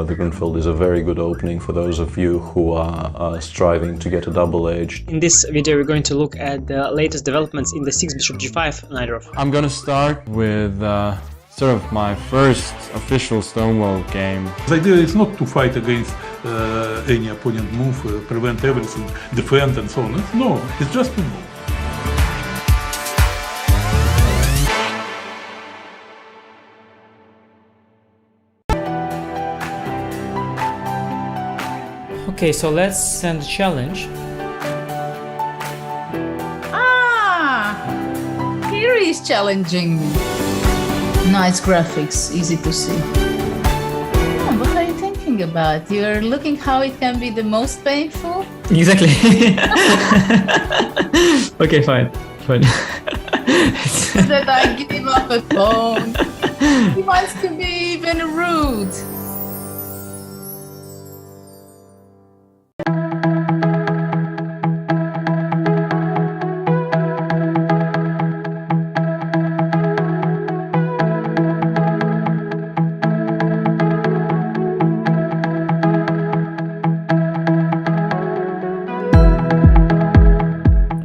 the Grunfeld is a very good opening for those of you who are striving to get a double edge. In this video we're going to look at the latest developments in the 6 bishop g5 knight draw. I'm gonna start with sort of my first official Stonewall game. The idea is not to fight against any opponent move, prevent everything, defend and so on. No, it's just to move. Okay, so let's send a challenge. Here is challenging me. Nice graphics, easy to see. Oh, what are you thinking about? You're looking how it can be the most painful? Exactly. Okay, fine. That I give up a phone. He wants to be even rude.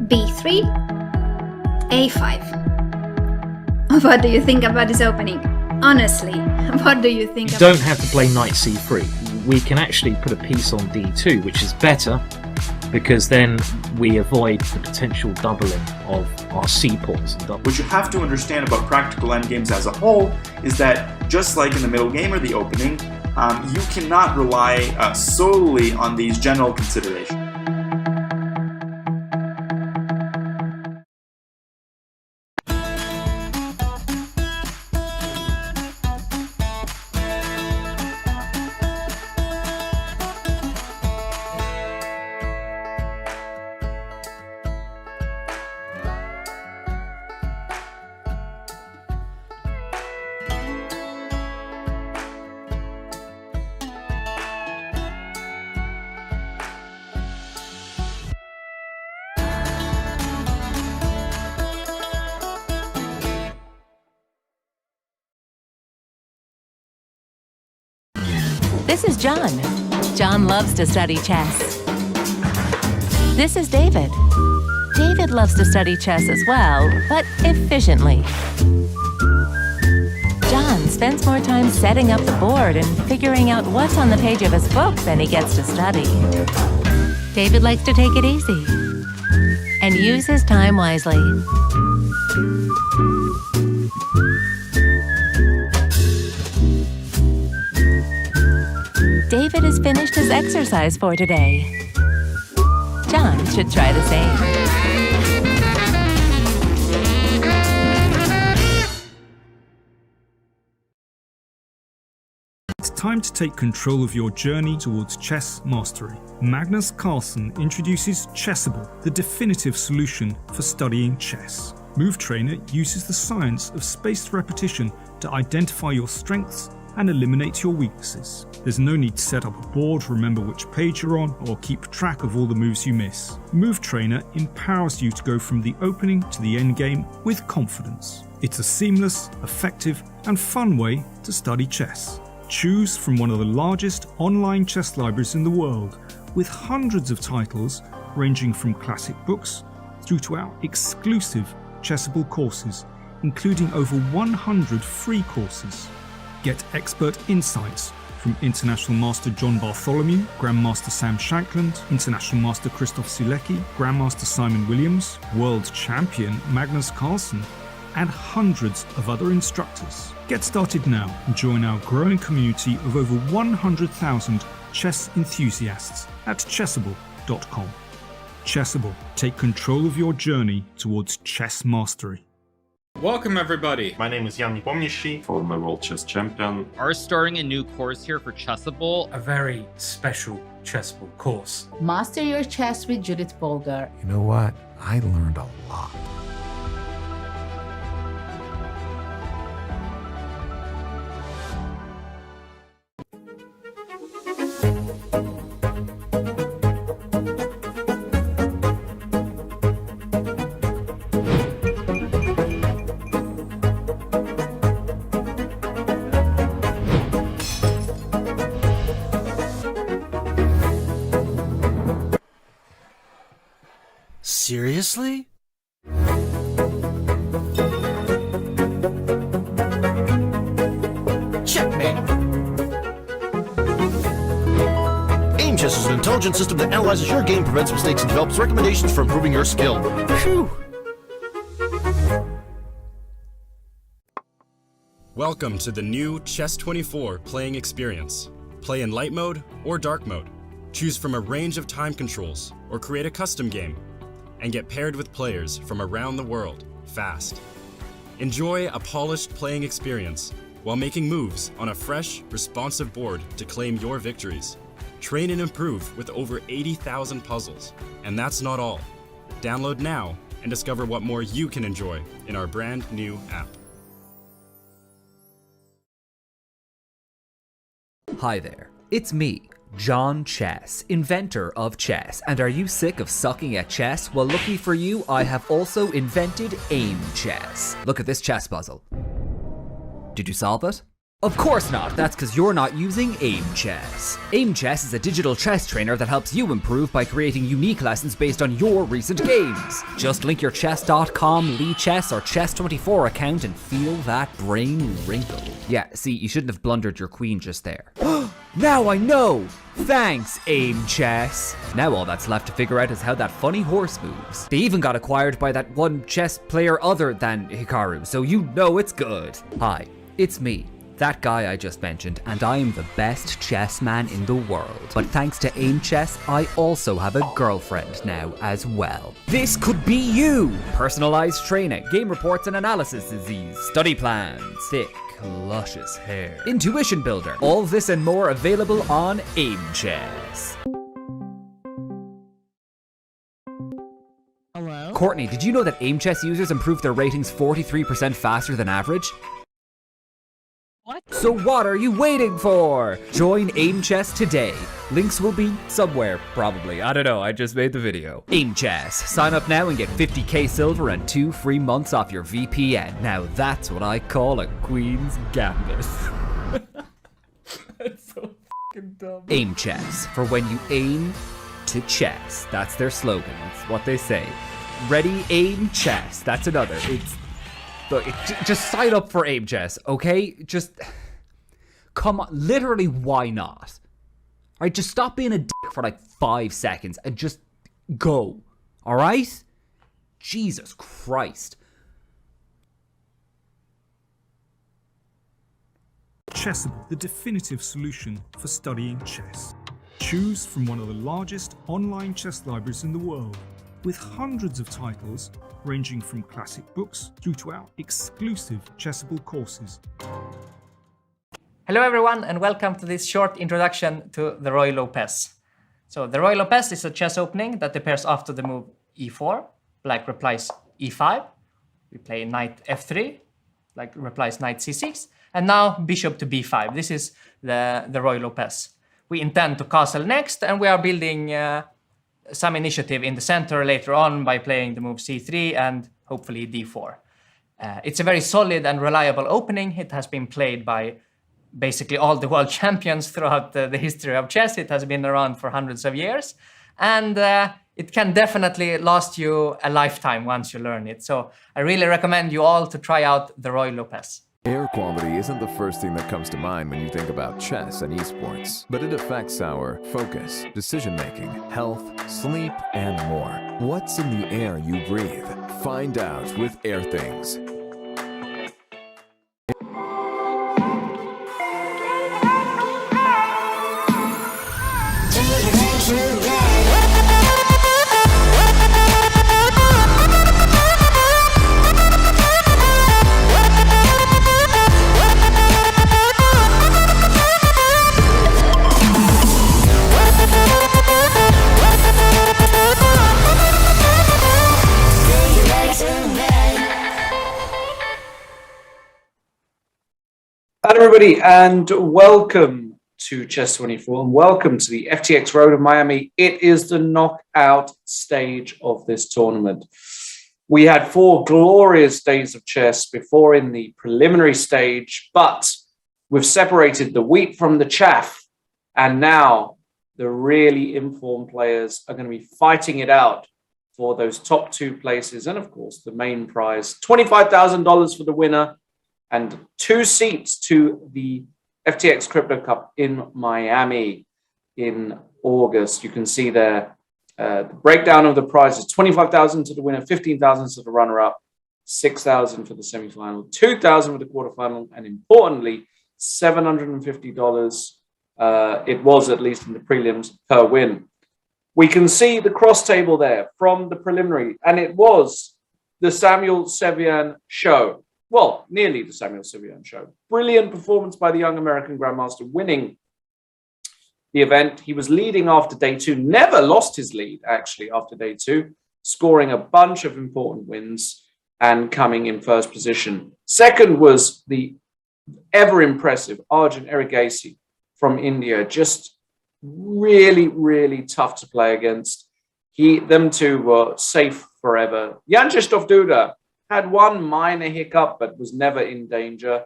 B3, A5. What do you think about this opening? Honestly, what do you think? You don't have to play knight c3. We can actually put a piece on d2, which is better because then we avoid the potential doubling of our c-pawns. What you have to understand about practical endgames as a whole is that just like in the middle game or the opening, you cannot rely solely on these general considerations. This is John. John loves to study chess. This is David. David loves to study chess as well, but efficiently. John spends more time setting up the board and figuring out what's on the page of his book than he gets to study. David likes to take it easy and use his time wisely. David has finished his exercise for today. John should try the same. It's time to take control of your journey towards chess mastery. Magnus Carlsen introduces Chessable, the definitive solution for studying chess. Move Trainer uses the science of spaced repetition to identify your strengths and eliminate your weaknesses. There's no need to set up a board, remember which page you're on, or keep track of all the moves you miss. Move Trainer empowers you to go from the opening to the endgame with confidence. It's a seamless, effective, and fun way to study chess. Choose from one of the largest online chess libraries in the world, with hundreds of titles ranging from classic books through to our exclusive Chessable courses, including over 100 free courses. Get expert insights from International Master John Bartholomew, Grandmaster Sam Shankland, International Master Christoph Silecki, Grandmaster Simon Williams, World Champion Magnus Carlsen, and hundreds of other instructors. Get started now and join our growing community of over 100,000 chess enthusiasts at Chessable.com. Chessable, take control of your journey towards chess mastery. Welcome everybody! My name is Jan Pomnishi, former world chess champion. Are starting a new course here for Chessable. A very special Chessable course. Master your chess with Judith Polgar. You know what? I learned a lot. Seriously? Checkmate! Aimchess is an intelligent system that analyzes your game, prevents mistakes, and develops recommendations for improving your skill. Phew! Welcome to the new Chess24 playing experience. Play in light mode or dark mode. Choose from a range of time controls or create a custom game. And get paired with players from around the world, fast. Enjoy a polished playing experience while making moves on a fresh, responsive board to claim your victories. Train and improve with over 80,000 puzzles. And that's not all. Download now and discover what more you can enjoy in our brand new app. Hi there, it's me, John Chess, inventor of chess. And are you sick of sucking at chess? Well, lucky for you, I have also invented Aimchess. Look at this chess puzzle. Did you solve it? Of course not, that's because you're not using Aimchess. Aimchess is a digital chess trainer that helps you improve by creating unique lessons based on your recent games. Just link your chess.com, Chess, or Chess24 account and feel that brain wrinkle. Yeah, see, you shouldn't have blundered your queen just there. Now I know! Thanks, Aimchess! Now all that's left to figure out is how that funny horse moves. They even got acquired by that one chess player other than Hikaru, so you know it's good. Hi, it's me, that guy I just mentioned, and I am the best chess man in the world. But thanks to Aimchess, I also have a girlfriend now as well. This could be you! Personalized training, game reports and analysis disease, study plans, thick, luscious hair, intuition builder, all this and more available on Aimchess. Hello? Courtney, did you know that Aimchess users improve their ratings 43% faster than average? What? So what are you waiting for? Join Aimchess today. Links will be somewhere, probably. I don't know, I just made the video. Aimchess. Sign up now and get 50k silver and 2 free months off your VPN. Now that's what I call a queen's gambit. That's so fucking dumb. Aimchess, for when you aim to chess. That's their slogan. It's what they say. Ready, aim, chess. That's another. It's... Look, just sign up for Aimchess, okay? Just, come on, literally, why not? Alright, just stop being a dick for like 5 seconds and just go, alright? Jesus Christ. Chessable, the definitive solution for studying chess. Choose from one of the largest online chess libraries in the world, with hundreds of titles ranging from classic books through to our exclusive Chessable courses. Hello everyone and welcome to this short introduction to the Roy Lopez. So the Roy Lopez is a chess opening that appears after the move e4, black replies e5, we play knight f3, black replies knight c6, and now bishop to b5. This is the Roy Lopez. We intend to castle next and we are building some initiative in the center later on by playing the move c3 and hopefully d4. It's a very solid and reliable opening. It has been played by basically all the world champions throughout the history of chess. It has been around for hundreds of years. And it can definitely last you a lifetime once you learn it. So I really recommend you all to try out the Roy Lopez. Air quality isn't the first thing that comes to mind when you think about chess and esports, but it affects our focus, decision-making, health, sleep, and more. What's in the air you breathe? Find out with Airthings. Hello everybody and welcome to Chess24 and welcome to the FTX Road of Miami. It is the knockout stage of this tournament. We had 4 glorious days of chess before in the preliminary stage, but we've separated the wheat from the chaff, and now the really informed players are going to be fighting it out for those top 2 places. And of course, the main prize, $25,000 for the winner and 2 seats to the FTX Crypto Cup in Miami in August. You can see there the breakdown of the prizes: $25,000 to the winner, $15,000 to the runner-up, $6,000 for the semi-final, $2,000 for the quarterfinal, and importantly, $750. It was, at least in the prelims, per win. We can see the cross table there from the preliminary, and it was the Samuel Sevian show. Well, nearly the Samuel Sevian show. Brilliant performance by the young American Grandmaster, winning the event. He was leading after day 2, never lost his lead, actually, after day 2, scoring a bunch of important wins and coming in first position. Second was the ever-impressive Arjun Erigasi from India, just really, really tough to play against. Them two were safe forever. Yanchishtov Duda had one minor hiccup, but was never in danger.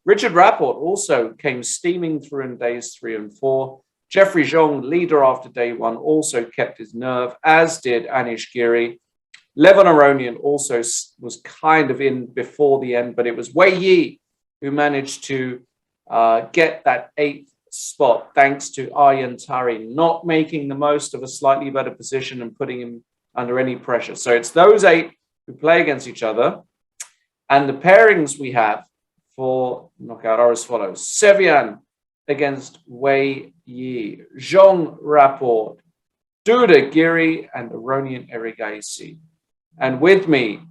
Richard Rapport also came steaming through in days 3 and 4. Jeffrey Zhong, leader after day 1, also kept his nerve, as did Anish Giri. Levon Aronian also was kind of in before the end, but it was Wei Yi who managed to get that 8th spot, thanks to Aryan Tari not making the most of a slightly better position and putting him under any pressure. So it's those 8 who play against each other. And the pairings we have for knockout are as follows: Sevian against Wei Yi, Zhong Rapport, Duda Giri, and Aronian Erigasi. And with me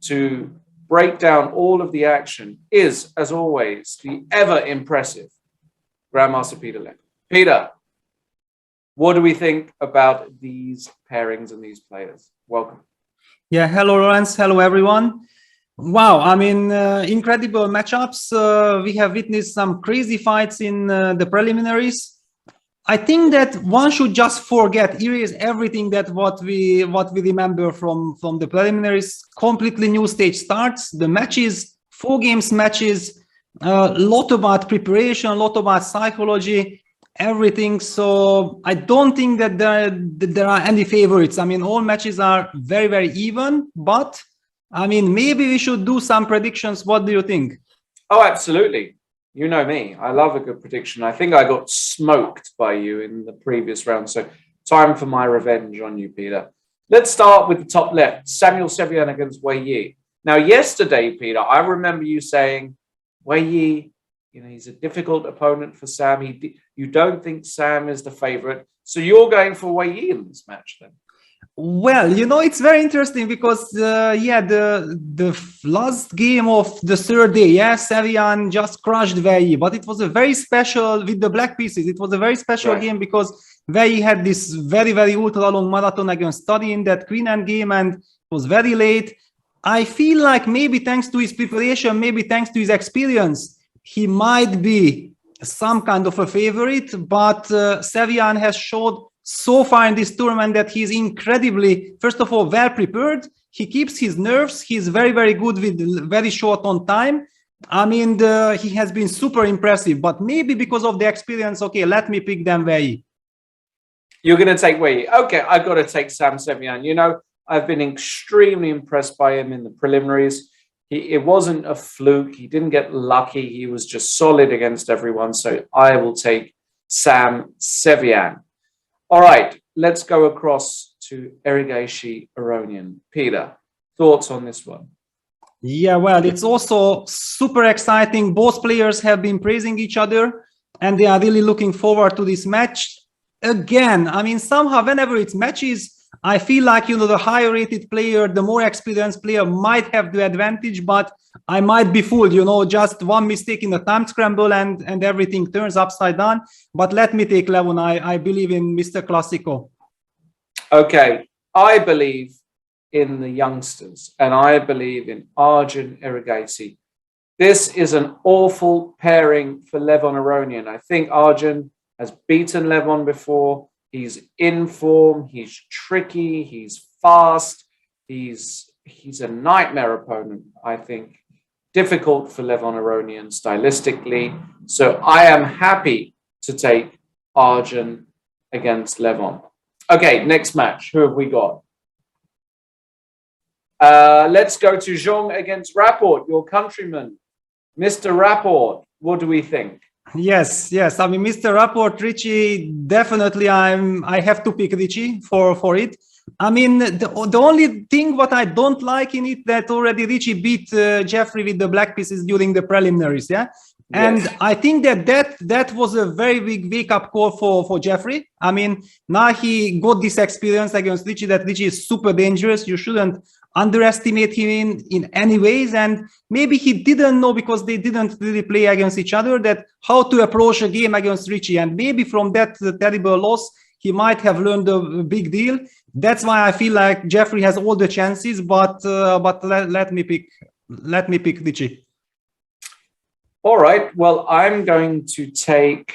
to break down all of the action is, as always, the ever-impressive Grandmaster Peter Leko. Peter, what do we think about these pairings and these players? Welcome. Yeah, hello, Lawrence. Hello, everyone. Wow, I mean, incredible matchups. We have witnessed some crazy fights in the preliminaries. I think that one should just erase everything that what we remember from the preliminaries. Completely new stage starts. The matches, 4 games matches, a lot about preparation, a lot about psychology, everything. So I don't think that there are any favorites. I mean, all matches are very, very even, but I mean, maybe we should do some predictions. What do you think? Oh, absolutely. You know me. I love a good prediction. I think I got smoked by you in the previous round. So time for my revenge on you, Peter. Let's start with the top left. Samuel Sevian against Wei Yi. Now, yesterday, Peter, I remember you saying, Wei Yi, he's a difficult opponent for Sam. You don't think Sam is the favorite. So you're going for Wei Yi in this match then? Well, it's very interesting because, the last game of the 3rd day, Sevian just crushed Wei Yi, but it was a very special, with the black pieces, it was a very special game because Wei Yi had this very, very ultra-long marathon against Study in that queen endgame, and it was very late. I feel like maybe thanks to his preparation, maybe thanks to his experience, he might be some kind of a favorite, but Sevian has showed so far in this tournament that he's incredibly, first of all, well prepared. He keeps his nerves. He's very, very good with very short on time. I mean, he has been super impressive, but maybe because of the experience, okay, let me pick them Wei Yi. You're going to take Wei Yi. Okay, I've got to take Sam Sevian. I've been extremely impressed by him in the preliminaries. It wasn't a fluke. He didn't get lucky. He was just solid against everyone. So I will take Sam Sevian. All right, let's go across to Erigasi Aronian. Peter, thoughts on this one? Yeah, well, it's also super exciting. Both players have been praising each other, and they are really looking forward to this match. Again, I mean, somehow, whenever it's matches, I feel like, the higher rated player, the more experienced player might have the advantage, but I might be fooled, just one mistake in the time scramble and everything turns upside down. But let me take Levon. I believe in Mr. Classico. Okay, I believe in the youngsters, and I believe in Arjun Erigasi. This is an awful pairing for Levon Aronian. I think Arjun has beaten Levon before. He's in form, he's tricky, he's fast, he's a nightmare opponent, I think. Difficult for Levon Aronian stylistically. So I am happy to take Arjun against Levon. Okay, next match. Who have we got? Let's go to Zhong against Rapport, your countryman. Mr. Rapport, what do we think? Yes. I mean, Mr. Rapport, Richie, definitely I have to pick Richie for it. I mean, the only thing what I don't like in it that already Richie beat Jeffrey with the black pieces during the preliminaries, yeah? And Yes. I think that was a very big wake-up call for Jeffrey. I mean, now he got this experience against Richie, that Richie is super dangerous. You shouldn't underestimate him in any ways. And maybe he didn't know, because they didn't really play against each other, that how to approach a game against Richie. And maybe from that terrible loss, he might have learned a big deal. That's why I feel like Jeffrey has all the chances, but let me pick Richie. All right. Well, I'm going to take.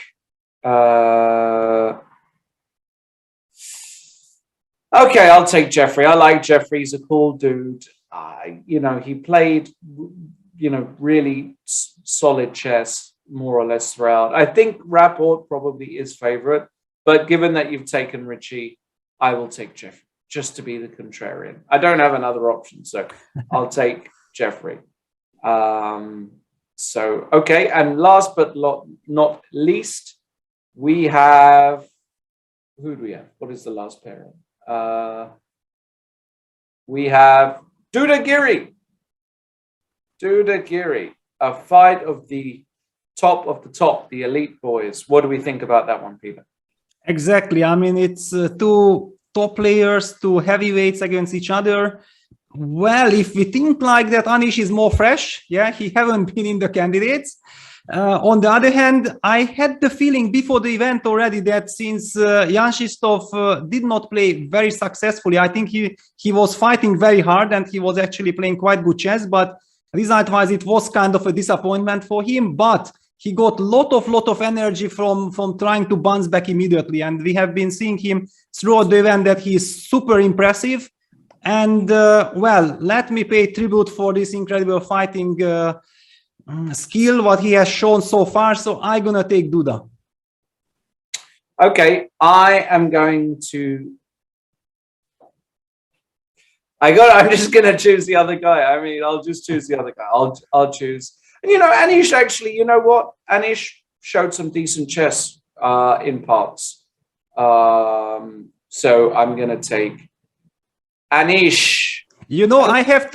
Okay, I'll take Jeffrey. I like Jeffrey. He's a cool dude. He played, really solid chess more or less throughout. I think Rapport probably is favorite, but given that you've taken Richie, I will take Jeffrey just to be the contrarian. I don't have another option, so I'll take Jeffrey. Okay, and last but not least, we have, who do we have? What is the last pairing? We have Duda Giri. Duda Giri, a fight of the top, the elite boys. What do we think about that one, Peter? Exactly. I mean, it's two top players, two heavyweights against each other. Well, if we think like that, Anish is more fresh. Yeah, he haven't been in the candidates. On the other hand, I had the feeling before the event already that since Jan Krzysztof did not play very successfully, I think he was fighting very hard and he was actually playing quite good chess. But result-wise, it was kind of a disappointment for him. But he got lot of energy from trying to bounce back immediately, and we have been seeing him throughout the event that he is super impressive. And well, let me pay tribute for this incredible fighting skill what he has shown so far. So I'm gonna take Duda. Okay, I'm just gonna choose the other guy. I mean, I'll just choose the other guy. I'll choose. And Anish actually, you know what? Anish showed some decent chess in parts. So I'm gonna take Anish. I have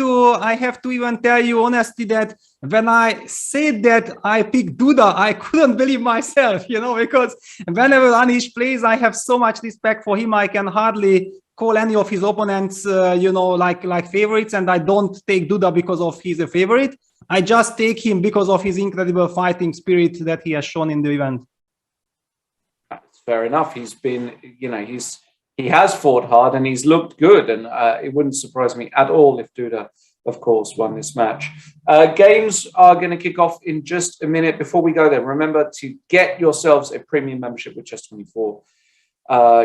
to even tell you honestly that when I said that I picked Duda, I couldn't believe myself, because whenever Anish plays, I have so much respect for him. I can hardly call any of his opponents, like favorites, and I don't take Duda because of he's a favorite. I just take him because of his incredible fighting spirit that he has shown in the event. That's fair enough. He's been, he has fought hard and he's looked good, and it wouldn't surprise me at all if Duda, of course, won this match. Games are going to kick off in just a minute. Before we go there, remember to get yourselves a premium membership with Chess24.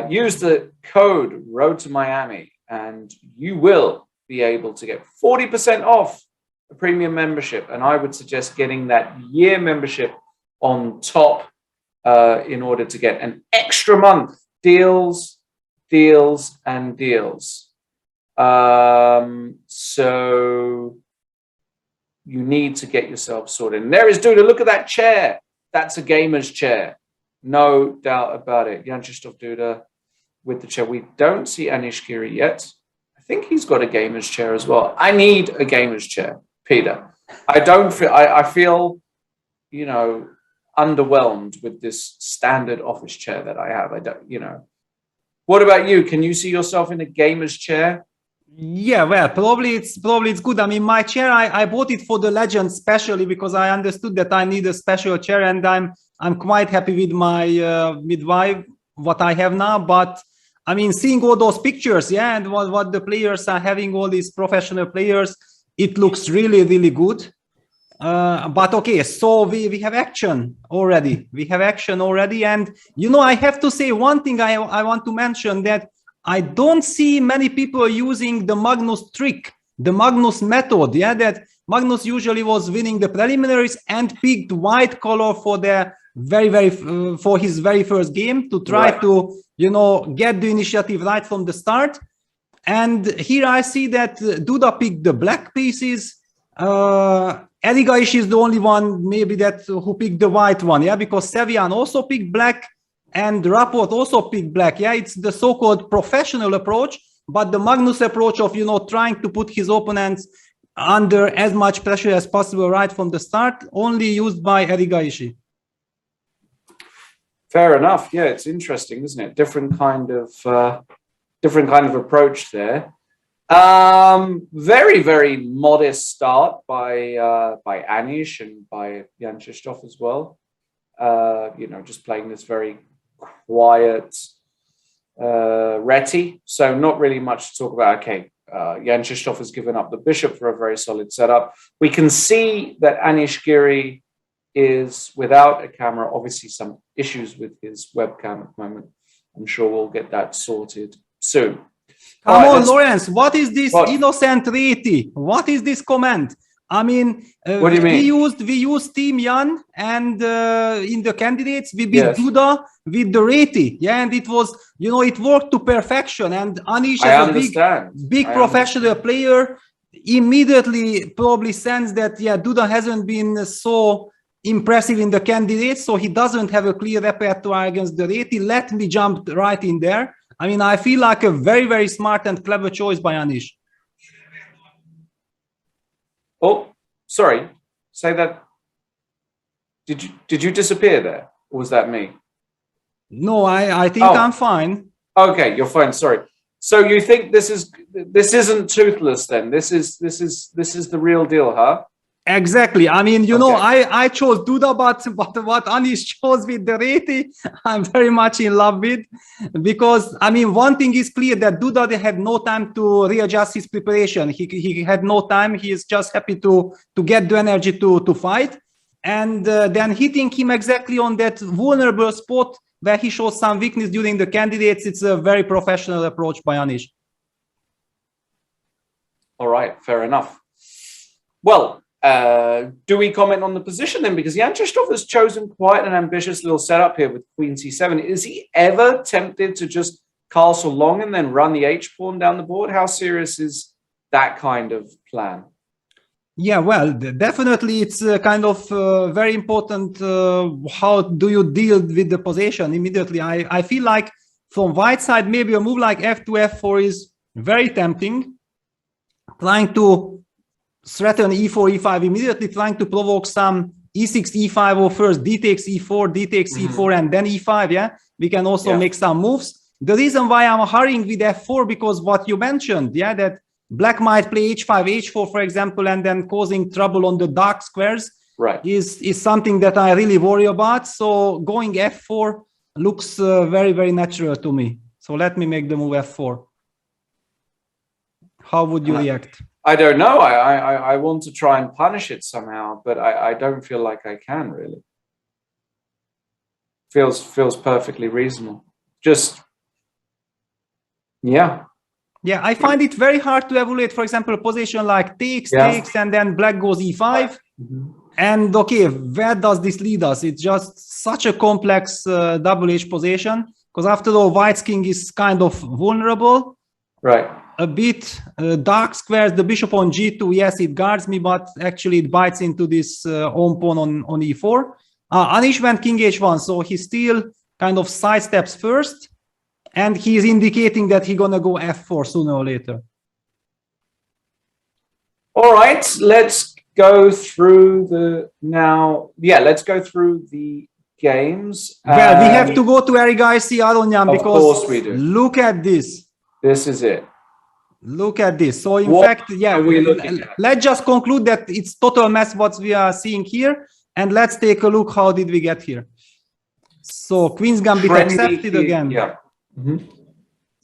Use the code Road to Miami and you will be able to get 40% off a premium membership. And I would suggest getting that year membership on top in order to get an extra month. Deals. So you need to get yourself sorted. And there is Duda. Look at that chair. That's a gamer's chair. No doubt about it. Jan Krzysztof Duda with the chair. We don't see Anish Giri yet. I think he's got a gamer's chair as well. I need a gamer's chair, Peter. I feel, underwhelmed with this standard office chair that I have. What about you? Can you see yourself in a gamer's chair? Yeah, well, probably it's good. I mean, my chair, I bought it for the Legend specially because I understood that I need a special chair, and I'm quite happy with my what I have now. But I mean, seeing all those pictures, yeah, and what the players are having, all these professional players, it looks really, really good. But okay, so we have action already. And I have to say one thing I want to mention, that I don't see many people using the Magnus trick, the Magnus method. Yeah, that Magnus usually was winning the preliminaries and picked white color for the for his very first game to try to get the initiative right from the start. And here I see that Duda picked the black pieces. Erigaishi is the only one maybe that who picked the white one, yeah, because Sevian also picked black and Rapport also picked black. Yeah, it's the so-called professional approach, but the Magnus approach of, you know, trying to put his opponents under as much pressure as possible right from the start, only used by Erigaishi. Fair enough. Yeah, it's interesting, isn't it? Different kind of approach there. Very, very modest start by Anish and by Jan Krzysztof as well. You know, just playing this very quiet Reti. So not really much to talk about. Okay, Jan Krzysztof has given up the bishop for a very solid setup. We can see that Anish Giri is without a camera. Obviously, some issues with his webcam at the moment. I'm sure we'll get that sorted soon. Come on, Lawrence, what is this innocent Reti? What is this comment? I mean, what do you mean? We used Team Jan, and in the candidates, we beat Duda with the Reti. Yeah, and it was, you know, it worked to perfection. And Anish, as a big professional player, immediately probably sensed that, yeah, Duda hasn't been so impressive in the candidates, so he doesn't have a clear repertoire against the Reti. Let me jump right in there. I mean, I feel like a very, very smart and clever choice by Anish. Oh, sorry. Say that. Did you disappear there? Or was that me? No, I think I'm fine. Okay, you're fine. Sorry. So you think this isn't toothless then? This is the real deal, huh? Exactly. I mean, you know, I chose Duda, but what Anish chose with the Reti, I'm very much in love with, because I mean, one thing is clear that Duda had no time to readjust his preparation. He had no time. He is just happy to get the energy to fight, and then hitting him exactly on that vulnerable spot where he shows some weakness during the candidates. It's a very professional approach by Anish. All right, fair enough. Well. Do we comment on the position then? Because Jan Krzysztof has chosen quite an ambitious little setup here with Queen C7. Is he ever tempted to just castle long and then run the H-pawn down the board? How serious is that kind of plan? Yeah, well, definitely it's kind of very important. How do you deal with the position immediately? I feel like from white side, maybe a move like F2, F4 is very tempting. Trying to threaten E4, E5, immediately trying to provoke some E6, E5, or first D takes E4, D takes E4, and then E5, yeah? We can also make some moves. The reason why I'm hurrying with F4, because what you mentioned, yeah, that black might play H5, H4, for example, and then causing trouble on the dark squares, is something that I really worry about. So going F4 looks very, very natural to me. So let me make the move F4. How would you react? I don't know. I want to try and punish it somehow, but I don't feel like I can really. Feels perfectly reasonable. Just, yeah. Yeah, I find it very hard to evaluate, for example, a position like takes, and then black goes E5. And okay, where does this lead us? It's just such a complex double H position, because after all, white's king is kind of vulnerable. Right. A bit dark squares, the bishop on G2, yes, it guards me, but actually it bites into this own pawn on E4. Anish went king H1, so he still kind of sidesteps first, and he's indicating that he's gonna go F4 sooner or later. All right, let's go through let's go through the games. Well, we have to go to Erigaishi Aronian, because of course we do. Look at this. This is it. Look at this. So in fact, yeah, let's just conclude that it's total mess what we are seeing here, and let's take a look how did we get here. So Queen's Gambit accepted again. Yeah.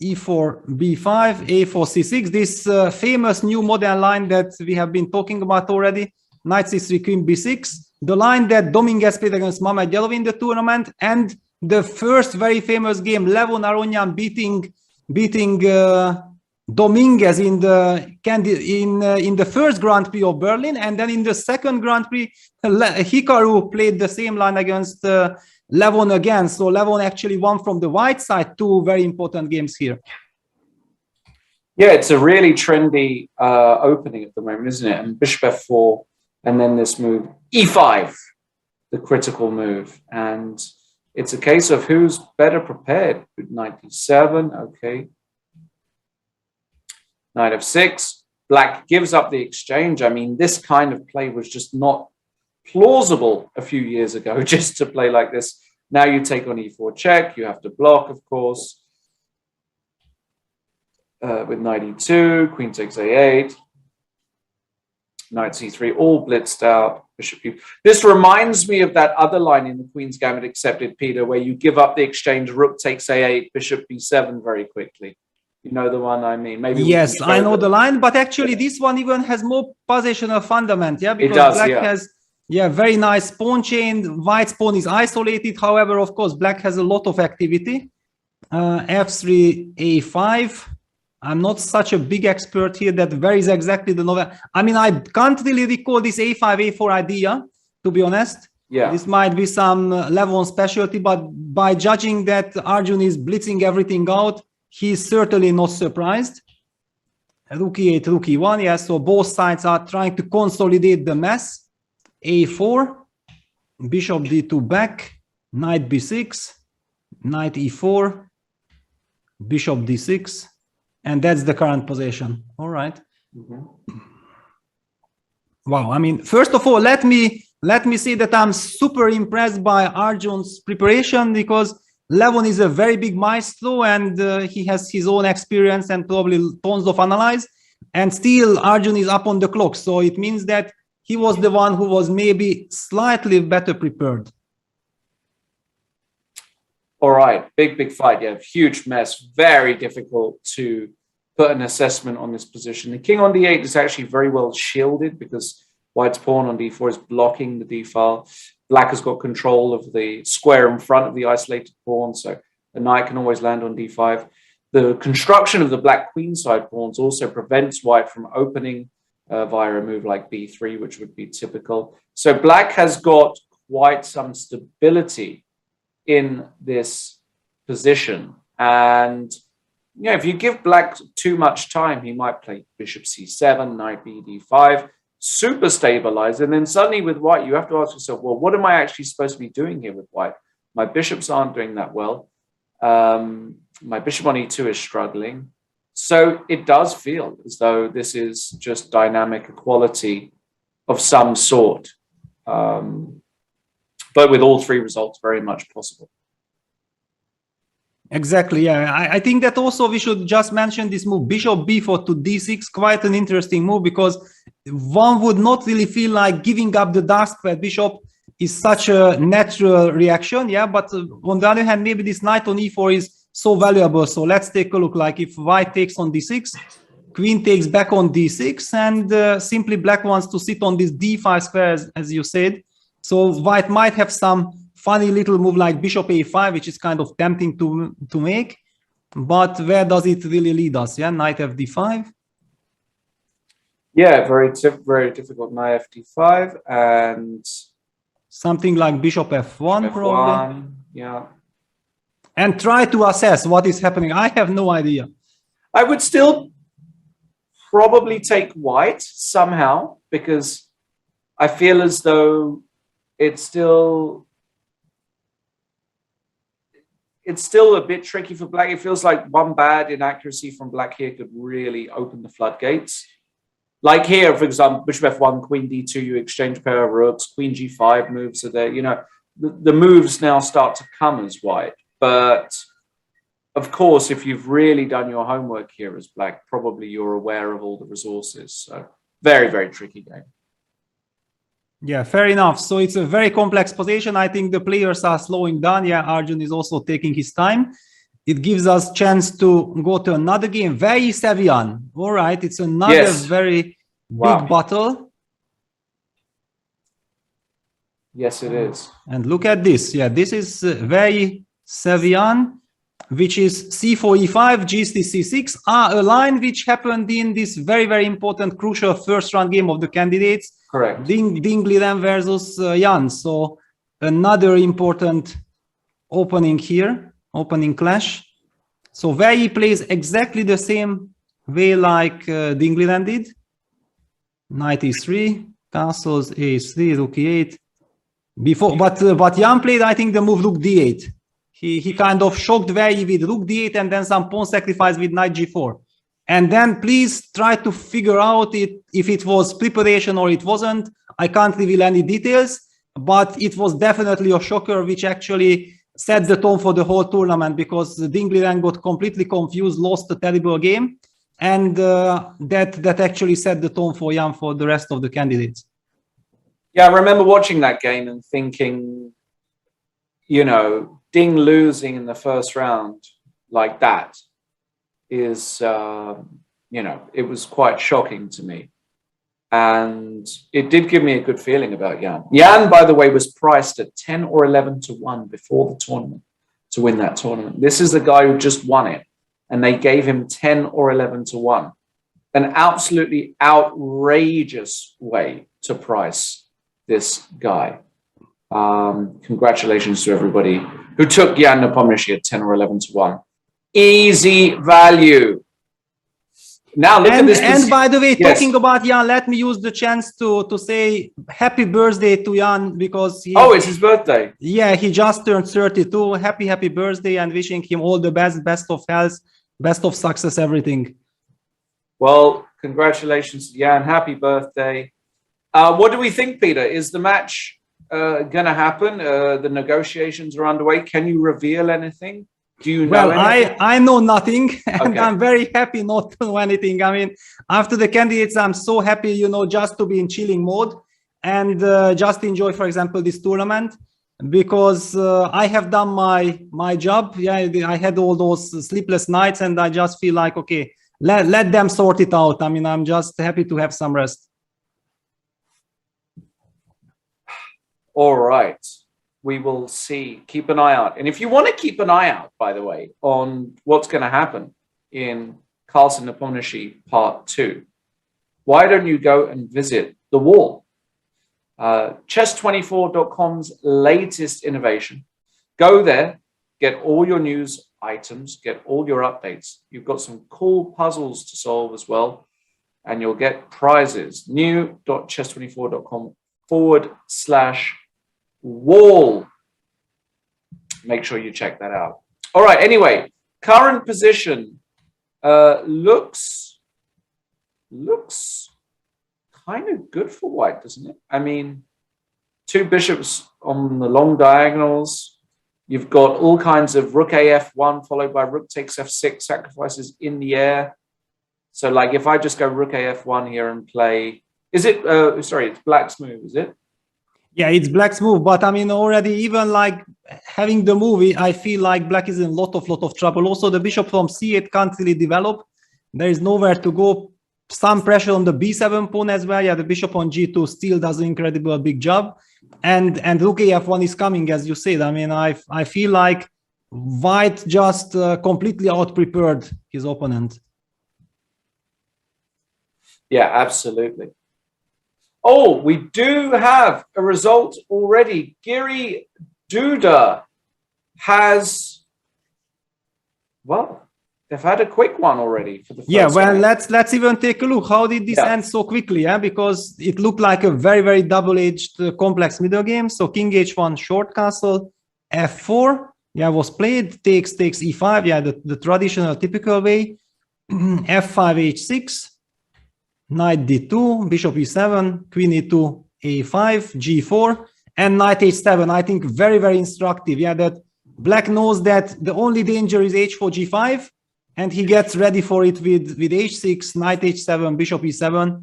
E4, B5, A4, C6. This famous new modern line that we have been talking about already. Knight C3, Queen B6. The line that Dominguez played against Mamed Yelov in the tournament, and the first very famous game, Levon Aronian beating Dominguez in the first Grand Prix of Berlin, and then in the second Grand Prix, Hikaru played the same line against Levon again. So Levon actually won from the white side. Two very important games here. Yeah, it's a really trendy opening at the moment, isn't it? And bishop f4, and then this move e5, the critical move. And it's a case of who's better prepared. Knight e7, okay. Knight f6. Black gives up the exchange. I mean, this kind of play was just not plausible a few years ago, just to play like this. Now you take on e4 check. You have to block, of course. With knight e2, queen takes a8, knight c3, all blitzed out, bishop u. This reminds me of that other line in the Queen's Gambit Accepted, Peter, where you give up the exchange, rook takes a8, bishop b7 very quickly. You know the one I mean? Maybe yes, I know the line, but actually this one even has more positional fundament, yeah, because it does, black has very nice pawn chain. White's pawn is isolated. However, of course, black has a lot of activity. F3, a5. I'm not such a big expert here that varies exactly the novel. I mean, I can't really recall this a5, a4 idea, to be honest. Yeah. This might be some level specialty, but by judging that Arjun is blitzing everything out, he's certainly not surprised. Rook e8, rook e1, yes, so both sides are trying to consolidate the mess. a4, bishop d2 back, knight b6, knight e4, bishop d6. And that's the current position. All right. Wow. I mean, first of all, let me say that I'm super impressed by Arjun's preparation, because Levon is a very big maestro, and he has his own experience and probably tons of analyze. And still, Arjun is up on the clock. So it means that he was the one who was maybe slightly better prepared. All right, big fight. Yeah, huge mess. Very difficult to put an assessment on this position. The king on d8 is actually very well shielded, because white's pawn on d4 is blocking the d file. Black has got control of the square in front of the isolated pawn, so the knight can always land on d5. The construction of the black queenside pawns also prevents white from opening via a move like b3, which would be typical. So black has got quite some stability in this position, and if you give black too much time, he might play bishop c7, knight b d5, super stabilized, and then suddenly with white you have to ask yourself, well, what am I actually supposed to be doing here with white? My bishops aren't doing that well. My bishop on e2 is struggling, so it does feel as though this is just dynamic equality of some sort. But with all three results very much possible. Exactly, yeah. I think that also we should just mention this move, bishop b4 to d6, quite an interesting move, because one would not really feel like giving up the dark square bishop is such a natural reaction, yeah. But on the other hand, maybe this knight on e4 is so valuable. So let's take a look. Like if white takes on d6, queen takes back on d6, and simply black wants to sit on this d5 square, as you said. So white might have some funny little move like bishop a5, which is kind of tempting to make. But where does it really lead us? Yeah, knight fd5. Yeah, very difficult. Knight fd5 and something like bishop f1, probably. Yeah. And try to assess what is happening. I have no idea. I would still probably take white somehow, because I feel as though it's still a bit tricky for black. It feels like one bad inaccuracy from black here could really open the floodgates. Like here, for example, bishop f1, queen d2, you exchange a pair of rooks, queen g5 moves are there. You know, the moves now start to come as white. But of course, if you've really done your homework here as black, probably you're aware of all the resources. So very, very tricky game. Yeah, fair enough. So it's a very complex position. I think the players are slowing down. Yeah, Arjun is also taking his time. It gives us chance to go to another game. Very Sevian. All right, it's another very big battle. Yes, it is. And look at this. Yeah, this is very Sevian, which is c4, e5, g6, c6, a line which happened in this very, very important, crucial first round game of the candidates. Correct. Ding Liren versus Jan. So another important opening here, opening clash. So Vei plays exactly the same way like Dingleland did. Knight e3, castles a3, rook e8. Before, but Jan played, I think, the move rook d8. He kind of shocked very with rook d8 and then some pawn sacrifice with knight g4. And then please try to figure out if it was preparation or it wasn't. I can't reveal any details, but it was definitely a shocker, which actually set the tone for the whole tournament, because Dingleland got completely confused, lost a terrible game, and that actually set the tone for Jan for the rest of the candidates. Yeah, I remember watching that game and thinking, you know, Ding losing in the first round like that is, you know, it was quite shocking to me. And it did give me a good feeling about Jan. Jan, by the way, was priced at 10 or 11 to 1 before the tournament to win that tournament. This is the guy who just won it, and they gave him 10 or 11 to 1. An absolutely outrageous way to price this guy. Congratulations to everybody who took Jan Nepomniachtchi at 10 or 11 to 1. Easy value. Now look at this. And by the way, talking about Jan, let me use the chance to say happy birthday to Jan, because it's his birthday. Yeah, he just turned 32. Happy birthday, and wishing him all the best of health, best of success, everything. Well, congratulations to Jan. Happy birthday. What do we think, Peter? Is the match going to happen? The negotiations are underway. Can you reveal anything? Do you know anything? I know nothing, and Okay. I'm very happy not to know anything. I mean, after the candidates, I'm so happy, you know, just to be in chilling mode and just enjoy, for example, this tournament, because I have done my job. Yeah, I had all those sleepless nights, and I just feel like, okay, let them sort it out. I mean, I'm just happy to have some rest. All right. We will see. Keep an eye out. And if you want to keep an eye out, by the way, on what's going to happen in Carlsen Nepomniachtchi Part 2, why don't you go and visit the wall? Chess24.com's latest innovation. Go there, get all your news items, get all your updates. You've got some cool puzzles to solve as well, and you'll get prizes. new.chess24.com/wall. Make sure you check that out. All right. Anyway, current position looks kind of good for white, doesn't it? I mean, two bishops on the long diagonals. You've got all kinds of rook AF1 followed by rook takes f6 sacrifices in the air. So, like, if I just go rook AF1 here and play, is it? Sorry, it's black's move, is it? Yeah, it's black's move, but I mean, already even like having the movie, I feel like black is in a lot of trouble. Also, the bishop from c8 can't really develop. There is nowhere to go. Some pressure on the b7 pawn as well. Yeah, the bishop on g2 still does an incredible big job, and rook af1 is coming, as you said. I mean, I feel like white just completely out-prepared his opponent. Yeah, absolutely. Oh, we do have a result already. Giri Duda has, well, they've had a quick one already for the first Well, game. let's even take a look. How did this end so quickly? Yeah, because it looked like a very double-edged complex middle game. So king h1 short castle, f4. Yeah, was played. Takes e5. Yeah, the traditional typical way. f5 h6. Knight d2, bishop e7, queen e2, a5, g4, and knight h7. I think very instructive. Yeah, that black knows that the only danger is h4, g5, and he gets ready for it with h6, knight h7, bishop e7,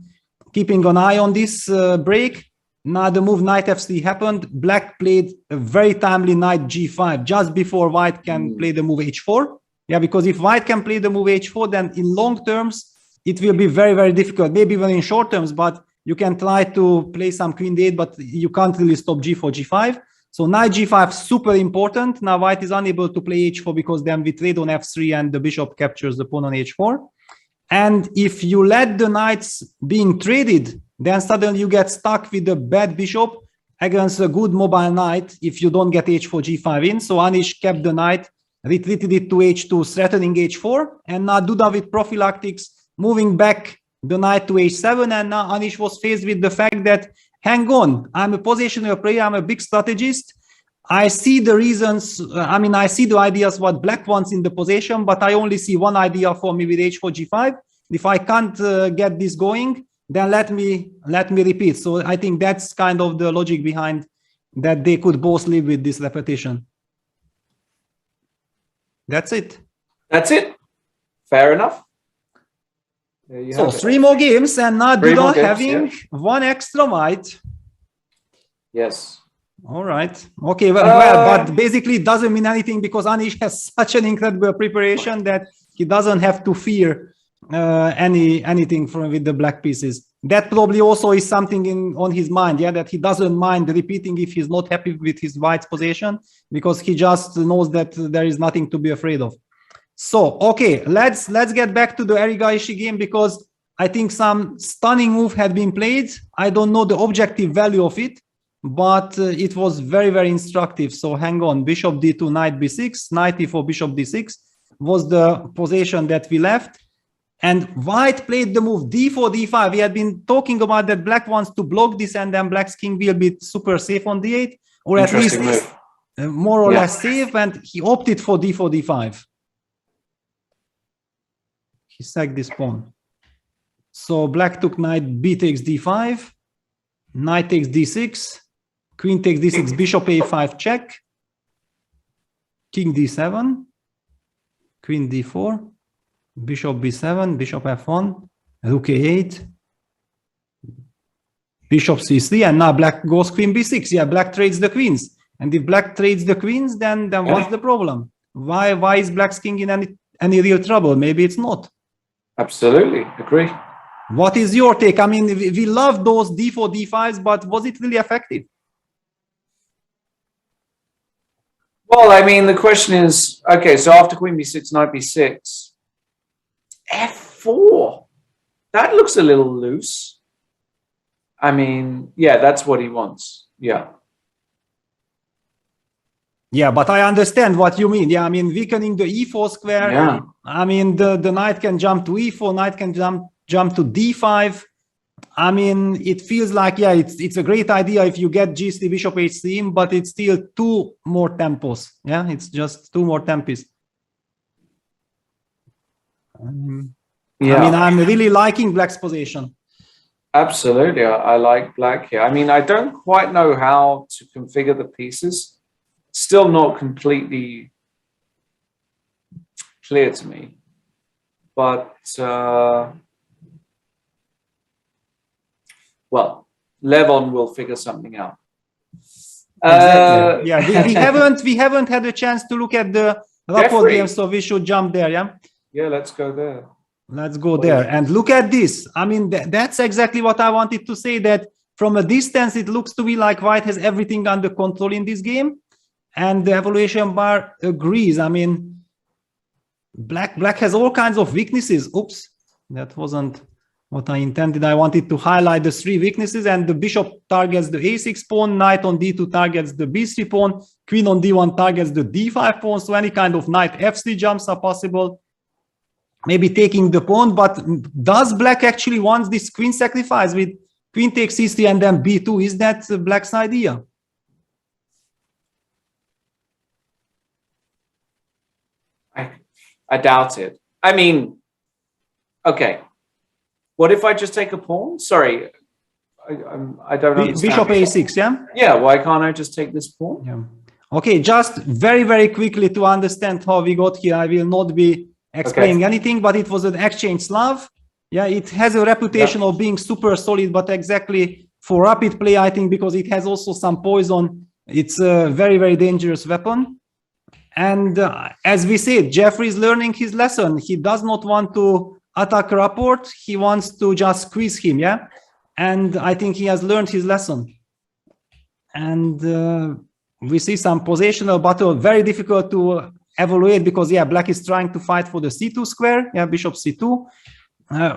keeping an eye on this break. Now the move knight f3 happened. Black played a very timely knight g5 just before white can play the move h4. Yeah, because if white can play the move h4, then in long terms, it will be very difficult, maybe even in short terms, but you can try to play some queen d8, but you can't really stop g4, g5. So knight g5, super important. Now white is unable to play h4 because then we trade on f3 and the bishop captures the pawn on h4. And if you let the knights being traded, then suddenly you get stuck with a bad bishop against a good mobile knight if you don't get h4, g5 in. So Anish kept the knight, retreated it to h2, threatening h4. And now Duda with prophylactics moving back the knight to h7, and now Anish was faced with the fact that, hang on, I'm a positional player, I'm a big strategist. I see the reasons, I see the ideas what black wants in the position, but I only see one idea for me with h4, g5. If I can't get this going, then let me repeat. So I think that's kind of the logic behind that they could both live with this repetition. That's it. That's it. Fair enough. So 3 more games, and now Duda having one extra might. Yes. All right. Okay. Well, but basically it doesn't mean anything because Anish has such an incredible preparation that he doesn't have to fear anything with the black pieces. That probably also is something on his mind, yeah, that he doesn't mind repeating if he's not happy with his white's position, because he just knows that there is nothing to be afraid of. So, okay, let's get back to the Erigaishi game, because I think some stunning move had been played. I don't know the objective value of it, but it was very, very instructive. So hang on, bishop d2, knight b6, knight e4, bishop d6 was the position that we left. And white played the move d4, d5. We had been talking about that black wants to block this, and then black's king will be super safe on d8, or at least more or less safe, and he opted for d4, d5. He sacked this pawn. So black took knight b takes d5, knight takes d6, queen takes d6, bishop a5 check, king d7, queen d4, bishop b7, bishop f1, rook a8, bishop c3, and now black goes queen b6. Yeah, black trades the queens. And if black trades the queens, then what's the problem? Why is black's king in any real trouble? Maybe it's not. Absolutely, agree. What is your take? I mean, we love those d4, d5s, but was it really effective? Well, I mean, the question is, okay, so after queen b6, knight b6, f4, that looks a little loose. I mean, yeah, that's what he wants. Yeah. Yeah, but I understand what you mean. Yeah, I mean, weakening the e4 square. Yeah. I mean, the knight can jump to e4, knight can jump to d5. I mean, it feels like, yeah, it's a great idea if you get g3, bishop h3, but it's still 2 more tempos. Yeah, it's just 2 more tempos. Yeah. I mean, I'm really liking black's position. Absolutely, I like black here. I mean, I don't quite know how to configure the pieces. Still not completely clear to me. But, well, Levon will figure something out. Exactly. Yeah, we haven't had a chance to look at the rapport game, so we should jump there, yeah? Yeah, let's go there. Let's go there and look at this. I mean, that's exactly what I wanted to say, that from a distance, it looks to me like white has everything under control in this game. And the evaluation bar agrees. I mean, black has all kinds of weaknesses. Oops, that wasn't what I intended. I wanted to highlight the 3 weaknesses, and the bishop targets the a6 pawn, knight on d2 targets the b3 pawn, queen on d1 targets the d5 pawn, so any kind of knight f3 jumps are possible. Maybe taking the pawn, but does black actually want this queen sacrifice with queen takes c3 and then b2? Is that black's idea? I doubt it. I mean, okay. What if I just take a pawn? Sorry, I don't understand. Bishop a6, yeah? Yeah, why can't I just take this pawn? Yeah. Okay, just very, very quickly to understand how we got here. I will not be explaining anything, but it was an exchange Slav. Yeah, it has a reputation of being super solid, but exactly for rapid play, I think, because it has also some poison, it's a very, very dangerous weapon. And as we said, Jeffrey is learning his lesson. He does not want to attack rapport. He wants to just squeeze him, yeah? And I think he has learned his lesson. And we see some positional battle, very difficult to evaluate because, yeah, black is trying to fight for the c2 square. Yeah, bishop c2,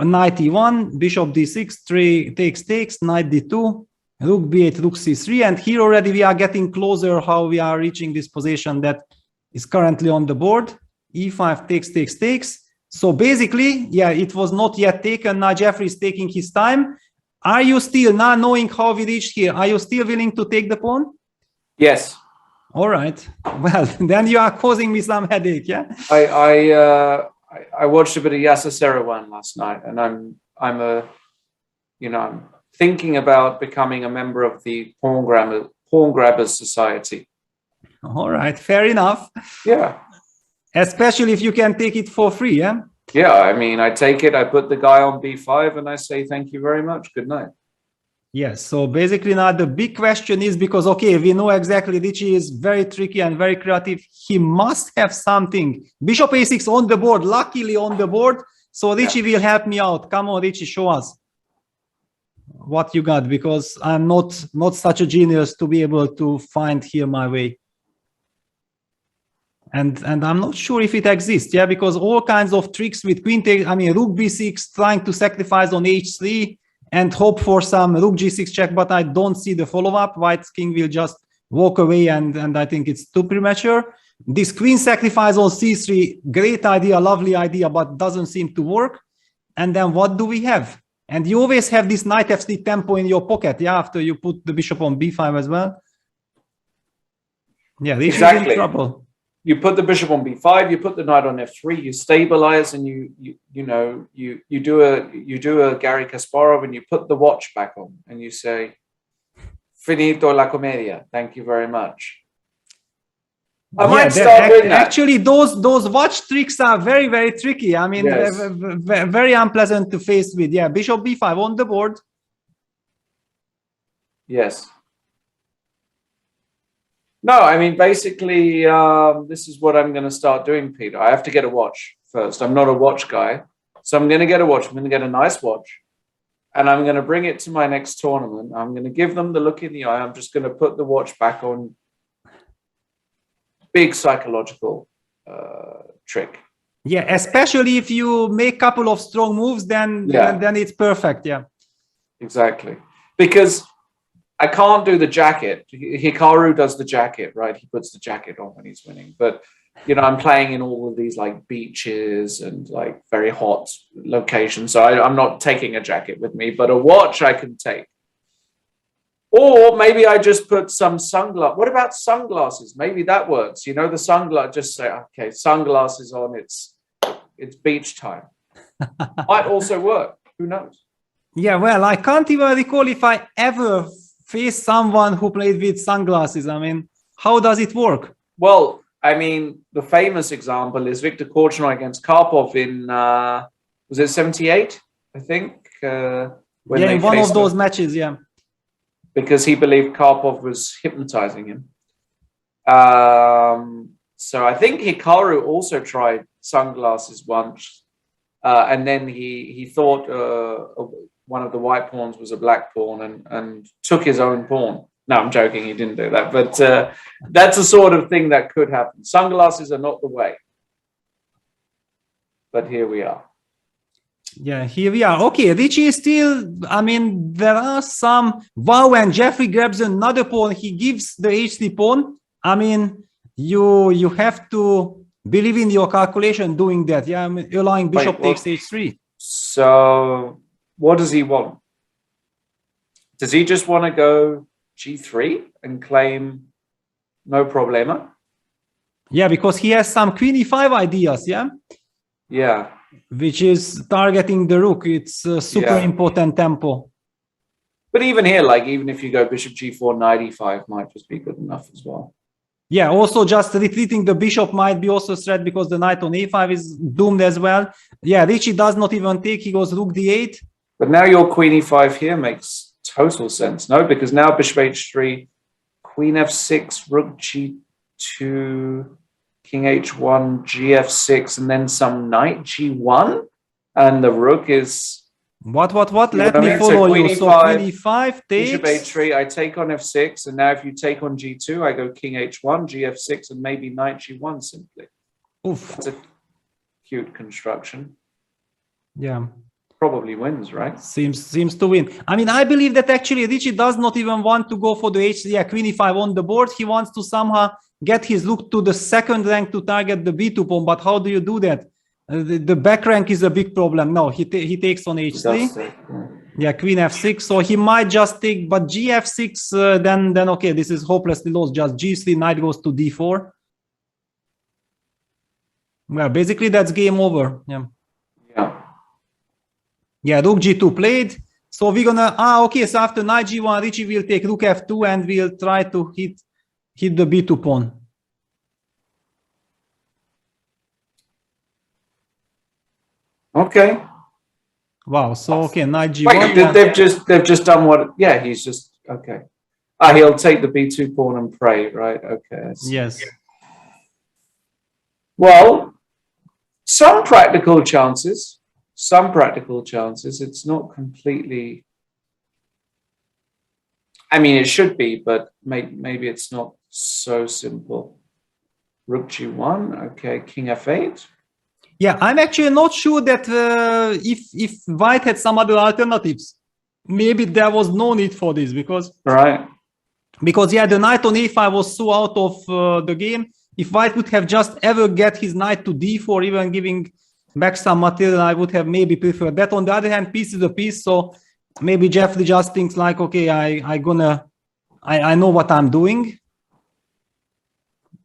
knight e1, bishop d6, takes, knight d2, rook b8, rook c3. And here already we are getting closer how we are reaching this position that is currently on the board. e5 takes. So basically, yeah, it was not yet taken. Now Jeffrey is taking his time. Are you still, now knowing how we reached here, are you still willing to take the pawn? Yes. All right. Well, then you are causing me some headache, yeah? I watched a bit of Yasser last night, and I'm thinking about becoming a member of the Pawn Grabbers Society. All right, fair enough. Yeah. Especially if you can take it for free, yeah? Yeah, I mean, I take it, I put the guy on b5, and I say thank you very much. Good night. Yes, so basically now the big question is, because, okay, we know exactly Richie is very tricky and very creative. He must have something. Bishop a6 on the board, luckily on the board. So Richie will help me out. Come on, Richie, show us what you got, because I'm not such a genius to be able to find here my way. And I'm not sure if it exists, yeah, because all kinds of tricks with queen take, I mean, rook b6, trying to sacrifice on h3 and hope for some rook g6 check, but I don't see the follow-up. White's king will just walk away, and I think it's too premature. This queen sacrifice on c3, great idea, lovely idea, but doesn't seem to work. And then what do we have? And you always have this knight f3 tempo in your pocket, yeah, after you put the bishop on b5 as well. Yeah, this is in trouble. You put the bishop on b5, you put the knight on f3, you stabilize, and you do a Gary Kasparov, and you put the watch back on, and you say, "Finito la commedia. Thank you very much." I might start doing that. Actually, those watch tricks are very, very tricky. I mean, Yes. very unpleasant to face with. Yeah, bishop b5 on the board. Yes. No, I mean, basically, this is what I'm going to start doing, Peter. I have to get a watch first. I'm not a watch guy. So I'm going to get a watch. I'm going to get a nice watch. And I'm going to bring it to my next tournament. I'm going to give them the look in the eye. I'm just going to put the watch back on. Big psychological trick. Yeah, especially if you make a couple of strong moves, then it's perfect. Yeah. Exactly. Because I can't do the jacket. Hikaru does the jacket, right? He puts the jacket on when he's winning. But, I'm playing in all of these like beaches and like very hot locations. So I'm not taking a jacket with me, but a watch I can take. Or maybe I just put some sunglasses. What about sunglasses? Maybe that works. The sunglasses, just say, okay, sunglasses on, it's beach time. Might also work. Who knows? Yeah, well, I can't even recall if I ever faced someone who played with sunglasses. I mean, how does it work? Well, I mean, the famous example is Viktor Korchnoi against Karpov in, was it 78, I think? When in one of those matches, yeah. Because he believed Karpov was hypnotizing him. So I think Hikaru also tried sunglasses once. And then he thought one of the white pawns was a black pawn and took his own pawn. No, I'm joking. He didn't do that. But that's a sort of thing that could happen. Sunglasses are not the way. But here we are. Yeah, here we are. Okay, Richie is still, I mean, there are some, wow, and Jeffrey grabs another pawn. He gives the h3 pawn. I mean, you have to believe in your calculation doing that. Yeah, I mean, allowing bishop takes h3. So what does he want? Does he just want to go g3 and claim no problema? Yeah, because he has some queen e5 ideas, yeah? Yeah. Which is targeting the rook. It's a super important tempo. But even here, like, even if you go bishop g4, knight e5 might just be good enough as well. Yeah, also just retreating the bishop might be also a threat because the knight on a5 is doomed as well. Yeah, Richie does not even take. He goes rook d8. But now your queen e5 here makes total sense, no? Because now bishop h3, queen f6, rook g2, king h1, gf6, and then some knight g1, and the rook is... What? Let me follow you. So queen e5 takes... Bishop h3, I take on f6, and now if you take on g2, I go king h1, gf6, and maybe knight g1 simply. Oof. That's a cute construction. Yeah. Probably wins, right? Seems to win. I mean, I believe that actually Richie does not even want to go for the h3, queen e5 on the board. He wants to somehow get his rook to the second rank to target the b2 pawn. But how do you do that? The back rank is a big problem. No, he takes on h3. Yeah, queen f6. So he might just take, but gf6. Then okay, this is hopelessly lost. Just g3, knight goes to d4. Well, basically that's game over. Yeah. Yeah, rook g2 played. So we're gonna okay. So after knight g1, Richie will take rook f2 and we'll try to hit the b2 pawn. Okay. Wow. So okay, knight g1. Wait, they've just done what? Yeah, he's just okay. He'll take the b2 pawn and pray, right? Okay. Yes. Well, some practical chances. Some practical chances. It's not completely. I mean, it should be, but maybe it's not so simple. Rook g1. Okay, king f8. Yeah, I'm actually not sure that if White had some other alternatives, maybe there was no need for this because yeah, the knight on a5 was so out of the game. If White would have just ever get his knight to d4, even giving back some material, I would have maybe preferred that. On the other hand, piece is a piece, so maybe Jeffrey just thinks like, okay, I know what I'm doing.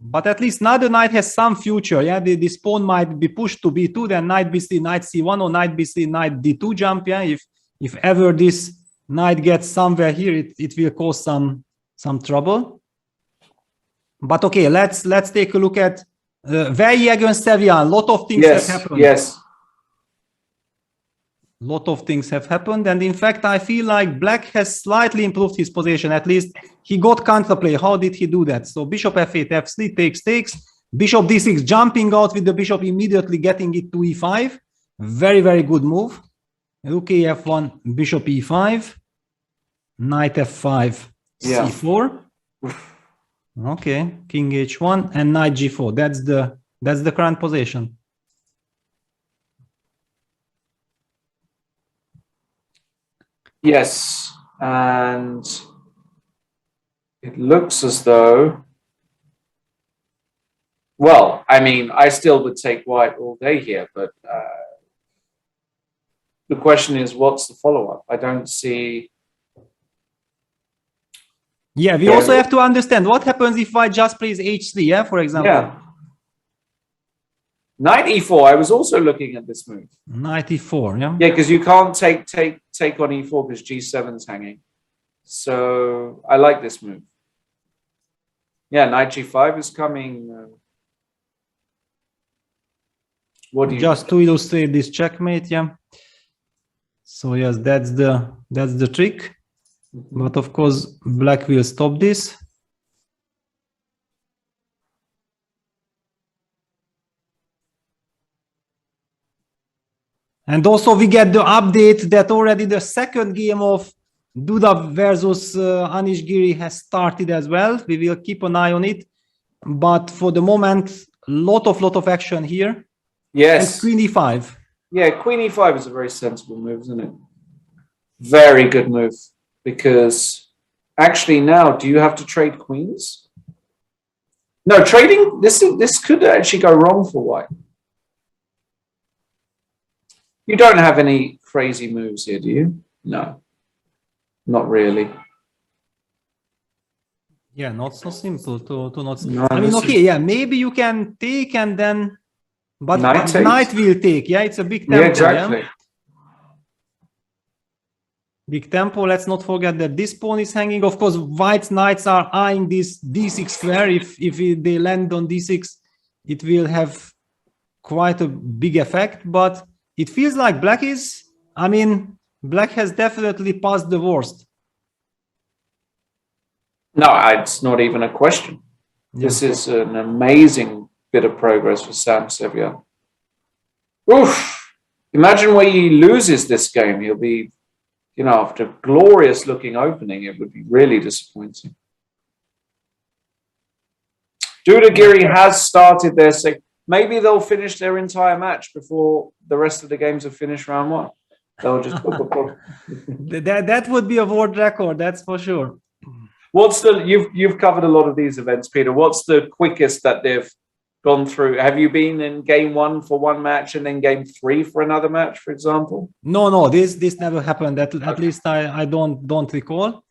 But at least now the knight has some future. Yeah, this pawn might be pushed to b2, then knight b3, knight c1, or knight b3, knight d2 jump. Yeah, if ever this knight gets somewhere here, it will cause some trouble. But okay, let's take a look at Veryi against Sevian. A lot of things have happened. Yes. A lot of things have happened, and in fact, I feel like Black has slightly improved his position. At least he got counterplay. How did he do that? So bishop f8, f3, takes. Bishop d6, jumping out with the bishop, immediately getting it to e5. Very, very good move. Rook f1, bishop e5, knight f5, c4. Okay, king h1 and knight g4. That's the current position. Yes, and it looks as though. Well, I mean, I still would take White all day here, but the question is, what's the follow-up? I don't see. Yeah, we also have to understand what happens if White just plays h3, yeah, for example. Yeah. Knight e4, I was also looking at this move. Knight e4, yeah. Yeah, because you can't take on e4 because g7's hanging. So I like this move. Yeah, knight g5 is coming. What do you just to illustrate this checkmate, yeah. So yes, that's the trick. But of course, Black will stop this. And also we get the update that already the second game of Duda versus Anish Giri has started as well. We will keep an eye on it. But for the moment, lot of action here. Yes. And queen e5. Yeah, queen e5 is a very sensible move, isn't it? Very good move. Because actually now, do you have to trade queens? No, trading, this could actually go wrong for White. You don't have any crazy moves here, do you? No, not really. Yeah, not so simple to not. No, I mean, okay, yeah, maybe you can take and then, but knight will take. Yeah, it's a big tempo. Yeah, exactly. Yeah? Big tempo. Let's not forget that this pawn is hanging. Of course, White's knights are eyeing this d6 square. If they land on d6, it will have quite a big effect, but it feels like Black is, I mean, Black has definitely passed the worst. No, it's not even a question. Yeah. This is an amazing bit of progress for Sam Sevian. Oof! Imagine where he loses this game. He'll be, you know, after a glorious looking opening, it would be really disappointing. Duda Giri has started their second. Maybe they'll finish their entire match before the rest of the games have finished round one. They'll just that would be a world record, that's for sure. What's the you've covered a lot of these events, Peter. What's the quickest that they've gone through? Have you been in game 1 for one match and then game 3 for another match, for example? No, this never happened. At least I don't recall.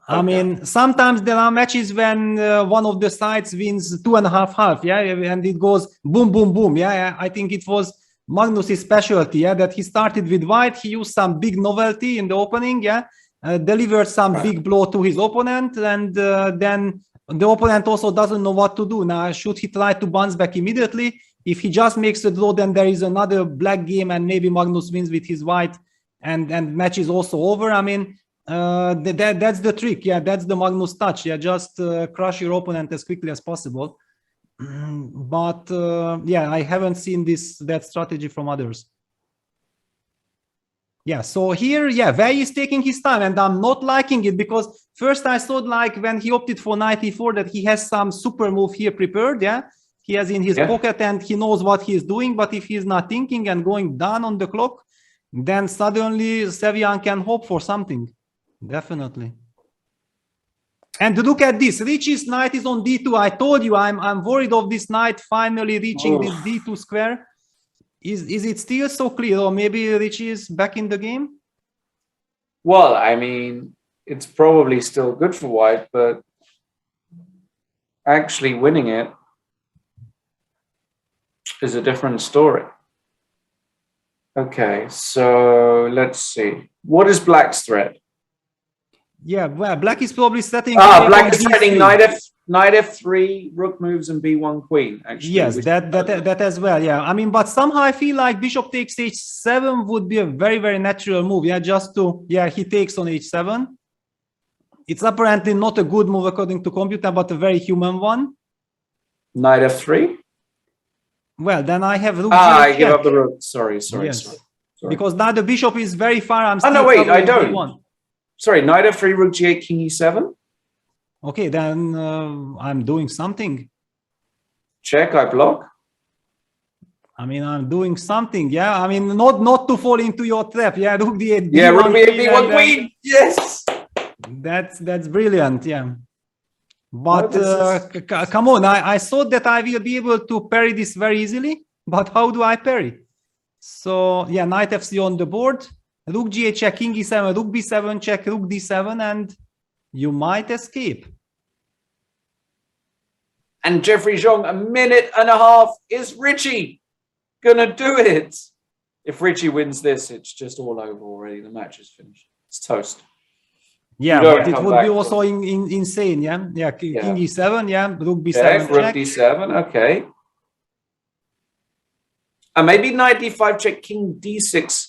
I mean, sometimes there are matches when one of the sides wins 2.5/2, yeah, and it goes boom, boom, boom, yeah. I think it was Magnus's specialty, yeah, that he started with white, he used some big novelty in the opening, yeah, delivered some big blow to his opponent, and then the opponent also doesn't know what to do. Now, should he try to bounce back immediately? If he just makes a draw, then there is another black game, and maybe Magnus wins with his white, and match is also over. I mean, that's the trick, yeah, that's the Magnus touch, yeah, just crush your opponent as quickly as possible. But yeah, I haven't seen that strategy from others. Yeah, so here, yeah, Wei is taking his time, and I'm not liking it, because first I thought, like, when he opted for knight e4, that he has some super move here prepared, yeah, he has in his pocket and he knows what he is doing. But if he's not thinking and going down on the clock, then suddenly Sevian can hope for something. Definitely. And look at this, Richie's knight is on d2. I told you I'm worried of this knight finally reaching this d2 square. Is it still so clear, or maybe Richie is back in the game? Well, I mean, it's probably still good for white, but actually winning it is a different story. Okay, so let's see. What is black's threat? Yeah, well, black is probably setting. Black is setting knight f3, rook moves, and b1 queen. Actually, yes, that as well. Yeah, I mean, but somehow I feel like bishop takes h7 would be a very, very natural move. Yeah, just to he takes on h7. It's apparently not a good move according to computer, but a very human one. Knight f3. Well, then I have rook. I give up the rook. Sorry. Because now the bishop is very far. I'm still no, wait, I don't. b1. Sorry, knight f3, rook g8, king e7. Okay, then I'm doing something. Check, I block. I mean, I'm doing something. Yeah, I mean, not to fall into your trap. Yeah, rook d8. Yeah, rook b8, b1 queen. Yes. That's brilliant. Yeah. But come on, I thought that I will be able to parry this very easily. But how do I parry? So yeah, knight f3 on the board. Rook g8 check, king e7, rook b7 check, rook d7, and you might escape. And Jeffrey Zhong, a minute and a half. Is Richie gonna do it? If Richie wins this, it's just all over already. The match is finished. It's toast. Yeah, but it would be also insane, yeah? Yeah, king e7, yeah, rook b7 check. Rook d7, okay. And maybe knight d5 check, king d6.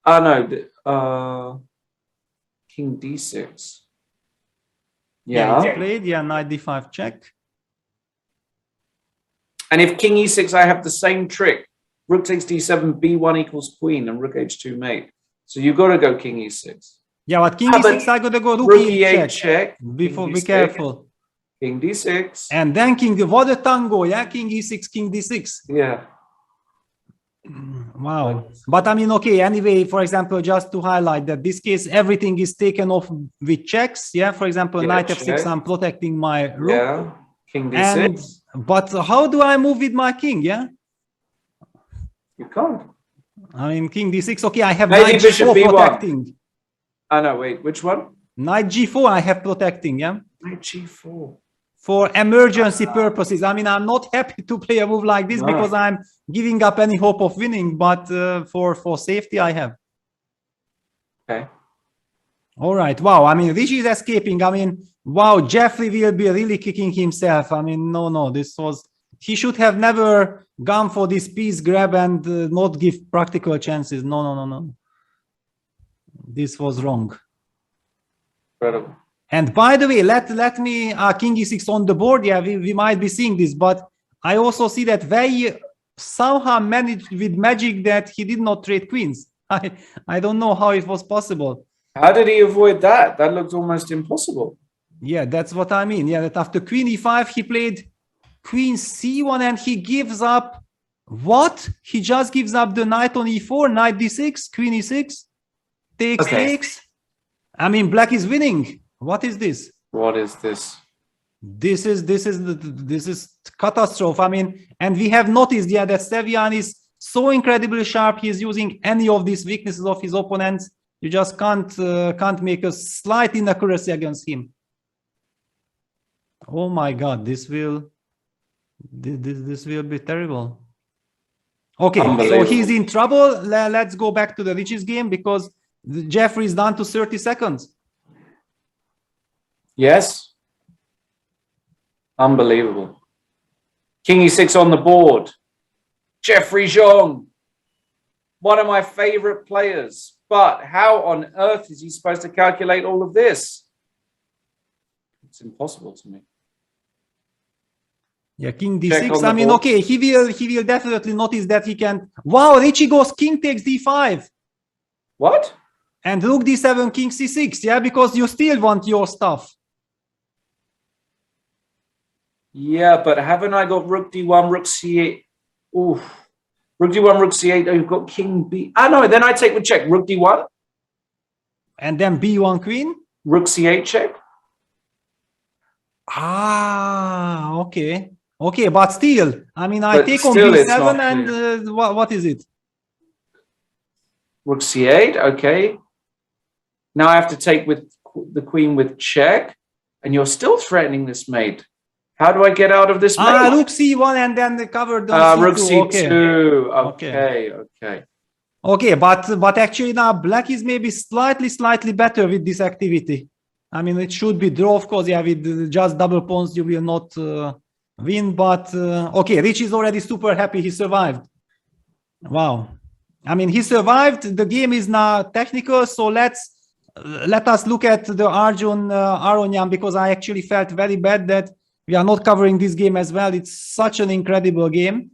No, king d6. Yeah. It's played, knight d5 check. And if king e6, I have the same trick. Rook takes d7, b1 equals queen, and rook h2 mate. So you got to go king e6. Yeah, but king e6, I got to go rook e8 check. Before, be careful. King d6. And then what a tango, yeah? King e6, king d6. Yeah. Wow. But I mean, okay, anyway, for example, just to highlight that this case, everything is taken off with checks. Yeah, for example, knight f6, I'm protecting my rook. Yeah, king d6. But how do I move with my king? Yeah, you can't. I mean, king d6. Okay, I have knight g4 protecting. Oh no, wait, which one? Knight g4 I have protecting. Yeah, knight g4. For emergency purposes. I mean, I'm not happy to play a move like this because I'm giving up any hope of winning, but for safety, I have. Okay. All right. Wow. I mean, Richie is escaping. I mean, wow, Jeffrey will be really kicking himself. I mean, no, he should have never gone for this piece grab and not give practical chances. No. This was wrong. Incredible. And by the way, let me king e6 on the board. Yeah, we might be seeing this, but I also see that Wei somehow managed with magic that he did not trade queens. I don't know how it was possible. How did he avoid that? That looks almost impossible. Yeah, that's what I mean. Yeah, that after queen e5, he played queen c1 and he gives up what? He just gives up the knight on e4, knight d6, queen e6, takes. I mean, black is winning. What is this? What is this? This is catastrophe. I mean, and we have noticed, yeah, that Sevian is so incredibly sharp. He's using any of these weaknesses of his opponents. You just can't make a slight inaccuracy against him. Oh my God, this will be terrible. Okay, so he's in trouble. Let's go back to the Rich's game because Jeffrey is down to 30 seconds. Yes. Unbelievable. King e6 on the board. Jeffrey Zhong, one of my favorite players. But how on earth is he supposed to calculate all of this? It's impossible to me. Yeah, king d6. I mean, okay, he will definitely notice that he can. Wow, Richie goes king takes d5. What? And rook d7, king c6. Yeah, because you still want your stuff. Yeah, but haven't I got rook d1, rook c8? Ooh, rook d1, rook c8. You've got king b. Ah, no, then I take with check. Rook d1. And then b1 queen. Rook c8 check. Ah, okay. Okay, but still, I mean, I take on b7 and what is it? Rook c8, okay. Now I have to take with the queen with check, and you're still threatening this mate. How do I get out of this mate? Ah, rook c1 and then the covered on c2. Rook c2, okay. Okay, but actually now black is maybe slightly better with this activity. I mean, it should be draw, of course. Yeah, with just double pawns, you will not win. But okay, Rich is already super happy he survived. Wow. I mean, he survived. The game is now technical. So let us look at the Arjun Aronyan, because I actually felt very bad that we are not covering this game as well. It's such an incredible game.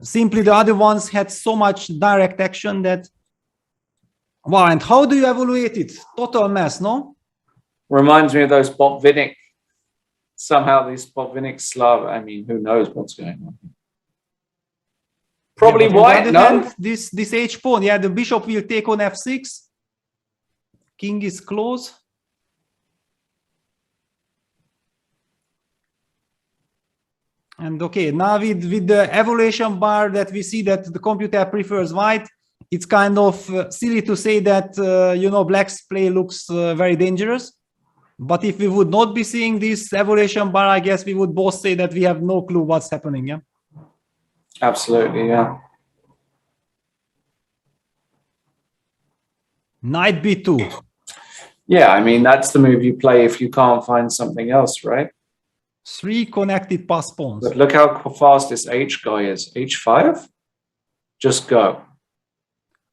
Simply the other ones had so much direct action that... Wow, and how do you evaluate it? Total mess, no? Reminds me of those Botvinnik. Somehow these Botvinnik Slav, I mean, who knows what's going on. Probably white, no? Hand, this h pawn, yeah, the bishop will take on f6. King is close. And okay, now with the evaluation bar that we see that the computer prefers white, it's kind of silly to say that, you know, black's play looks very dangerous. But if we would not be seeing this evaluation bar, I guess we would both say that we have no clue what's happening, yeah? Absolutely, yeah. Knight b2. Yeah, I mean, that's the move you play if you can't find something else, right? 3 connected pass pawns. But look how fast this H guy is. H5? Just go.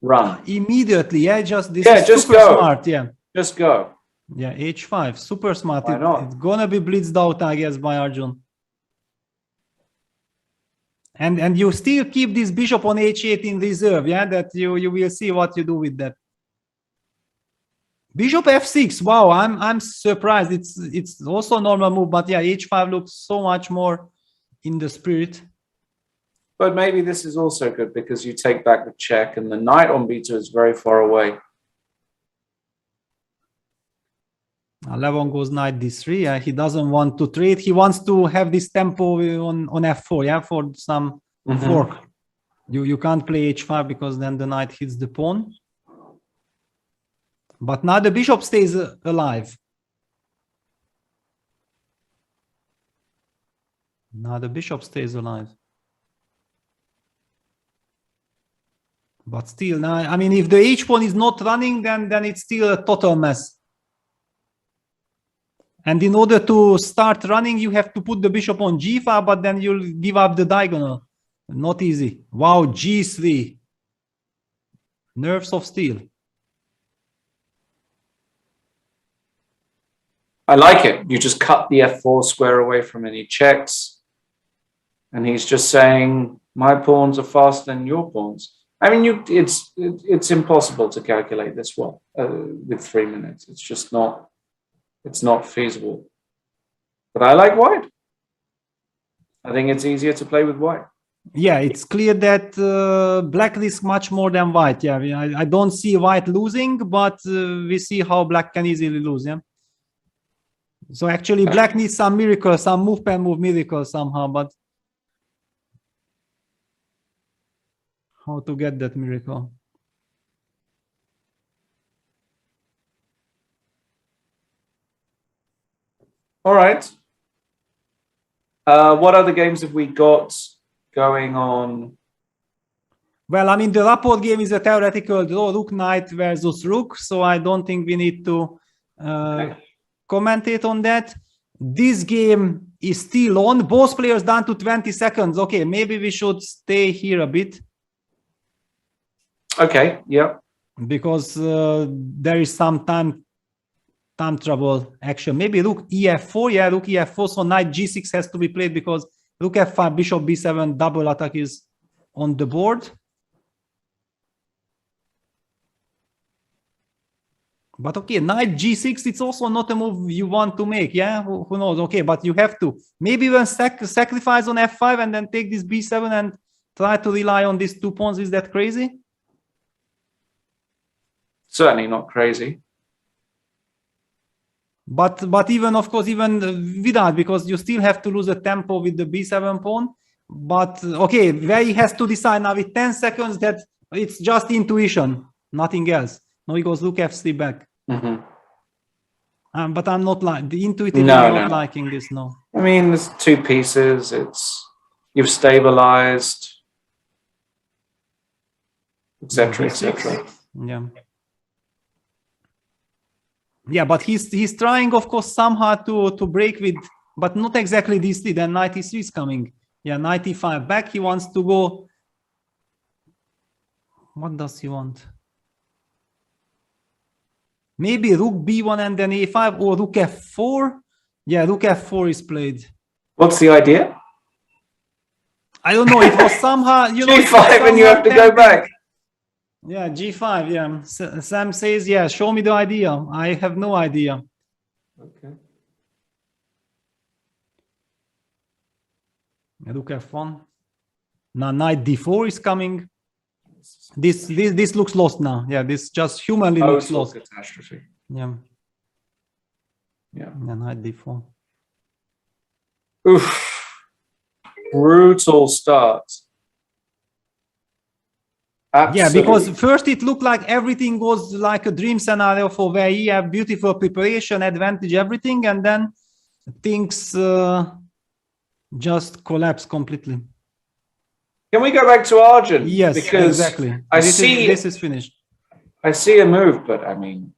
Run. Immediately, yeah, just this yeah, is just super go. smart, yeah. Just go. Yeah, H5, super smart. Why not? It's gonna be blitzed out, I guess, by Arjun. And you still keep this bishop on H8 in reserve, yeah, that you will see what you do with that. Bishop F6, wow, I'm surprised. It's also a normal move, but yeah, H5 looks so much more in the spirit. But maybe this is also good because you take back the check and the knight on b2 is very far away. Levon goes knight d3. Yeah, he doesn't want to trade. He wants to have this tempo on f4, yeah, for some fork. You can't play h5 because then the knight hits the pawn. But now the bishop stays alive. Now the bishop stays alive. But still, now, I mean, if the h pawn is not running, then it's still a total mess. And in order to start running, you have to put the bishop on g5, but then you'll give up the diagonal. Not easy. Wow, g3. Nerves of steel. I like it. You just cut the f4 square away from any checks. And he's just saying, my pawns are faster than your pawns. I mean, it's impossible to calculate this well with 3 minutes. It's just not, it's not feasible. But I like white. I think it's easier to play with white. Yeah, it's clear that black risks much more than white. Yeah, I don't see white losing, but we see how black can easily lose. Yeah. So actually, black needs some miracle, some move pen move miracle somehow, but how to get that miracle? All right. What other games have we got going on? Well, I mean, the rapport game is a theoretical draw, rook knight versus rook, so I don't think we need to commentate on that. This game is still on. Both players down to 20 seconds. Okay, maybe we should stay here a bit. Okay, yeah. Because there is some time trouble action. Maybe rook ef4. Yeah, rook ef4. So knight g6 has to be played because rook f5, bishop b7, double attack is on the board. But okay, knight g6, it's also not a move you want to make, yeah? Who knows? Okay, but you have to. Maybe even sacrifice on f5 and then take this b7 and try to rely on these 2 pawns. Is that crazy? Certainly not crazy. But even, of course, even without, because you still have to lose a tempo with the b7 pawn. But okay, where he has to decide now with 10 seconds that it's just intuition, nothing else. No, he goes rook f3 back. Mm-hmm. But I'm not like the intuitive. No. Liking this. No. I mean, there's 2 pieces. You've stabilized, etc., etc. Yeah. Yeah, but he's trying, of course, somehow to break with, but not exactly this. Then knight e3 is coming. Yeah, knight e5 back. He wants to go. What does he want? Maybe rook b1 and then a5 or rook f4. Yeah, rook f4 is played. What's the idea? I don't know. It was somehow, you know, g5 and you have to go back. Yeah, g5. Yeah, Sam says, yeah. Show me the idea. I have no idea. Okay. Rook f1. Now knight d4 is coming. This looks lost now. Yeah, this just humanly looks lost. Catastrophe. Yeah. Yeah. And knight d4. Oof. Brutal start. Absolutely. Yeah, because first it looked like everything was like a dream scenario for where he had beautiful preparation, advantage, everything, and then things just collapse completely. Can we go back to Arjun? Yes, because exactly. This is finished. I see a move, but I mean,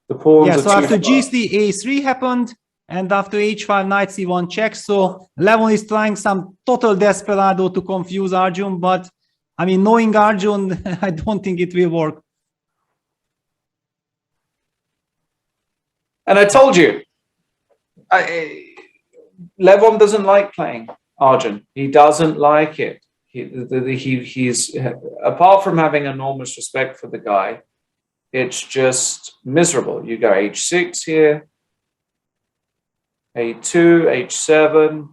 the pawns yeah, are so after too far. g3, a3 happened, and after h5, knight c1 checks. So Levon is trying some total desperado to confuse Arjun, but I mean, knowing Arjun, I don't think it will work. And I told you, Levon doesn't like playing Arjun. He doesn't like it. He's apart from having enormous respect for the guy, it's just miserable. You go h6 here, a2, h7,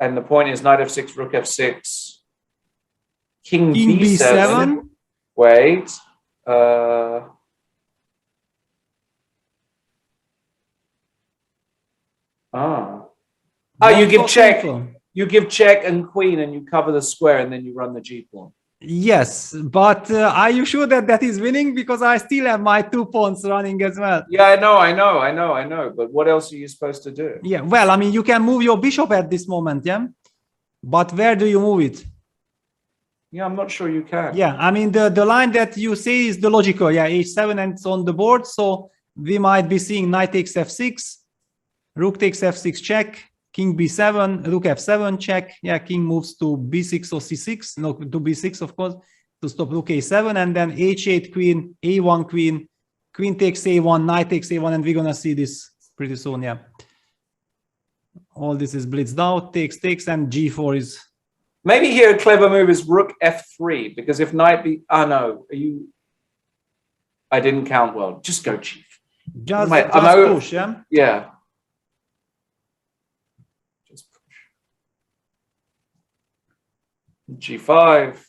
and the point is knight f6, rook f6, king b7. Wait. You give check. Simple. You give check and queen, and you cover the square, and then you run the g pawn. Yes, but are you sure that that is winning? Because I still have my 2 pawns running as well. Yeah, I know. But what else are you supposed to do? Yeah, well, I mean, you can move your bishop at this moment, yeah? But where do you move it? Yeah, I'm not sure you can. Yeah, I mean, the line that you say is the logical. Yeah, h7 and it's on the board. So we might be seeing knight takes f6, rook takes f6 check, king b7, rook f7 check. Yeah, king moves to b6 or c6. No, to b6, of course, to stop rook a7. And then h8 queen, a1 queen, queen takes a1, knight takes a1. And we're going to see this pretty soon, yeah. All this is blitzed out, takes, and g4 is... Maybe here a clever move is rook f3, because if knight be... Oh, no. Are you... I didn't count well. Just go chief. Just push, yeah? Yeah. Just push. g5.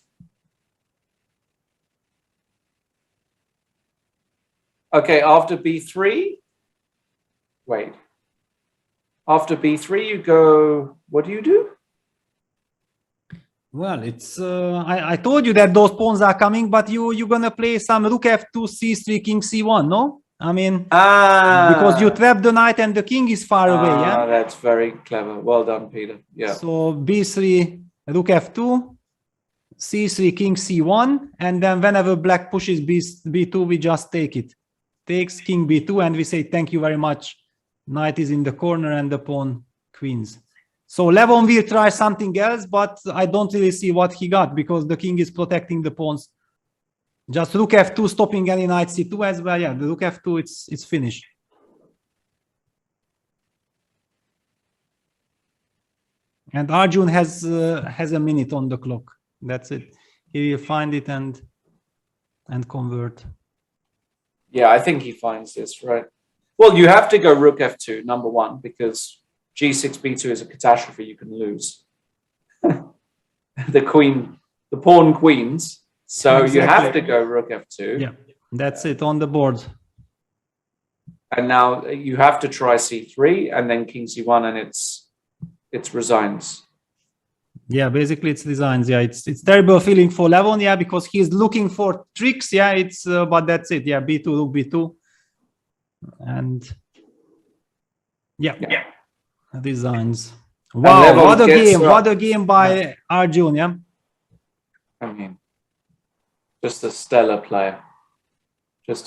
Okay, after b3, wait. After b3, you go. What do you do? Well, it's I told you that those pawns are coming, but you're gonna play some rook f2, c3, king c1, no? I mean, because you trap the knight and the king is far away, yeah? That's very clever. Well done, Peter. Yeah. So b3, rook f2, c3, king c1, and then whenever black pushes b2, we just take it. Takes king b2, and we say thank you very much. Knight is in the corner and the pawn queens. So Levon will try something else, but I don't really see what he got because the king is protecting the pawns. Just rook f2, stopping any knight c2 as well. Yeah, the rook f2, it's finished. And Arjun has a minute on the clock. That's it. He will find it and convert. Yeah, I think he finds this, right? Well, you have to go rook f2, number one, because g6, b2 is a catastrophe you can lose. The pawn queens. So exactly. You have to go rook f2. Yeah, that's it on the board. And now you have to try c3 and then king c1, and it's resigns. Yeah, basically it's designs. Yeah, it's terrible feeling for Levon. Yeah, because he's looking for tricks. Yeah, it's but that's it. Yeah, b2, rook b2, and yeah. Designs. Wow, what a game! What a game by Arjun. Yeah. I mean, just a stellar player.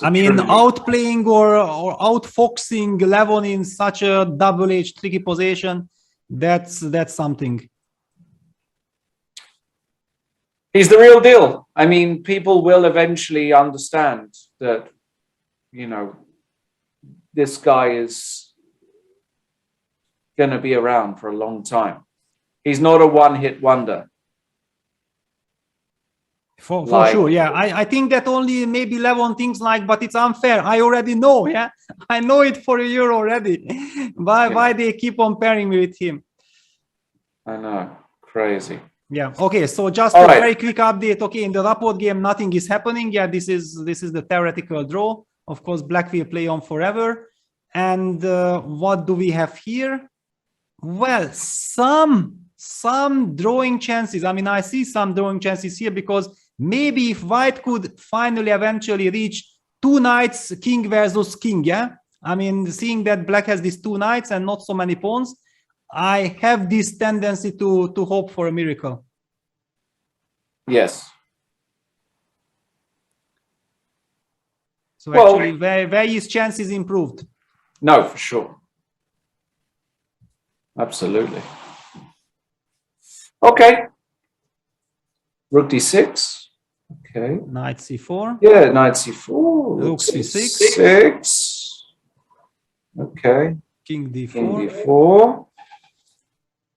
I mean, outplaying or outfoxing Levon in such a double-edged tricky position. That's something. He's the real deal. I mean, people will eventually understand that, you know, this guy is going to be around for a long time. He's not a one-hit wonder. For sure, yeah. I think that only maybe Levon thinks like, but it's unfair. I already know, yeah. I know it for a year already. Why they keep on pairing me with him? I know, crazy. Yeah. Okay. So just a very quick update. Okay, in the rapport game, nothing is happening. Yeah, this is the theoretical draw. Of course, black will play on forever. And what do we have here? Well, some drawing chances. I mean, I see some drawing chances here because maybe if white could finally eventually reach two knights, king versus king. Yeah. I mean, seeing that black has these two knights and not so many pawns, I have this tendency to hope for a miracle. Yes. So actually, where his chances improved? No, for sure. Absolutely. Okay. Rook d6. Okay. Knight c4. Yeah, knight c4. Rook c6. 6. Okay. King d4. King d4.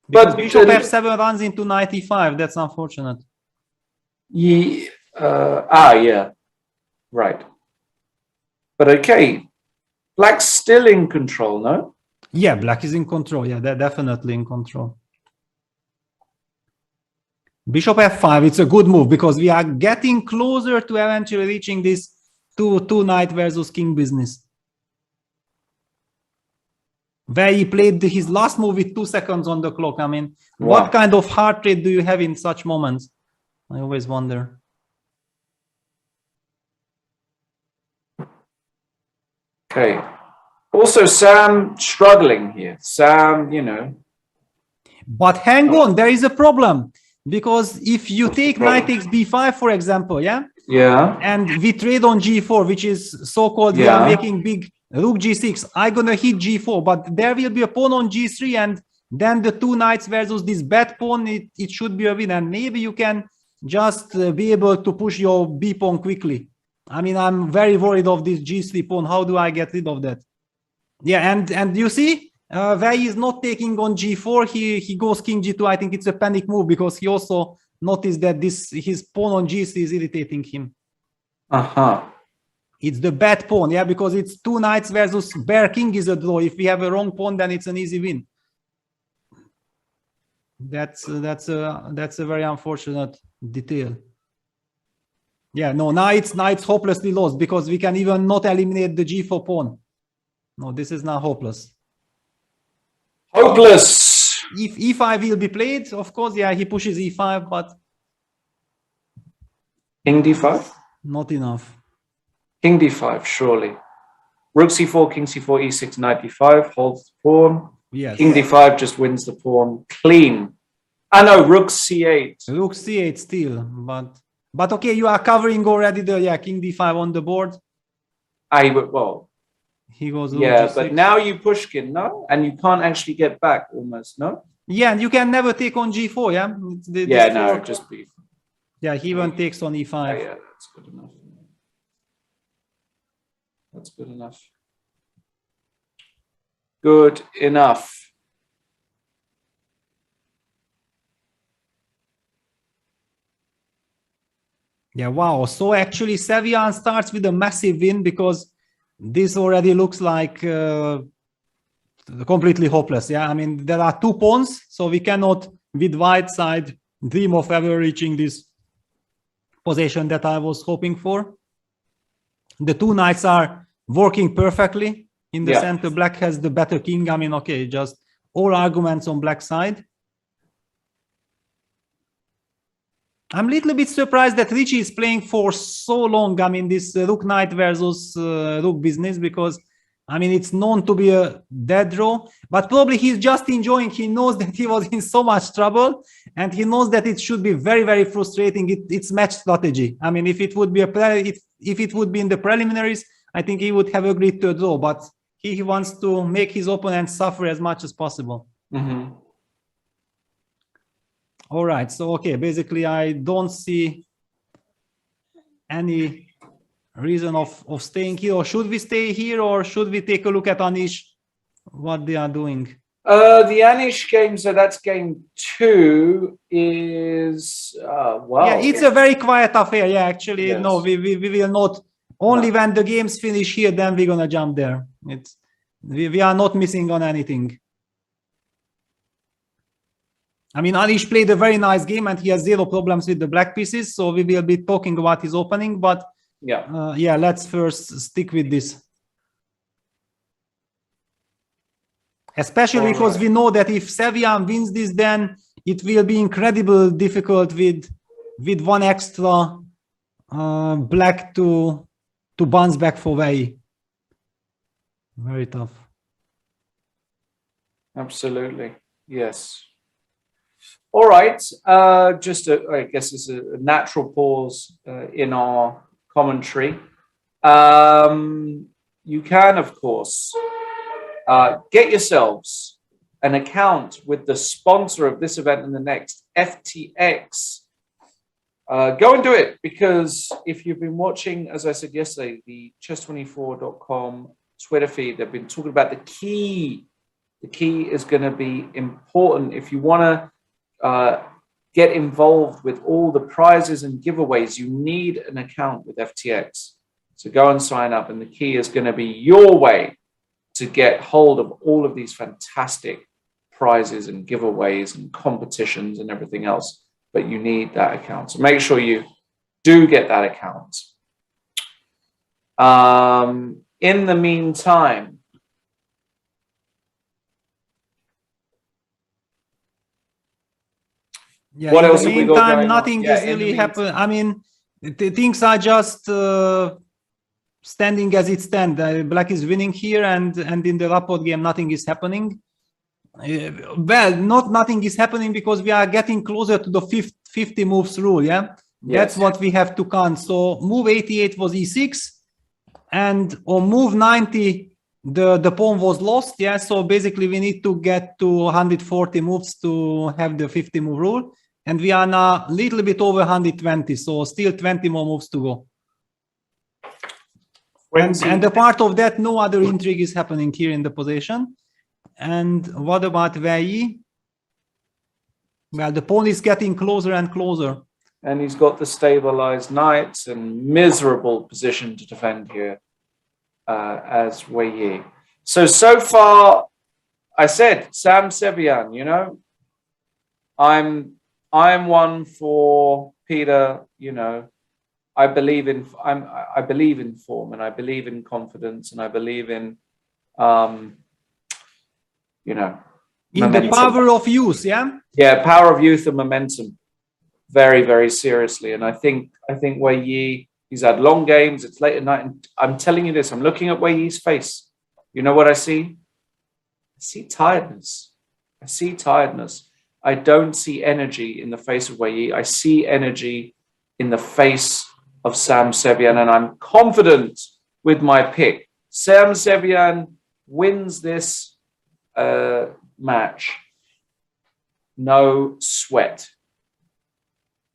But bishop f7 runs into knight e5. That's unfortunate. Yeah. Right. But okay. Black's still in control, no? Yeah, black is in control. Yeah, they're definitely in control. Bishop f5, it's a good move because we are getting closer to eventually reaching this two knight versus king business. Where he played his last move with 2 seconds on the clock. I mean, what kind of heart rate do you have in such moments? I always wonder. Okay. Also, Sam struggling here. Sam, you know. But hang on, there is a problem. Because if you take knight takes b5, for example, yeah? Yeah. And we trade on g4, which is so-called we are making big rook g6. I'm going to hit g4, but there will be a pawn on g3, and then the two knights versus this bad pawn, it should be a win. And maybe you can just be able to push your b pawn quickly. I mean, I'm very worried of this g3 pawn. How do I get rid of that? Yeah, and you see, where he is not taking on g4, he goes king g2. I think it's a panic move because he also noticed that his pawn on g3 is irritating him. It's the bad pawn, yeah, because it's two knights versus bare king is a draw. If we have a wrong pawn, then it's an easy win. That's a very unfortunate detail. Yeah, no, now it's hopelessly lost because we can even not eliminate the g4 pawn. No, this is now hopeless. Hopeless. If e5 will be played, of course, yeah, he pushes e5, but King d5? not enough. King d5, surely. Rook c4, king c4, e6, knight d5, holds the pawn. Yes. King d5 just wins the pawn. Clean. I know, rook c8. Rook c8 still, but okay, you are covering already the king d5 on the board. Well, he goes yeah, G6. but now you pushkin, no? And you can't actually get back almost, no? Yeah, and you can never take on g4, yeah? Yeah, no, just be. Yeah, he even takes on e5. Yeah, that's good enough. That's good enough. Good enough. Yeah, wow. So actually, Sevian starts with a massive win because this already looks like completely hopeless. Yeah, I mean, there are 2 pawns, so we cannot, with white side, dream of ever reaching this position that I was hoping for. The 2 knights are working perfectly in the center. Black has the better king. I mean, okay, just all arguments on black side. I'm a little bit surprised that Richie is playing for so long. I mean, this rook knight versus rook business, because I mean, it's known to be a dead draw, but probably he's just enjoying. He knows that he was in so much trouble, and he knows that it should be very, very frustrating. It's match strategy. I mean, if it would be if it would be in the preliminaries, I think he would have agreed to a draw, but he wants to make his opponent suffer as much as possible. Mm-hmm. All right, so okay, basically I don't see any reason of staying here. Or should we stay here, or should we take a look at Anish, what they are doing? The Anish game, so that's game 2, is well. Yeah, it's a very quiet affair. Yeah, actually, Yes. no, we will not. Only when the games finish here, then we're gonna jump there. We are not missing on anything. I mean, Anish played a very nice game, and he has 0 problems with the black pieces. So we will be talking about his opening, but yeah, let's first stick with this. Especially because we know that if Sevian wins this, then it will be incredibly difficult with 1 extra black to bounce back for Wei. Very tough. Absolutely, yes. All right, just I guess it's a natural pause in our commentary. You can, of course, get yourselves an account with the sponsor of this event and the next, FTX. Go and do it, because if you've been watching, as I said yesterday, the chess24.com Twitter feed, they've been talking about the key. The key is going to be important if you want to get involved with all the prizes and giveaways. You need an account with FTX. So go and sign up, and the key is going to be your way to get hold of all of these fantastic prizes and giveaways and competitions and everything else. But you need that account. So make sure you do get that account. In the meantime, yeah, what in else the have we got meantime, going on? nothing Yeah, is in the really meantime- happening. I mean, things are just standing as it stands. Black is winning here, and in the rapport game, nothing is happening. Well, nothing is happening because we are getting closer to the 50 moves rule. Yeah, that's what we have to count. So move 88 was e6, and on move 90, the pawn was lost. Yeah, so basically we need to get to 140 moves to have the 50 move rule, and we are now a little bit over 120. So still 20 more moves to go. And a part of that, no other intrigue is happening here in the position. And what about Wei? Well, the pawn is getting closer and closer. And he's got the stabilized knights and miserable position to defend here as Wei Yi. So far, I said, Sam Sevian, you know, I'm one for Peter, you know, I believe in form, and I believe in confidence, and I believe in you know, In the power of youth, yeah? Yeah, power of youth and momentum. Very, very seriously. And I think Wei Yi, he's had long games, it's late at night, and I'm telling you this, I'm looking at Wei Yi's face. You know what I see? I see tiredness. I see tiredness. I don't see energy in the face of Wei Yi. I see energy in the face of Sam Sevian, and I'm confident with my pick. Sam Sevian wins this match. No sweat.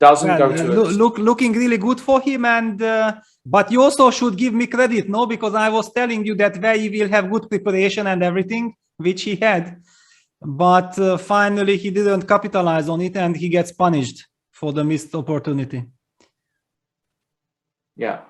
Doesn't go to looking really good for him, and but you also should give me credit, no? Because I was telling you that Wei will have good preparation and everything, which he had, but finally he didn't capitalize on it, and he gets punished for the missed opportunity. Yeah.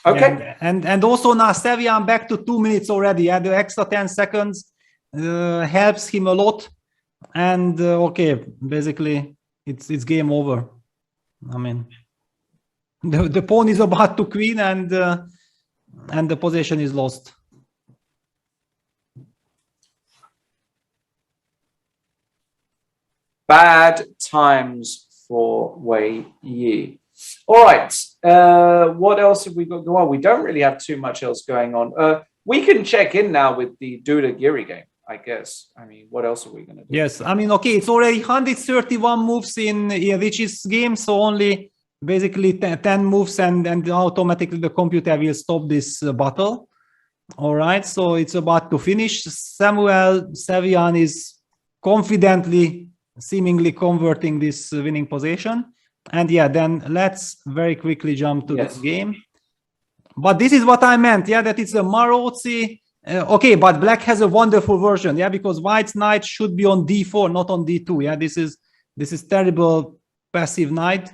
Okay. And also now Sevian back to 2 minutes already. Yeah, the extra 10 seconds helps him a lot. And okay, basically it's game over. I mean, the pawn is about to queen, and the position is lost. Bad times for Wei Yi. All right. What else have we got going on? We don't really have too much else going on. We can check in now with the Duda Giri game, I guess. I mean, what else are we going to do? Yes, I mean, okay, it's already 131 moves in Rich's game, so only basically 10 moves, and automatically the computer will stop this battle. All right, so it's about to finish. Samuel Sevian is confidently, seemingly converting this winning position. And yeah, then let's very quickly jump to this game. But this is what I meant, yeah, that it's a Marozi. Okay, but black has a wonderful version, yeah, because white's knight should be on d4, not on d2. Yeah, this is terrible passive knight.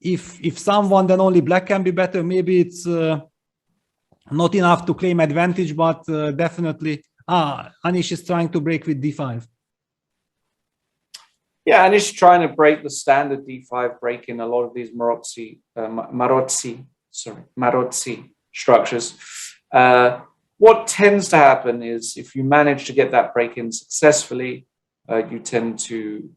If someone, then only black can be better. Maybe it's not enough to claim advantage, but definitely. Anish is trying to break with d5. Yeah, and he's trying to break the standard d5 break in a lot of these Marozi structures. What tends to happen is if you manage to get that break in successfully, you tend to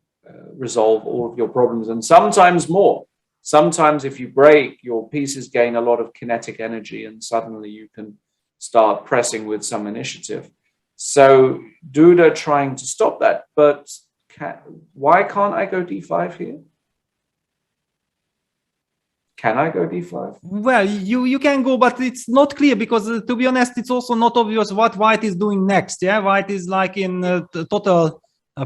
resolve all of your problems, and sometimes more. Sometimes if you break, your pieces gain a lot of kinetic energy, and suddenly you can start pressing with some initiative. So Duda trying to stop that, but why can't I go d5 here? Can I go d5? Well, you can go, but it's not clear because, to be honest, it's also not obvious what white is doing next. Yeah, white is like in a total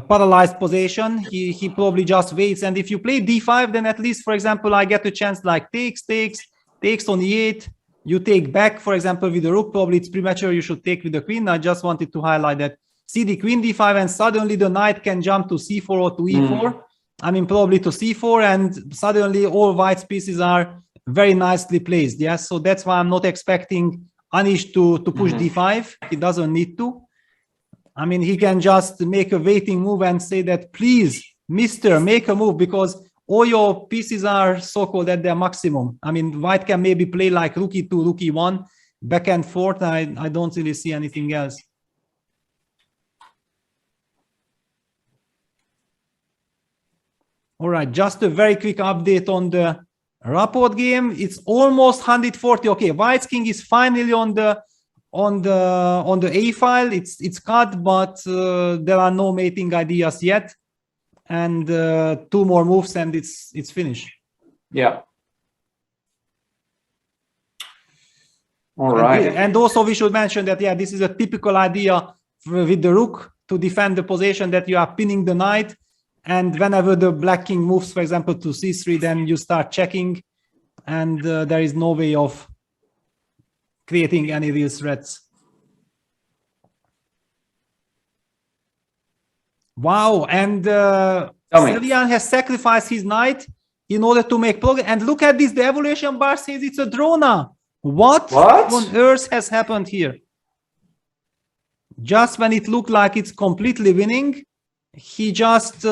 paralyzed position. He probably just waits, and if you play d5, then at least, for example, I get a chance like takes on e8. You take back, for example, with the rook. Probably it's premature. You should take with the queen. I just wanted to highlight that. See the queen d5, and suddenly the knight can jump to c4 or to e4. I mean, probably to c4, and suddenly all white's pieces are very nicely placed. Yeah, so that's why I'm not expecting Anish to push d5. He doesn't need to. I mean, he can just make a waiting move and say that, please, mister, make a move, because all your pieces are so-called at their maximum. I mean, white can maybe play like rook e2, rook e1, back and forth. I don't really see anything else. All right, just a very quick update on the rapport game. It's almost 140. Okay, white's king is finally on the A file. It's cut, but there are no mating ideas yet, and 2 more moves and it's finished. Yeah. All right. And also we should mention that this is a typical idea with the rook to defend the position, that you are pinning the knight. And whenever the black king moves, for example, to c3, then you start checking, and there is no way of creating any real threats. Wow, and Sevian has sacrificed his knight in order to make progress. And look at this, the evaluation bar says it's a draw now. What on earth has happened here? Just when it looked like it's completely winning, he just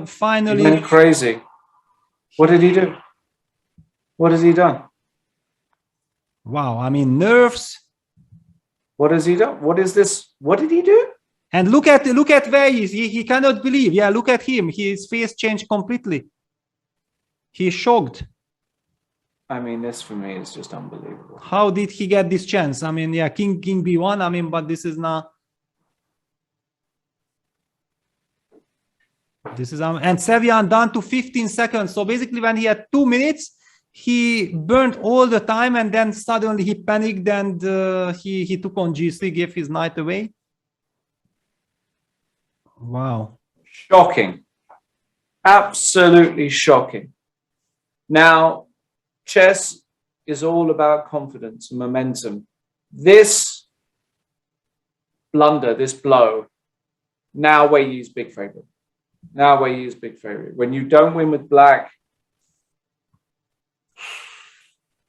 finally he went crazy. What did he do? What has he done? Wow, I mean, nerves. What has he done? What is this? What did he do? And look at where he is. He cannot believe. Yeah, look at him. His face changed completely. He's shocked. I mean, this for me is just unbelievable. How did he get this chance? I mean, yeah, King B1. I mean, but this is not. This is and Sevian down to 15 seconds. So basically, when he had 2 minutes, he burned all the time, and then suddenly he panicked and he took on G3, gave his knight away. Wow. Shocking. Absolutely shocking. Now, chess is all about confidence and momentum. This blunder, this blow, now where you use big favorite. Now where you use big favorite. When you don't win with black,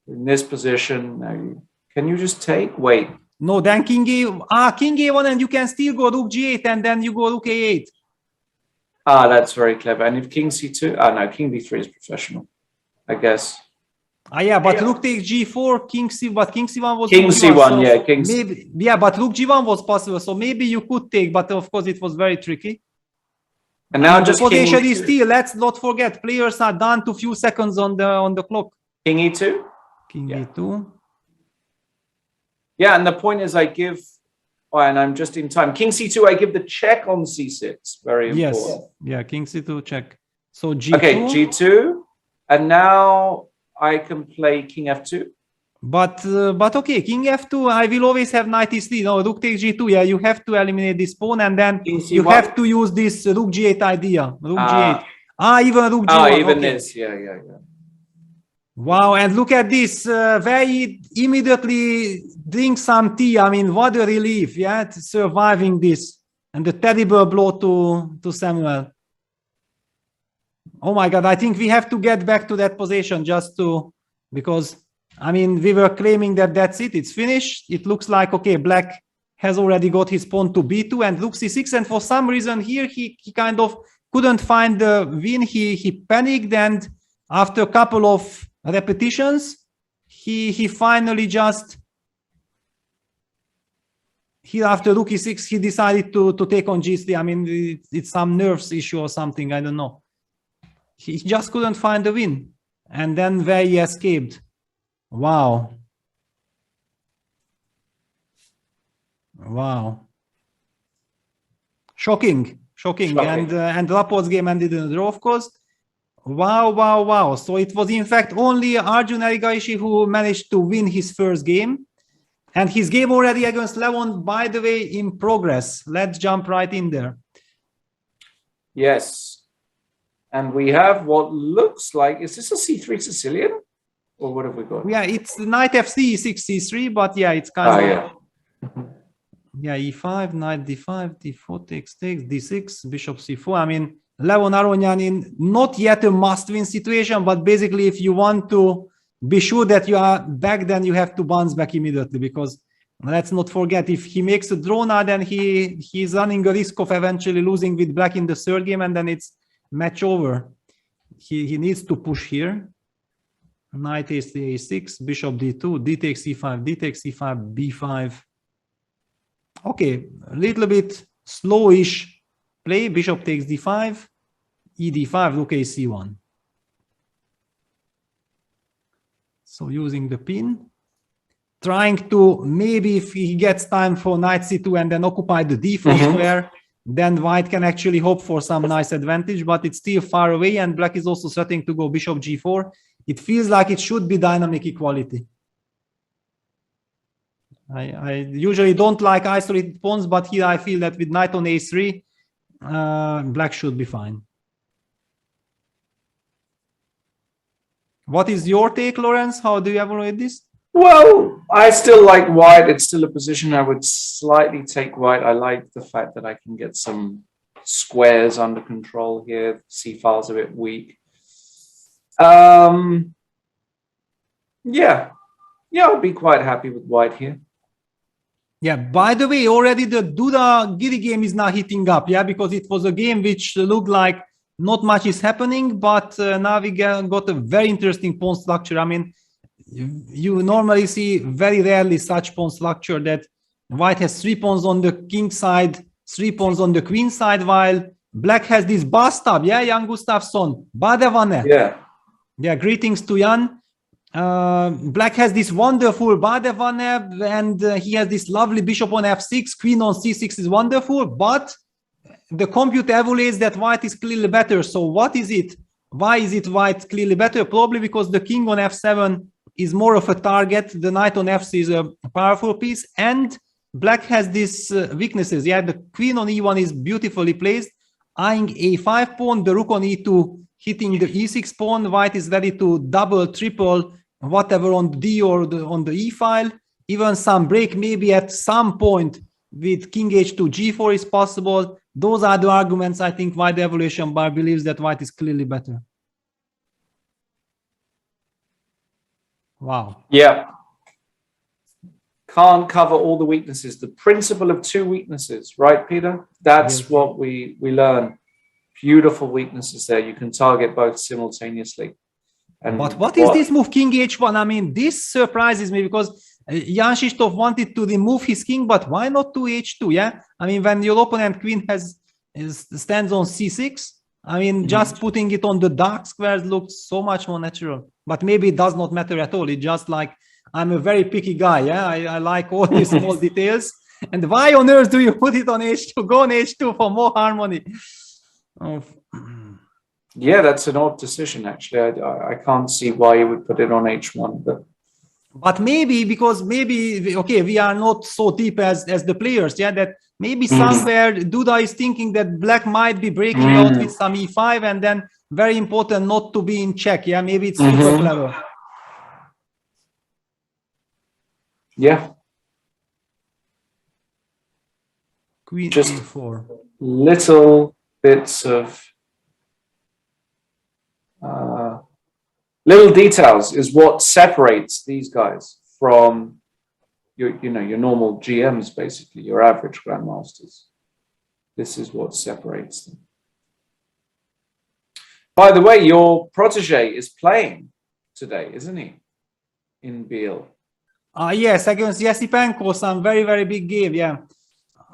in this position, now can you just take? Wait. No, then King A1, and you can still go Rook G8, and then you go Rook A8. Ah, that's very clever. And if King C2, no, King B3 is professional, I guess. Yeah, but Rook takes G4, King C, but King C1 was King C1, so yeah, King maybe, yeah, but Rook G1 was possible, so maybe you could take, but of course it was very tricky. And now just the potential King is still, let's not forget, players are down to few seconds on the clock. King E2? King E2. Yeah, and the point is I give, and I'm just in time. King C2, I give the check on C6. Very important. Yes, yeah, King C2 check. So G2. Okay, G2, and now I can play King F2. But okay, King F2, I will always have knight E3. No, Rook takes G2. Yeah, you have to eliminate this pawn, and then you have to use this Rook G8 idea. Rook G8. Even Rook G1. Even okay. this, yeah. Wow, and look at this. Very immediately drink some tea. I mean, what a relief, yeah, surviving this. And the terrible blow to Samuel. Oh my God, I think we have to get back to that position because, I mean, we were claiming that that's it, it's finished. It looks like, okay, black has already got his pawn to B2 and Rook C6. And for some reason here, he kind of couldn't find the win. He panicked, and after a couple of repetitions, he finally just, after Rook E6, he decided to take on G3. I mean, it's some nerves issue or something, I don't know. He just couldn't find the win. And then where he escaped. Wow. Wow. Shocking. And Laporte's game ended in a draw, of course. Wow. So it was in fact only Arjun Erigaishi who managed to win his first game. And his game already against Levon, by the way, in progress. Let's jump right in there. Yes. And we have what looks like, is this a C3 Sicilian? Or what have we got? Yeah, it's Knight F3, E6, C3, but yeah, it's kind of... Yeah, E5, Knight D5, D4 takes, D6, Bishop C4. I mean, Levon Aronyanin, not yet a must-win situation, but basically if you want to be sure that you are back, then you have to bounce back immediately, because let's not forget, if he makes a draw now, then he's running a risk of eventually losing with black in the third game, and then it's match over. He needs to push here. Knight A3, A6, Bishop D2, D takes E5, D takes E5, B5. Okay, a little bit slowish play. Bishop takes D5, ED5, Rook AC1. So using the pin, trying to, maybe if he gets time for Knight C2 and then occupy the D4 square, then white can actually hope for some nice advantage, but it's still far away, and black is also threatening to go Bishop G4. It feels like it should be dynamic equality. I usually don't like isolated pawns, but here I feel that with knight on A3, black should be fine. What is your take, Lawrence? How do you evaluate this? Well, I still like white. It's still a position I would slightly take white. I like the fact that I can get some squares under control here. C-file's a bit weak. Yeah, I'll be quite happy with white here. Yeah, by the way, already the Duda Giri game is now heating up, yeah, because it was a game which looked like not much is happening, but now we got a very interesting pawn structure. I mean, you normally see very rarely such pawn structure that white has 3 pawns on the king side, 3 pawns on the queen side, while black has this bathtub. Yeah, Jan Gustafsson, Badevane. Yeah, greetings to Jan. Black has this wonderful Badevane, and he has this lovely bishop on f6, queen on c6 is wonderful, but the computer evaluates that white is clearly better. So what is it? Why is it white clearly better? Probably because the king on f7 is more of a target. The knight on f6 is a powerful piece, and black has these weaknesses. Yeah, the queen on e1 is beautifully placed, eyeing a5 pawn, the rook on e2 hitting the e6 pawn. White is ready to double, triple, whatever on d or on the e file. Even some break maybe at some point with king h2, g4 is possible. Those are the arguments, I think, why the evaluation bar believes that white is clearly better. Wow. Yeah. Can't cover all the weaknesses. The principle of two weaknesses, right, Peter? That's what we learn. Beautiful weaknesses there. You can target both simultaneously. And but what is this move, king h1? I mean, this surprises me because Jan Krzysztof wanted to remove his king, but why not to h2? Yeah, I mean, when your opponent queen stands on c6, I mean, just putting it on the dark squares looks so much more natural. But maybe it does not matter at all. It's just like I'm a very picky guy. Yeah, I like all these small details. And why on earth do you put it on h2? Go on h2 for more harmony. Oh. Yeah, that's an odd decision, actually. I can't see why you would put it on h1. But maybe because okay, we are not so deep as the players. Yeah, that maybe somewhere Duda is thinking that black might be breaking out with some e5, and then very important not to be in check. Yeah, maybe it's super clever. Yeah. Queen just e4. Little bits of little details is what separates these guys from your normal GMs, basically your average grandmasters. This is what separates them. By the way, your protege is playing today, isn't he? In Biel. Yes, against Yesipenko, some very, very big game. Yeah.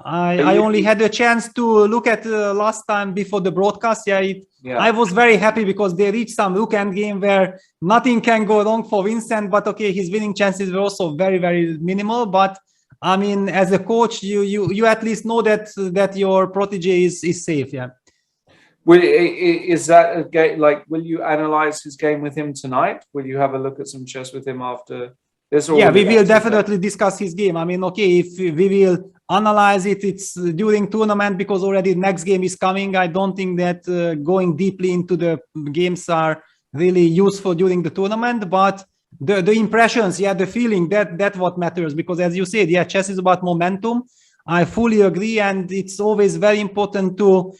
I only had a chance to look at last time before the broadcast. I was very happy because they reached some rook endgame where nothing can go wrong for Vincent. But okay, his winning chances were also very, very minimal. But I mean, as a coach, you at least know that your protege is safe. Yeah. Is that a game? Like, will you analyze his game with him tonight? Will you have a look at some chess with him after this? Yeah, we will definitely discuss his game. I mean, okay, if we will analyze it, it's during tournament because already next game is coming. I don't think that going deeply into the games are really useful during the tournament, but the impressions, yeah, the feeling, that what matters, because as you said, yeah, chess is about momentum. I fully agree, and it's always very important to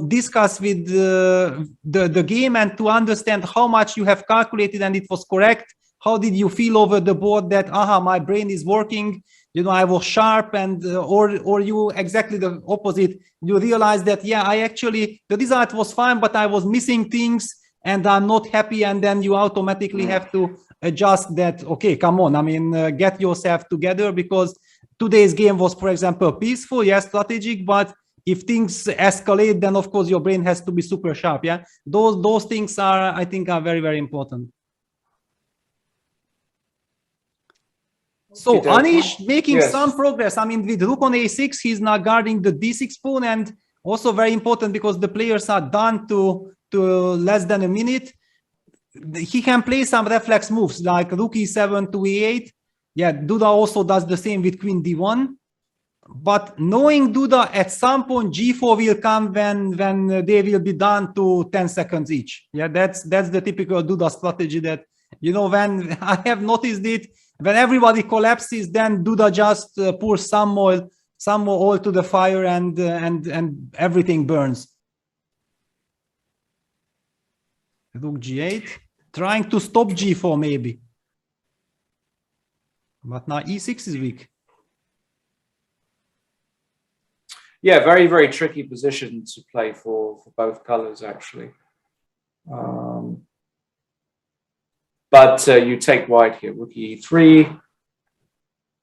discuss with the game and to understand how much you have calculated and it was correct. How did you feel over the board that my brain is working? I was sharp, and or you exactly the opposite. You realize that I actually the result was fine, but I was missing things and I'm not happy, and then you automatically have to adjust that. Okay, come on, I mean, get yourself together, because today's game was, for example, peaceful, yes, strategic, but if things escalate, then of course your brain has to be super sharp. Yeah, those things are, I think, are very, very important. So Anish making some progress. I mean, with rook on a6, he's now guarding the d6 pawn, and also very important because the players are down to less than a minute. He can play some reflex moves like rook e7 to e8. Yeah, Duda also does the same with queen d1. But knowing Duda, at some point g4 will come when they will be down to 10 seconds each. Yeah, that's the typical Duda strategy that, when I have noticed it, when everybody collapses, then Duda just pours some more oil to the fire, and everything burns. Rook g8, trying to stop g4 maybe. But now e6 is weak. Yeah, very, very tricky position to play for both colors, actually. But you take white here. Rook e3.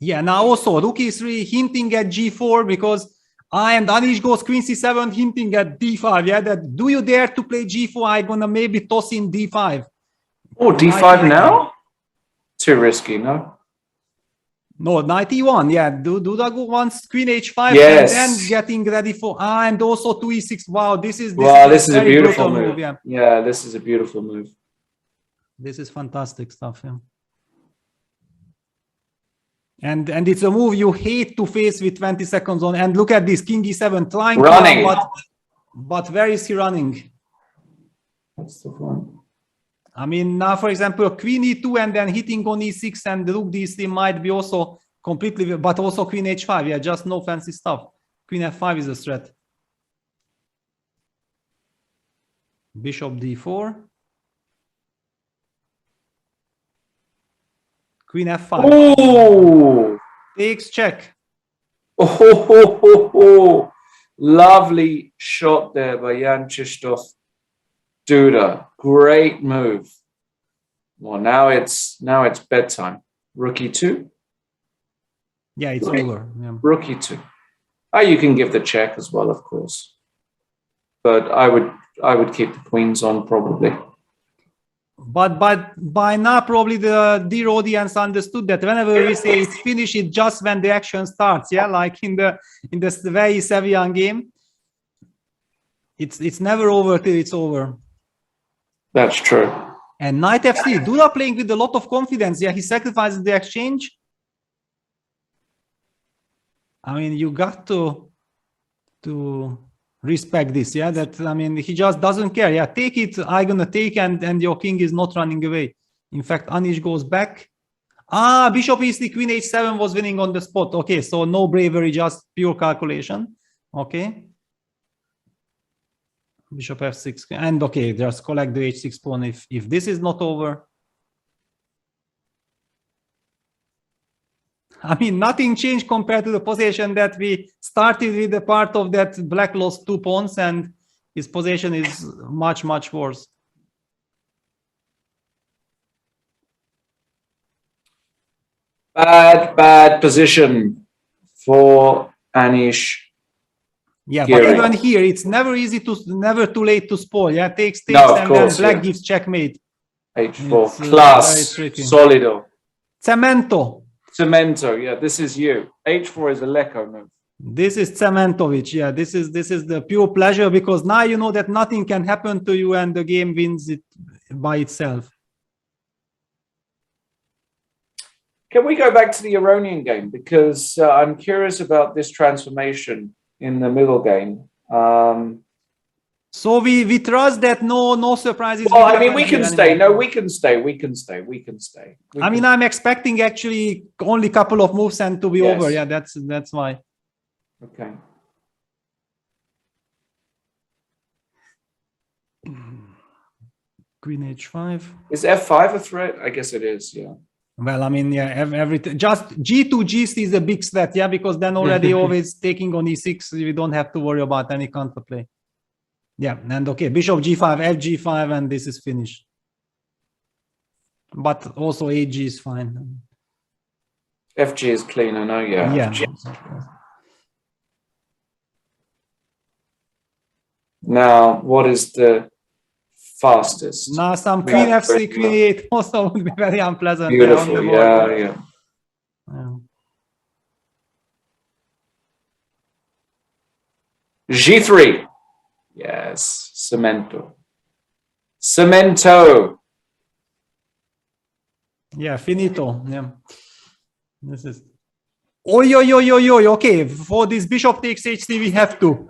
Yeah, now also rook e3 hinting at g4 because and Anish goes queen c7 hinting at d5. Yeah, that do you dare to play g4? I'm gonna maybe toss in d5. Oh, d5 now? Too risky, no? No, knight e1. Yeah, Dudagu wants queen h5 Yes. and then getting ready for and also 2e6. Wow, this is a very beautiful brutal move. Yeah. Yeah, this is a beautiful move. This is fantastic stuff. Yeah. And it's a move you hate to face with 20 seconds on. And look at this, king e7 trying running. to run, but where is he running? That's the point. I mean, now, for example, queen e2 and then hitting on e6 and rook d3 might be also completely, but also queen h5. Yeah, just no fancy stuff. Queen f5 is a threat. Bishop d4. Queen f5. Oh! Takes check. Oh, lovely shot there by Jan Krzysztof Duda. Great move. Well, now it's bedtime. Rook e2. Yeah, it's over. Yeah. Rook e2. You can give the check as well, of course. But I would keep the queens on probably. But by now, probably the dear audience understood that whenever we say it's finished, it's just when the action starts. Yeah, like in the very Sevian game, it's never over till it's over. That's true. And knight f3, Duda playing with a lot of confidence. Yeah, he sacrifices the exchange. I mean, you got to respect this. Yeah, that I mean, he just doesn't care. Yeah, take it. I'm gonna take, and your king is not running away. In fact, Anish goes back. Bishop e3, queen h7 was winning on the spot. Okay, so no bravery, just pure calculation. Okay. Bishop f6, and okay, just collect the h6 pawn if this is not over. I mean, nothing changed compared to the position that we started with. The part of that black lost 2 pawns, and his position is much, much worse. Bad position for Anish. Yeah, but even here, it's never too late to spoil. Yeah, takes, no, and course, then black gives checkmate. H4, class, solido. Cemento, yeah, this is you. H4 is a Leko move. This is Cementovic, yeah. This is the pure pleasure because now you know that nothing can happen to you and the game wins it by itself. Can we go back to the Iranian game because I'm curious about this transformation in the middle game. So we trust that no surprises. Well, I mean, we can stay. No, we can stay. We can stay. I mean, I'm expecting actually only a couple of moves and to be over. Yeah, that's why. Okay. Queen h5. Is f5 a threat? I guess it is. Yeah. Well, I mean, yeah, everything. Just g2, g3 is a big threat. Yeah, because then already always taking on e6, we don't have to worry about any counterplay. Yeah, and okay, bishop g5, fg5, and this is finished. But also ag is fine. Fg is cleaner, no? Yeah. Yeah. Now, what is the fastest? Now, some queen f3, queen e8 also would be very unpleasant. Beautiful, yeah. G3. Yes, Cemento. Yeah, finito. Yeah. This is. Okay, for this bishop takes h3, we have to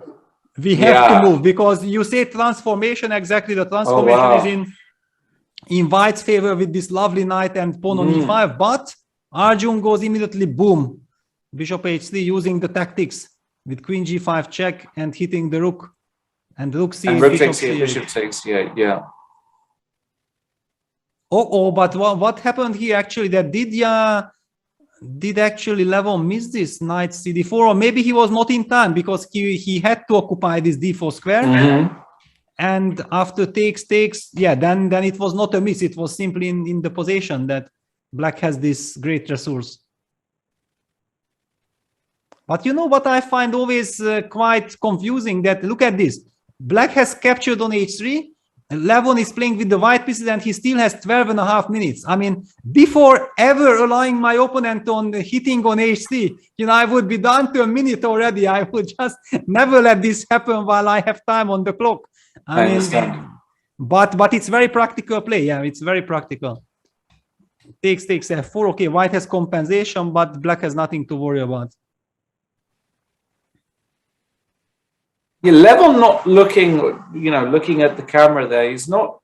move because you say transformation. Exactly, the transformation is in White's favor with this lovely knight and pawn on e5. But Arjun goes immediately boom, bishop h3 using the tactics with queen g5 check and hitting the rook. And rook c8, rook takes here, bishop takes, yeah. But what happened here actually? That did actually Levon miss this knight cd4, or maybe he was not in time because he had to occupy this d4 square. and after takes, yeah, then it was not a miss. It was simply in the position that black has this great resource. But you know what I find always quite confusing, that look at this. Black has captured on h3. Levon is playing with the white pieces and he still has 12.5 minutes. I mean, before ever allowing my opponent on hitting on h3, you know, I would be down to a minute already. I would just never let this happen while I have time on the clock. I mean, understand. But it's very practical play. Yeah, it's very practical. Takes f4. Okay, white has compensation, but black has nothing to worry about. Yeah, Levon not looking, you know, looking at the camera there. He's not,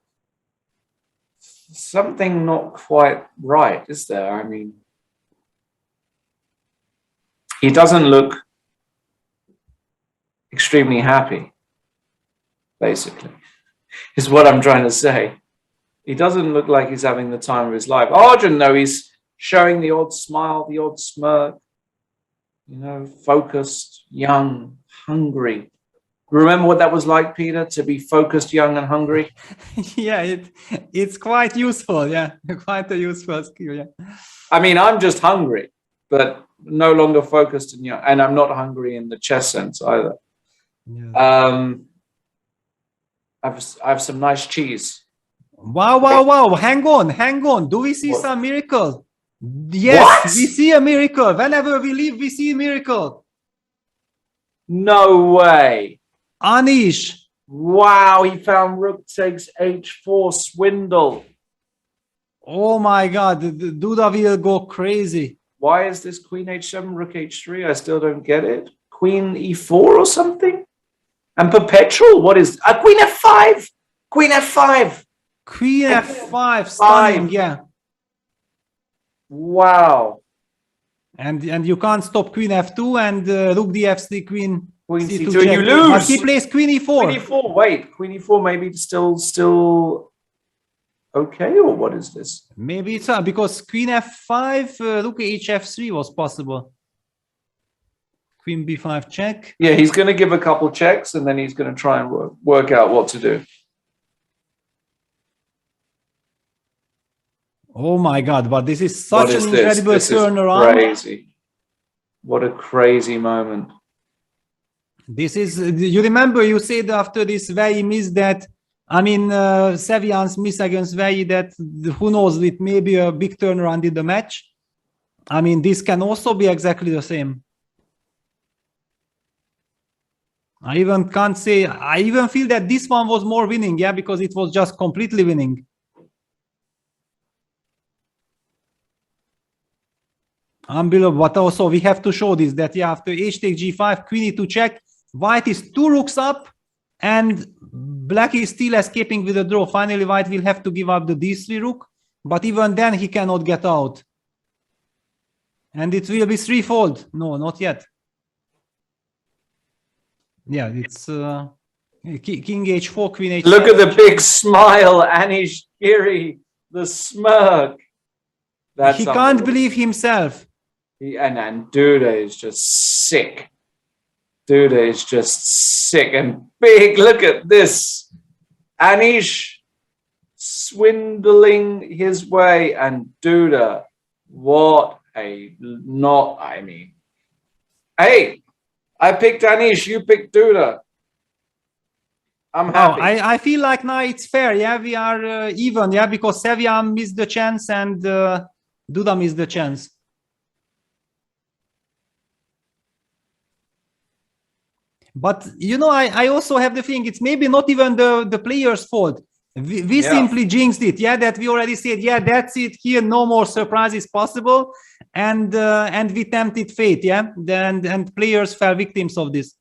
something not quite right, is there? I mean, he doesn't look extremely happy, basically, is what I'm trying to say. He doesn't look like he's having the time of his life. Arjun, though, he's showing the odd smile, the odd smirk, you know, focused, young, hungry. Remember what that was like, Peter, to be focused, young, and hungry? Yeah, it's quite useful. Yeah, quite a useful skill. Yeah. I mean, I'm just hungry, but no longer focused and young. And I'm not hungry in the chess sense either. Yeah. I have some nice cheese. Wow. Hang on. Do we see some miracle? Yes, What? we see a miracle. Whenever we leave, we see a miracle. No way. Anish. Wow, he found rook takes h4 swindle. Oh my God, Duda will go crazy. Why is this queen h7, rook h3? I still don't get it. Queen e4 or something? And perpetual? What is queen f5? Queen f5. Queen f5, stunning, yeah. Wow. And you can't stop queen f2 and rook d3, queen c2, check. you lose. But he plays queen e4. Queen e4, wait, queen e4 maybe still okay, or what is this? Maybe it's because queen f5, rook hf3 was possible. Queen b5 check. Yeah, he's going to give a couple checks and then he's going to try and work out what to do. Oh my God, but this is such an this? incredible This turnaround. Is crazy. What a crazy moment. This is, you remember you said after this Vei miss that, I mean, Sevian's miss against Vei, that who knows, it may be a big turnaround in the match. I mean, this can also be exactly the same. I even can't say, I even feel that this one was more winning, yeah, because it was just completely winning. Unbelievable, but also we have to show this, that yeah, after h takes g5, queen e2 check, white is 2 rooks up, and black is still escaping with a draw. Finally, white will have to give up the d3 rook, but even then he cannot get out. And it will be threefold. No, not yet. Yeah, it's king h4, queen h7. Look at the big smile, Anish Giri, the smirk. He can't believe himself. And Duda is just sick. Duda is just sick and big. Look at this. Anish swindling his way, and Duda, what a not, I mean. Hey, I picked Anish, you picked Duda. I'm happy. I feel like now it's fair. Yeah, we are even. Yeah, because Sevian missed the chance and Duda missed the chance. But you know, I also have the thing. It's maybe not even the player's fault. We simply jinxed it. Yeah, that we already said. Yeah, that's it. Here, no more surprises possible, and we tempted fate. Yeah, and players fell victims of this.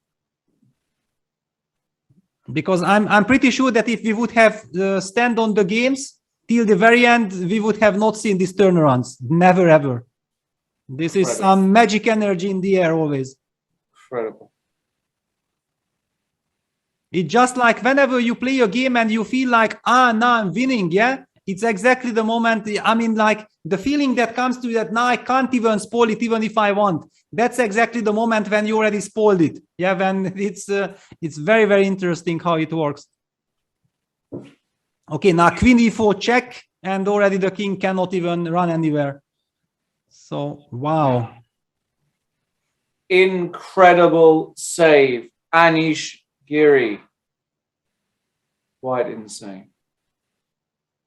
Because I'm pretty sure that if we would have stand on the games till the very end, we would have not seen these turnarounds. Never ever. This is some magic energy in the air always. Incredible. It's just like whenever you play a game and you feel like, now I'm winning, yeah? It's exactly the moment, I mean, like the feeling that comes to you that now I can't even spoil it even if I want. That's exactly the moment when you already spoiled it. Yeah, when it's very, very interesting how it works. Okay, now queen e4 check, and already the king cannot even run anywhere. So, wow. Incredible save. Anish Giri. Quite insane.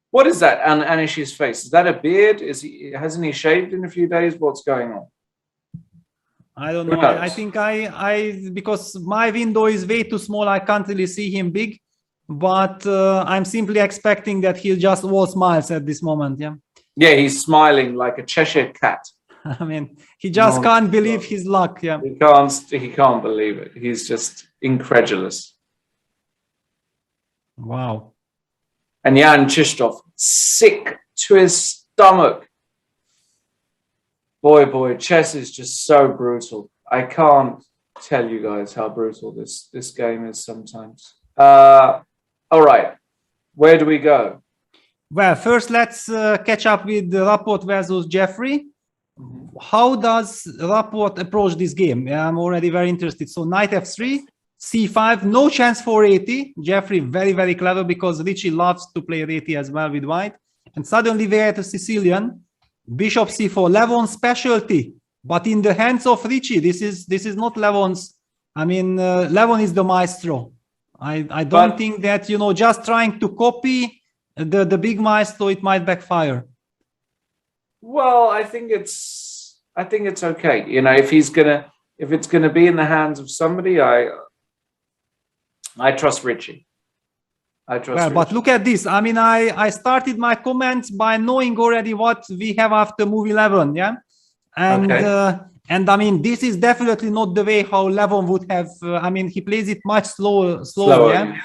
What is that on Anish's face? Is that a beard? Hasn't he shaved in a few days? What's going on? I don't know. I think because my window is way too small, I can't really see him big. But I'm simply expecting that he just all smiles at this moment. Yeah. Yeah, he's smiling like a Cheshire cat. I mean, he just can't believe his luck. Yeah. He can't believe it. He's just incredulous. Wow. And Jan Chistov, sick to his stomach. Boy, chess is just so brutal. I can't tell you guys how brutal this game is sometimes. All right, where do we go? Well, first let's catch up with Rapport versus Jeffrey. How does Rapport approach this game? I'm already very interested. So knight f3, c5, no chance for 80. Jeffrey very, very clever because Richie loves to play 80 as well with white. And suddenly we are to Sicilian. Bishop c4, Levon's specialty. But in the hands of Richie, this is not Levon's. I mean, Levon is the maestro. I don't think that, you know, just trying to copy the big maestro, it might backfire. Well, I think it's okay. You know, if it's gonna be in the hands of somebody, I trust Richie. But look at this. I mean, I started my comments by knowing already what we have after move 11, yeah? And okay. And I mean, this is definitely not the way how Levon would have. I mean, he plays it much slower, yeah?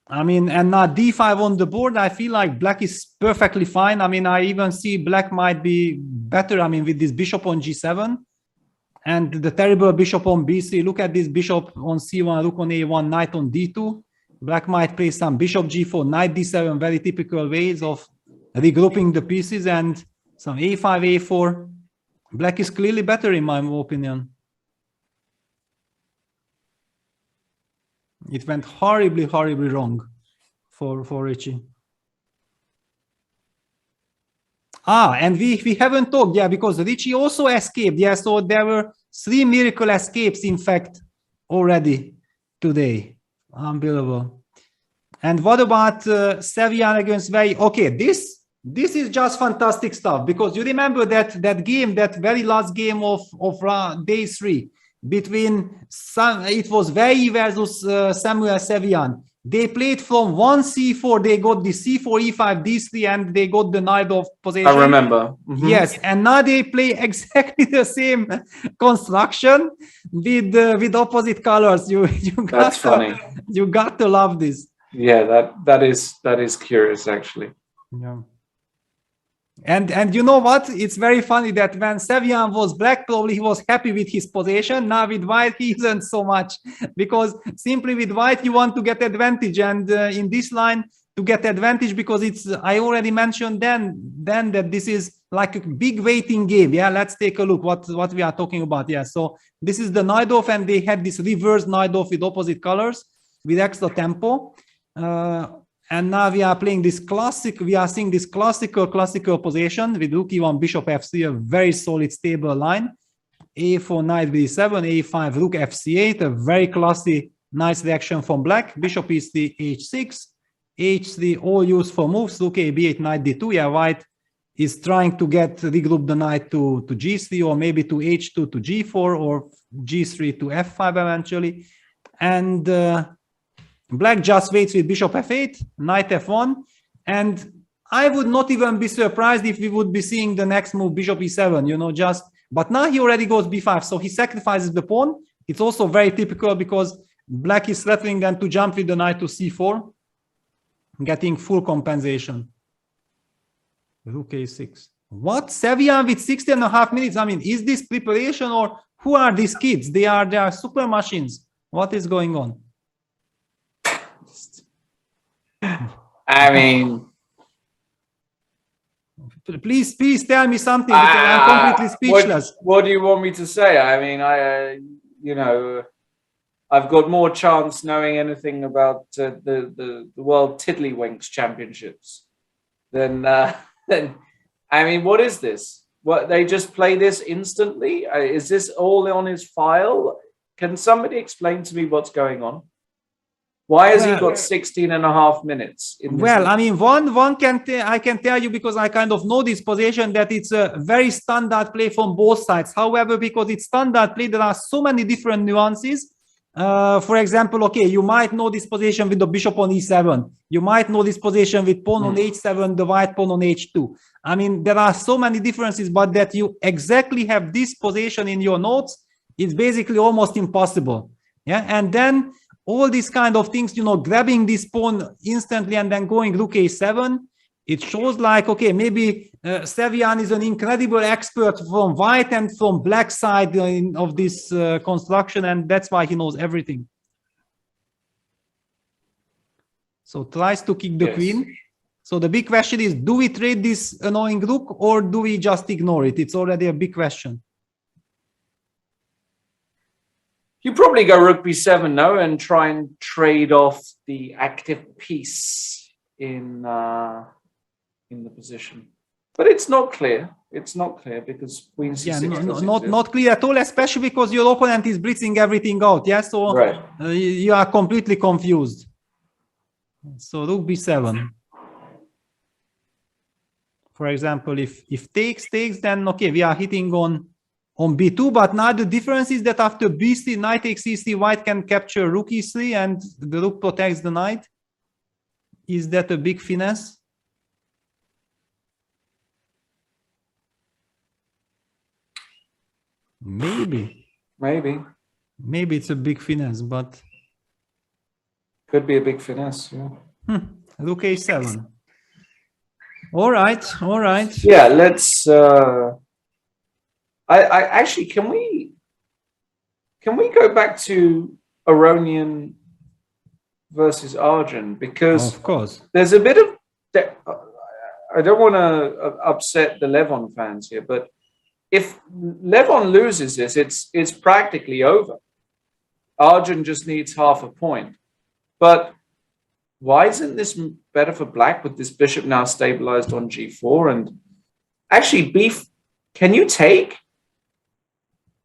I mean, and now d5 on the board, I feel like black is perfectly fine. I mean, I even see black might be better, I mean, with this bishop on g7 and the terrible bishop on b3. Look at this bishop on c1, rook on a1, knight on d2. Black might play some bishop g4, knight d7, very typical ways of regrouping the pieces, and some a5, a4. Black is clearly better in my opinion. It went horribly wrong for Richie. And we haven't talked, yeah, because Richie also escaped. Yeah, so there were 3 miracle escapes, in fact, already today. Unbelievable. And what about Sevian against Vei? Okay, this is just fantastic stuff, because you remember that game, that very last game of day 3 between it was Vei versus Samuel Sevian. They played from 1 c4, they got the c4, e5, d3, and they got the knight of possession. I remember. Yes, and now they play exactly the same construction with opposite colors. That's funny. You got to love this. Yeah, that is curious actually. Yeah. And you know what? It's very funny that when Sevian was black, probably he was happy with his position. Now with white, he isn't so much, because simply with white, you want to get advantage. And in this line, to get advantage, because I already mentioned then that this is like a big waiting game. Yeah, let's take a look what we are talking about. Yeah, so this is the knight off, and they had this reverse knight off with opposite colors with extra tempo. And now we are playing this classic, we are seeing this classical position with rook e1, bishop f3, a very solid, stable line. a4, knight b7, a5, rook fc8, a very classy, nice reaction from black. Bishop e3, h6, h3, all used for moves. Rook a, b8, knight d2. Yeah, white is trying to regroup the knight to g3, or maybe to h2 to g4, or g3 to f5 eventually. And black just waits with bishop f8, knight f1, and I would not even be surprised if we would be seeing the next move, bishop e7, you know, but now he already goes b5, so he sacrifices the pawn. It's also very typical because black is threatening then to jump with the knight to c4, getting full compensation. Rook a6. What? Sevian with 60.5 minutes? I mean, is this preparation, or who are these kids? They are super machines. What is going on? I mean, please tell me something, because I'm completely speechless. What do you want me to say? I mean, I've got more chance knowing anything about the World Tiddlywinks Championships than I mean, what is this? What, they just play this instantly? Is this all on his file? Can somebody explain to me what's going on? Why has he got 16 and a half minutes? Well, I mean, one can I can tell you, because I kind of know this position, that it's a very standard play from both sides. However, because it's standard play, there are so many different nuances. For example, okay, you might know this position with the bishop on e7. You might know this position with pawn on h7, the white pawn on h2. I mean, there are so many differences, but that you exactly have this position in your notes, it's basically almost impossible. Yeah, and then all these kind of things, you know, grabbing this pawn instantly and then going rook a7, it shows like, okay, maybe Sevian is an incredible expert from white and from black side of this construction, and that's why he knows everything. So tries to kick the queen. So the big question is, do we trade this annoying rook or do we just ignore it? It's already a big question. You probably go rook b7, no, and try and trade off the active piece in the position. But it's not clear. It's not clear because queen c6 not clear at all, especially because your opponent is blitzing everything out. Yeah, so you are completely confused. So rook b7. For example, if takes, then okay, we are hitting on b2, but now the difference is that after b3, knight takes e3, white can capture rook e3 and the rook protects the knight. Is that a big finesse? Maybe it's a big finesse, but could be a big finesse. Yeah. Rook a7. All right. Yeah, let's. I actually, can we go back to Aronian versus Arjun, because of course there's a bit of. I don't want to upset the Levon fans here, but if Levon loses this, it's practically over. Arjun just needs half a point. But why isn't this better for black with this bishop now stabilized on g4? And actually, can you take?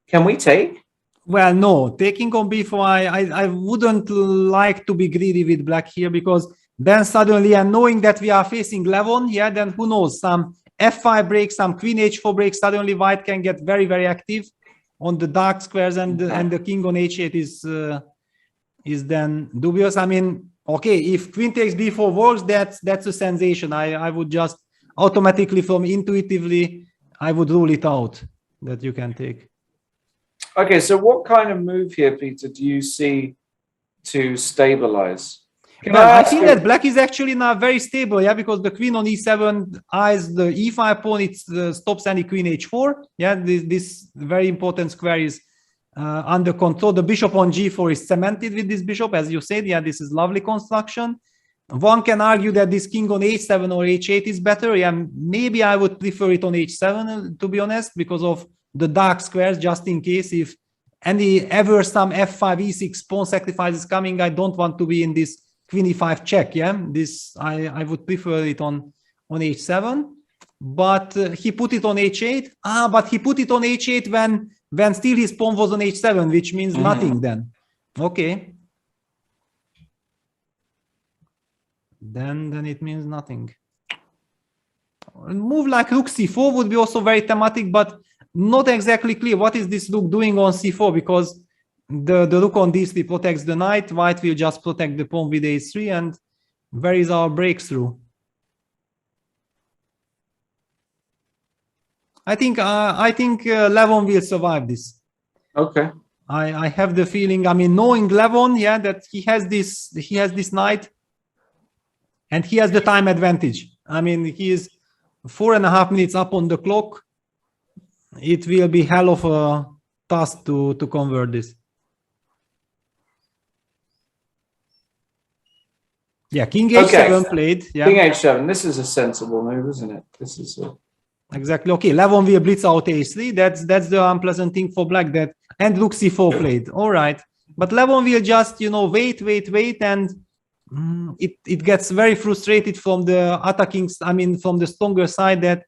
Can we take? Well, no. Taking on b4, I wouldn't like to be greedy with black here, because then suddenly, and knowing that we are facing Levon, yeah, then who knows, some f5 break, some queen h4 break, suddenly white can get very, very active on the dark squares, and the king on h8 is then dubious. I mean, okay, if queen takes b4 works, that's a sensation. I would just automatically, from intuitively, I would rule it out that you can take. Okay, so what kind of move here, Peter, do you see to stabilize? I think that black is actually now very stable, yeah, because the queen on e7 eyes the e5 pawn, it stops any queen h4. Yeah, this very important square is under control. The bishop on g4 is cemented with this bishop, as you said. Yeah, this is lovely construction. One can argue that this king on h7 or h8 is better. Yeah, maybe I would prefer it on h7, to be honest, because of the dark squares, just in case if ever some f5 e6 pawn sacrifice is coming, I don't want to be in this queen e5 check. Yeah, this I would prefer it on h7, but he put it on h8. But he put it on h8 when still his pawn was on h7, which means nothing then. Okay, then it means nothing. A move like rook c4 would be also very thematic, but not exactly clear what is this rook doing on c4, because the rook on d3 protects the knight. White will just protect the pawn with a3, and where is our breakthrough? I think Levon will survive this. Okay. I have the feeling. I mean, knowing Levon, yeah, that he has this knight, and he has the time advantage. I mean, he is 4.5 minutes up on the clock. It will be hell of a task to convert this. Yeah, king h7 played. Yeah. King h7. This is a sensible move, isn't it? This is exactly okay. Levon will blitz out a3. That's the unpleasant thing for black. And rook c4 played. All right. But Levon will just, wait, and it gets very frustrated from the attacking, from the stronger side, that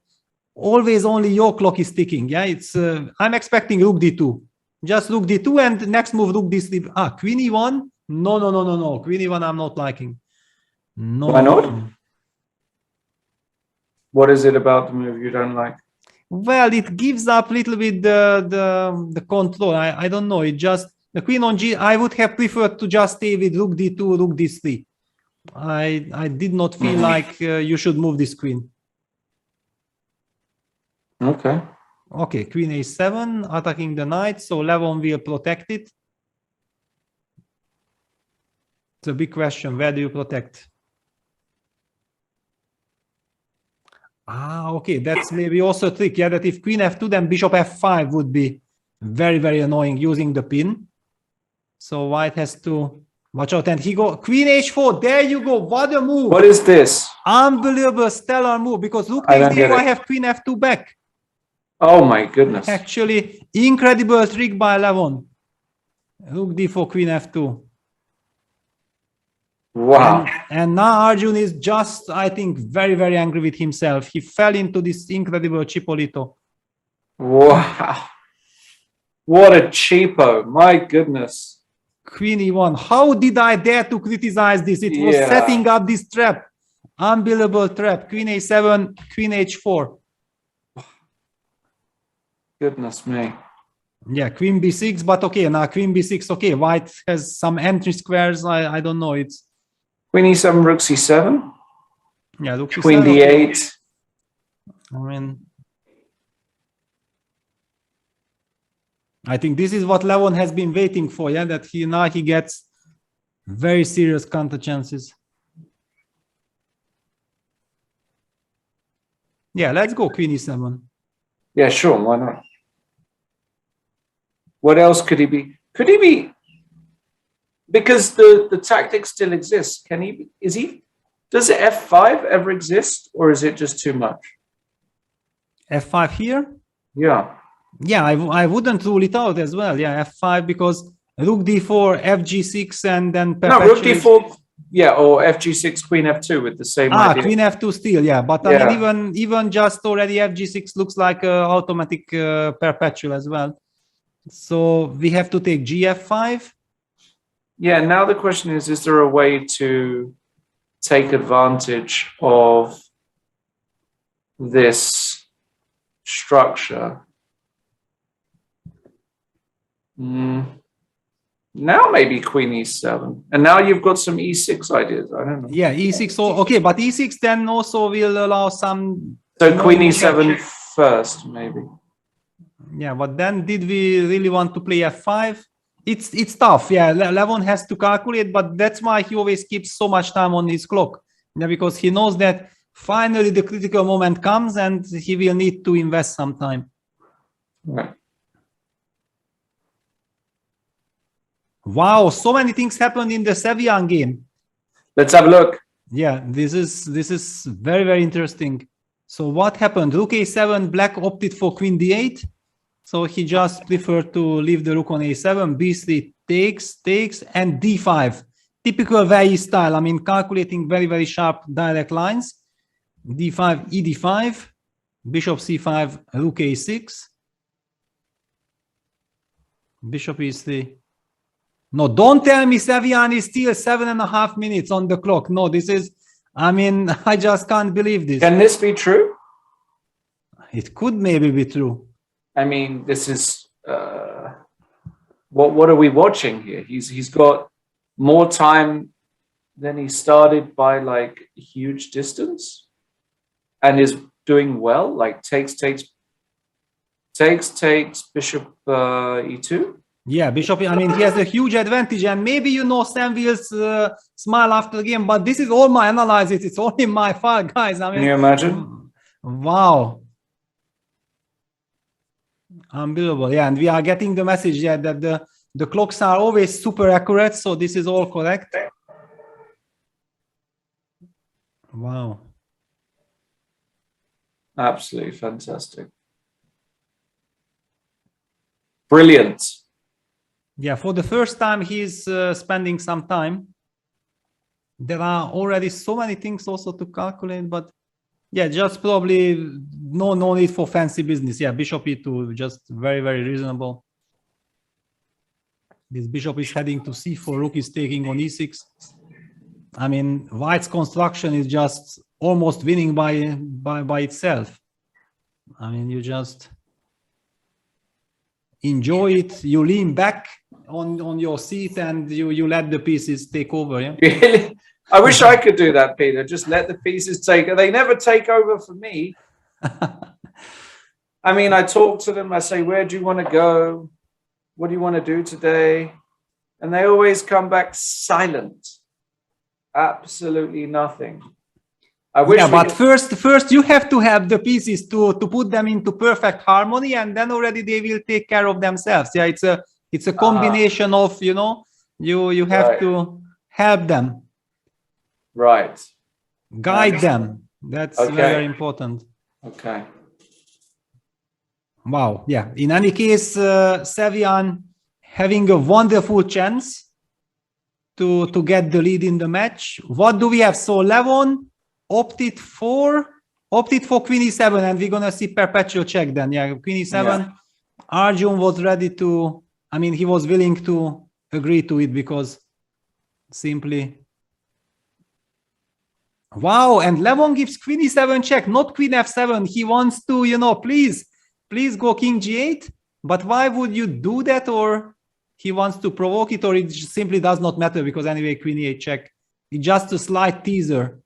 always only your clock is ticking. Yeah, it's I'm expecting rook d2. Just rook d2 and next move rook d3. Queen e1. No. Queen e1 I'm not liking. No. Why not? What is it about the move you don't like? Well, it gives up a little bit the control. I don't know. It just the queen on g. I would have preferred to just stay with rook d2, rook d3. I did not feel like you should move this queen. Okay. Okay, queen a7, attacking the knight, so Levon will protect it. It's a big question. Where do you protect? Okay, that's maybe also a trick. Yeah, that if queen f2, then bishop f5 would be very, very annoying using the pin. So white has to watch out. And he go queen h4. There you go. What a move. What is this? Unbelievable, stellar move. Because look, I don't get it. I have queen f2 back. Oh my goodness. Actually, incredible trick by Levon. Rook d4, queen f2. Wow. And now Arjun is just, I think, very, very angry with himself. He fell into this incredible Chipolito. Wow. What a cheapo. My goodness. Queen e1. How did I dare to criticize this? It was setting up this trap. Unbelievable trap. Queen a7, queen h4. Goodness me. Yeah, queen b6, but okay, now queen b6, okay. White has some entry squares. I don't know. It's queen e7, rook c7. Yeah, rook c7. Queen d8. I mean, I think this is what Levon has been waiting for. Yeah, that he gets very serious counter chances. Yeah, let's go queen e7. Yeah, sure. Why not? What else could he be? Could he be? Because the tactic still exists. Can he? Is he? Does f5 ever exist, or is it just too much? f5 here? Yeah. Yeah, I wouldn't rule it out as well. Yeah, f5 because rook d4, fg6, and then no, rook d4. Yeah, or fg6, queen f2 with the same idea. Queen f2 still. Yeah, but I mean, even just already fg6 looks like automatic perpetual as well. So we have to take gf5. Yeah, now the question is there a way to take advantage of this structure? Now maybe queen e7. And now you've got some e6 ideas. I don't know. Yeah, e6. Okay, but e6 then also will allow some... So queen e7 first, maybe. Yeah, but then did we really want to play f5? It's tough. Yeah, Levon has to calculate, but that's why he always keeps so much time on his clock. Yeah, because he knows that finally the critical moment comes and he will need to invest some time. Right. Wow, so many things happened in the Sevian game. Let's have a look. Yeah, this is very, very interesting. So what happened? Rook a7, black opted for queen d8. So he just preferred to leave the rook on a7, b3 takes, and d5. Typical Vei style. I mean, calculating very, very sharp direct lines. d5, ed5, bishop c5, rook a6, bishop e3. No, don't tell me Sevian is still 7.5 minutes on the clock. No, this is, I mean, I just can't believe this. Can this be true? It could maybe be true. I mean, this is what are we watching here? He's got more time than he started by like a huge distance, and is doing well. Like takes bishop e2. Yeah, bishop. I mean, he has a huge advantage, and maybe Sam will smile after the game. But this is all my analysis. It's only my file, guys. I mean, can you imagine? Wow. Unbelievable. Yeah, and we are getting the message that the clocks are always super accurate, so this is all correct. Wow. Absolutely fantastic. Brilliant. Yeah, for the first time, he's spending some time. There are already so many things also to calculate, but yeah, just probably no need for fancy business. Yeah, bishop e2, just very reasonable. This bishop is heading to c4, rook is taking on e6. I mean, white's construction is just almost winning by itself. I mean, you just enjoy it. You lean back on your seat and you let the pieces take over. Yeah. Really? I wish I could do that, Peter. Just let the pieces take. They never take over for me. I mean, I talk to them. I say, "Where do you want to go? What do you want to do today?" And they always come back silent. Absolutely nothing. I wish. Yeah, but first you have to have the pieces to put them into perfect harmony, and then already they will take care of themselves. Yeah, it's a combination of, you know, you have to help them. Right. Guide them. That's very important. Okay. Wow. Yeah. In any case, Sevian having a wonderful chance to get the lead in the match. What do we have? So Levon opted for queen e7, and we're gonna see perpetual check then. Yeah, queen e7. Yeah. Arjun was ready to. I mean, he was willing to agree to it because simply. Wow, and Levon gives queen e7 check, not queen f7. He wants to, you know, please go king g8. But why would you do that? Or he wants to provoke it, or it simply does not matter because anyway, queen e8 check. It's just a slight teaser.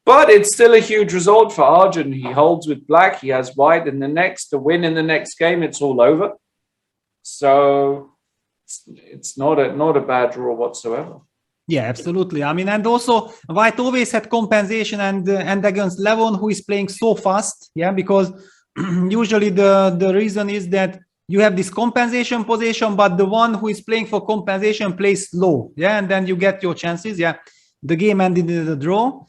But it's still a huge result for Arjun. He holds with black. He has white in the next. To win in the next game, it's all over. So it's not a bad draw whatsoever. Yeah, absolutely. I mean, and also white always had compensation and against Levon, who is playing so fast. Yeah, because usually the reason is that you have this compensation position, but the one who is playing for compensation plays slow. Yeah, and then you get your chances. Yeah, the game ended in a draw.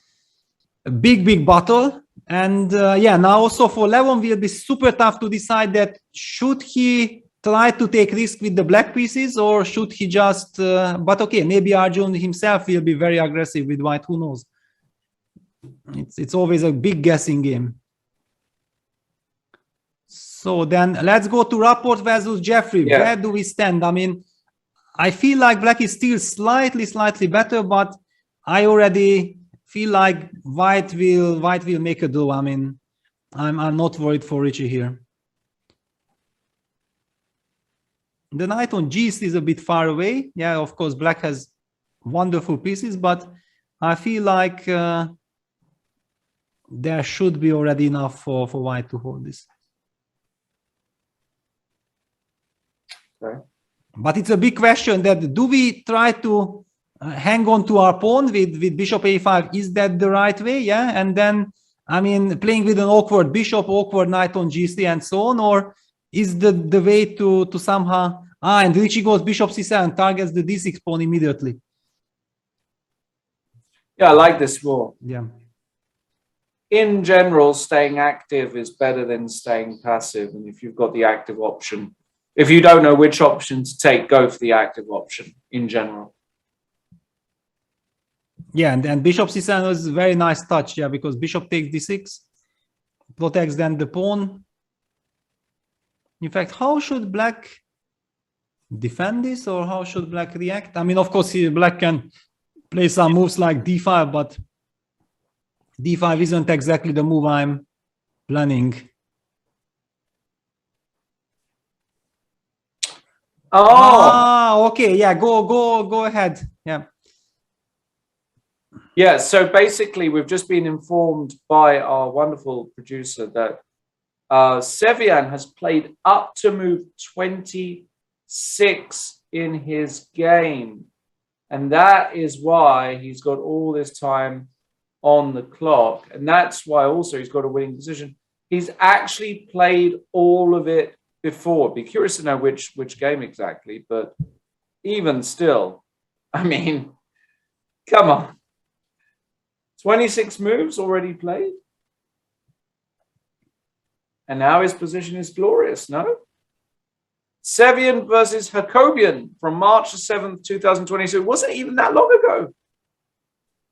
A big battle. And yeah, now also for Levon will be super tough to decide that should he try to take risk with the black pieces, or should he just but okay, maybe Arjun himself will be very aggressive with white, who knows. It's always a big guessing game. So then let's go to Rapport versus Jeffrey. Yeah. Where do we stand? I mean, I feel like black is still slightly better, but I already feel like white will make a draw. I mean, I'm not worried for Richie here. The knight on g6 is a bit far away. Yeah, of course, black has wonderful pieces, but I feel like there should be already enough for white to hold this. Okay. But it's a big question that do we try to hang on to our pawn with bishop a5? Is that the right way? Yeah, and then, I mean, playing with an awkward bishop, awkward knight on g3 and so on, or is the way to somehow... and Richie goes bishop c7, targets the d6 pawn immediately. Yeah, I like this war. Yeah. In general, staying active is better than staying passive. And if you've got the active option, if you don't know which option to take, go for the active option in general. Yeah, and bishop c7 was a very nice touch, yeah, because bishop takes d6, protects then the pawn. In fact, how should black defend this, or how should black react? I mean, of course, black can play some moves like d5, but d5 isn't exactly the move I'm planning. Oh, okay, yeah, go ahead. Yeah. Yeah, so basically, we've just been informed by our wonderful producer that Sevian has played up to move 26 in his game. And that is why he's got all this time on the clock. And that's why also he's got a winning position. He's actually played all of it before. Be curious to know which game exactly, but even still, I mean, come on. 26 moves already played? And now his position is glorious, no? Sevian versus Jacobian from March the 7th, 2022. It wasn't even that long ago.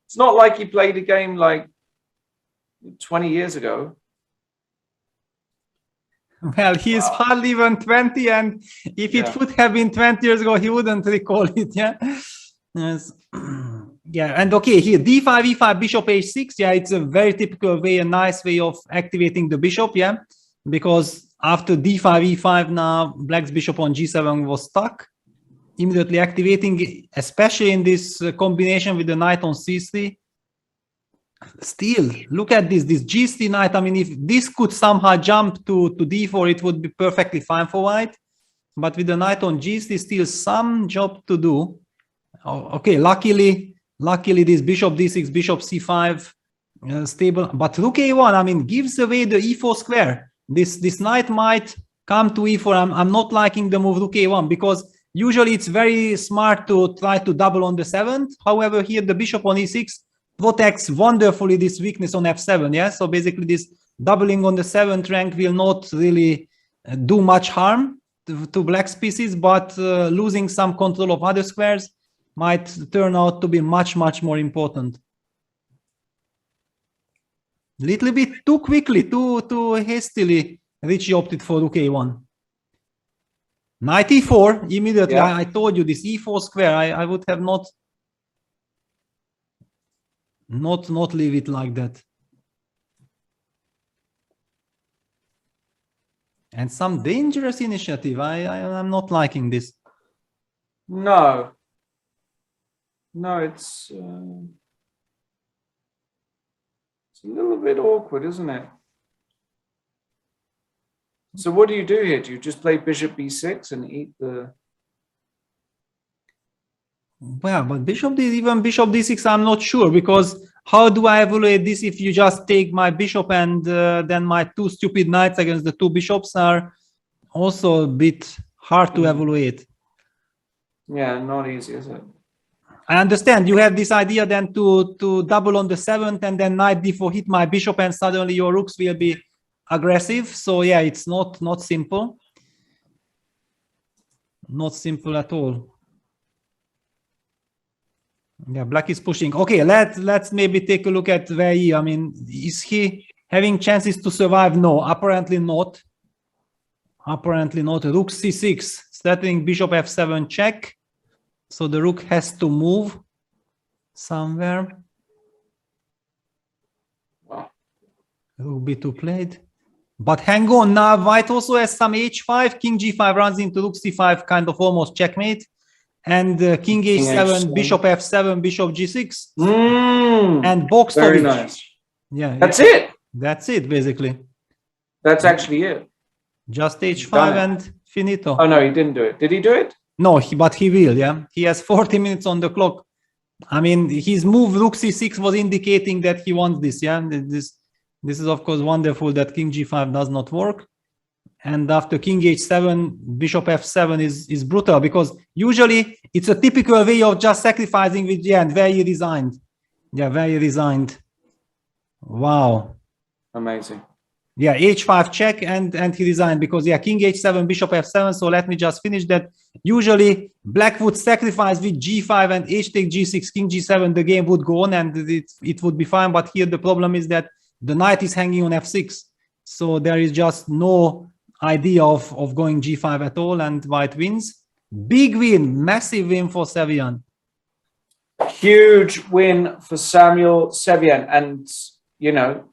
It's not like he played a game like 20 years ago. Well, he's hardly even 20, and if it would have been 20 years ago, he wouldn't recall it, yeah? Yes. Yeah, and okay, here, d5, e5, bishop h6, yeah, it's a very typical way, a nice way of activating the bishop, yeah? Because after d5, e5, now black's bishop on g7 was stuck. Immediately activating, especially in this combination with the knight on c3. Still, look at this g3 knight. I mean, if this could somehow jump to d4, it would be perfectly fine for white. But with the knight on g3, still some job to do. Oh, okay, luckily this bishop d6, bishop c5 stable. But rook a1, I mean, gives away the e4 square. This knight might come to e4. I'm not liking the move rook a1 because usually it's very smart to try to double on the 7th. However, here the bishop on e6 protects wonderfully this weakness on f7, yeah? So basically this doubling on the 7th rank will not really do much harm to black's pieces, but losing some control of other squares might turn out to be much, much more important. Little bit too quickly, too hastily, Richie opted for rook a1. Knight e4, immediately, Yeah. I told you this e4 square, I would have not leave it like that. And some dangerous initiative. I'm not liking this. No, it's a little bit awkward, isn't it? So what do you do here? Do you just play bishop b6 and eat the... Well, but bishop d6, I'm not sure, because how do I evaluate this if you just take my bishop and then my two stupid knights against the two bishops are also a bit hard to evaluate. Yeah, not easy, is it? I understand you have this idea then to double on the 7th and then knight d4 hit my bishop and suddenly your rooks will be aggressive. So yeah, it's not simple. Not simple at all. Yeah, black is pushing. Okay, let's maybe take a look at Vei. I mean, is he having chances to survive? No, apparently not. Apparently not. Rook c6, threatening bishop f7 check. So the rook has to move somewhere. Rook b2 played. But hang on, now white also has some h5. King g5 runs into rook c5, kind of almost checkmate. And king h7, bishop f7, bishop g6. And box very nice. Yeah, that's it. That's it, basically. That's actually it. Just h5 and finito. Oh no, he didn't do it. Did he do it? No, but he will. Yeah, he has 40 minutes on the clock. I mean, his move rook c6 was indicating that he wants this. Yeah, this is of course wonderful that king g5 does not work. And after king h7, bishop f7 is brutal, because usually it's a typical way of just sacrificing with, yeah, and very resigned. Yeah, very resigned. Wow. Amazing. Yeah, h5 check and he resigned because, yeah, king h7, bishop f7. So let me just finish that. Usually black would sacrifice with g5 and h take g6, king g7, the game would go on and it would be fine. But here the problem is that the knight is hanging on f6. So there is just no idea of going g5 at all, and white wins. Big win, massive win for Sevian. Huge win for Samuel Sevian, and you know,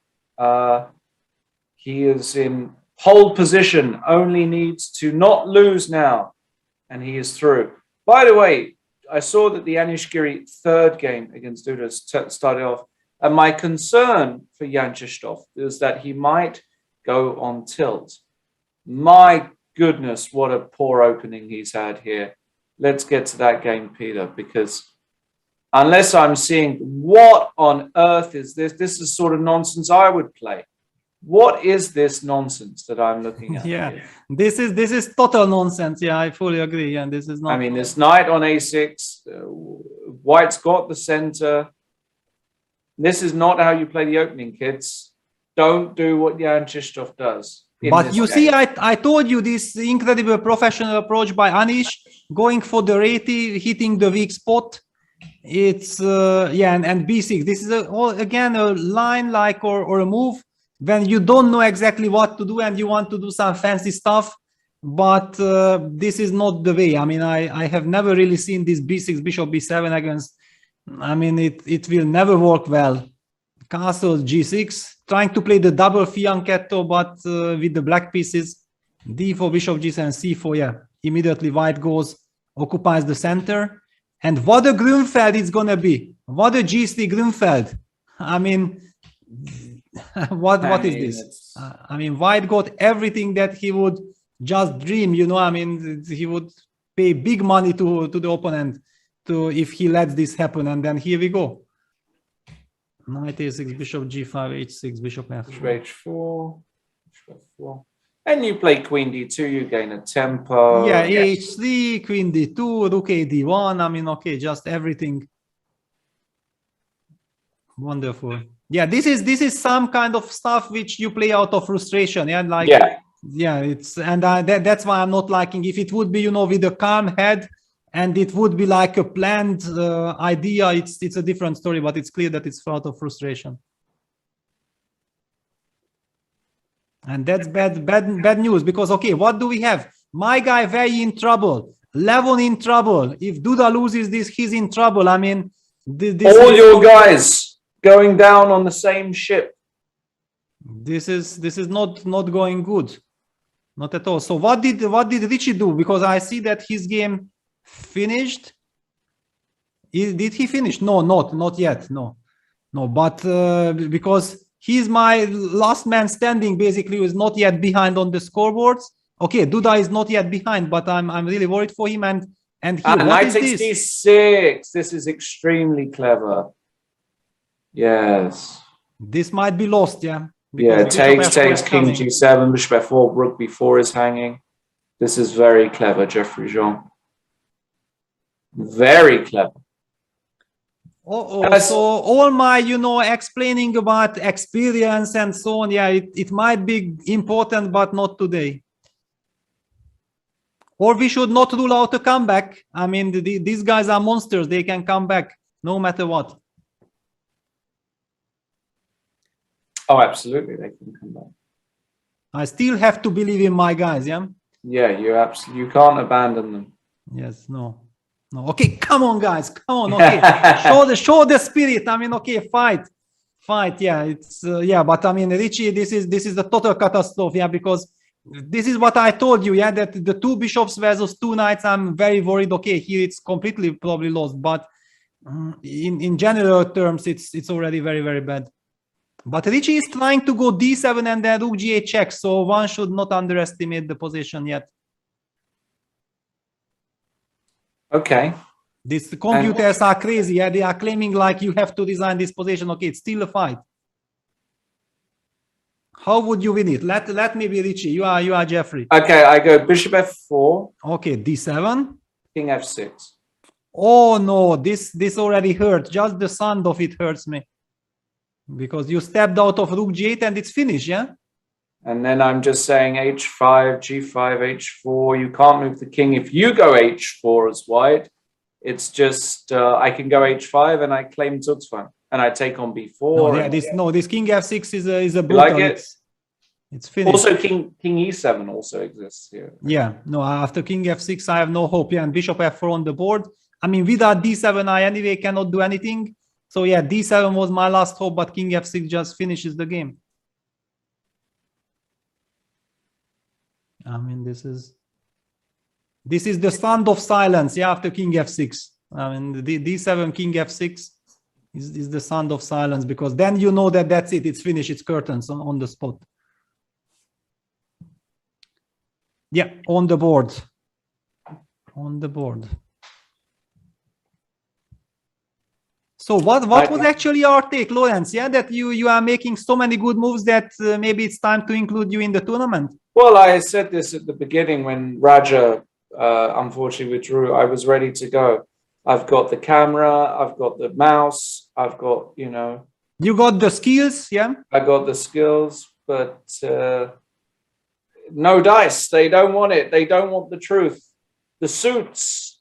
he is in pole position, only needs to not lose now, and he is through. By the way, I saw that the Anishgiri third game against Duda started off, and my concern for Jan Krzysztof is that he might go on tilt. My goodness, what a poor opening he's had here. Let's get to that game, Peter, because unless I'm seeing what on earth is this? This is sort of nonsense I would play. What is this nonsense that I'm looking at? Yeah, here? this is total nonsense. Yeah, I fully agree. Yeah, this is not. I mean, this knight on a6, white's got the center. This is not how you play the opening, kids. Don't do what Jan Krzysztof does. But you see, I told you this incredible professional approach by Anish, going for the reti, hitting the weak spot. It's yeah, and b6. This is again a line like or a move when you don't know exactly what to do and you want to do some fancy stuff. But this is not the way. I mean, I have never really seen this b6 bishop b7 against. I mean, it will never work well. Castle g6, trying to play the double fianchetto, but with the black pieces. d4, bishop g7, c4. Yeah, immediately white goes, occupies the center. And what a Grunfeld it's gonna be. What a GC Grunfeld. I mean, what is this? I mean, white got everything that he would just dream, you know. I mean, he would pay big money to the opponent if he lets this happen. And then here we go. Knight a6, bishop g5, h6, bishop f4. Bishop h4, bishop f4. And you play queen d2, you gain a tempo. Yeah, h3, queen d2, rook a d1. I mean, okay, just everything. Wonderful. Yeah, this is some kind of stuff which you play out of frustration. Yeah, like yeah, it's and that's why I'm not liking. If it would be, you know, with a calm head and it would be like a planned idea, it's a different story. But it's clear that it's out of frustration. And that's bad news because, okay, what do we have? My guy very in trouble. Levon in trouble. If Duda loses this, he's in trouble. I mean, all your guys going down on the same ship. This is not going good. Not at all. So what did Richie do? Because I see that his game finished. Did he finish? No, not yet. No. But because he's my last man standing, basically, who is not yet behind on the scoreboards. Okay, Duda is not yet behind, but I'm really worried for him. And here, what is Knight this? d6. This is extremely clever. Yes. This might be lost, yeah. Yeah, takes king g7, bishop f4, rook b4 is hanging. This is very clever, Jeffrey Jean. Very clever. So all my, you know, explaining about experience and so on, yeah, it might be important, but not today. Or we should not rule out a comeback. I mean, these guys are monsters. They can come back no matter what. Oh, absolutely, they can come back. I still have to believe in my guys, yeah? Yeah, you can't abandon them. Yes, no. Okay, come on, guys, come on. Okay, show the spirit. I mean, okay, fight. Yeah, it's yeah, but I mean, Richie, this is the total catastrophe, yeah, because this is what I told you, yeah, that the two bishops versus two knights. I'm very worried. Okay, here it's completely probably lost, but in general terms, it's already very, very bad. But Richie is trying to go d7 and then rook g8 check, so one should not underestimate the position yet. Okay. These computers are crazy. Yeah, they are claiming like you have to design this position. Okay, it's still a fight. How would you win it? Let me be Richie. You are Jeffrey. Okay, I go bishop f4. Okay, d7. King f6. Oh no, this already hurt. Just the sound of it hurts me. Because you stepped out of rook g8 and it's finished, yeah? And then I'm just saying h5, g5, h4. You can't move the king. If you go h4 as white, it's just I can go h5 and I claim Zugzwang and I take on b4. No, yeah, this king f6 is a brutal. Like it? It's finished. Also, king e7 also exists here. Yeah, no. After king f6, I have no hope. Yeah, and bishop f4 on the board. I mean, without d7, I anyway cannot do anything. So yeah, d7 was my last hope, but king f6 just finishes the game. I mean, this is the sound of silence, yeah, after king f6. I mean, the d7, king f6 is the sound of silence, because then you know that that's it, it's finished, it's curtains on the spot. Yeah, on the board. On the board. So what was actually our take, Lawrence? Yeah, that you are making so many good moves that maybe it's time to include you in the tournament. Well, I said this at the beginning when Raja unfortunately withdrew. I was ready to go. I've got the camera, I've got the mouse, I've got, you know. You got the skills, yeah? I got the skills, but No dice. They don't want it. They don't want the truth. The suits.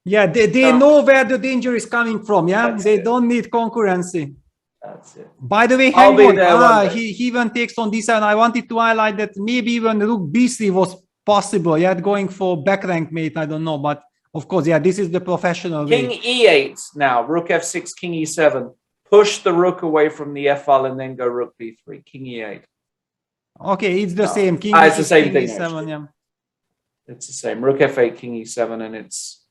Yeah, they know where the danger is coming from. Yeah, they don't need concurrency. That's it. By the way, I'll hang be on. there one day. He even takes on this, and I wanted to highlight that maybe even Rook B3 was possible. Yeah, going for back rank mate. I don't know, but of course, yeah, this is the professional King way. E8 now. Rook F6, King E7. Push the rook away from the F file and then go Rook B3. King E8. Okay, it's the same. King it's the E6, same King thing. E7. Actually. Yeah. It's the same. Rook F8, King E7, and it's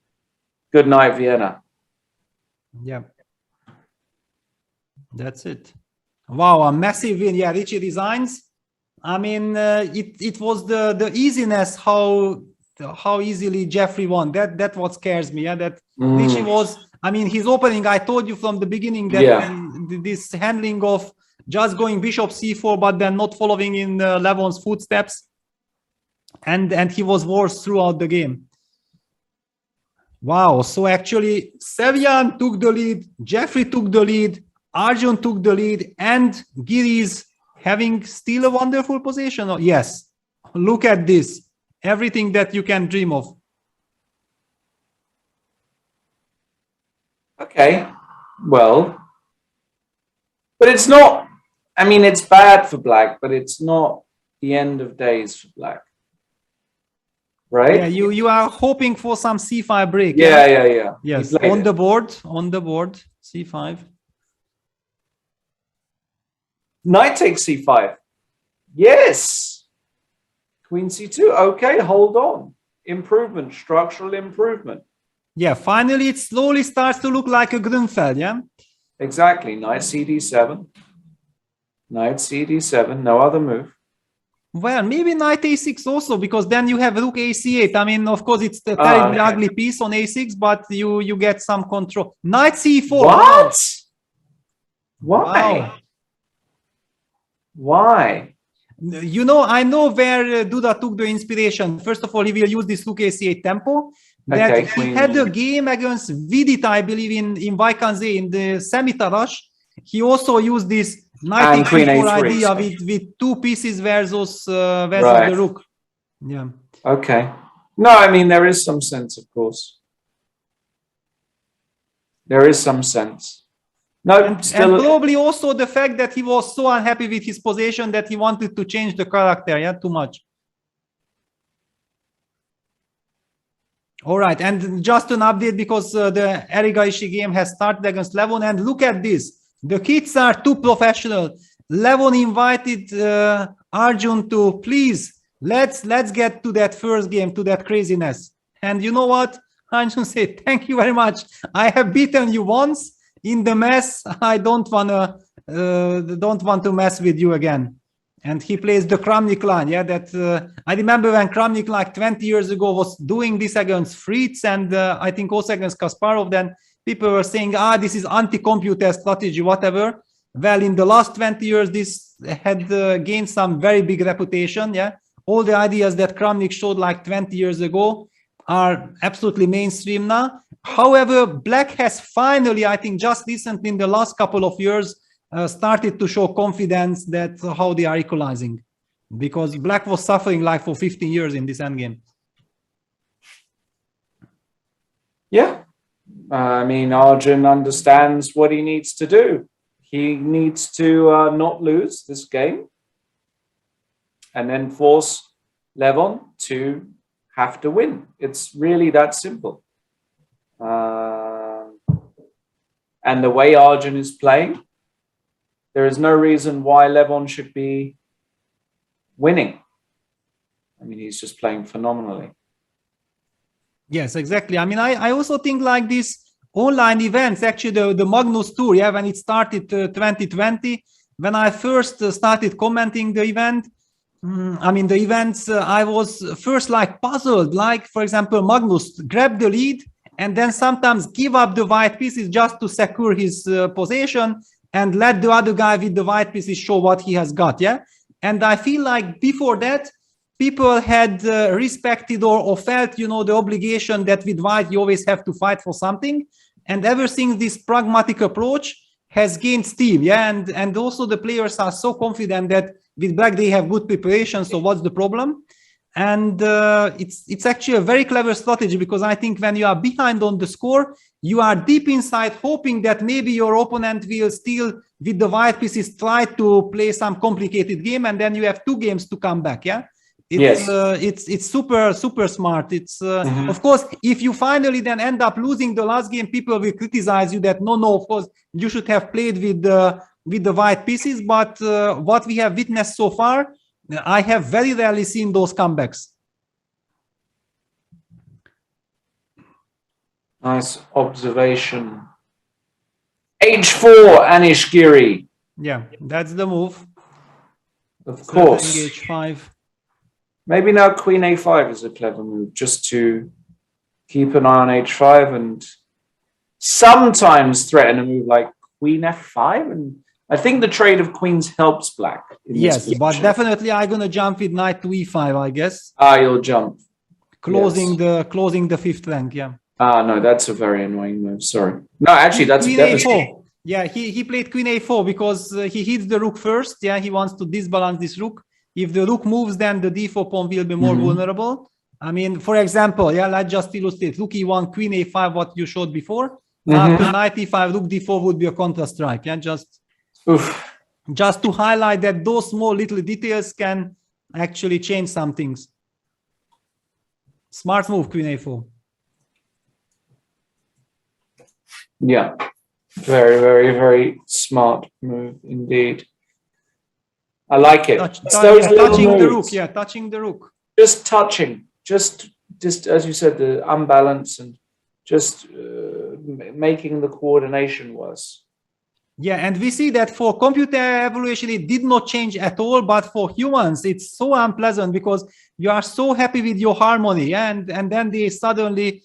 good night, Vienna. Yeah. That's it. Wow, a massive win. Yeah, Richie Designs. I mean, it was the easiness how easily Jeffrey won. That what scares me. Yeah, that Richie was. I mean, his opening. I told you from the beginning that this handling of just going Bishop C4, but then not following in Levon's footsteps, and he was worse throughout the game. Wow. So actually, Sevian took the lead. Jeffrey took the lead. Arjun took the lead, and Giri's having still a wonderful position. Yes, look at this. Everything that you can dream of. Okay, well, but it's not, I mean, it's bad for Black, but it's not the end of days for Black. Right? Yeah, you are hoping for some C5 break. Yeah. Yes, on the board, C5. Knight takes C5. Yes. Queen C2. Okay, hold on. Improvement, structural improvement. Yeah, finally it slowly starts to look like a Grunfeld, yeah? Exactly. Knight CD7. Knight CD7, no other move. Well, maybe Knight A6 also, because then you have Rook AC8. I mean, of course, it's a terribly ugly piece on A6, but you get some control. Knight C4. What? Wow. Why? Wow. Why? You know, I know where Duda took the inspiration. First of all, he will use this Rook AC8 tempo. That he had a game against Vidit, I believe, in Vaikanze in the Semitarash. He also used this Knight E4 idea with two pieces versus the Rook. Yeah. Okay. No, I mean, there is some sense, of course. There is some sense. No, and probably also the fact that he was so unhappy with his position that he wanted to change the character, yeah, too much. All right, and just an update because the Erigaishi game has started against Levon, and look at this. The kids are too professional. Levon invited Arjun to please let's get to that first game, to that craziness. And you know what? Arjun said, "Thank you very much. I have beaten you once in the mess. I don't want to mess with you again." And he plays the Kramnik line. Yeah, that I remember when Kramnik like 20 years ago was doing this against Fritz and I think also against Kasparov. Then people were saying, this is anti-computer strategy, whatever. Well, in the last 20 years, this had gained some very big reputation. Yeah, all the ideas that Kramnik showed like 20 years ago are absolutely mainstream now. However, Black has finally, I think, just recently in the last couple of years, started to show confidence that how they are equalizing, because Black was suffering like for 15 years in this endgame. Yeah, I mean, Arjun understands what he needs to do. He needs to not lose this game and then force Levon to have to win. It's really that simple. And the way Arjun is playing, there is no reason why Levon should be winning. I mean, he's just playing phenomenally. Yes, exactly. I mean, I also think like these online events, actually the Magnus Tour, yeah, when it started 2020, when I first started commenting the event, I mean, the events, I was first like puzzled, like, for example, Magnus grabbed the lead and then sometimes give up the white pieces just to secure his position and let the other guy with the white pieces show what he has got, yeah? And I feel like before that, people had respected or felt, you know, the obligation that with white you always have to fight for something. And ever since this pragmatic approach has gained steam, yeah? And also the players are so confident that with black they have good preparation, so what's the problem? And it's actually a very clever strategy, because I think when you are behind on the score, you are deep inside hoping that maybe your opponent will still, with the white pieces, try to play some complicated game, and then you have 2 games to come back. Yeah, it's super smart. It's of course, if you finally then end up losing the last game, people will criticize you that no, of course you should have played with the white pieces. But what we have witnessed so far, I have very rarely seen those comebacks. Nice observation. H4, Anish Giri. Yeah, that's the move. Of course. H5. Maybe now Queen A5 is a clever move, just to keep an eye on H5 and sometimes threaten a move like Queen F5. And I think the trade of queens helps black. Yes, but definitely I'm gonna jump with knight to E5, I guess. You'll jump. Closing the 5th rank, yeah. No, that's a very annoying move. Sorry. No, actually, that's Queen devastating. A4. Yeah, he played Queen A4 because he hits the rook first. Yeah, he wants to disbalance this rook. If the rook moves, then the D4 pawn will be more vulnerable. I mean, for example, yeah, let's just illustrate. Rook E1, Queen A5, what you showed before. After knight E5, rook D4 would be a counter strike. Yeah, just to highlight that those small little details can actually change some things. Smart move, Queen A4. Yeah, very smart move indeed. I like it. Touching the rook, yeah, touching the rook. Just touching, just as you said, the unbalance and just making the coordination worse. Yeah, and we see that for computer evaluation, it did not change at all, but for humans, it's so unpleasant because you are so happy with your harmony, and then they suddenly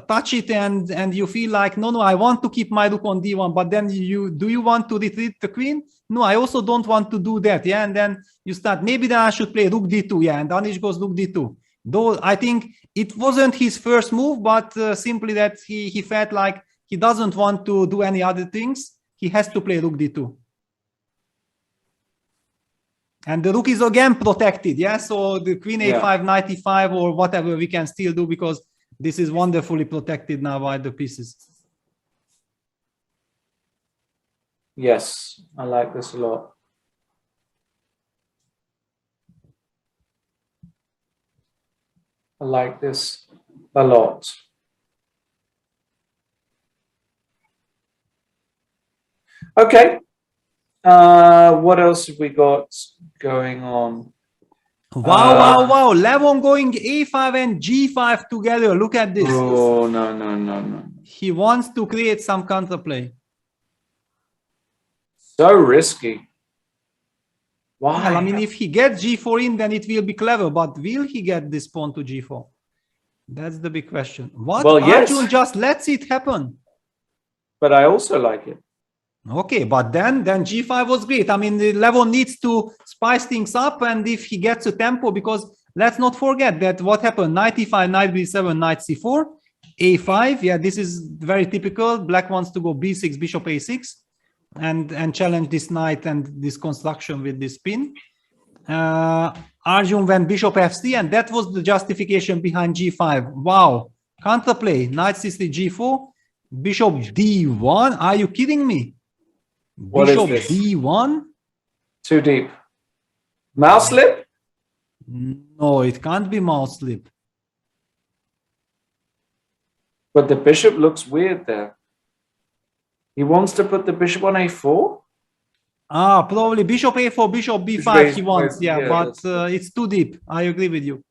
touch it, and you feel like, no, I want to keep my rook on D1, but then do you want to retreat the queen? No, I also don't want to do that. Yeah, and then you start, maybe then I should play rook D2. Yeah, and Anish goes rook D2. Though I think it wasn't his first move, but simply that he felt like he doesn't want to do any other things. He has to play rook D2. And the rook is again protected. Yeah, so the queen A5, knight E5, or whatever we can still do, because this is wonderfully protected now by the pieces. Yes, I like this a lot. I like this a lot. Okay. What else have we got going on? Wow. Levon going A5 and G5 together. Look at this. Oh, no. He wants to create some counterplay. So risky. Why? Well, I mean, if he gets G4 in, then it will be clever. But will he get this pawn to G4? That's the big question. What? Well, yes. Arjun just lets it happen. But I also like it. Okay, but then G5 was great. I mean, Levon needs to spice things up, and if he gets a tempo, because let's not forget that what happened, knight E5, knight B7, knight C4, A5. Yeah, this is very typical. Black wants to go B6, bishop A6, and challenge this knight and this construction with this pin. Arjun went bishop F3, and that was the justification behind G5. Wow, counterplay, knight C3, G4, bishop D1. Are you kidding me? What Bishop is this? D1? Too deep. Mouse slip? No, it can't be mouse slip. But the bishop looks weird there. He wants to put the bishop on A4? Probably bishop A4, bishop B5 he wants, yeah, but it's too deep. I agree with you.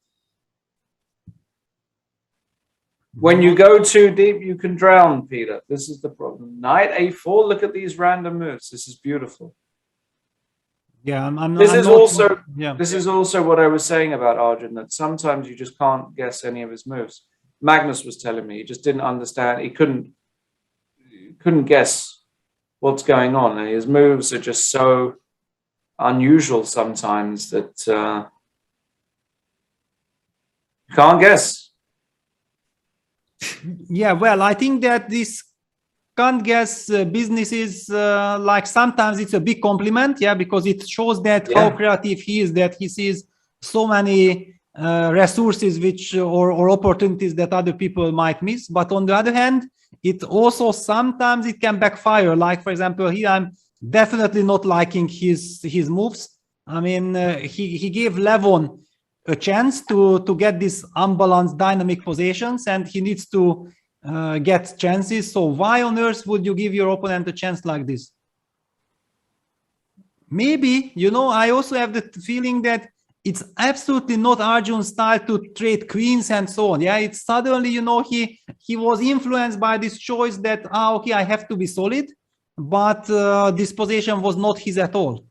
When you go too deep, you can drown, Peter. This is the problem. Knight A4, look at these random moves. This is beautiful. Yeah, This is also what I was saying about Arjun, that sometimes you just can't guess any of his moves. Magnus was telling me he just didn't understand. He couldn't guess what's going on. And his moves are just so unusual sometimes that you can't guess. Yeah, well, I think that this can't guess businesses, like sometimes it's a big compliment, yeah, because it shows that how creative he is, that he sees so many resources which or opportunities that other people might miss. But on the other hand, it also sometimes it can backfire. Like for example, here I'm definitely not liking his moves. I mean, he gave Levon a chance to get these unbalanced dynamic positions, and he needs to get chances. So why on earth would you give your opponent a chance like this? Maybe, you know, I also have the feeling that it's absolutely not Arjun's style to trade queens and so on. Yeah, it's suddenly, you know, he was influenced by this choice that, okay, I have to be solid, but this position was not his at all.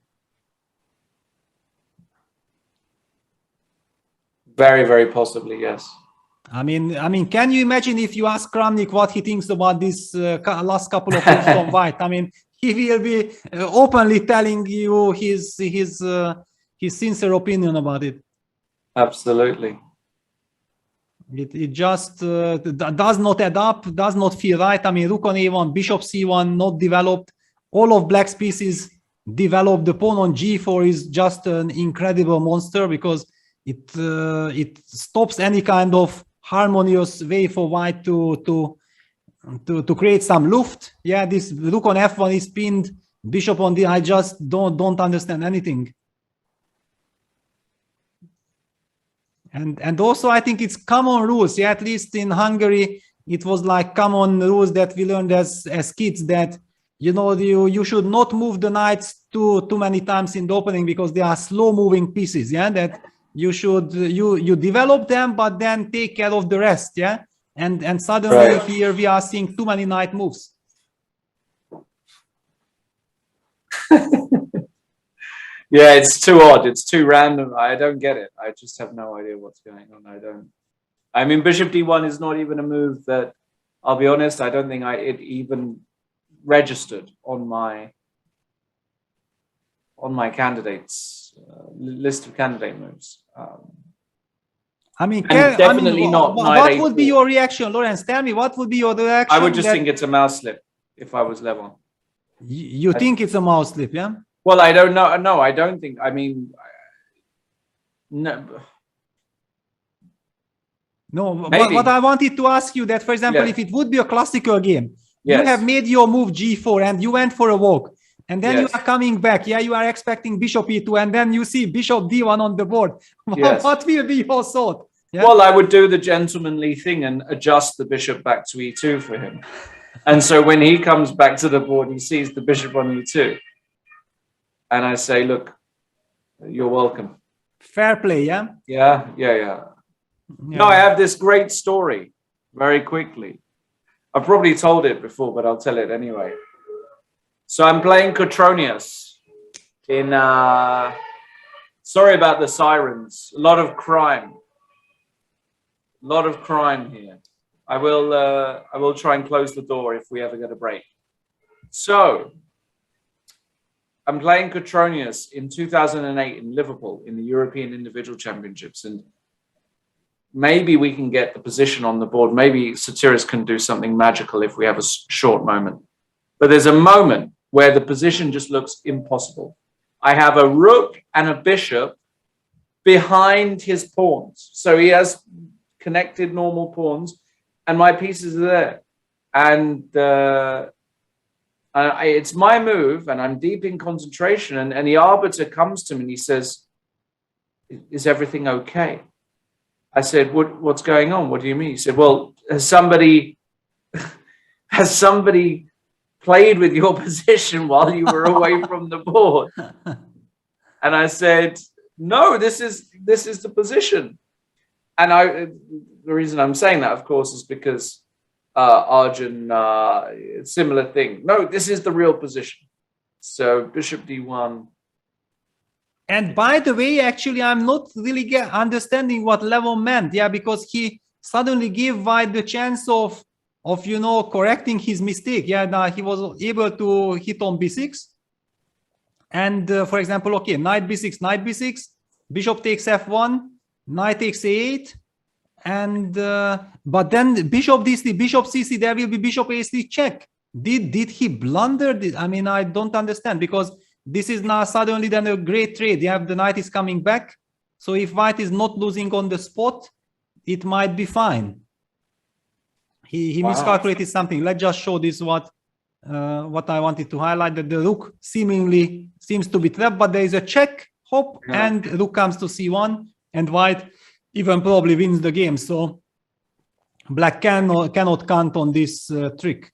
Very, very possibly, yes. I mean, can you imagine if you ask Kramnik what he thinks about this last couple of moves from White? I mean, he will be openly telling you his sincere opinion about it. Absolutely. It just does not add up, does not feel right. I mean, Rook on A1, Bishop C1 not developed. All of Black's pieces developed. The pawn on G4 is just an incredible monster because it stops any kind of harmonious way for White to create some luft. Yeah, this Rook on F1 is pinned, Bishop on D. I just don't understand anything. And also I think it's common rules. Yeah, at least in Hungary it was like common rules that we learned as kids that, you know, you should not move the knights too many times in the opening because they are slow moving pieces. Yeah, that you should you develop them but then take care of the rest. Yeah, and suddenly here we are seeing too many knight moves. Yeah, it's too odd. It's too random. I don't get it. I just have no idea what's going on. I mean, Bishop D1 is not even a move that, I'll be honest, I don't think it even registered on my candidates list of candidate moves. I mean, definitely not. What would be your reaction, Lawrence? Tell me, what would be your reaction? I would just think it's a mouse slip if I was Levon. You think it's a mouse slip, yeah? Well, I don't know. No, I don't think. I mean, no. No, but what I wanted to ask you that, for example, if it would be a classical game, you have made your move G4 and you went for a walk, and then you are coming back. Yeah, you are expecting Bishop E2, and then you see Bishop D1 on the board. What will be your thought? Yeah? Well, I would do the gentlemanly thing and adjust the bishop back to E2 for him. And so when he comes back to the board, he sees the bishop on E2. And I say, look, you're welcome. Fair play, yeah? Yeah. No, I have this great story very quickly. I've probably told it before, but I'll tell it anyway. So I'm playing Cotronius in, sorry about the sirens, a lot of crime. A lot of crime here. I will try and close the door if we ever get a break. So, I'm playing Cotronius in 2008 in Liverpool in the European Individual Championships, and maybe we can get the position on the board. Maybe Sotiris can do something magical if we have a short moment. But there's a moment where the position just looks impossible. I have a rook and a bishop behind his pawns. So he has connected normal pawns, and my pieces are there. And it's my move, and I'm deep in concentration, and the arbiter comes to me and he says, is everything okay? I said, what's going on? What do you mean? He said, well, has somebody played with your position while you were away from the board? And I said, no, this is the position. And the reason I'm saying that, of course, is because Arjun, similar thing. No, this is the real position. So Bishop D1. And by the way, actually, I'm not really understanding what Levon meant. Yeah, because he suddenly gave White the chance of correcting his mistake. Yeah, now he was able to hit on B6. And for example, okay, knight B6, bishop takes F1, knight takes A8. And but then bishop D3, bishop C3, there will be bishop A3 check. Did he blunder? I mean, I don't understand, because this is now suddenly then a great trade. You have the knight is coming back. So if white is not losing on the spot, it might be fine. He miscalculated something. Let's just show this what I wanted to highlight, that the rook seemingly seems to be trapped, but there is a check, hop, and rook comes to c1, and white even probably wins the game. So black cannot count on this trick.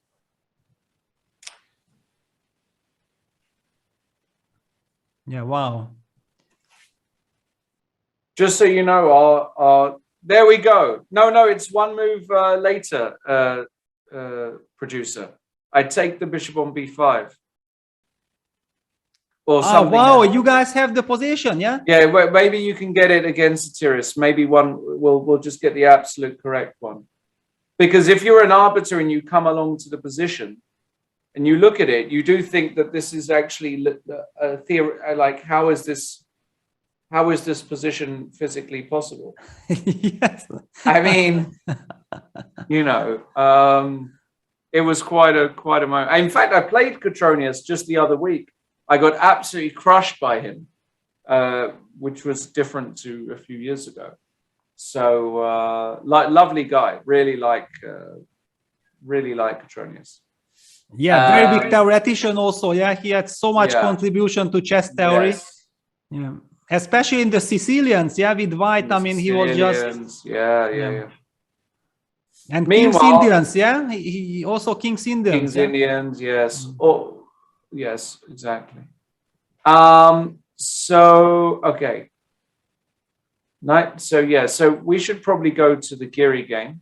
Yeah, wow. Just so you know, there we go. No, it's one move later, producer. I take the bishop on b5. Or something. Wow, you guys have the position, yeah? Yeah, well, maybe you can get it against Satiris. Maybe we'll just get the absolute correct one. Because if you're an arbiter and you come along to the position and you look at it, you do think that this is actually a theory. Like, how is this position physically possible? Yes. I mean, you know, it was quite a moment. In fact, I played Cotronius just the other week. I got absolutely crushed by him, which was different to a few years ago. So, lovely guy. Really like Cotronius. Yeah, very big theoretician also. Yeah, he had so much contribution to chess theory. Yes. Yeah, especially in the Sicilians. Yeah, with white. I mean, he was just. Yeah. And Meanwhile, King's Indians. Yeah, he also King's Indians. King's yeah? Indians. Yes. Oh, yes, exactly. So okay. So we should probably go to the Giri game.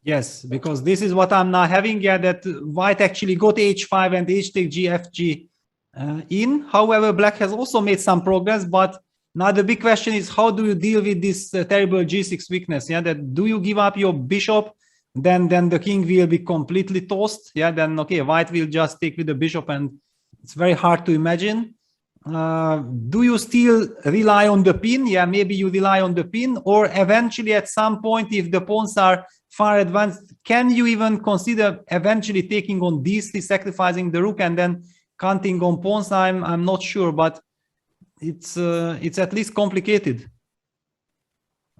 Yes, because this is what I'm now having. Yeah, that white actually got h5 and h take g fg in. However, black has also made some progress, but now the big question is, how do you deal with this terrible g6 weakness? Yeah, that do you give up your bishop, then the king will be completely tossed. Yeah, then okay, white will just take with the bishop, and it's very hard to imagine. Do you still rely on the pin? Yeah, maybe you rely on the pin, or eventually at some point, if the pawns are far advanced, can you even consider eventually taking on d3, sacrificing the rook, and then counting on pawns? I'm not sure, but it's at least complicated.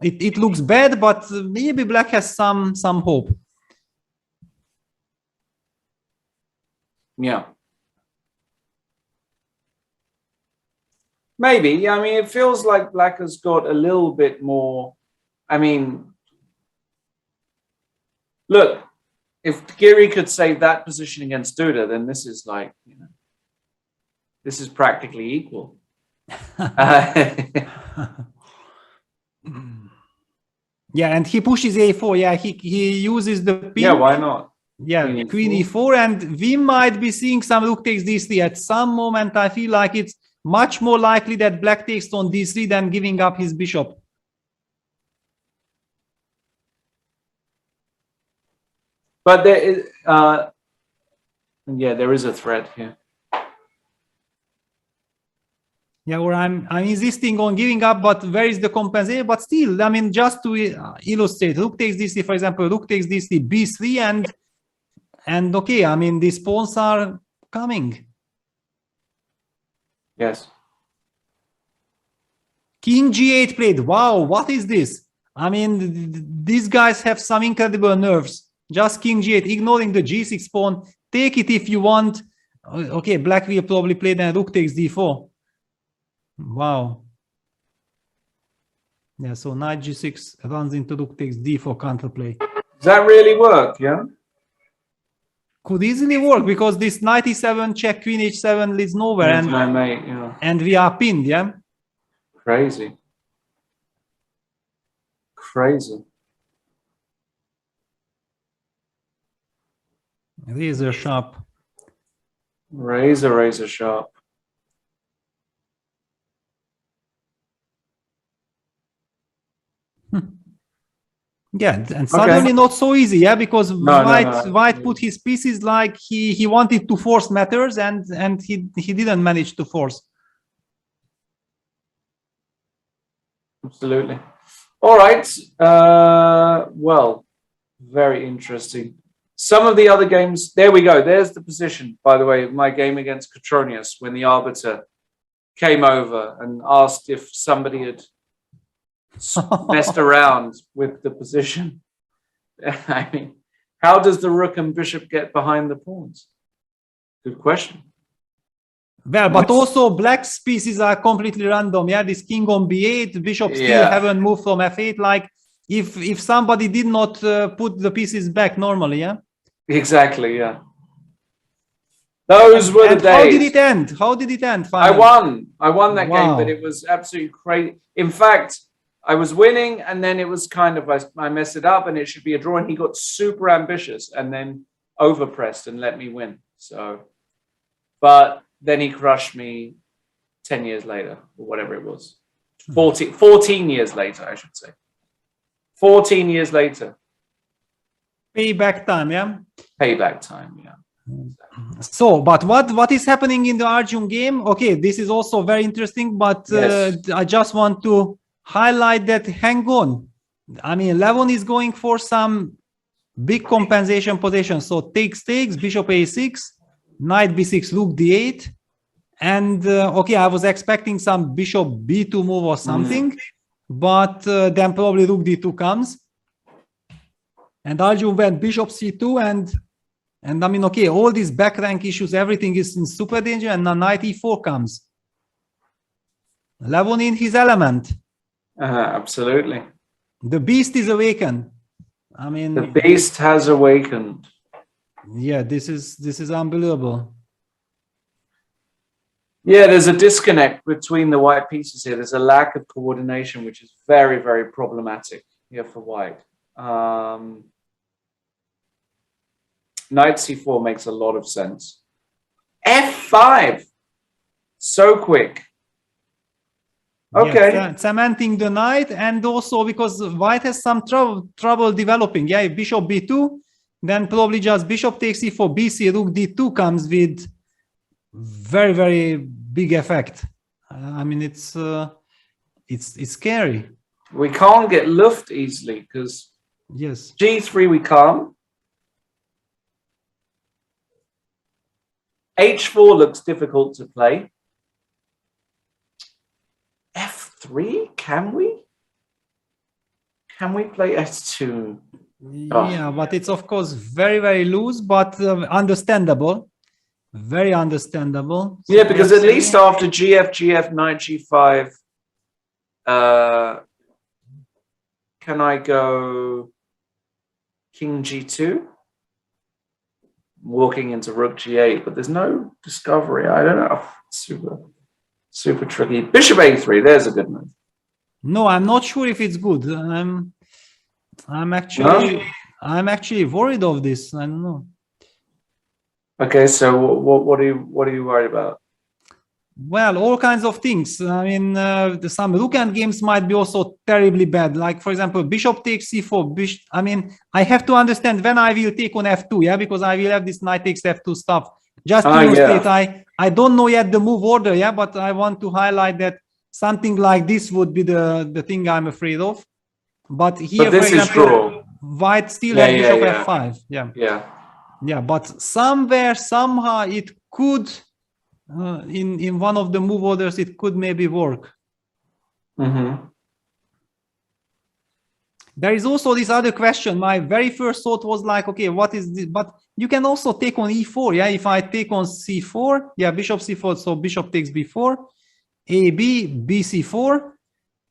It looks bad, but maybe black has some hope. Yeah. Maybe. I mean, it feels like black has got a little bit more. I mean, look, if Giri could save that position against Duda, then this is like, you know, this is practically equal. Yeah, and he pushes a4. Yeah, he uses the pin. Yeah, why not? Yeah, queen e4, and we might be seeing some rook takes d3 at some moment. I feel like it's much more likely that black takes on d3 than giving up his bishop. But there is, there is a threat here. Yeah, or I'm insisting on giving up, but where is the compensation? But still, I mean, just to illustrate, rook takes d3, for example, rook takes d3, b3, and okay, I mean, these pawns are coming. Yes. King g8 played. Wow, what is this? I mean, these guys have some incredible nerves. Just king g8, ignoring the g6 pawn. Take it if you want. Okay, black will probably play then rook takes d4. Wow. Yeah, so knight g6 runs into rook takes d4 counterplay. Does that really work? Yeah. Could easily work, because this knight e7 check, queen h7 leads nowhere, and we are pinned. Yeah. Crazy. Razor sharp. Razor sharp. Yeah, and suddenly not so easy, yeah, because white put his pieces like he wanted to force matters, and he didn't manage to force. Absolutely. All right. Well, very interesting. Some of the other games, there we go. There's the position, by the way, of my game against Catronius when the arbiter came over and asked if somebody had messed around with the position. I mean, how does the rook and bishop get behind the pawns? Good question. Well, but also black's pieces are completely random. Yeah, this king on b8, bishop still haven't moved from f8. Like if somebody did not put the pieces back normally, yeah. Exactly, yeah. Those were the days. How did it end? How did it end? Finally? I won that game, but it was absolutely crazy. In fact, I was winning, and then it was kind of I messed it up, and it should be a draw. And he got super ambitious, and then overpressed and let me win. So, but then he crushed me 10 years later, or whatever it was. 14 years later, I should say. 14 years later. Payback time, yeah? Payback time, yeah. So, but what is happening in the Arjun game? Okay, this is also very interesting, but I just want to highlight that, hang on. I mean, Levon is going for some big compensation position. So takes, bishop a6, knight b6, rook d8. And okay, I was expecting some bishop b2 move or something, but then probably rook d2 comes. And Arjun went bishop c2 and I mean, okay, all these back rank issues, everything is in super danger, and now knight e4 comes. Levon in his element. Absolutely. The beast is awakened. I mean, the beast has awakened. Yeah, this is unbelievable. Yeah, there's a disconnect between the white pieces here. There's a lack of coordination, which is very, very problematic here for white. Knight c4 makes a lot of sense. f5, so quick. Okay. Yeah, cementing the knight, and also because white has some trouble developing. Yeah, if bishop b2, then probably just bishop takes e4, bc, rook d2 comes with very, very big effect. I mean, it's scary. We can't get luft easily because yes, g3 we can't. h4 looks difficult to play. f3, can we? Can we play s2? Yeah, but it's of course very, very loose, but understandable. Very understandable. Yeah, because at least after gf, knight g5, can I go king g2? Walking into rook g8, but there's no discovery. I don't know. Super tricky. Bishop a3, there's a good move. No, I'm not sure if it's good. I'm actually worried of this. I don't know. Okay, so what are you worried about? Well, all kinds of things. I mean, some rook end games might be also terribly bad. Like, for example, bishop takes c4. I mean, I have to understand when I will take on f2, yeah, because I will have this knight takes f2 stuff. Just to illustrate, I don't know yet the move order, yeah, but I want to highlight that something like this would be the thing I'm afraid of. But here, this for example, white still has bishop f5. Yeah, but somewhere, somehow, it could. In one of the move orders, it could maybe work. There is also this other question. My very first thought was like, okay, what is this? But you can also take on e4. Yeah, if I take on c4, yeah, bishop c4, so bishop takes b4, a b c4,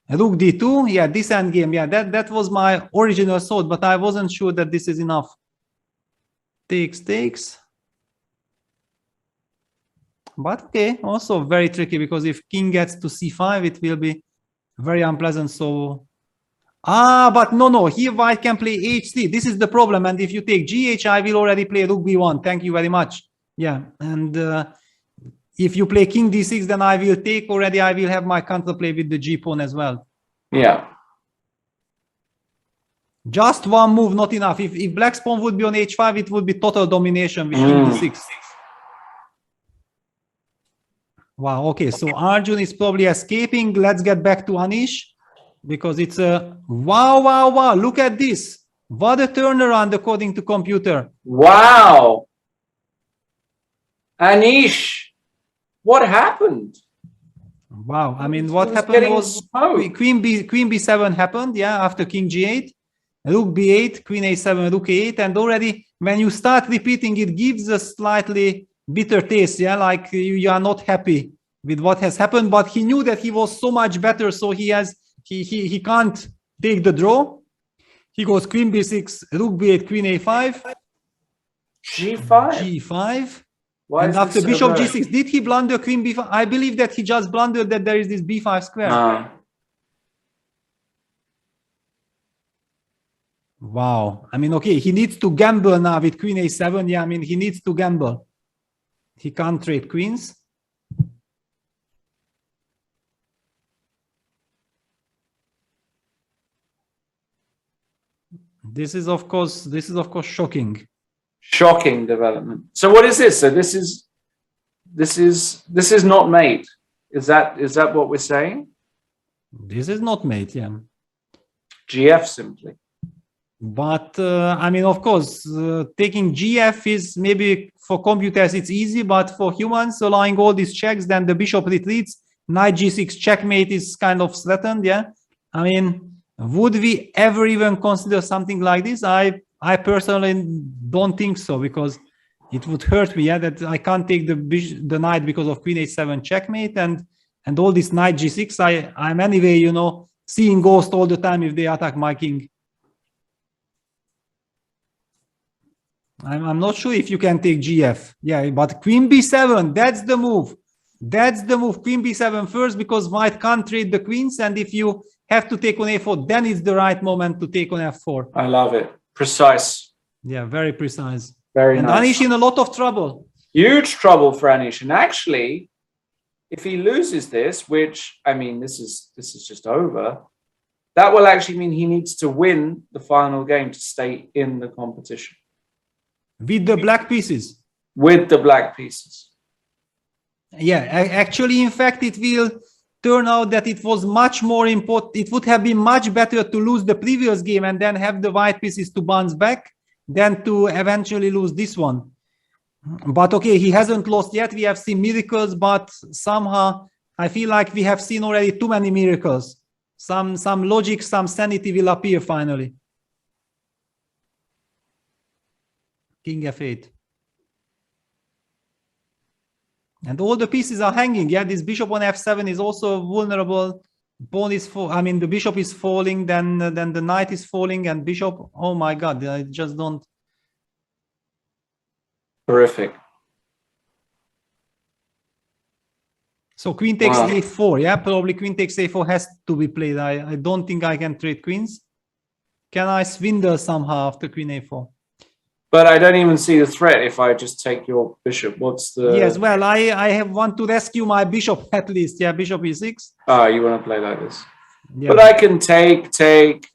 rook d2. Yeah, this endgame. Yeah, that was my original thought, but I wasn't sure that this is enough. Takes. But okay, also very tricky, because if king gets to c5, it will be very unpleasant. So, but no, here white can play h3. This is the problem. And if you take gh, I will already play rook b1. Thank you very much. Yeah, and if you play king d6, then I will take already. I will have my counterplay with the g pawn as well. Yeah. Just one move, not enough. If black's pawn would be on h5, it would be total domination with king d6. Wow, okay, so Arjun is probably escaping. Let's get back to Anish, because it's a wow, look at this. What a turnaround according to computer. Wow. Anish, what happened? Wow. I mean, He what was happened getting was smoked. Queen B7 happened, yeah, after King G8, Rook B8, Queen A7, Rook A8, and already when you start repeating, it gives a slightly bitter taste, yeah, like you are not happy with what has happened, but he knew that he was so much better, so he can't take the draw. He goes Queen B6, Rook B8, Queen A5, G5. G5. Why And is after this so Bishop good? G6, did he blunder Queen B5? I believe that he just blundered that there is this B5 square. No. Wow. I mean, okay, he needs to gamble now with Queen A7. Yeah, I mean, he needs to gamble. He can't trade queens. This is of course shocking. Shocking development. So what is this? So this is not mate. Is that what we're saying? This is not mate, yeah. GF simply. But I mean, of course, taking GF is maybe for computers it's easy, but for humans, allowing all these checks, then the bishop retreats, knight G6 checkmate is kind of threatened. Yeah, I mean, would we ever even consider something like this? I personally don't think so, because it would hurt me. Yeah, that I can't take the knight because of Queen H7 checkmate and all this knight G6. I'm anyway, you know, seeing ghost all the time if they attack my king. I'm not sure if you can take GF. Yeah, but Queen B7, that's the move. That's the move. Queen B7 first, because white can't trade the queens. And if you have to take on A4, then it's the right moment to take on F4. I love it. Precise. Yeah, very precise. Very and nice. Anish in a lot of trouble. Huge trouble for Anish. And actually, if he loses this, which, I mean, this is just over, that will actually mean he needs to win the final game to stay in the competition. With the black pieces. With the black pieces. Yeah, actually, in fact, it will turn out that it was much more important. It would have been much better to lose the previous game and then have the white pieces to bounce back than to eventually lose this one. But okay, he hasn't lost yet. We have seen miracles, but somehow I feel like we have seen already too many miracles. Some logic, some sanity will appear finally. King F8. And all the pieces are hanging. Yeah, this bishop on F7 is also vulnerable. Pawn is the bishop is falling, then the knight is falling, and bishop. Oh my God, I just don't. Horrific. So queen takes A4. Yeah, probably queen takes A4 has to be played. I don't think I can trade queens. Can I swindle somehow after queen A4? But I don't even see the threat if I just take your bishop. What's the... Yes, well, I want to rescue my bishop at least. Yeah, bishop E6. Oh, you want to play like this? Yeah. But I can take...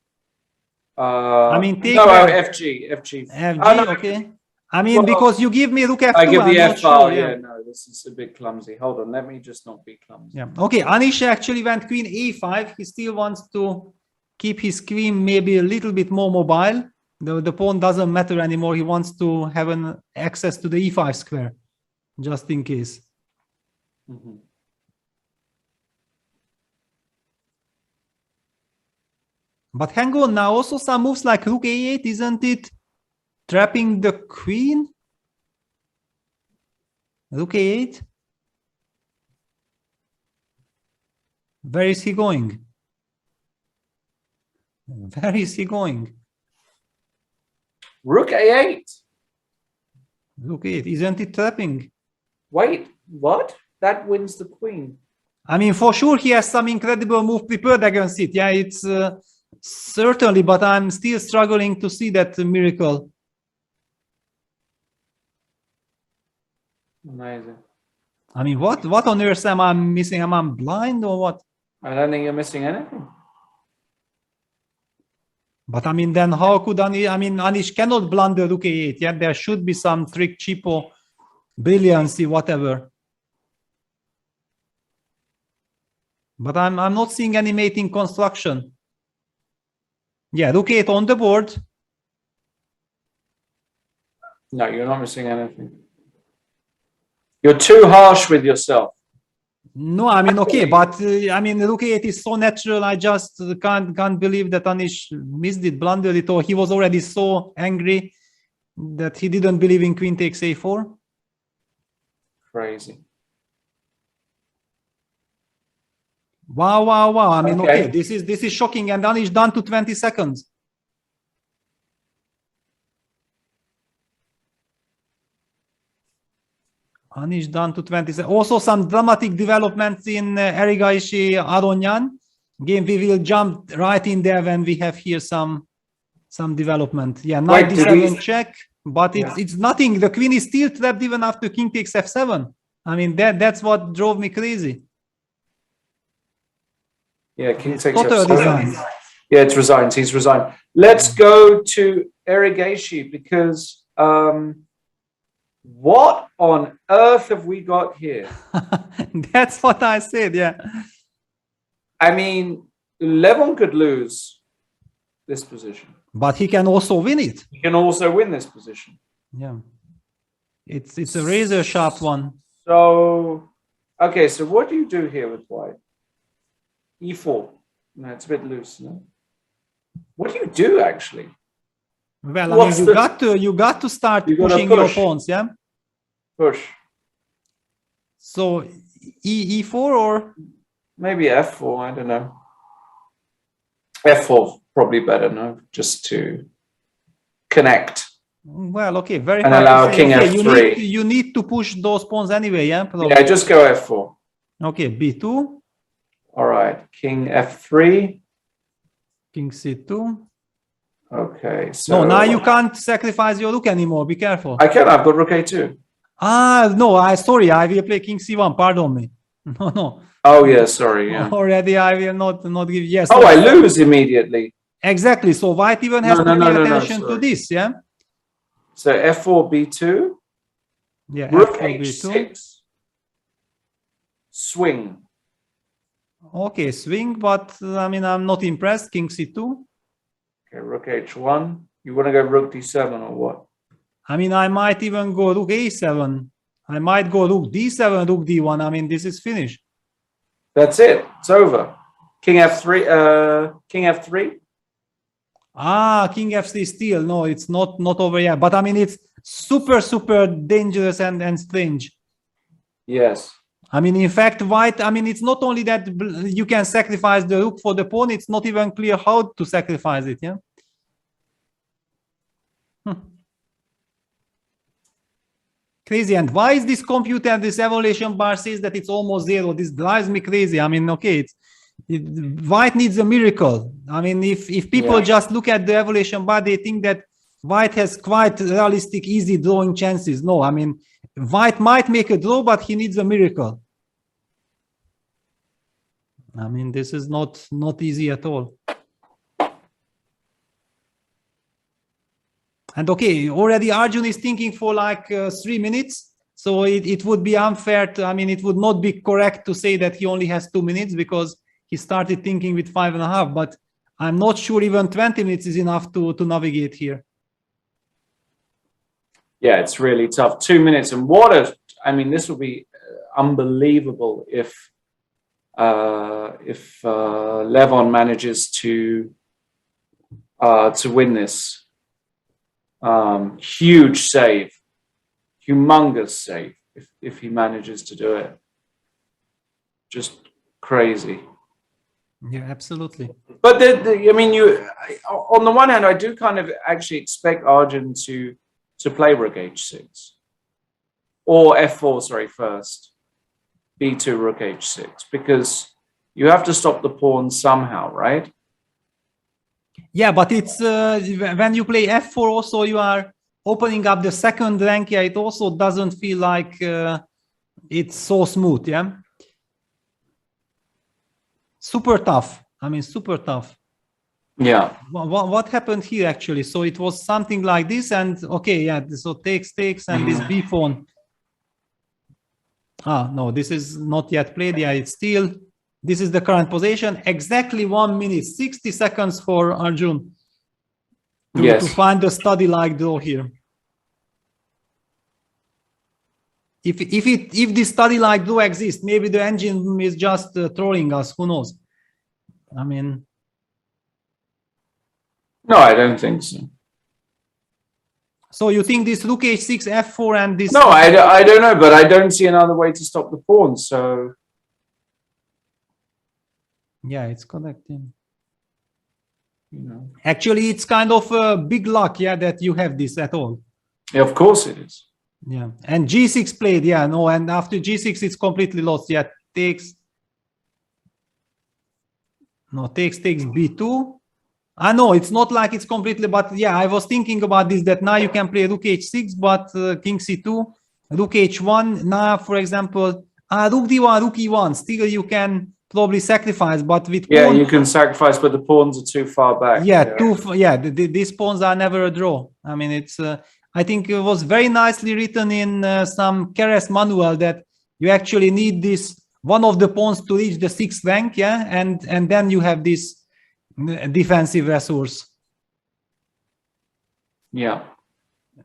I mean, take... No, FG. FG, oh, no. Okay. I mean, because you give me rook F2. I give the I'm F file. sure, yeah, no, this is a bit clumsy. Hold on, let me just not be clumsy. Yeah. Okay, Anish actually went queen A5. He still wants to keep his queen maybe a little bit more mobile. The pawn doesn't matter anymore. He wants to have an access to the E5 square, just in case. Mm-hmm. But hang on, now also some moves like rook A8, isn't it? Trapping the queen? Rook A8? Where is he going? Where is he going? Rook A8. Rook A8, isn't it trapping? Wait, what? That wins the queen. I mean, for sure he has some incredible move prepared against it. Yeah, it's certainly, but I'm still struggling to see that miracle. Amazing. I mean, what on earth am I missing? Am I blind or what? I don't think you're missing anything. But I mean, then how could Anish? I mean, Anish cannot blunder rook A8. Yeah, there should be some trick, cheapo, brilliancy, whatever. But I'm not seeing any mating construction. Yeah, rook A8 on the board. No, you're not missing anything. You're too harsh with yourself. No, I mean, okay, but I mean, look, it is so natural. I just can't believe that Anish missed it, blundered it, or he was already so angry that he didn't believe in queen takes a4. Crazy. Wow, wow, wow. I mean, okay, this is shocking, and Anish done to 20 seconds. Anish done to 20 seconds. Also, some dramatic developments in Erigaishi Aronyan game. We will jump right in there when we have here some development. Yeah, knight d7 check, but it's nothing. The queen is still trapped even after king takes f7. I mean, that's what drove me crazy. Yeah, king takes f7. f7. Yeah, it's resigned. He's resigned. Let's go to Erigaishi because what on earth have we got here? That's what I said, yeah. I mean, Levon could lose this position. But he can also win it. He can also win this position. Yeah. It's a razor sharp one. So, okay, so what do you do here with white? E4. No, it's a bit loose, no? What do you do, actually? Well, I mean, you got to start pushing your pawns, yeah? Push. So, E4 or? Maybe F4, I don't know. F4 probably better, no? Just to connect. Well, okay, very and hard allow to say. king Okay, F3. you need to push those pawns anyway, yeah? Probably. Yeah, just go F4. Okay, B2. All right, king F3. King C2. Okay, so... No, now you can't sacrifice your rook anymore. Be careful. I can, I've got rook A2. Ah, no, sorry, I will play king C1. Pardon me. No. Oh, yeah, sorry, yeah. Already, I will not give... Yes. Oh, I lose immediately. Exactly, so white even has to pay attention to this, yeah? So F4, B2. Yeah, rook F4, H6. B2. Swing. Okay, swing, but I mean, I'm not impressed. King C2. Okay, rook H1. You want to go rook D7 or what? I mean, I might even go rook A7. I might go rook D7, rook D1. I mean, this is finished. That's it. It's over. King F3. King F3. Ah, King F3 still. No, it's not over yet. But I mean, it's super dangerous and strange. Yes. I mean, in fact, white, I mean, it's not only that you can sacrifice the rook for the pawn, it's not even clear how to sacrifice it, yeah? Crazy. And why is this computer, this evaluation bar says that it's almost zero? This drives me crazy. I mean, okay, white needs a miracle. I mean, if people just look at the evaluation bar, they think that white has quite realistic, easy drawing chances. No, I mean, white might make a draw, but he needs a miracle. I mean, this is not easy at all. And okay, already Arjun is thinking for like 3 minutes. So it would be unfair to, I mean, it would not be correct to say that he only has 2 minutes because he started thinking with 5.5, but I'm not sure even 20 minutes is enough to navigate here. Yeah, it's really tough. 2 minutes. And what if, I mean, this will be unbelievable if Levon manages to win this. Huge save, humongous save if he manages to do it. Just crazy. Yeah, absolutely. But I mean, on the one hand, I do kind of actually expect Arjun to play rook h6 or f4, sorry, first, b2, rook h6, because you have to stop the pawn somehow, right? Yeah, but it's when you play f4 also you are opening up the second rank. Yeah, it also doesn't feel like it's so smooth. Yeah, super tough. I mean, super tough. Yeah. What happened here actually? So it was something like this, and okay, yeah. So takes, and this b pawn. Ah, no, this is not yet played. Yeah, it's still. This is the current position. Exactly 1 minute, 60 seconds for Arjun to find a study-like draw here. if this study like do exist, maybe the engine is just trolling us. Who knows? I mean, no, I don't think so. So you think this rook h6, f4, and this? No, I don't know, but I don't see another way to stop the pawn. So yeah, it's connecting. You know, actually, it's kind of a big luck, yeah, that you have this at all. Yeah, of course it is. Yeah, and g6 played, yeah, no, and after g6 it's completely lost. Yeah, takes b2. No, it's not like it's completely, but yeah, I was thinking about this, that now you can play rook h6, but king c2, rook h1. Now, for example, rook d1, rook e1, still you can probably sacrifice, but with pawn, you can sacrifice, but the pawns are too far back. These pawns are never a draw. I mean, it's I think it was very nicely written in some Keres manual that you actually need this one of the pawns to reach the 6th rank, yeah, and then you have this defensive resource. Yeah.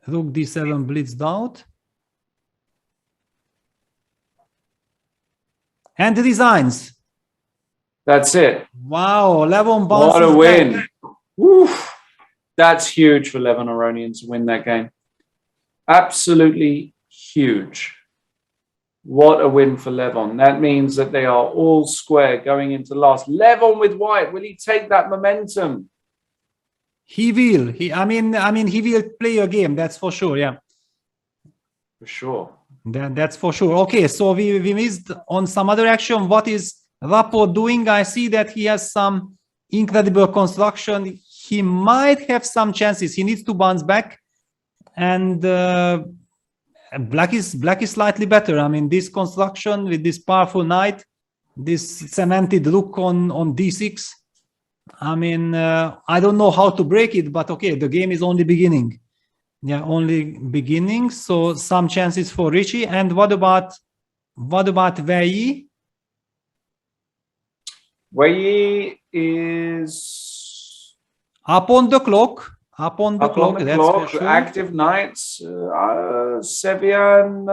Rook d7 blitzed out. And resigns. That's it. Wow, Levon bounces What a win. back. Woof. That's huge for Levon Aronian to win that game. Absolutely huge. What a win for Levon. That means that they are all square going into last. Levon with white. Will he take that momentum? He will. I mean, he will play a game. That's for sure. Yeah. For sure. That's for sure. Okay, so we missed on some other action. What is Rappo doing? I see that he has some incredible construction. He might have some chances. He needs to bounce back, and black is slightly better. I mean, this construction with this powerful knight, this cemented rook on d6. I mean, I don't know how to break it, but okay, the game is only beginning. Yeah, only beginning. So some chances for Richie. And what about Wei? Wei is up on the clock. Up on the clock. That's for sure. Active knights. Sevian.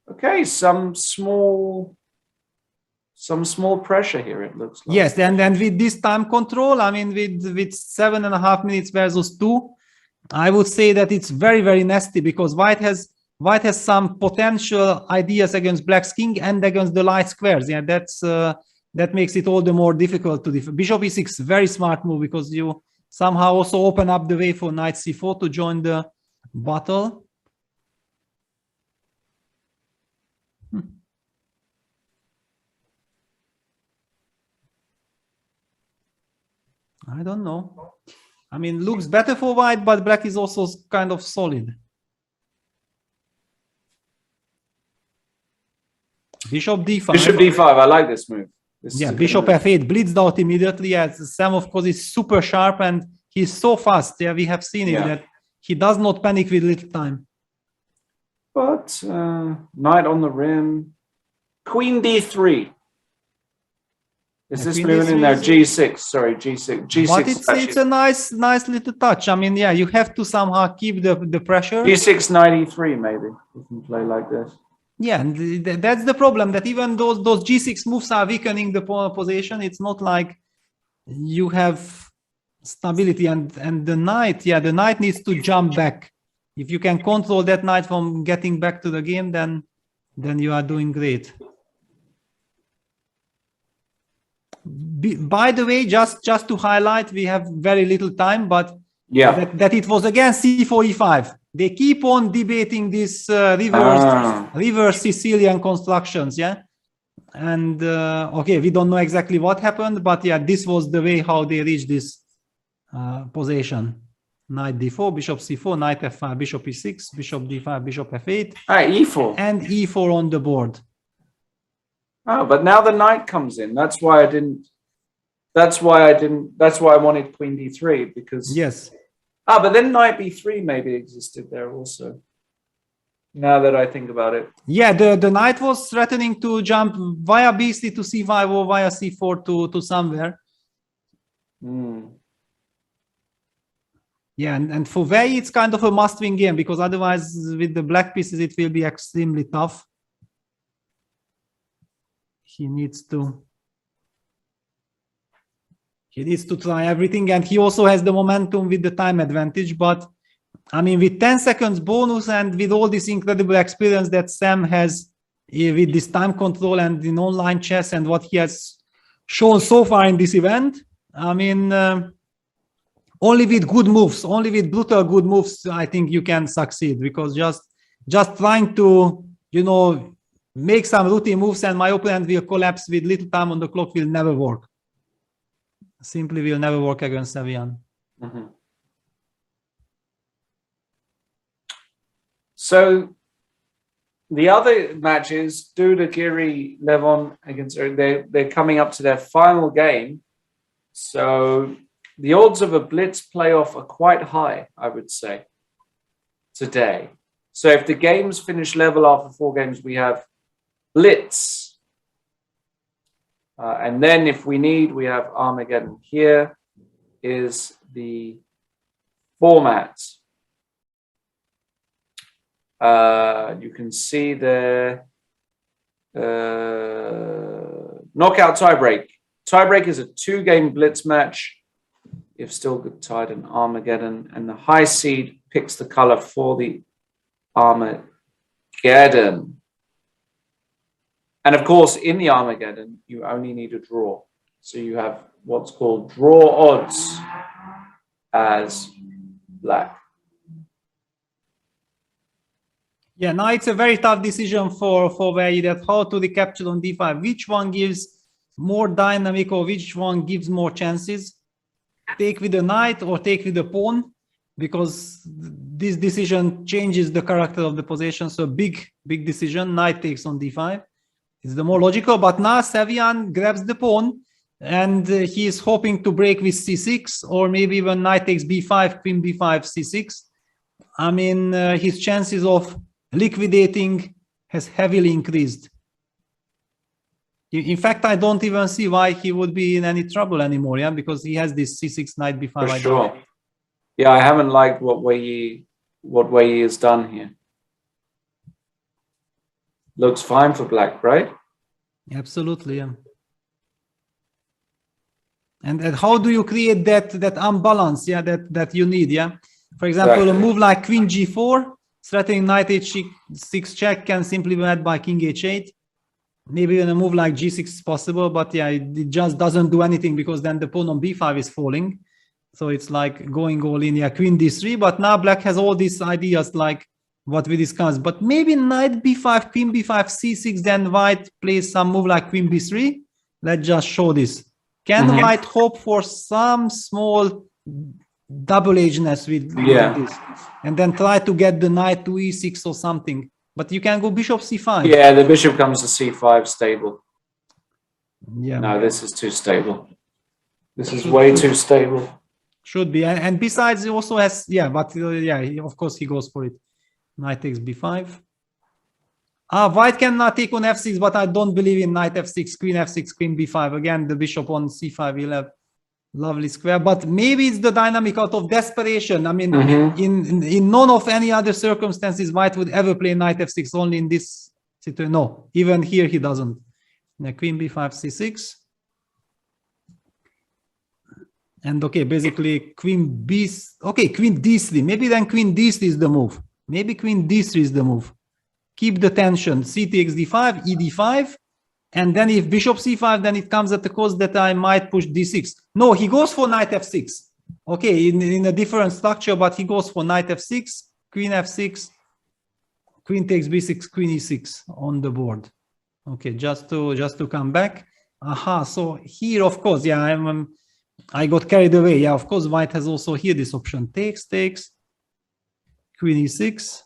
Okay, some small pressure here, it looks like. Yes, and with this time control, I mean, with 7.5 minutes versus 2, I would say that it's very, very nasty, because white has some potential ideas against black's king and against the light squares. Yeah, that makes it all the more difficult to defend. Bishop e6, very smart move, because you somehow also open up the way for knight c4 to join the battle. I don't know. I mean, looks better for white, but black is also kind of solid. Bishop d5. Bishop d5. I like this move. Bishop f8 blitzed out immediately. Yes, Sam, of course, is super sharp and he's so fast. Yeah, we have seen it that he does not panic with little time. But knight on the rim. Queen d3. Is this move in there? G6, sorry, G6. G6. But it's a nice little touch. I mean, yeah, you have to somehow keep the pressure. G6, knight e3, maybe. You can play like this. Yeah, and that's the problem, that even those G6 moves are weakening the position. It's not like you have stability, and the knight, the knight needs to jump back. If you can control that knight from getting back to the game, then you are doing great. By the way, just to highlight, we have very little time, but that it was again c4 e5. They keep on debating this reverse Sicilian constructions, and okay, we don't know exactly what happened, but this was the way how they reached this position. Knight d4, bishop c4, knight f5, bishop e6, bishop d5, bishop f8, e4, and e4 on the board. Oh, but now the knight comes in. That's why I wanted queen d3, because but then knight b3 maybe existed there also. Now that I think about it. Yeah, the knight was threatening to jump via b3 to c5 or via c4 to somewhere. Yeah, and for Wei, it's kind of a must-win game because otherwise, with the black pieces, it will be extremely tough. He needs to try everything, and he also has the momentum with the time advantage. But I mean, with 10 seconds bonus and with all this incredible experience that Sam has with this time control and in online chess and what he has shown so far in this event, I mean, only with good moves, only with brutal good moves, I think you can succeed, because just trying to, you know, make some routine moves and my opponent will collapse with little time on the clock will never work. Simply will never work against Evian. Mm-hmm. So the other matches, Duda, Giri, Levon against, they're coming up to their final game. So the odds of a blitz playoff are quite high, I would say, today. So if the games finish level after 4 games, we have blitz. And then if we need, we have Armageddon. Here is the format. You can see the knockout tiebreak. Tiebreak is a 2-game blitz match. If still good tied in Armageddon, and the high seed picks the color for the Armageddon. And of course, in the Armageddon, you only need a draw. So you have what's called draw odds as black. Yeah, now it's a very tough decision for Wei, that how to recapture on d5. Which one gives more dynamic or which one gives more chances? Take with the knight or take with the pawn, because this decision changes the character of the position. So big decision. Knight takes on d5 is the more logical. But now Savian grabs the pawn and he is hoping to break with c6, or maybe when knight takes b5, queen b5, c6. I mean, his chances of liquidating has heavily increased. In fact, I don't even see why he would be in any trouble anymore, yeah, because he has this c6, knight b5. For sure. Yeah, I haven't liked what Wei has done here. Looks fine for black, right? Absolutely, yeah. And how do you create that unbalance, yeah, that you need, yeah? For example, a move like queen g4, threatening knight h6 check can simply be met by king h8. Maybe even a move like g6 is possible, but yeah, it just doesn't do anything because then the pawn on b5 is falling. So it's like going all in, yeah, queen d3. But now black has all these ideas like what we discussed. But maybe knight b5, queen b5, c6, then white plays some move like queen b3. Let's just show this. Can white hope for some small double-edgedness with this? And then try to get the knight to e6 or something. But you can go bishop c5. Yeah, the bishop comes to c5 stable. Yeah. No, this is too stable. This is way too stable. Should be. And besides, he also has, yeah, but yeah, of course he goes for it. Knight takes b5. White cannot take on f6, but I don't believe in knight f6, queen f6, queen b5. Again, the bishop on c5 will have lovely square, but maybe it's the dynamic out of desperation. I mean, in none of any other circumstances, white would ever play knight f6, only in this situation. No, even here he doesn't. Now, queen b5, c6. And okay, basically queen b, okay, queen d3. Maybe then queen d3 is the move. Maybe queen d3 is the move. Keep the tension. C takes d5, e d5. And then if bishop c5, then it comes at the cost that I might push d6. No, he goes for knight f6. Okay, in a different structure, but he goes for knight f6, queen f6, queen takes b6, queen e6 on the board. Okay, just to come back. Aha, so here, of course, yeah, I got carried away. Yeah, of course, white has also here this option. Takes, queen e6.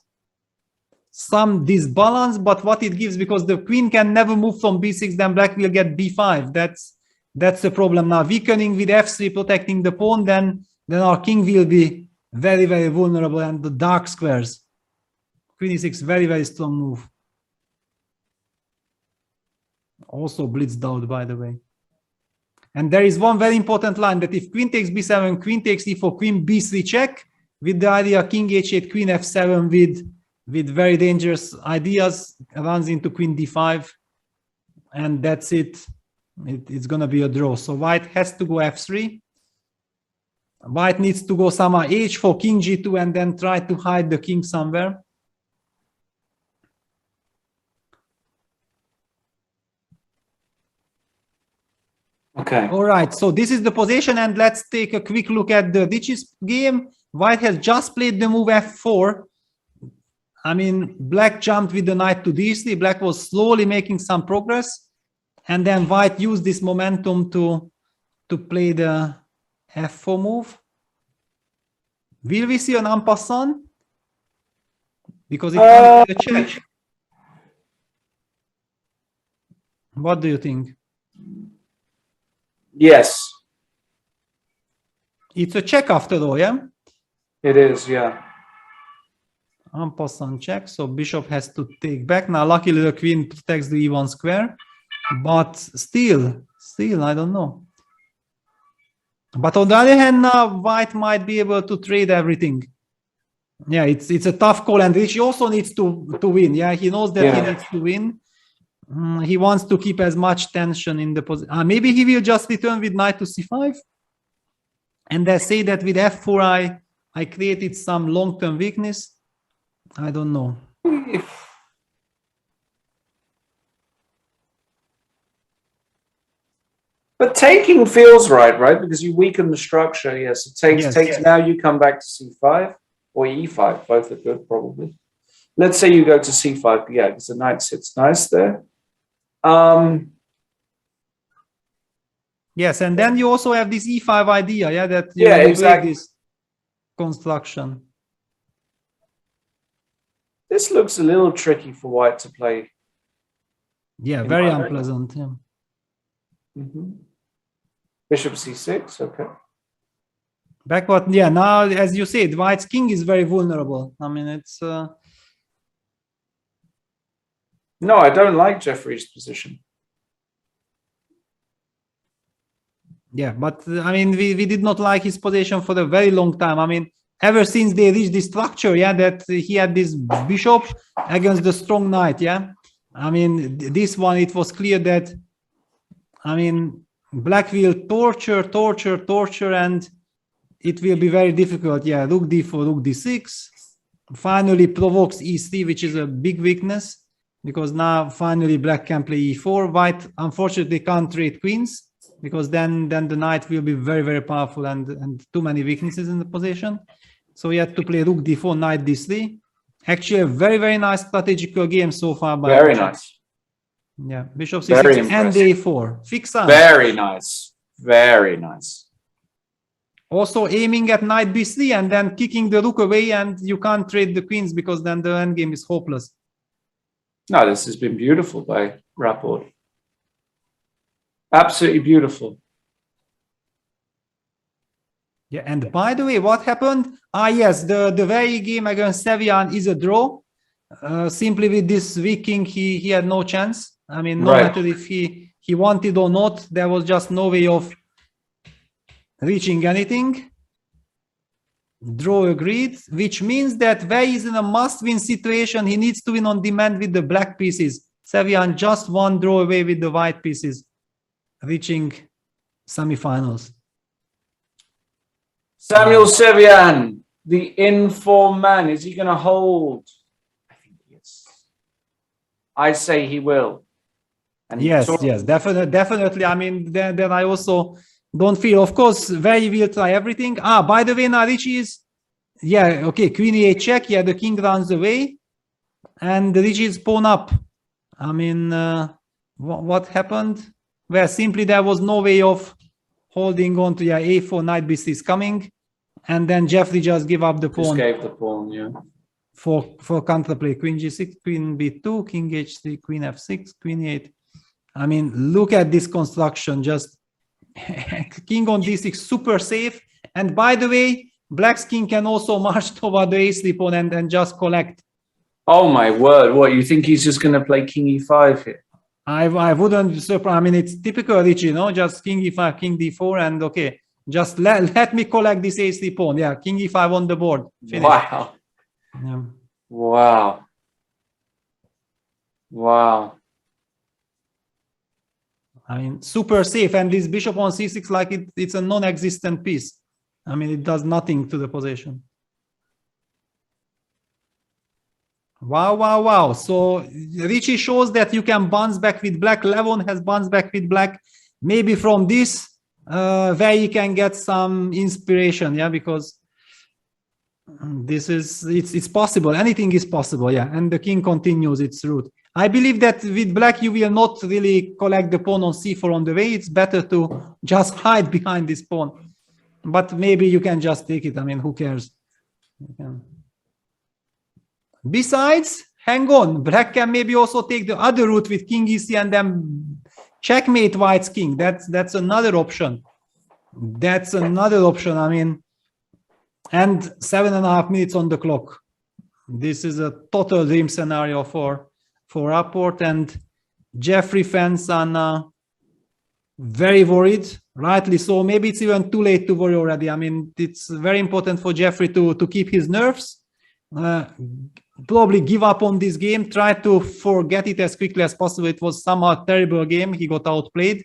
Some disbalance, but what it gives, because the queen can never move from b6, then black will get b5. That's the problem now. Weakening with f3, protecting the pawn, then our king will be very, very vulnerable, and the dark squares. Queen e6, very, very strong move. Also blitzed out, by the way. And there is one very important line that if queen takes b7, queen takes e4, queen b3 check, with the idea king h8, queen f7 with very dangerous ideas, runs into queen d5, and that's it. It's gonna be a draw. So white has to go f3. White needs to go somehow h4, king g2, and then try to hide the king somewhere. Okay. All right, so this is the position, and let's take a quick look at the Richie's game. White has just played the move f4. I mean, black jumped with the knight to d3. Black was slowly making some progress, and then white used this momentum to play the f4 move. Will we see an en passant? Because it comes with a check. What do you think? Yes. It's a check after all, yeah? It is, yeah. En passant check, so bishop has to take back. Now, luckily, the queen protects the e1 square, but still, I don't know. But on the other hand, white might be able to trade everything. Yeah, it's a tough call, and Richie also needs to win. Yeah, he knows that he needs to win. He wants to keep as much tension in the position. Maybe he will just return with knight to c5, and they say that with f4 I created some long-term weakness. I don't know. But taking feels right? Because you weaken the structure. Yes, it takes. Now you come back to c5 or e5. Both are good, probably. Let's say you go to c5. Yeah, because the knight sits nice there. Yes, and then you also have this e5 idea, yeah, that you exactly. this construction. This looks a little tricky for white to play. Yeah, very unpleasant. Yeah. Bishop c6, okay. Backward, yeah. Now, as you said, white's king is very vulnerable. I mean, it's. No, I don't like Jeffrey's position. Yeah, but I mean, we did not like his position for a very long time. I mean, ever since they reached this structure, yeah, that he had this bishop against the strong knight, yeah. I mean, this one, it was clear that, I mean, black will torture, and it will be very difficult. Yeah, rook d4, rook d6. Finally provokes e3, which is a big weakness, because now finally black can play e4. White, unfortunately, can't trade queens, because then the knight will be very, very powerful and too many weaknesses in the position. So he had to play rook d4, knight d3. Actually, a very, very nice strategical game so far. Very nice. Yeah, bishop c6 and a4. Fix up. Very nice. Very nice. Also aiming at knight b3 and then kicking the rook away, and you can't trade the queens because then the endgame is hopeless. No, this has been beautiful by Rapport. Absolutely beautiful. Yeah, and by the way, what happened? Yes, the very game against Sevian is a draw. Simply with this weak king, he had no chance. I mean, no matter if he wanted or not, there was just no way of reaching anything. Draw agreed, which means that where he's in a must-win situation, he needs to win on demand with the black pieces. Sevian just one draw away with the white pieces, reaching semifinals. Samuel Sevian, the informed man, is he going to hold? I think he is. I say he will. And yes, definitely. I mean, then I also don't feel, of course, where he will try everything. By the way, now Richie is, yeah, okay, queen e8 check. Yeah, the king runs away, and Richie is pawn up. I mean, what happened? Well, simply there was no way of holding on to a4, knight b3 is coming, and then Jeffrey just gave up the pawn. Just gave the pawn, yeah. For counterplay, queen g6, queen b2, king h3, queen f6, queen e8. I mean, look at this construction, just king on d6, super safe. And by the way, black's king can also march toward the a3 pawn and just collect. Oh my word, what, you think he's just going to play king e5 here? I wouldn't surprise. I mean, it's typical Richie, you know, just king e5, king d4, and okay. Just let me collect this a3 pawn. Yeah, king e5 on the board. Finish. Wow. Yeah. Wow. Wow. I mean, super safe. And this bishop on c6, like it's a non-existent piece. I mean, it does nothing to the position. Wow, wow, wow. So Richie shows that you can bounce back with black. Levon has bounced back with black. Maybe from this, where you can get some inspiration, yeah, because this is, it's possible. Anything is possible, yeah. And the king continues its route. I believe that with black, you will not really collect the pawn on c4 on the way. It's better to just hide behind this pawn. But maybe you can just take it. I mean, who cares? Besides, hang on. Black can maybe also take the other route with king ec and then checkmate white's king. That's another option. That's another option. I mean, and 7.5 minutes on the clock. This is a total dream scenario for Rapport, and Jeffrey fans are very worried, rightly so. Maybe it's even too late to worry already. I mean, it's very important for Jeffrey to keep his nerves, probably give up on this game, try to forget it as quickly as possible. It was somehow a terrible game. He got outplayed.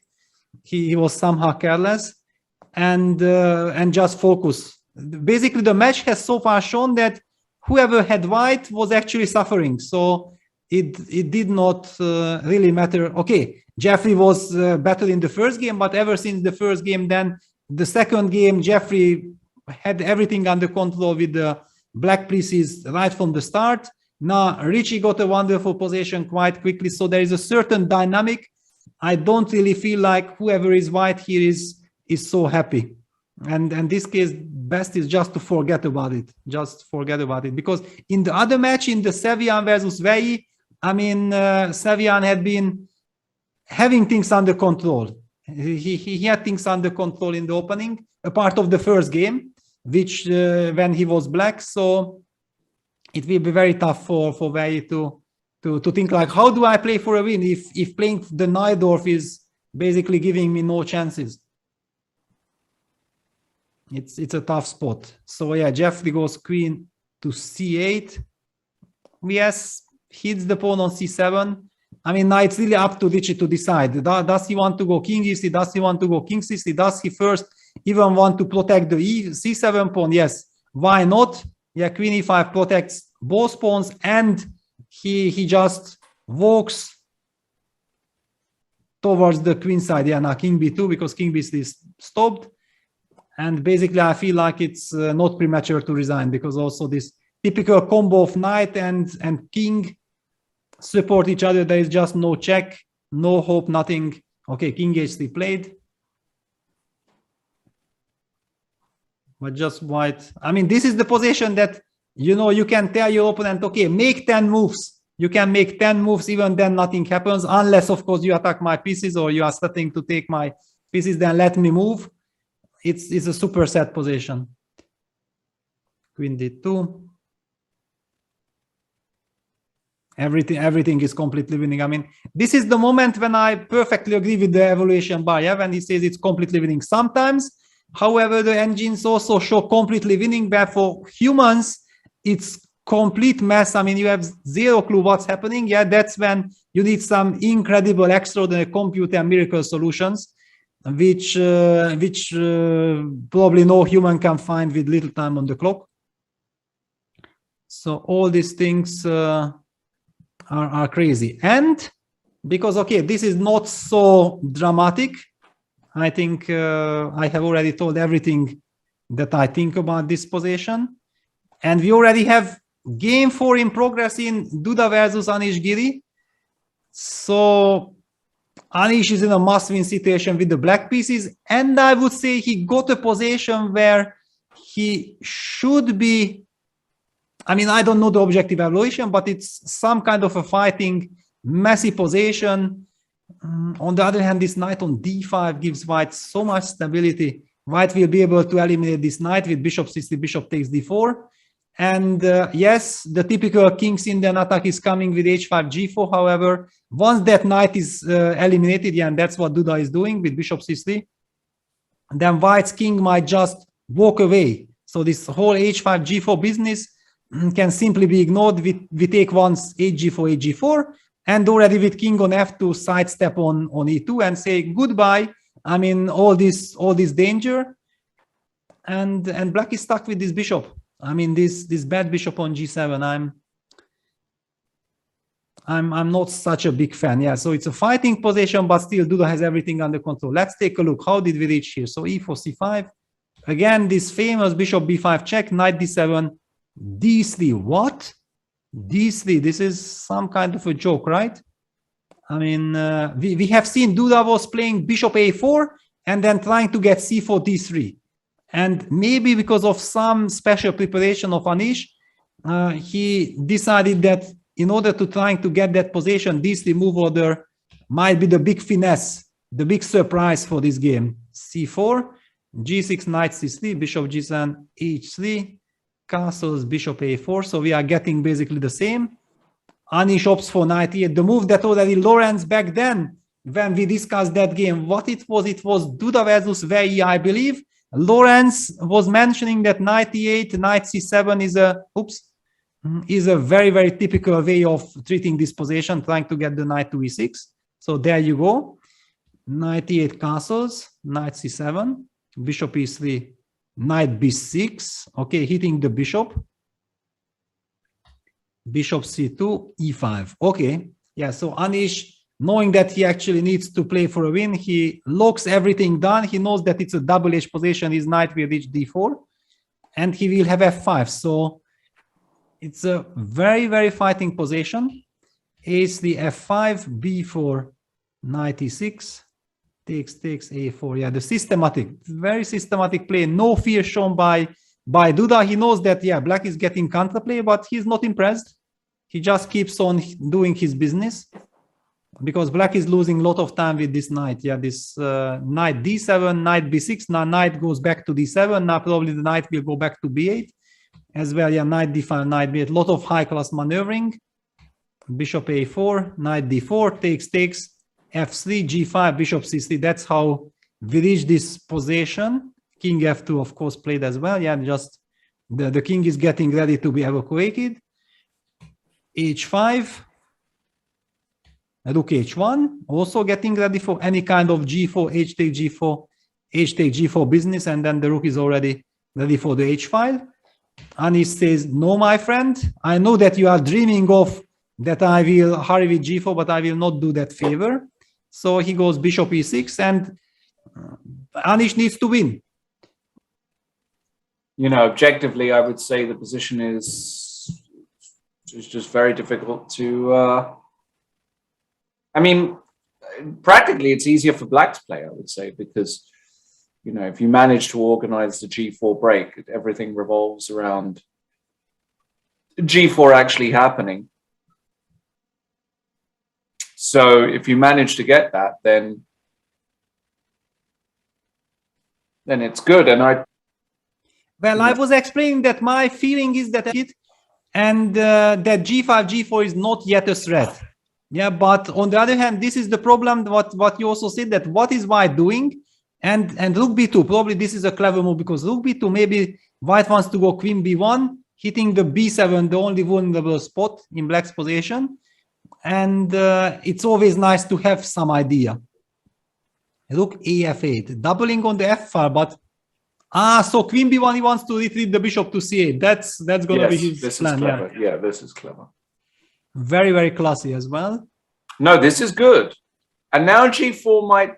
He was somehow careless, and just focus. Basically, the match has so far shown that whoever had white was actually suffering. So it did not really matter. Okay, Jeffrey was better in the first game, but ever since the first game, then the second game, Jeffrey had everything under control with the black pieces right from the start. Now Richie got a wonderful position quite quickly, so there is a certain dynamic. I don't really feel like whoever is white here is so happy. And in this case, best is just to forget about it. Just forget about it. Because in the other match, in the Sevian versus Vei, I mean, Sevian had been having things under control. He had things under control in the opening, a part of the first game, which when he was black. So it will be very tough for Vei to think like, how do I play for a win if playing the Najdorf is basically giving me no chances? It's a tough spot. So yeah, Jeffrey goes queen to c8. Yes, hits the pawn on c7. I mean, now it's really up to Richie to decide. Does he want to go king e3? Does he want to go king c3? Does he first even want to protect the c7 pawn? Yes. Why not? Yeah, queen e5 protects both pawns, and he just walks towards the queen side. Yeah, now king b2, because king b3 is stopped. And basically, I feel like it's not premature to resign, because also this typical combo of knight and king support each other. There is just no check, no hope, nothing. Okay, king h3 played. But just white. I mean, this is the position that, you know, you can tell your opponent, okay, make 10 moves. You can make 10 moves, even then nothing happens, unless, of course, you attack my pieces or you are starting to take my pieces, then let me move. It's a super set position. Queen d2. Everything is completely winning. I mean, this is the moment when I perfectly agree with the evaluation bar, yeah, when he says it's completely winning. Sometimes, however, the engines also show completely winning, but for humans, it's complete mess. I mean, you have zero clue what's happening. Yeah, that's when you need some incredible, extraordinary compute and miracle solutions, which probably no human can find with little time on the clock. So all these things are crazy. And because, okay, this is not so dramatic, I think I have already told everything that I think about this position. And we already have game 4 in progress in Duda versus Anish Giri. So Anish is in a must-win situation with the black pieces, and I would say he got a position where he should be. I mean, I don't know the objective evaluation, but it's some kind of a fighting, messy position. On the other hand, this knight on d5 gives white so much stability. White will be able to eliminate this knight with bishop c3, bishop takes d4. And yes, the typical King's Indian attack is coming with h5, g4. However, once that knight is eliminated, yeah, and that's what Duda is doing with bishop c3, then white's king might just walk away. So this whole h5 g4 business can simply be ignored. We take once hg4 hg4, and already with king on f2 sidestep on e2 and say goodbye. I mean, all this danger, and black is stuck with this bishop. I mean, this bad bishop on g7. I'm not such a big fan. Yeah, so it's a fighting position, but still Duda has everything under control. Let's take a look. How did we reach here? So e4 c5. Again, this famous bishop b5 check, knight d7, d3. What? d3. This is some kind of a joke, right? I mean, we have seen Duda was playing bishop a4 and then trying to get c4 d3. And maybe because of some special preparation of Anish, he decided that in order to trying to get that position, d3 move order might be the big finesse, the big surprise for this game. c4, g6, knight c3, bishop g7, h3, castles, bishop a4. So we are getting basically the same. Anish opts for knight e8. The move that already Lawrence back then, when we discussed that game, what it was Duda versus Vei, I believe. Lawrence was mentioning that knight e8, knight c7 is a very, very typical way of treating this position, trying to get the knight to e6. So there you go. Knight e8 castles, knight c7, bishop e3, knight b6. Okay, hitting the bishop. Bishop c2, e5. Okay, yeah, so Anish, knowing that he actually needs to play for a win, he locks everything down. He knows that it's a double-edged position. His knight will reach d4, and he will have f5. So it's a very, very fighting position. a3, f5, b4, knight e6, takes, a4. Yeah, the systematic, very systematic play. No fear shown by Duda. He knows that, yeah, black is getting counterplay, but he's not impressed. He just keeps on doing his business because black is losing a lot of time with this knight. Yeah, this knight d7, knight b6. Now knight goes back to d7. Now probably the knight will go back to b8 as well. Yeah, knight d5, knight b8. A lot of high-class maneuvering. Bishop a4, knight d4, takes, f3, g5, bishop c3. That's how we reach this position. King f2, of course, played as well. Yeah, just the king is getting ready to be evacuated. h5, rook h1, also getting ready for any kind of g4, h take g4, h take g4 business, and then the rook is already ready for the h file. Anish says, no, my friend, I know that you are dreaming of that I will hurry with g4, but I will not do that favor. So he goes bishop e6, and Anish needs to win. You know, objectively, I would say the position is just very difficult to. I mean, practically, it's easier for black to play, I would say, because, you know, if you manage to organize the g4 break, everything revolves around g4 actually happening. So if you manage to get that, then it's good. And I was explaining that my feeling is that that g5, g4 is not yet a threat. Yeah, but on the other hand, this is the problem. What you also said, that what is white doing, and rook b2. Probably this is a clever move because rook b2, maybe white wants to go queen b1, hitting the b7, the only vulnerable spot in black's position, and it's always nice to have some idea. Rook af8, doubling on the f file, but so queen b1, he wants to retreat the bishop to c8. That's gonna be his plan. Is clever. Yeah, this is clever. Very, very classy as well. No, this is good. And now g4 might.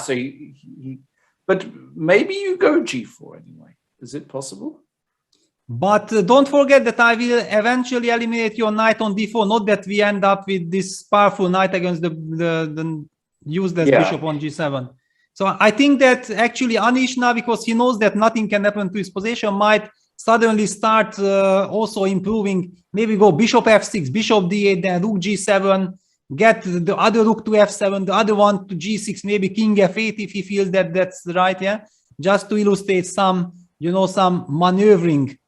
So but maybe you go g4 anyway. Is it possible? But don't forget that I will eventually eliminate your knight on d4. Not that we end up with this powerful knight against the useless bishop on g7. So I think that actually Anish now, because he knows that nothing can happen to his position, might suddenly start also improving. Maybe go bishop f6, bishop d8, then rook g7, get the other rook to f7, the other one to g6, maybe king f8 if he feels that that's right. Yeah, just to illustrate some, some maneuvering.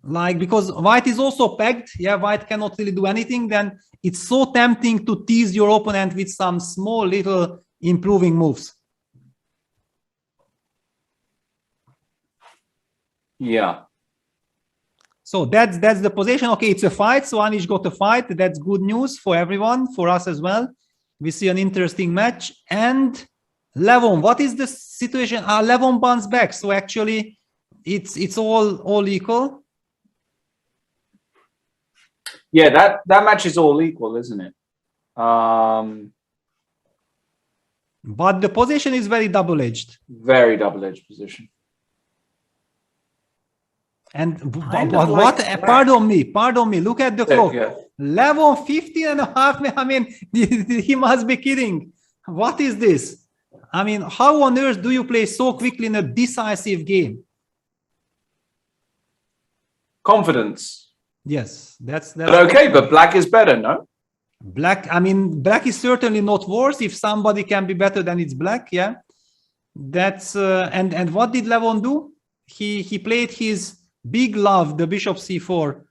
Like, because white is also pegged, yeah, white cannot really do anything, then it's so tempting to tease your opponent with some small little improving moves. Yeah. So that's the position. Okay, it's a fight. So Anish got a fight. That's good news for everyone, for us as well. We see an interesting match. And Levon, what is the situation? Levon bounce back. So actually, it's all equal. Yeah, that match is all equal, isn't it? But the position is very double-edged. Very double-edged position. And what? Pardon me. Look at the clock. Yeah. Levon 15.5. I mean, he must be kidding. What is this? I mean, how on earth do you play so quickly in a decisive game? Confidence. Yes, that's but okay, but black is better, no? Black, I mean, black is certainly not worse. If somebody can be better, then it's black, yeah. That's and what did Levon do? He played his big love, the bishop c4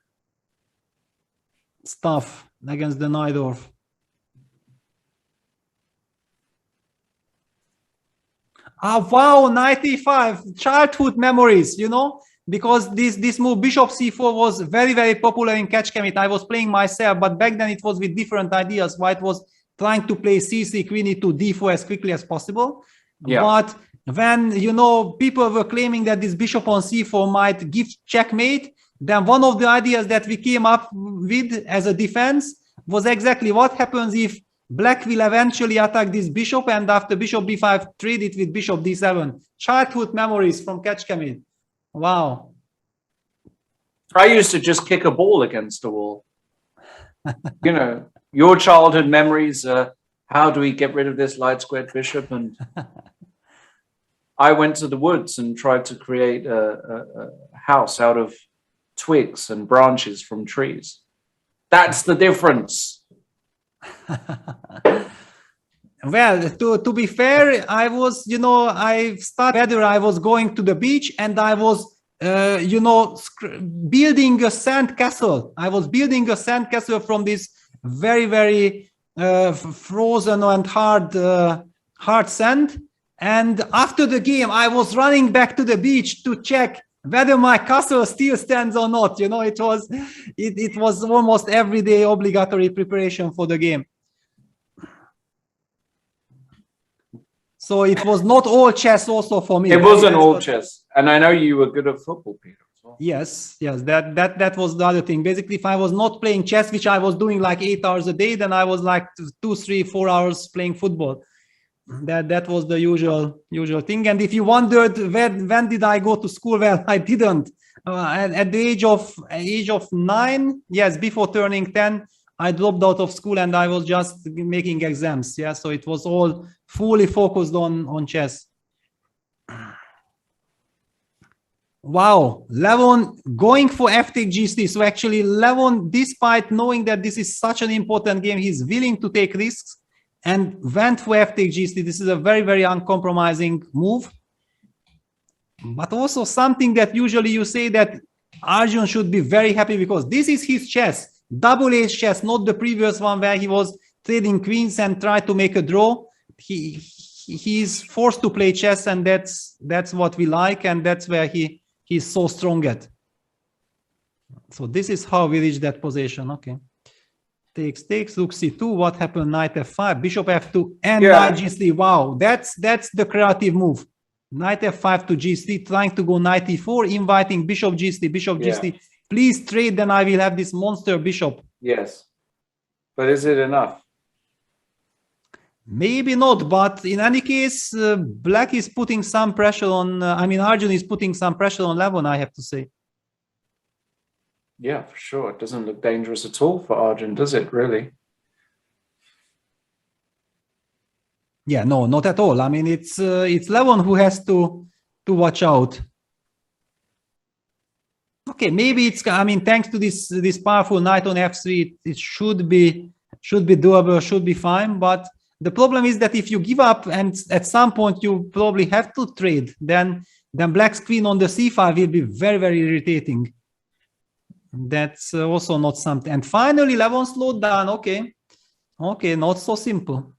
stuff against the Najdorf. Wow, 95 childhood memories, you know, because this move bishop c4 was very, very popular in Catchcamit. I was playing myself, but back then it was with different ideas. White was trying to play c3 queen e2 d4 as quickly as possible. Yeah. But when, you know, people were claiming that this bishop on c4 might give checkmate, then one of the ideas that we came up with as a defense was exactly what happens if black will eventually attack this bishop, and after bishop b5 trade it with bishop d7. Childhood memories from Catchcamit. Wow. I used to just kick a ball against the wall. You know, your childhood memories, how do we get rid of this light squared bishop? And I went to the woods and tried to create a house out of twigs and branches from trees. That's the difference. Well, to be fair, I was, you know, I started whether I was going to the beach and I was, you know, building a sand castle. I was building a sand castle from this very, very frozen and hard sand. And after the game, I was running back to the beach to check whether my castle still stands or not. You know, it was almost everyday obligatory preparation for the game. So it was not all chess also for me. It wasn't all chess. And I know you were good at football, Peter, as well. Yes, that was the other thing. Basically, if I was not playing chess, which I was doing like 8 hours a day, then I was like 2, 3, 4 hours playing football. That was the usual thing. And if you wondered when did I go to school, well, I didn't. At the age of 9, yes, before turning 10, I dropped out of school and I was just making exams. Yeah, so it was all fully focused on chess. Wow, Levon going for FTX GC. So actually, Levon, despite knowing that this is such an important game, he's willing to take risks and went for FTX GC. This is a very, very uncompromising move. But also something that usually you say that Arjun should be very happy because this is his chess. Double-edged chess, not the previous one where he was trading queens and tried to make a draw. He's forced to play chess, and that's what we like, and that's where he's so strong at. So this is how we reach that position. Okay. Takes, rook c2. What happened? Knight f5, bishop f2, and knight g3. Wow, that's the creative move. Knight f5 to g3, trying to go knight e4, inviting bishop g3, bishop g3. Please trade, then I will have this monster bishop. Yes. But is it enough? Maybe not, but in any case, black is putting some pressure on, Arjun is putting some pressure on Levon, I have to say. Yeah, for sure. It doesn't look dangerous at all for Arjun, does it, really? Yeah, no, not at all. I mean, it's Levon who has to watch out. Okay, maybe it's, thanks to this powerful knight on f3, it should be doable, should be fine. But the problem is that if you give up and at some point you probably have to trade, then black's queen on the c5 will be very, very irritating. That's also not something. And finally, Levon slowed down. Okay, not so simple.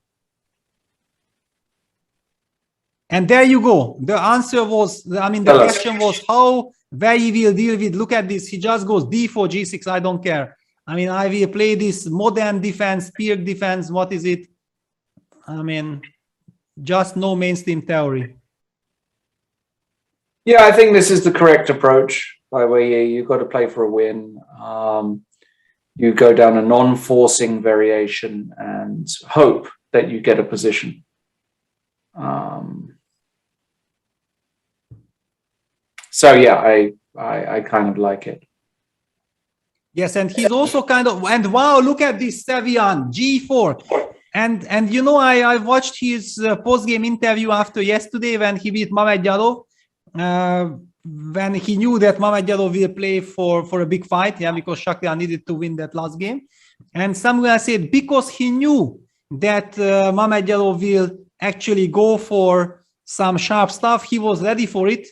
And there you go. The answer was, the question was, where he will deal with. Look at this. He just goes d4, g6. I don't care. I mean, I will play this modern defense, Pirc defense. What is it? I mean, just no mainstream theory. Yeah, I think this is the correct approach. By the way, you've got to play for a win. You go down a non-forcing variation and hope that you get a position. So yeah, I kind of like it. Yes, and he's also kind of, and wow, look at this Sevian g4. And you know, I watched his post-game interview after yesterday when he beat Mamedjadov. When he knew that Mamedjadov will play for a big fight, yeah, because Shakhtar needed to win that last game. And someone said because he knew that Mamedjadov will actually go for some sharp stuff, he was ready for it,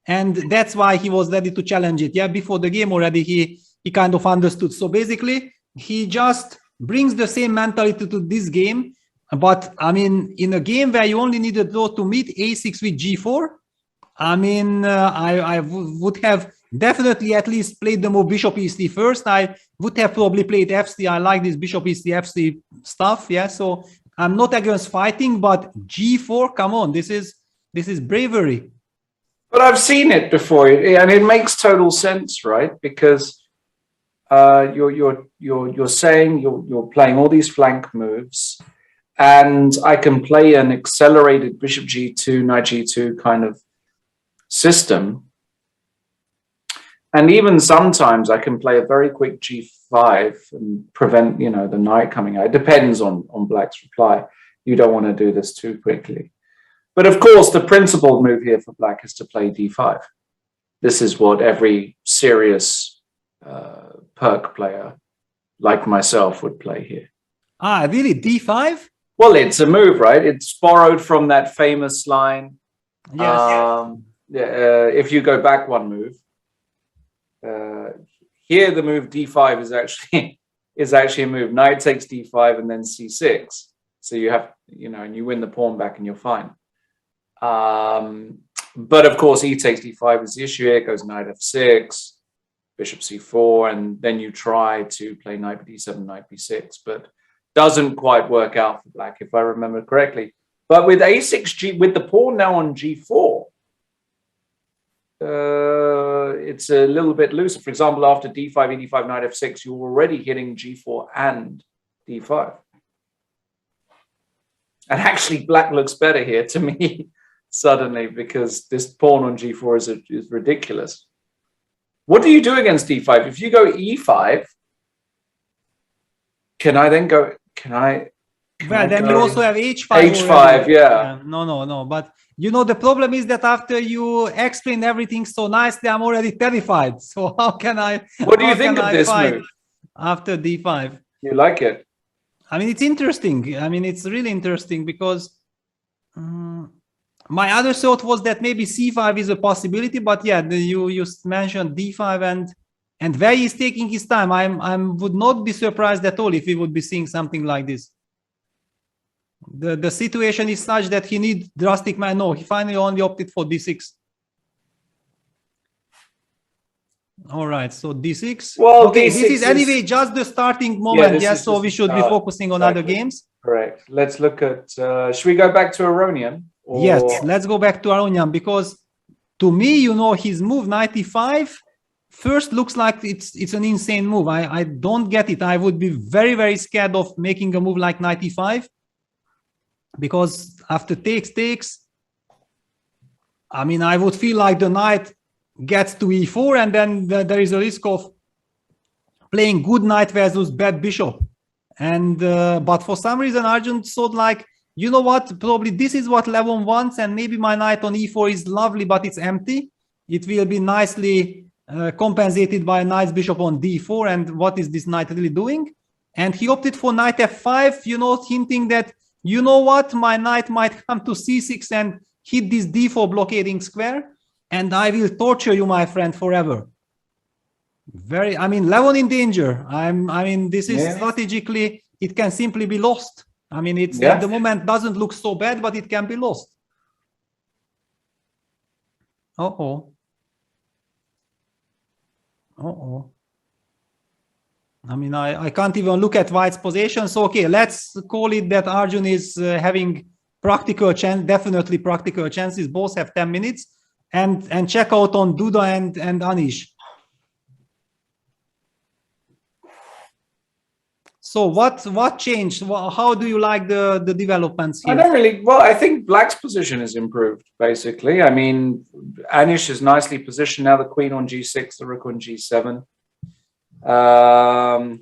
and that's why he was ready to challenge it. Yeah, before the game already, he kind of understood. So basically, he just brings the same mentality to this game. But I mean, in a game where you only need a draw to meet a6 with g4, I mean, I would have definitely at least played the move bishop e3 first. I would have probably played f3. I like this bishop e3, f3 stuff. Yeah, so I'm not against fighting, but g4, come on, this is bravery. But I've seen it before, and it makes total sense, right? Because you're saying you're playing all these flank moves, and I can play an accelerated bishop g2, knight g2 kind of system, and even sometimes I can play a very quick g5 and prevent, you know, the knight coming out. It depends on black's reply. You don't want to do this too quickly, but of course the principal move here for black is to play d5. This is what every serious Pirc player like myself would play here. Ah, really? D5? Well, it's a move, right? It's borrowed from that famous line. Yes. If you go back one move, here the move d5 is actually a move. Knight takes d5 and then c6. So you have, you know, and you win the pawn back and you're fine. But of course, e takes d5 is the issue here. It goes knight f6, bishop c4, and then you try to play knight d7, knight b6, but doesn't quite work out for black, if I remember correctly. But with a6, with the pawn now on g4, it's a little bit looser. For example, after d5, e5, knight f6, you're already hitting g4 and d5. And actually, black looks better here to me suddenly, because this pawn on g4 is ridiculous. What do you do against d5? If you go e5, can I then go? Well, then you also have h5. h5, yeah. No. But you know, the problem is that after you explain everything so nicely, I'm already terrified. So how can I? What do you think of this move? After d5. You like it? I mean, it's interesting. I mean, it's really interesting because my other thought was that maybe c5 is a possibility. But yeah, you mentioned d5 and where he's taking his time. I would not be surprised at all if we would be seeing something like this. The situation is such that he needs drastic man. No, he finally only opted for d6. All right, so d6. Well, okay, d6 this is anyway just the starting moment. Yeah, so we should be focusing on other games. Correct. Let's look at. Should we go back to Aronian? Or... Yes, let's go back to Aronian, because to me, you know, his move 95 first looks like it's an insane move. I don't get it. I would be very, very scared of making a move like 95. Because after takes, I mean, I would feel like the knight gets to e4, and then there is a risk of playing good knight versus bad bishop. And but for some reason, Arjun thought like, you know what, probably this is what Levon wants, and maybe my knight on e4 is lovely, but it's empty. It will be nicely compensated by a nice bishop on d4, and what is this knight really doing? And he opted for knight f5, you know, hinting that, you know what, my knight might come to c6 and hit this d4 blockading square, and I will torture you, my friend, forever. I mean, Levon in danger. I mean, this is strategically, it can simply be lost. I mean, it's at the moment doesn't look so bad, but it can be lost. Uh-oh. Uh-oh. I mean, I can't even look at White's position. So, okay, let's call it that Arjun is having practical chance, definitely practical chances. Both have 10 minutes. And check out on Duda and Anish. So what changed? How do you like the developments here? I don't really. Well, I think Black's position has improved, basically. I mean, Anish is nicely positioned now, the queen on g6, the rook on g7.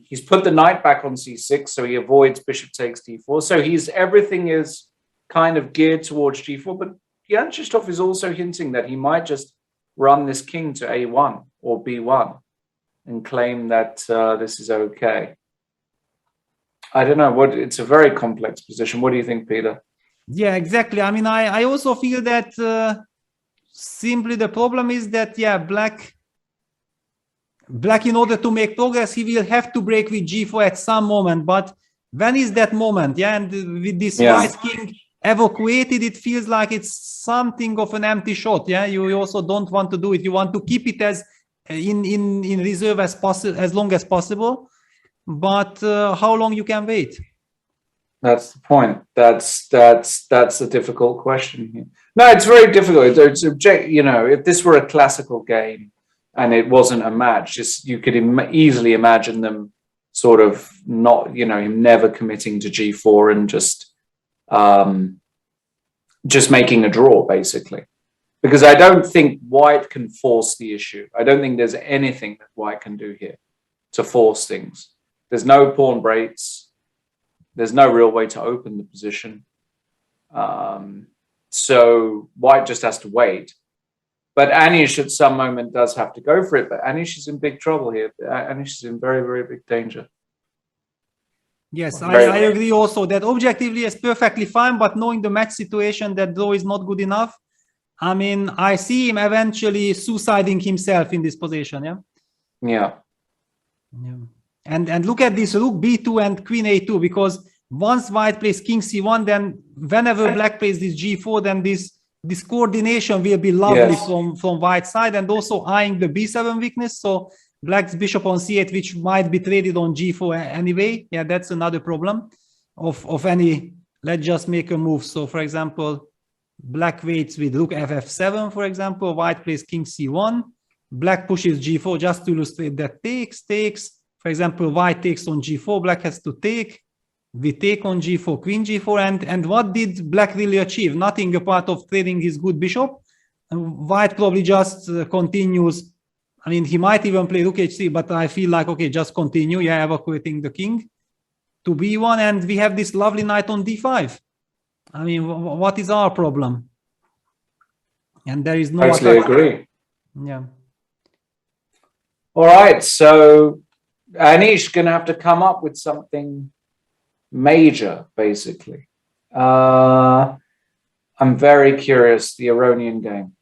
He's put the knight back on c6, so he avoids bishop takes d4. So everything is kind of geared towards g4, but Jan Krzysztof is also hinting that he might just run this king to a1 or b1 and claim that this is okay. I don't know. It's a very complex position. What do you think, Peter? Yeah, exactly. I mean, I also feel that simply the problem is that, yeah, Black, in order to make progress, he will have to break with g4 at some moment. But when is that moment? Yeah, and with this White king evacuated, it feels like it's something of an empty shot. Yeah, you also don't want to do it. You want to keep it as in reserve as possible, as long as possible. But how long you can wait? That's the point. That's a difficult question here. No, it's very difficult. It's if this were a classical game and it wasn't a match, you could easily imagine them sort of not, him never committing to g4 and just making a draw, basically. Because I don't think White can force the issue. I don't think there's anything that White can do here to force things. There's no pawn breaks. There's no real way to open the position. So White just has to wait. But Anish at some moment does have to go for it. But Anish is in big trouble here. Anish is in very, very big danger. Yes, I agree also that objectively is perfectly fine, but knowing the match situation, that draw is not good enough. I mean, I see him eventually suiciding himself in this position, yeah? Yeah. And look at this rook b2 and queen a2, because once White plays king c1, then whenever Black plays this g4, then this coordination will be lovely from White's side, and also eyeing the b7 weakness. So Black's bishop on c8, which might be traded on g4 anyway. Yeah, that's another problem of any. Let's just make a move. So, for example, Black waits with rook ff7, for example. White plays king c1. Black pushes g4 just to illustrate that takes. For example, White takes on g4. Black has to take. We take on g4, queen g4. And what did Black really achieve? Nothing apart of trading his good bishop. White probably just continues. I mean, he might even play rook h3, but I feel like, okay, just continue. Yeah, evacuating the king to b1. And we have this lovely knight on d5. I mean, what is our problem? And there is no... I totally agree. Yeah. All right, so Anish going to have to come up with something major, basically. I'm very curious, the Iranian game.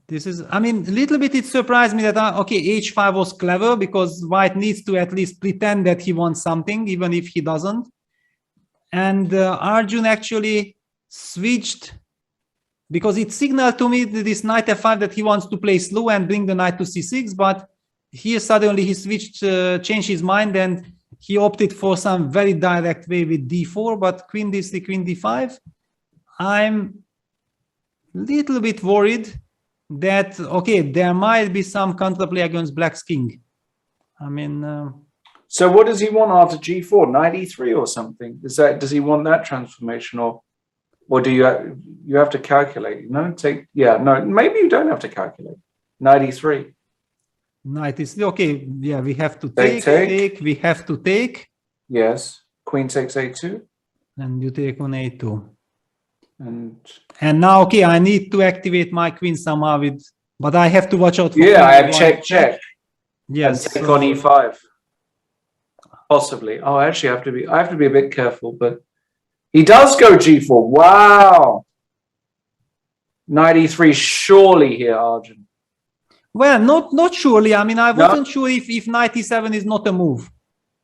This is, I mean, a little bit it surprised me that, okay, h5 was clever because White needs to at least pretend that he wants something, even if he doesn't. And Arjun actually switched, because it signaled to me that this knight f5 that he wants to play slow and bring the knight to c6, but here suddenly he switched, changed his mind, and he opted for some very direct way with d4, but queen d3, queen d5. I'm a little bit worried that, okay, there might be some counterplay against Black's king. I mean... So what does he want after g4? Knight e3 or something? Does he want that transformation, or do you have to calculate? No, maybe you don't have to calculate. Knight e3. Knight is okay. Yeah, we have to take. We have to take. Yes. Queen takes a2. And you take on a2. And now, okay, I need to activate my queen somehow but I have to watch out for... Yeah, I have check. Yes. And take on e5. Possibly. Oh, actually, I have to be a bit careful, but he does go g4. Wow. Knight e3 surely here, Arjun. Well, not surely. I mean, I wasn't sure if knight e7 is not a move.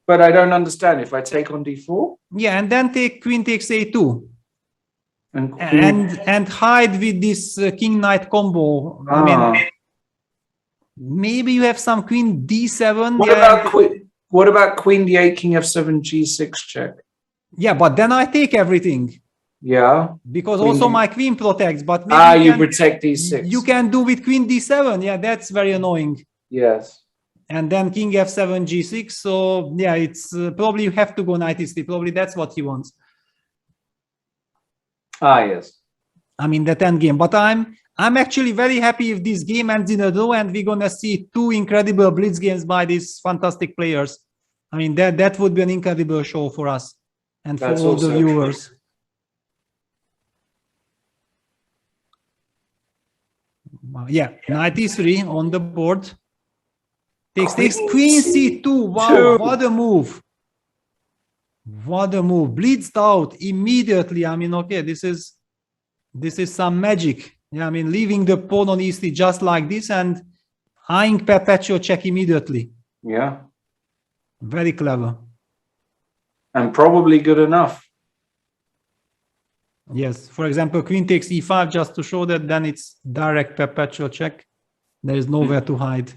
But I don't understand. If I take on d4? Yeah, and then queen takes a2. And hide with this king knight combo. I mean, Maybe you have some queen d7. What about queen d8, king f7, g6 check? Yeah, but then I take everything. Yeah. Because Queen also D- my queen protects, but maybe you protect d6. You can do with queen d7. Yeah, that's very annoying. Yes. And then king f7, g6. So yeah, it's probably you have to go knight e3. Probably that's what he wants. Yes. I mean that endgame. But I'm actually very happy if this game ends in a draw and we're gonna see two incredible blitz games by these fantastic players. I mean that would be an incredible show for us and for all the viewers. True. Yeah, knight e3 on the board. Takes queen c2. Wow, what a move. What a move. Blitzed out immediately. I mean, okay, this is some magic. Yeah, I mean, leaving the pawn on e3 just like this and eyeing perpetual check immediately. Yeah. Very clever. And probably good enough. Yes, for example, queen takes e5 just to show that then it's direct perpetual check. There is nowhere to hide.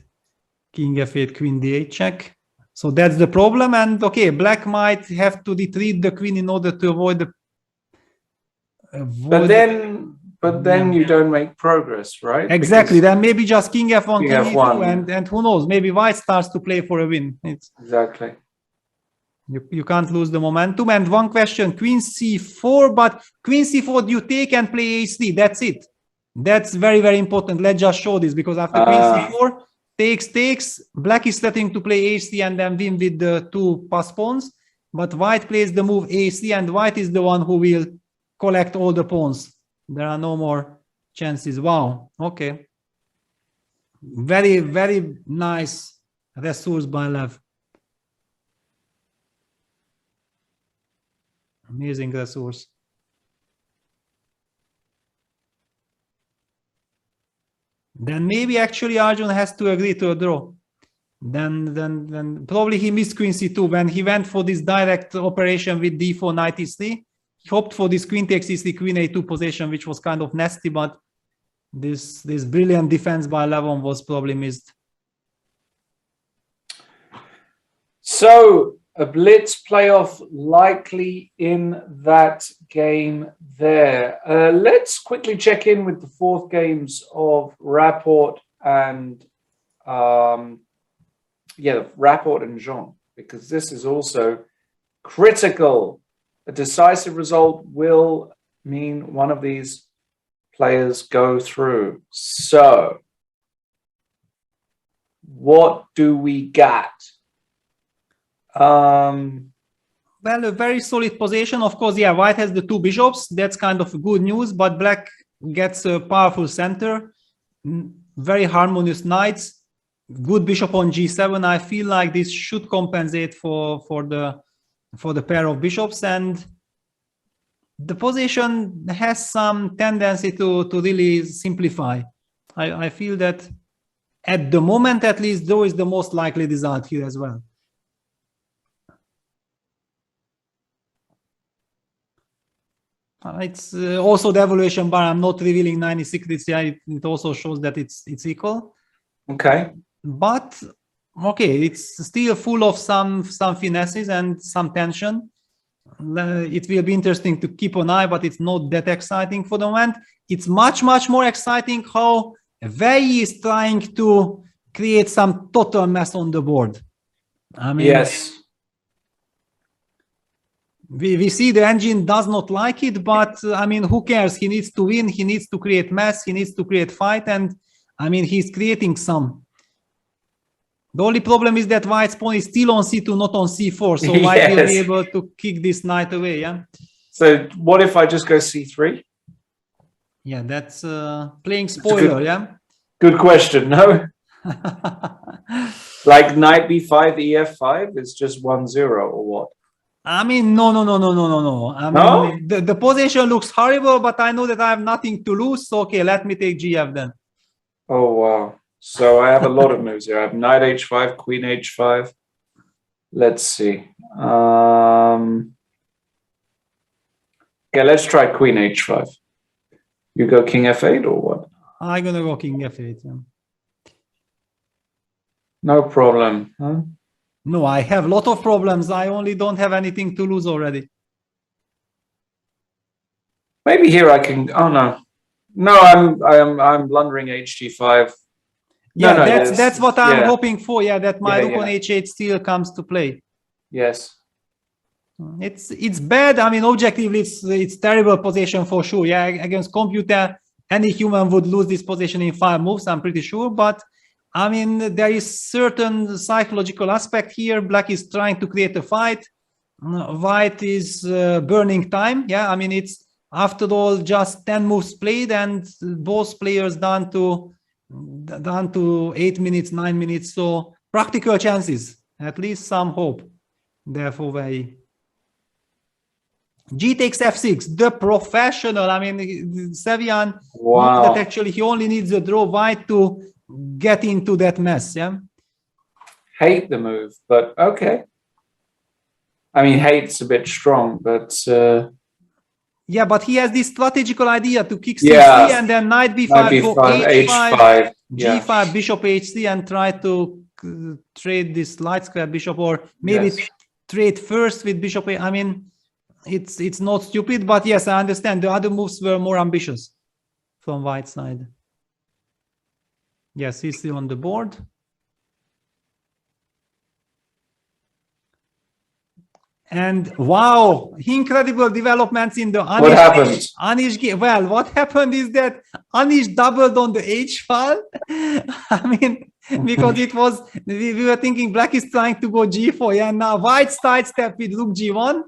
King f8, queen d8 check. So that's the problem. And okay, black might have to retreat the queen in order to avoid the... But then you don't make progress, right? Exactly. Then maybe just king f1, king f1, e2, and who knows, maybe white starts to play for a win. Exactly. You can't lose the momentum. And one question, queen c4, but queen c4, you take and play a3. That's it. That's very, very important. Let's just show this because after queen c4, takes, black is starting to play a3 and then win with the two pass pawns. But white plays the move a3 and white is the one who will collect all the pawns. There are no more chances. Wow. Okay. Very, very nice resource by Lev. Amazing resource. Then maybe actually Arjun has to agree to a draw. Then probably he missed queen c2 when he went for this direct operation with d4 knight e3. He hoped for this queen takes e3 queen a2 position, which was kind of nasty, but this brilliant defense by Levon was probably missed. So a blitz playoff likely in that game there. Let's quickly check in with the fourth games of Rapport and Rapport and Jean, because this is also critical. A decisive result will mean one of these players go through. So what do we got? Well, a very solid position. Of course, yeah, white has the two bishops. That's kind of good news, but black gets a powerful center. Very harmonious knights. Good bishop on g7. I feel like this should compensate for the pair of bishops, and the position has some tendency to really simplify. I feel that at the moment, at least, though, is the most likely result here as well. It's also the evaluation bar. I'm not revealing 90 secrets. Yeah, it also shows that it's equal. Okay. But okay, it's still full of some finesses and some tension. It will be interesting to keep an eye, but it's not that exciting for the moment. It's much more exciting how Wei is trying to create some total mess on the board. I mean, yes. We see the engine does not like it, but I mean, who cares? He needs to win. He needs to create mess. He needs to create fight. And I mean, he's creating some. The only problem is that white's pawn is still on c2, not on c4. So white will be able to kick this knight away. Yeah. So what if I just go c3? Yeah, that's playing spoiler. Yeah. Good question. No. Like knight b5, ef5 is just 1-0 or what? I mean, no. I mean, the position looks horrible, but I know that I have nothing to lose. So, okay, let me take gf then. Oh, wow. So I have a lot of moves here. I have knight h5, queen h5. Let's see. Okay, let's try queen h5. You go king f8 or what? I'm going to go king f8. Yeah. No problem. Huh? No, I have a lot of problems. I only don't have anything to lose already. Maybe here I can. Oh no, no, I'm blundering HG5. Yeah, No, that's what I'm yeah. hoping for. Yeah, that my Yeah, rook on yeah. H8 still comes to play. Yes. It's bad. I mean, objectively, it's terrible position for sure. Yeah, against computer, any human would lose this position in 5 moves. I'm pretty sure. But I mean, there is certain psychological aspect here. Black is trying to create a fight. White is burning time. Yeah, I mean, it's after all just 10 moves played, and both players down to 8 minutes, 9 minutes. So practical chances, at least some hope. Therefore, very. G takes F6, the professional. I mean, Sevian knows that actually he only needs a draw white to get into that mess. Yeah. Hate the move, but okay. I mean, hate's a bit strong, but yeah, but he has this strategical idea to kick C3 yeah, and then knight B5, knight go B5, H5, H5, G5, yeah. bishop H3, and try to trade this light square bishop, or maybe trade first with bishop A. I mean, it's not stupid, but yes, I understand. The other moves were more ambitious from white side. Yes, he's still on the board. And wow, incredible developments in the Anish. What happened? Anish game. Well, what happened is that Anish doubled on the H file. I mean, because it was, we were thinking black is trying to go G4, yeah, and now white sidestep with rook G1.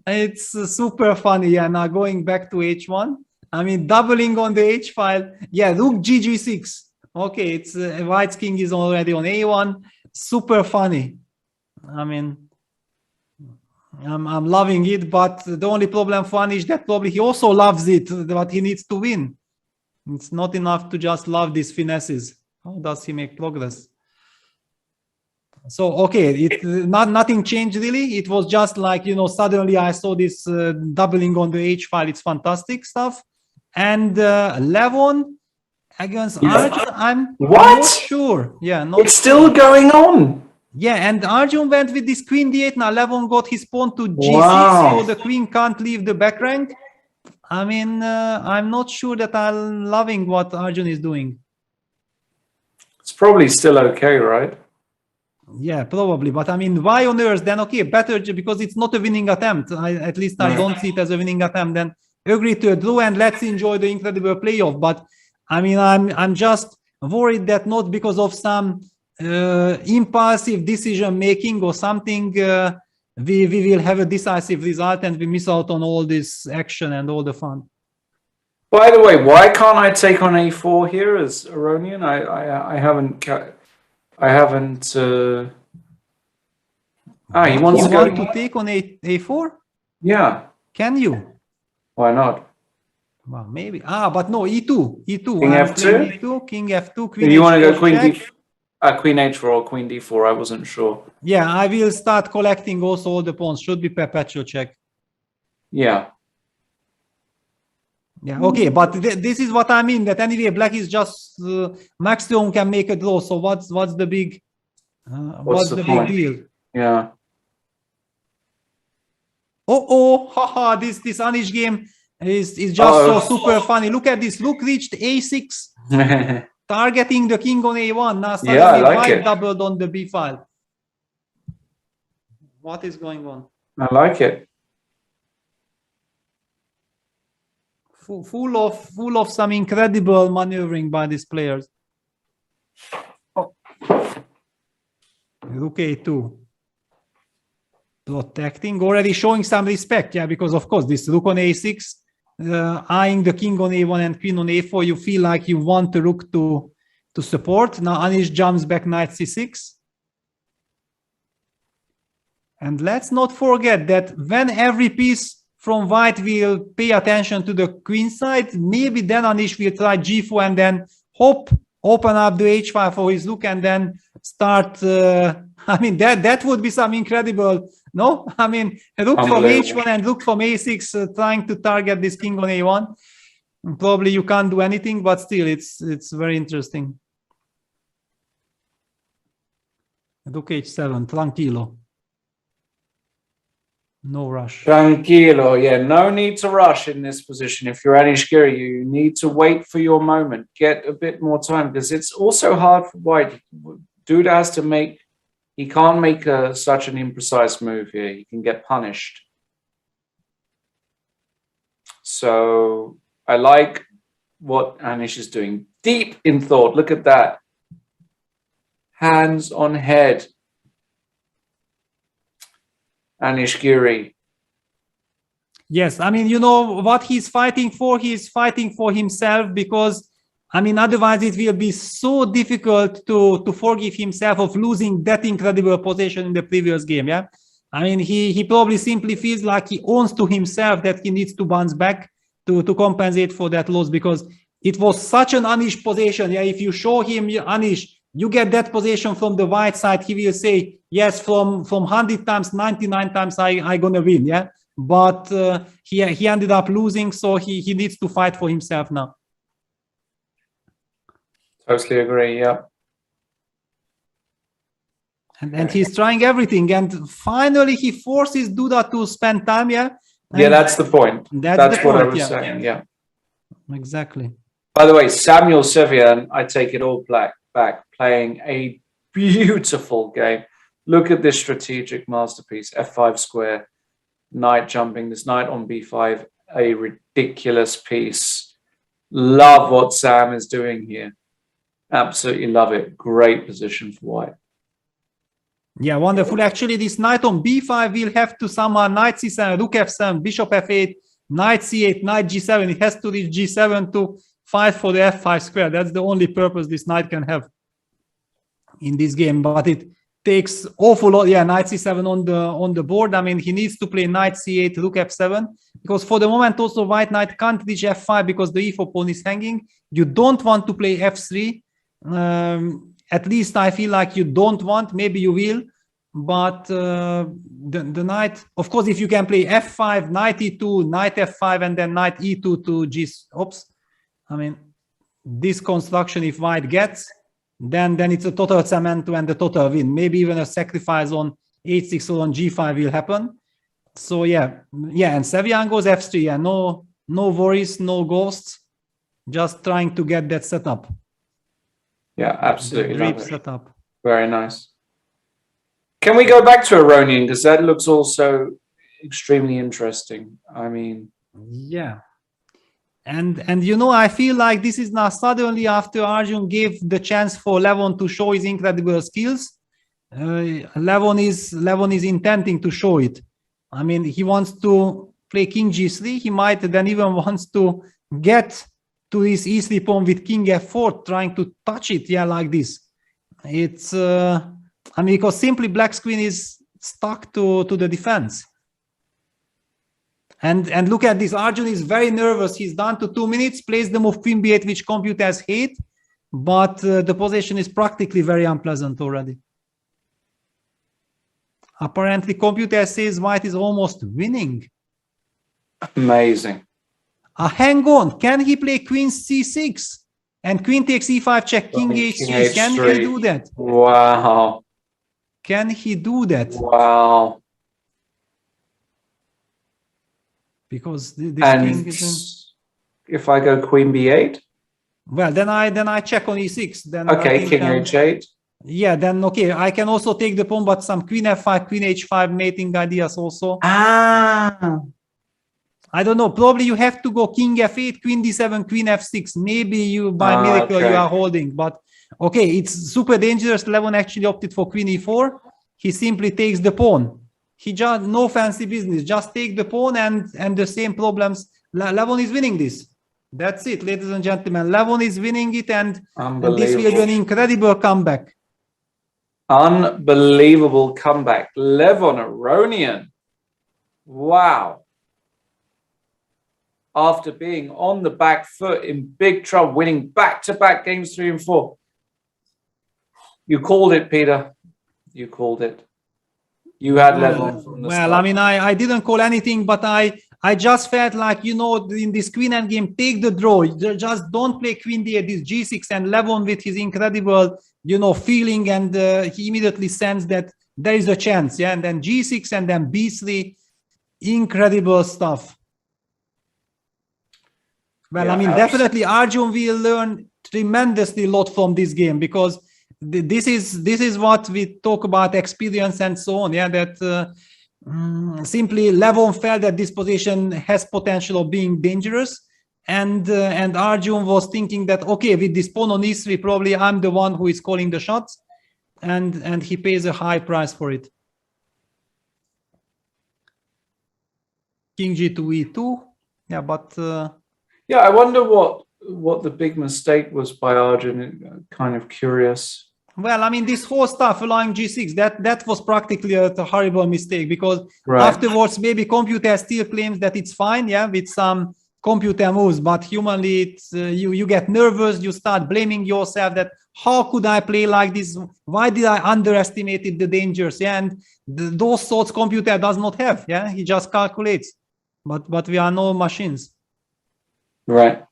It's super funny, yeah, now going back to H1. I mean, doubling on the H file. Yeah, rook G6. Okay, it's white's king is already on A1. Super funny. I mean, I'm loving it, but the only problem for Anish is that probably he also loves it, but he needs to win. It's not enough to just love these finesses. How does he make progress? So, okay, nothing changed really. It was just like, you know, suddenly I saw this doubling on the H file. It's fantastic stuff. And Levon against Arjun, I'm not sure. Yeah, it's still going on. Yeah, and Arjun went with this queen d8. Now Levon got his pawn to g6, Wow. so the queen can't leave the back rank. I mean, I'm not sure that I'm loving what Arjun is doing. It's probably still okay, right? Yeah, probably. But I mean, why on earth then? Okay, better because it's not a winning attempt. At least I don't see it as a winning attempt. Then agree to a draw and let's enjoy the incredible playoff. But I mean, I'm just worried that not because of some impulsive decision making or something, we will have a decisive result and we miss out on all this action and all the fun. By the way, why can't I take on A4 here as Aronian? I haven't. He wants You to go want to take on A4? Yeah. Can you? Why not? Well, maybe. But no, E2. E2. King F2? E2, King F2, Queen You want to go Queen check. D4? Queen H4 or Queen D4? I wasn't sure. Yeah, I will start collecting also all the pawns. Should be perpetual check. Yeah. Yeah, okay, but this is what I mean, that anyway, black is just maximum can make a draw. So what's the big what's the big deal? Yeah. Haha, this Anish game is just so super funny. Look at this. Look, reached A6. Targeting the king on A1. Now suddenly white doubled on the B file. What is going on? I like it. Full of some incredible maneuvering by these players. Rook A2. Protecting, already showing some respect, yeah, because of course this rook on A6, eyeing the king on A1 and queen on A4, you feel like you want the rook to support. Now Anish jumps back knight C6. And let's not forget that when every piece from white will pay attention to the queen side, maybe then Anish will try G4 and then open up the H file for his rook and then start. I mean, that would be some incredible. No, I mean, rook from H1 and rook from A6 trying to target this king on A1. Probably you can't do anything, but still, it's very interesting. Rook h7, tranquilo. No rush. Tranquilo, yeah, no need to rush in this position. If you're Anish Giri, you need to wait for your moment, get a bit more time, because it's also hard for white. Dude has to make, he can't make such an imprecise move here. He can get punished. So I like what Anish is doing. Deep in thought, look at that. Hands on head. Anish Giri. Yes, I mean, you know what he's fighting for? He's fighting for himself because, I mean, otherwise it will be so difficult to forgive himself of losing that incredible position in the previous game, yeah? I mean, he probably simply feels like he owns to himself that he needs to bounce back to compensate for that loss because it was such an Anish position, yeah? If you show him, Anish, you get that position from the white side, he will say, yes, from 100 times, 99 times I gonna win, yeah? But he ended up losing, so he needs to fight for himself now. Totally agree, yeah. And he's trying everything, and finally he forces Duda to spend time, yeah? And yeah, that's the point. That's what I was saying, yeah. Exactly. By the way, Samuel Sevian, I take it all back, playing a beautiful game. Look at this strategic masterpiece, f5 square, knight jumping, this knight on b5, a ridiculous piece. Love what Sam is doing here. Absolutely love it. Great position for white. Yeah, wonderful. Actually, this knight on b5 will have to somehow knight c7, rook f7, bishop f8, knight c8, knight g7. It has to reach g7 to fight for the f5 square. That's the only purpose this knight can have in this game. But it takes awful lot. Yeah, knight c7 on the board. I mean, he needs to play knight c8, rook f7, because for the moment also white knight can't reach f5 because the e4 pawn is hanging. You don't want to play f3. At least I feel like you don't want. Maybe you will, but the knight. Of course, if you can play f5, knight e2, knight f5, and then knight e2 to g. Oops. I mean, this construction, if white gets, then it's a total cement and a total win. Maybe even a sacrifice on h6 or on g5 will happen. So yeah. And Sevian goes f3. Yeah, no worries, no ghosts. Just trying to get that set up. Yeah, absolutely. Great setup. Very nice. Can we go back to Aronian? Because that looks also extremely interesting. I mean, yeah. And you know, I feel like this is now suddenly after Arjun gave the chance for Levon to show his incredible skills. Levon is intending to show it. I mean, he wants to play king g3. He might then even wants to get to his e3 pawn with king f4, trying to touch it, yeah, like this. It's I mean, because simply black's queen is stuck to the defense. And look at this, Arjun is very nervous. He's down to 2 minutes, plays the move queen b8, which computers hate, but the position is practically very unpleasant already. Apparently, computer says white is almost winning. Amazing. Hang on, can he play queen c6 and queen takes e5 check, king h3? Can he do that? Wow. Can he do that? Wow. Because this and king isn't... if I go queen b8? Well, then I check on e6. Then okay, king h8. Yeah, then okay, I can also take the pawn, but some queen f5, queen h5 mating ideas also. Ah. I don't know. Probably you have to go king f8, queen d7, queen f6. Maybe you, by miracle, you are holding. But okay, it's super dangerous. Levon actually opted for queen e4. He simply takes the pawn. He just, no fancy business. Just take the pawn and the same problems. Levon is winning this. That's it, ladies and gentlemen. Levon is winning it, and this will be an incredible comeback. Unbelievable comeback. Levon Aronian. Wow. After being on the back foot in big trouble, winning back-to-back games 3 and 4. You called it, Peter. You called it. You had Levon from the start. I mean, I didn't call anything, but I I just felt like, you know, in this queen endgame, take the draw. Just don't play queen d8, this g6, and Levon with his incredible, you know, feeling, and he immediately sensed that there is a chance, yeah, and then g6 and then b3, incredible stuff. Well, Yeah, I mean, definitely Arjun will learn tremendously lot from this game, because this is what we talk about, experience and so on, yeah, that simply Levon felt that this position has potential of being dangerous, and Arjun was thinking that, okay, with this pawn on e3, probably I'm the one who is calling the shots, and he pays a high price for it. King g2 e2, yeah, but yeah, I wonder what the big mistake was by Arjun. Kind of curious. well, I mean, this whole stuff allowing g6, that was practically a horrible mistake, because Right. afterwards maybe computer still claims that it's fine, yeah, with some computer moves, but humanly it's you get nervous, you start blaming yourself that how could I play like this, why did I underestimate the dangers, yeah, and those thoughts computer does not have, yeah, he just calculates, but we are no machines. Right.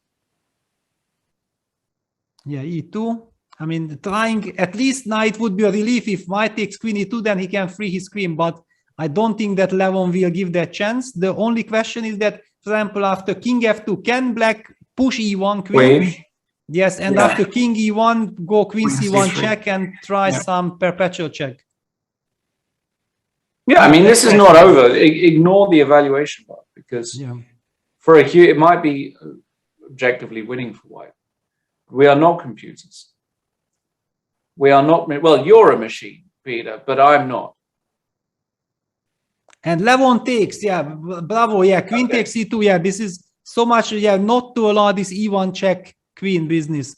Yeah, e2. I mean, trying, at least now it would be a relief if white takes queen e2, then he can free his queen, but I don't think that Levon will give that chance. The only question is that, for example, after king f2, can black push e1 queen? Yes, and Yeah. after king e1, go queen c1 c3. check and try some perpetual check. Yeah, I mean, this is not over. Ignore the evaluation part, because for a huge, it might be objectively winning for white. We are not computers. We are not, well, you're a machine, Peter, but I'm not. And Levon takes, yeah, bravo, yeah, queen takes e2, yeah, this is so much, yeah, not to allow this e1 check queen business.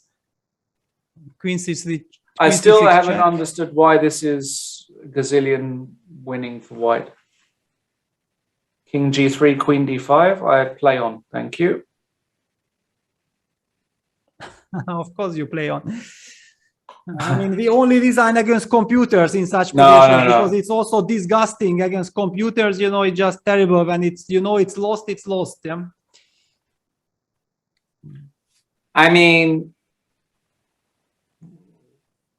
Queen c3. I queen still c6 haven't check. understood why this is gazillion winning for white. King g3, queen d5, I play on, thank you. Of course you play on. I mean, we only design against computers in such No, positions, no. because it's also disgusting against computers, you know, it's just terrible when it's, you know, it's lost, yeah. I mean,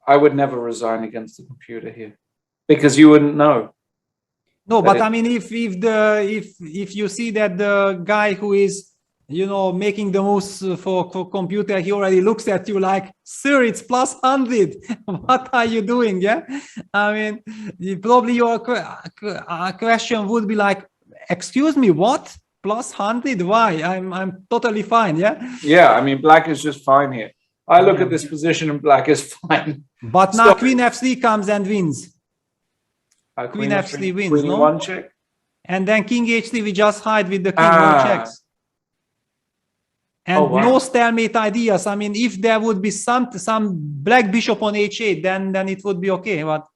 I would never resign against the computer here, because you wouldn't know. No, But but I mean, if you see that the guy who is, you know, making the moves for computer, he already looks at you like, sir, it's plus 100. What are you doing? Yeah, I mean, probably your question would be like, excuse me, what? Plus 100? Why? I'm totally fine. Yeah. Yeah, I mean, black is just fine here. I look at this position and black is fine. But now queen f3 comes and wins. Queen f3 wins, queen no? e1 check. And then king h3, we just hide with the king, no checks. And no stalemate ideas. I mean, if there would be some black bishop on h8, then it would be okay. But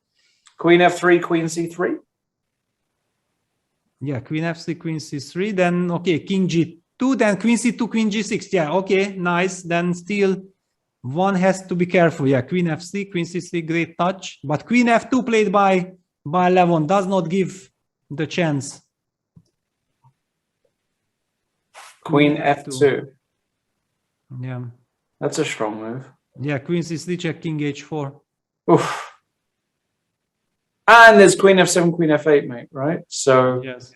queen f3, queen c3. Yeah, queen f3, queen c3. Then okay, king g2, then queen c2, queen g6. Yeah, okay, nice. Then still one has to be careful. Yeah, queen f3, queen c3, great touch. But queen f2 played by Levon does not give the chance. Queen f2. Yeah. That's a strong move. Yeah, queen c3 check, king h4. Oof. And there's queen f7, queen f8, mate, right? So yes.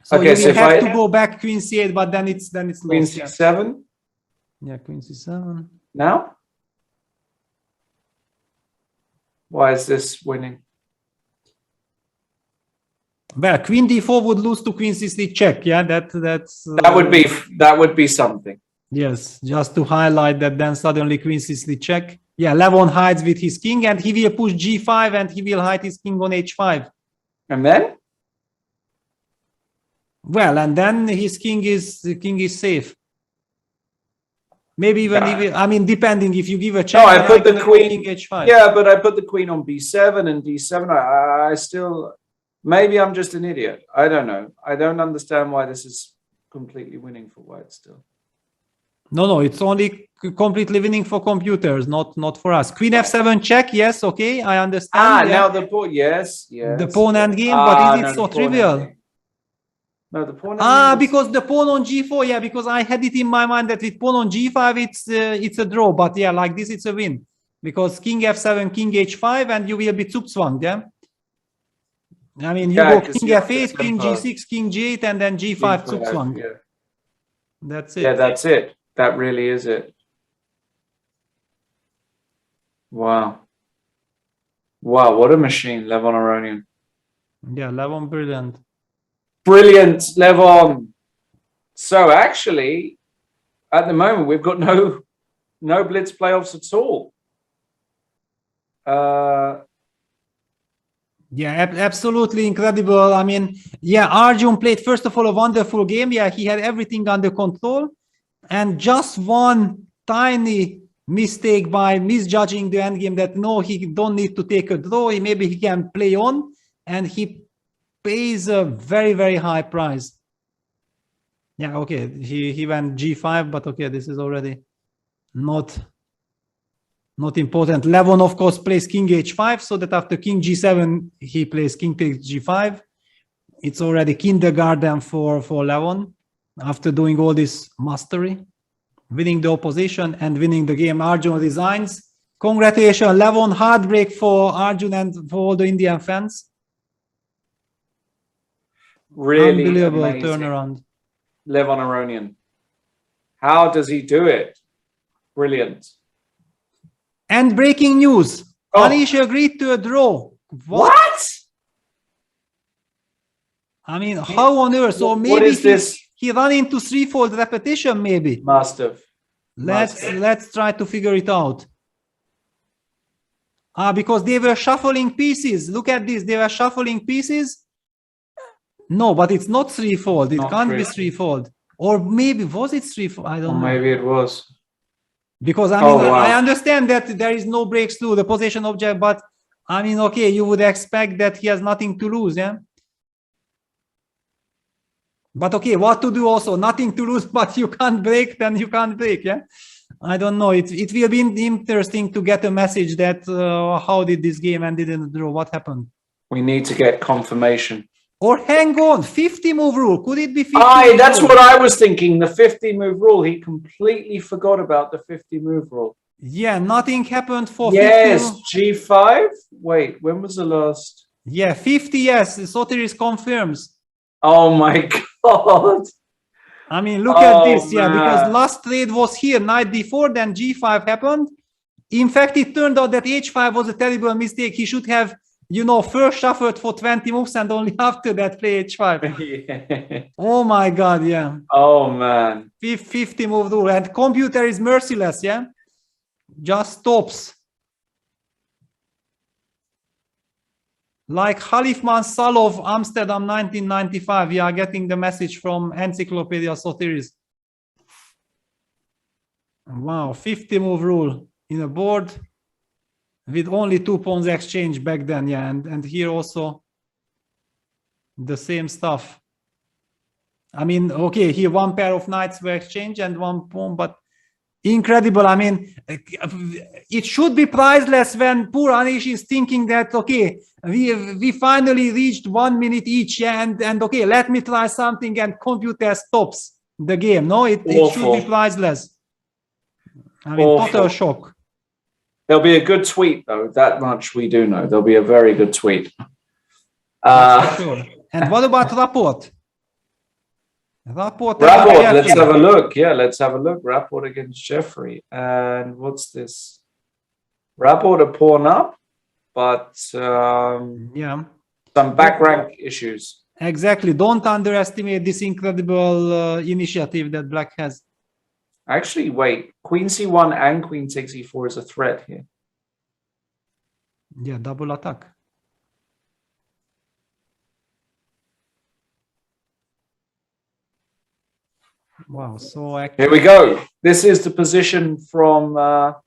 So okay, you have to go back queen c8, but then it's queen lost, c7. Yeah, queen c7. Now? Why is this winning? Well, queen d4 would lose to queen c3 check. Yeah, that would be something. Yes, just to highlight that. Then suddenly queen c3 check. Yeah, Levon hides with his king, and he will push g5, and he will hide his king on h5. And then? Well, and then his king is safe. Maybe even I mean, depending if you give a check. No, I put the queen. King h5. Yeah, but I put the queen on b7 and d7. I still. Maybe I'm just an idiot. I don't know. I don't understand why this is completely winning for white still. No, it's only completely winning for computers, not for us. Queen f7 check, yes, okay, I understand. Now the pawn, yes. The pawn endgame, but is it so trivial? No, the pawn. Because the pawn on g4. Yeah, because I had it in my mind that with pawn on g5, it's a draw. But yeah, like this, it's a win. Because king f7, king h5, and you will be zugzwang, yeah? I mean, you go king f8, king g6, king g8, and then g5 zugzwang. Yeah. That's it. Yeah, that's it. That really is it. Wow. Wow, what a machine, Levon Aronian. Yeah, Levon, brilliant. Brilliant, Levon. So actually, at the moment, we've got no Blitz playoffs at all. Yeah, absolutely incredible. I mean, yeah, Arjun played, first of all, a wonderful game. Yeah, he had everything under control. And just one tiny mistake by misjudging the endgame that, no, he don't need to take a draw. Maybe he can play on. And he pays a very, very high price. Yeah, okay, he went g5, but okay, this is already not important. Levon, of course, plays king h5, so that after king g7, he plays king takes g5. It's already kindergarten for Levon after doing all this mastery, winning the opposition and winning the game. Arjun resigns. Congratulations, Levon. Heartbreak for Arjun and for all the Indian fans. Really unbelievable amazing turnaround. Levon Aronian. How does he do it? Brilliant. And breaking news. Anish agreed to a draw. What? I mean, how on earth? So maybe he ran into threefold repetition, maybe. Must have. Let's try to figure it out. Because they were shuffling pieces. Look at this. They were shuffling pieces. No, but it's not threefold. It can't be threefold. Or maybe was it threefold? I don't know. Maybe it was. Because I mean, I understand that there is no breaks through the possession object, but I mean, okay, you would expect that he has nothing to lose, yeah? But okay, what to do also? Nothing to lose, but you can't break, then you can't break, yeah? I don't know. It will be interesting to get a message that how did this game end in a draw? What happened? We need to get confirmation. Or hang on, 50 move rule. Could it be 50? That's what I was thinking. The 50 move rule. He completely forgot about the 50 move rule. Yeah, nothing happened for 50. G5? Wait, when was the last? Yeah, 50, yes. Sotiris confirms. Oh my God. I mean, look at this. Yeah, because last trade was here, knight d4, then g5 happened. In fact, it turned out that h5 was a terrible mistake. He should have, you know, first shuffled for 20 moves and only after that play h5. Yeah. Oh my God, yeah. Oh man. 50 move rule. And computer is merciless, yeah? Just stops. Like Khalifman Salov, Amsterdam 1995. Yeah, getting the message from Encyclopedia Sotiris. Wow, 50 move rule in a board with only 2 pawns exchange back then. Yeah, and here also the same stuff. I mean, okay, here one pair of knights were exchanged and one pawn, but incredible. I mean, it should be priceless when poor Anish is thinking that, okay, we finally reached 1 minute each, yeah, and okay, let me try something, and computer stops the game. No, it should be priceless. I mean, total shock. There'll be a good tweet, though. That much we do know. There'll be a very good tweet. Sure. And what about Rapport? Rapport, let's have a look. Yeah, let's have a look. Rapport against Jeffrey. And what's this? Rapport a pawn up, but yeah, some back rank issues. Exactly. Don't underestimate this incredible initiative that Black has. Actually, wait. Queen c1 and queen takes e4 is a threat here. Yeah, double attack. Wow, so actually... Here we go. This is the position from Khalifman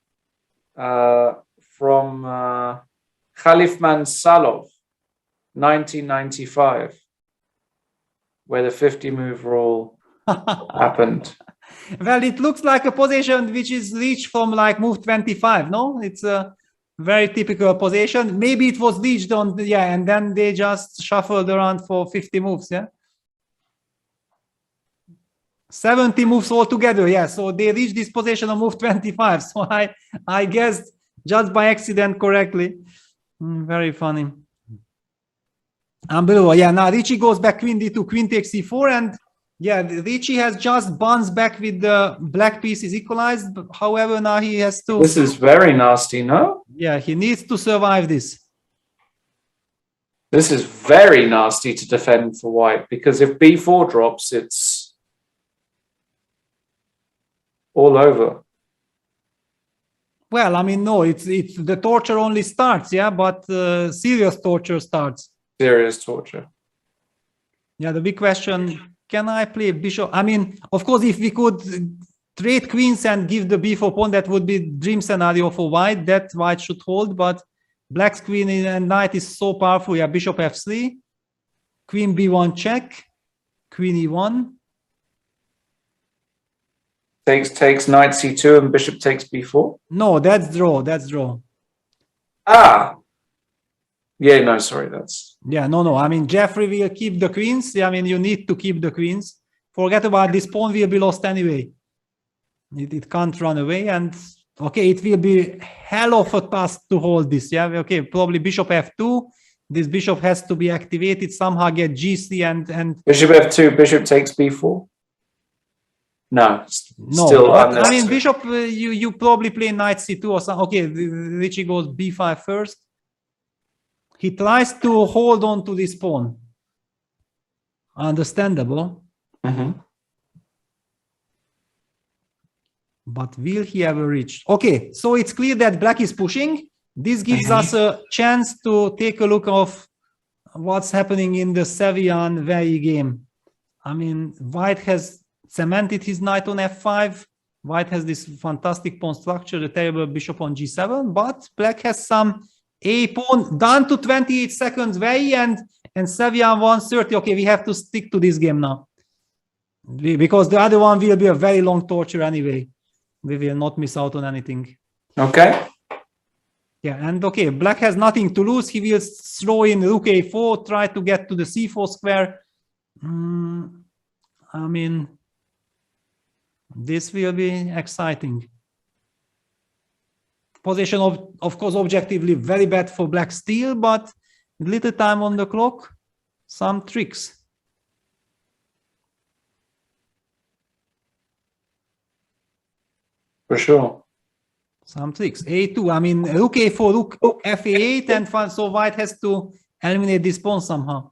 Salov, 1995, where the 50 move rule happened. Well, it looks like a position which is reached from like move 25, no? It's a very typical position. Maybe it was reached on, yeah, and then they just shuffled around for 50 moves, yeah? 70 moves altogether, yeah. So they reached this position on move 25. So I guessed just by accident correctly. Very funny. Unbelievable. Yeah, now Ricci goes back queen d2, queen takes c4, and yeah, Ricci has just bounced back with the black pieces equalized. However, now he has to... This is very nasty, no? Yeah, he needs to survive this. This is very nasty to defend for white, because if b4 drops, it's all over. Well, I mean, no, it's the torture only starts, yeah, but serious torture starts. Serious torture. Yeah, the big question, can I play bishop? I mean, of course, if we could trade queens and give the b4 pawn, that would be dream scenario for white. That white should hold, but black's queen and knight is so powerful. Yeah, bishop f3, queen b1 check, queen e1. Takes knight c2 and bishop takes b4. No, that's draw. That's draw. Ah. Yeah, no, sorry, that's... Yeah, no. I mean, Jeffrey will keep the queens. Yeah, I mean, you need to keep the queens. Forget about this pawn will be lost anyway. It can't run away. And okay, it will be hell of a task to hold this. Yeah, okay, probably bishop f2. This bishop has to be activated, somehow get gc and... Bishop f2, bishop takes b4. No, still but, I mean, bishop, you probably play knight c2 or something. Okay, Ricci goes b5 first. He tries to hold on to this pawn. Understandable. But will he ever reach? Okay, so it's clear that black is pushing. This gives us a chance to take a look of what's happening in the Sevian Vei game. I mean, white has cemented his knight on f5. White has this fantastic pawn structure, the terrible bishop on g7, but black has some a pawn down to 28 seconds Vei and Sevian 130. Okay, we have to stick to this game now, because the other one will be a very long torture anyway. We will not miss out on anything. Okay. Yeah, and okay, black has nothing to lose. He will throw in rook a4, try to get to the c4 square. I mean, this will be exciting. Position of course, objectively very bad for black still, but little time on the clock, some tricks. For sure. Some tricks. A2, I mean, rook a4, rook fa8, and so white has to eliminate this pawn somehow.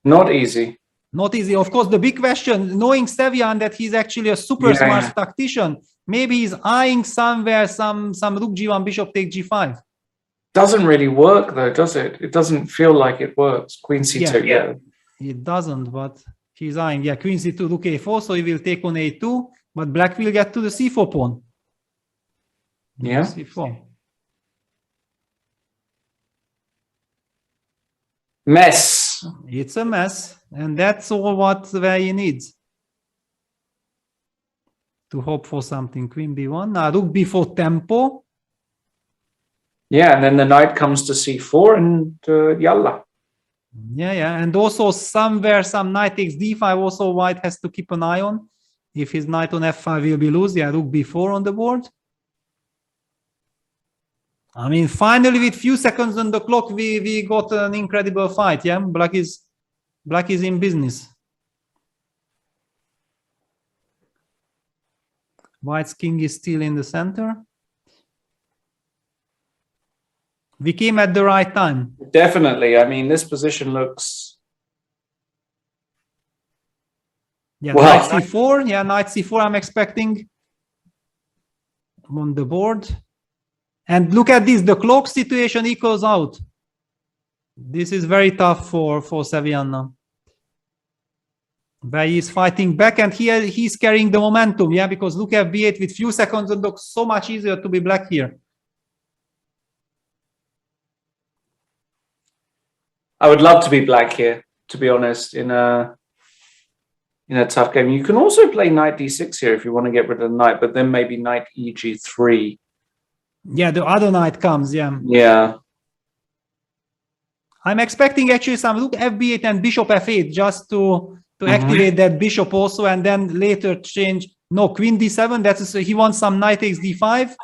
Not easy. Not easy. Of course, the big question, knowing Sevian that he's actually a super smart tactician, maybe he's eyeing somewhere some rook g1, bishop take g5. Doesn't really work though, does it? It doesn't feel like it works. Queen c2, yeah. It doesn't, but he's eyeing. Yeah, queen c2, rook a4, so he will take on a2, but black will get to the c4 pawn. Yeah. C4. Mess. It's a mess, and that's all what Vei needs to hope for something. Queen b1, now rook b4 tempo. Yeah, and then the knight comes to c4 and yalla. Yeah, and also somewhere some knight takes d5. Also, white has to keep an eye on. If his knight on f5 will be loose, yeah, rook b4 on the board. I mean, finally, with few seconds on the clock, we got an incredible fight. Yeah, black is in business. White's king is still in the center. We came at the right time. Definitely. I mean, this position looks... Yeah, knight c4. Yeah, knight c4 I'm expecting on the board. And look at this, the clock situation equals out. This is very tough for Sevian now. Vei is fighting back, and he's carrying the momentum, yeah, because look at b8 with few seconds, it looks so much easier to be black here. I would love to be black here, to be honest, in a tough game. You can also play knight d6 here if you want to get rid of the knight, but then maybe knight eg3. Yeah, the other knight comes, yeah. Yeah. I'm expecting actually some rook fb8 and bishop f8 just to activate that bishop also, and then later change. No, queen d7. That's he wants some knight takes d5.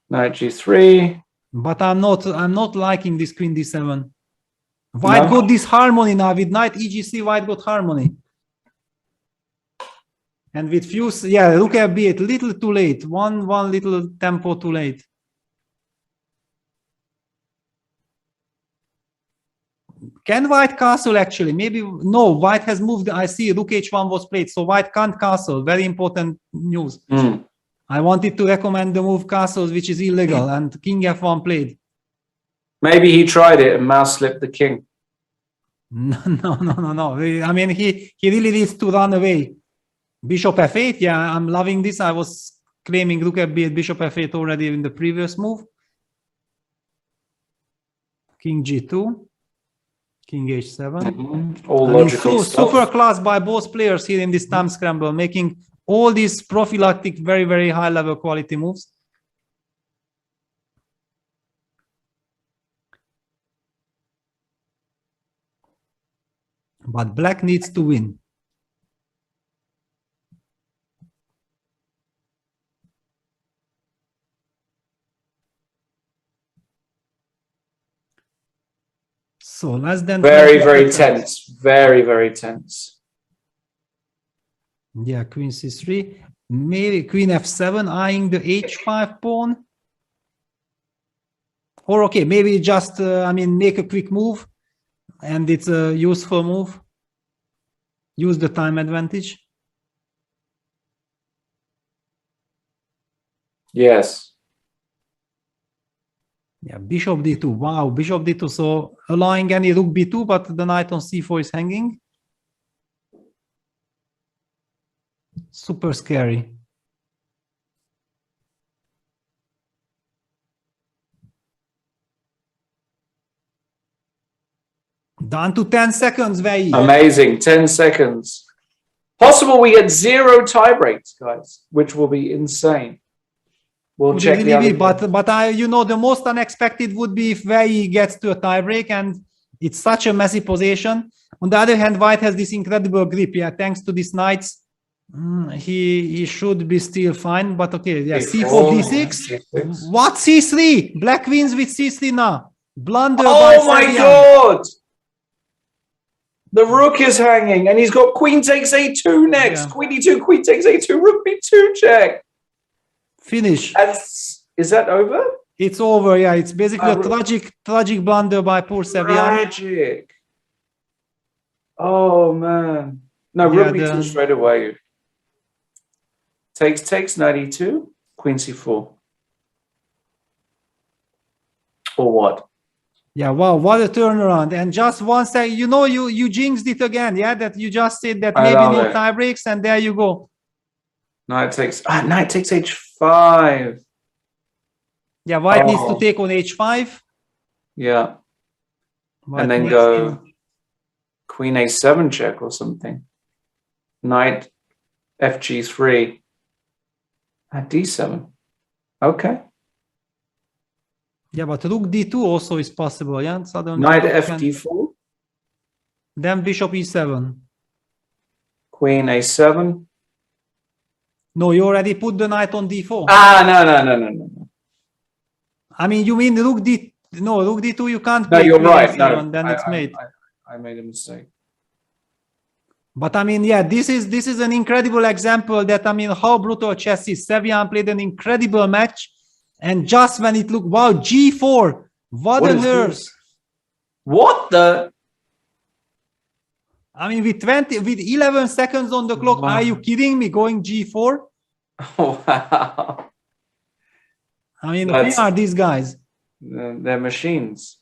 Knight g3. But I'm not liking this queen d7. White got this harmony now with knight egc. White got harmony. And with few, yeah, look at b8, little too late. One little tempo too late. Can white castle actually? Maybe no. White has moved. I see rook h1 was played, so white can't castle. Very important news. I wanted to recommend the move castles, which is illegal, and king f1 played. Maybe he tried it and mouse slipped the king. No. I mean, he really needs to run away. Bishop f8. Yeah, I'm loving this. I was claiming rook f8, bishop f8 already in the previous move. King g2. King h7. All logical stuff. Super class by both players here in this time scramble, making all these prophylactic, very, very high level quality moves. But black needs to win. So less than very tense. Very tense. Yeah, queen c3. Maybe queen f7 eyeing the h5 pawn. Or okay, maybe just make a quick move, and it's a useful move. Use the time advantage. Yes. Yeah, bishop d2. Wow, bishop d2. So allowing any rook b2, but the knight on c4 is hanging. Super scary. Down to 10 seconds, Vei. Amazing. 10 seconds. Possible we get 0 tie breaks, guys, which will be insane. We'll check the other. But the most unexpected would be if Vei gets to a tiebreak, and it's such a messy position. On the other hand, White has this incredible grip. Yeah, thanks to these knights, he should be still fine. But okay, yeah, c4, d6. What c3? Black wins with c3 now. Blunder. Oh my god! The rook is hanging, and he's got queen takes a2 next. Yeah. Queen e2, queen takes a2, rook b2 check. Finish. And is that over? It's over. Yeah, it's basically a tragic blunder by poor Sevian. Tragic. Oh man. No, rook b2 straight away. Takes knight e2, queen c4. Or what? Yeah, wow, what a turnaround. And just one second, you jinxed it again, yeah? That you just said that maybe no tie breaks, and there you go. Knight takes h5. Yeah, White needs to take on h5. Yeah. And then go queen a7 check or something. Knight fg3 at d7. Okay. Yeah, but rook d2 also is possible, yeah? Suddenly knight fd4. Then bishop e7. Queen a7. No, you already put the knight on d4. No. I mean, you mean rook d... No, rook d2 you can't play. No, you're right. No, then it's mate. I made a mistake. But I mean, yeah, this is an incredible example that, I mean, how brutal chess is. Sevian played an incredible match. And just when it looked, wow, g4, what on earth? What the? I mean, with 11 seconds on the clock, are you kidding me? Going g4? Oh, wow. I mean, who are these guys? They're machines.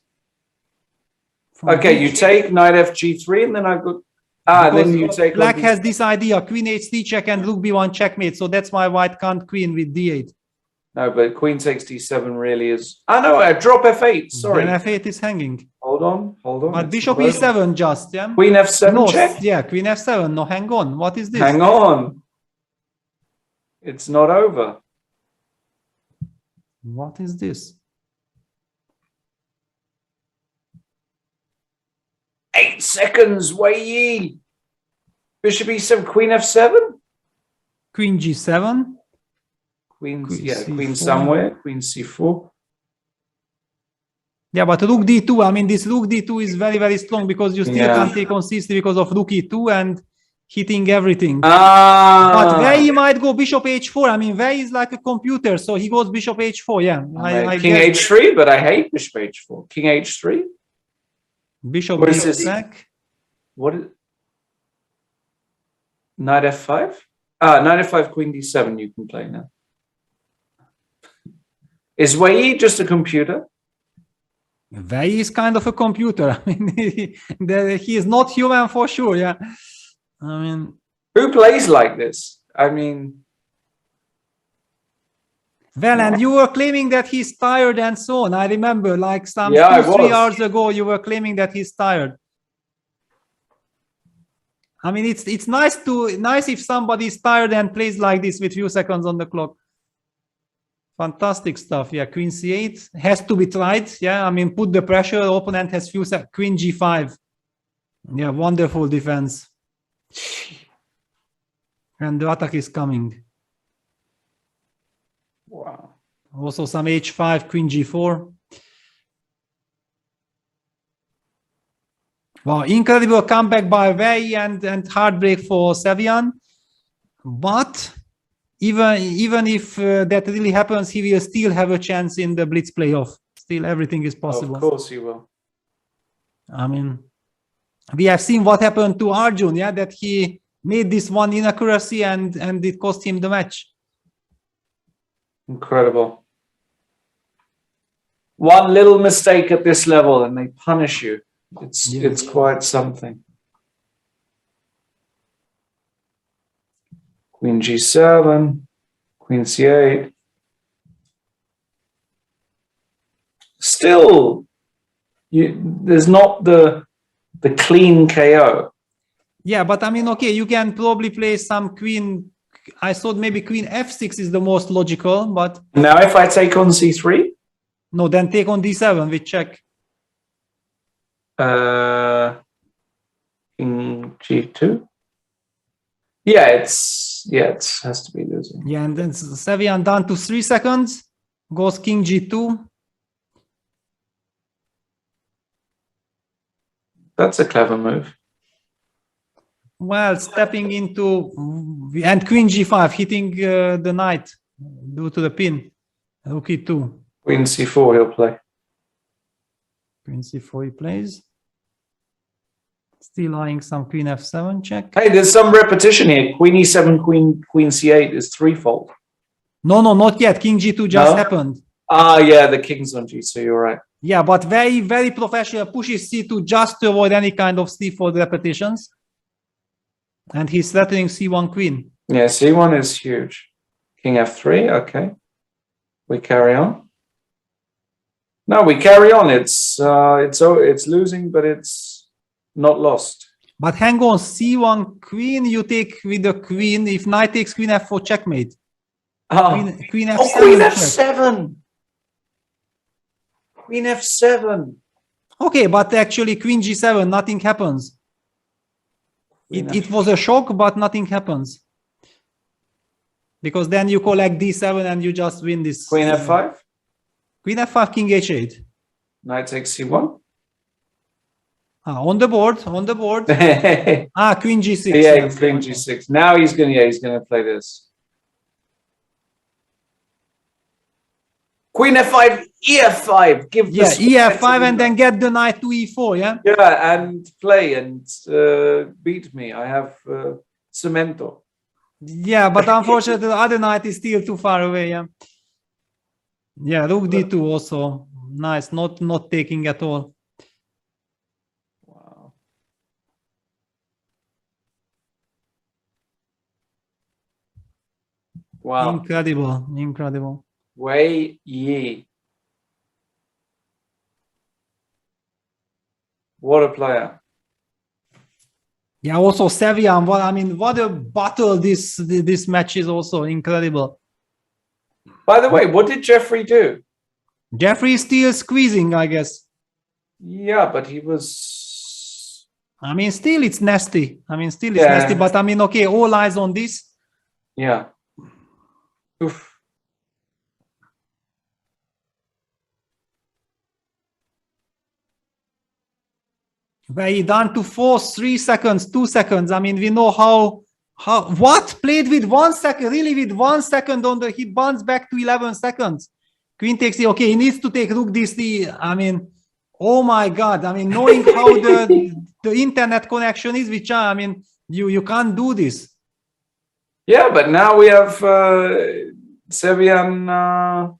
Okay, you take knight fg3, and then I go. Then you take. Black has this idea: queen h3 check and rook b1 checkmate. So that's why White can't queen with d8. No, but queen takes d7 really is. No, drop f8. Sorry. Then f8 is hanging. Hold on. But bishop e7 just, yeah? Queen f7 no, check? Yeah, queen f7. No, hang on. What is this? Hang on. It's not over. What is this? 8 seconds, Wei Yi. Bishop e7, Queen f7? Queen g7. Queen C4. somewhere, Queen c4. Yeah, but Rook d2, I mean, this Rook d2 is very, very strong because you still can't take on c3 because of Rook e2 and hitting everything. But Wei Yi might go Bishop h4. I mean, Wei is like a computer, so he goes Bishop h4, yeah. I King guess h3, but I hate Bishop h4. King h3? Bishop What is this? back. What is... Knight f5? Knight f5, Queen d7 you can play now. Is Wei Yi just a computer? Wei is kind of a computer. I mean, he is not human for sure, yeah. I mean... Who plays like this? I mean... Well, and you were claiming that he's tired and so on. I remember, like some 3 hours ago, you were claiming that he's tired. I mean, it's nice if somebody is tired and plays like this with few seconds on the clock. Fantastic stuff. Yeah, Queen c8 has to be tried. Yeah, I mean, put the pressure. Opponent has few seconds. Queen g5. Yeah, wonderful defense. And the attack is coming. Wow. Also some h5, Queen g4. Wow, incredible comeback by Wei and heartbreak for Sevian. But even if that really happens, he will still have a chance in the Blitz playoff. Still, everything is possible. Of course he will. I mean, we have seen what happened to Arjun, yeah, that he made this one inaccuracy and it cost him the match. Incredible. One little mistake at this level and they punish you. It's quite something. Queen g7, Queen c8. Still, there's not the clean KO. Yeah, but I mean, okay, you can probably play some queen. I thought maybe Queen f6 is the most logical, but now if I take on c3, no, then take on d7 with check. King g2. Yeah, it has to be losing. Yeah, and then Sevian down to 3 seconds. Goes King g2. That's a clever move. Well, stepping into and Queen g5, hitting the knight due to the pin. Rook e2. Queen c4 he'll play. Queen c4 he plays. Still eyeing some Queen f7 check. Hey, there's some repetition here. Queen e7, Queen c8 is threefold. No, not yet. King g2 just happened. Ah, yeah, the king's on g2. You're right. Yeah, but very, very professional. Pushes c2 just to avoid any kind of c4 repetitions. And he's threatening c1 queen. Yeah, c1 is huge. King f3. Okay, we carry on. No, we carry on. It's losing, but it's not lost. But hang on, c1 queen. You take with the queen. If knight takes queen f4, checkmate. Queen f7. Oh, Queen f7. Queen f7. Okay, but actually Queen g7, nothing happens. It was a shock, but nothing happens. Because then you collect d7 and you just win this. Queen f5. Queen f5, King h8. Knight takes c1. On the board. Queen g6. Yeah, Queen g6. Now he's gonna play this. Queen f5, ef5. Give the ef5 and then get the knight to e4. Yeah, and play and beat me. I have cemento. Yeah, but unfortunately the other knight is still too far away. Yeah, rook d2 also nice. Not taking at all. Wow. Incredible. Wei Yi. What a player. Yeah, also Sevian. What a battle this match is. Also incredible. By the way, what did Jeffrey do? Jeffrey is still squeezing, I guess. Yeah, but he was I mean, still it's nasty. I mean, still it's Yeah. nasty. But I mean, okay, all eyes on this. Yeah. Oof. Where he done to force 3 seconds, 2 seconds. I mean, we know how what played with 1 second, really with 1 second on the, he bounces back to 11 seconds. Queen takes it. Okay, he needs to take rook DC. I mean, oh my God. I mean, knowing how the internet connection is with China, I mean, you can't do this. Yeah, but now we have Sevian.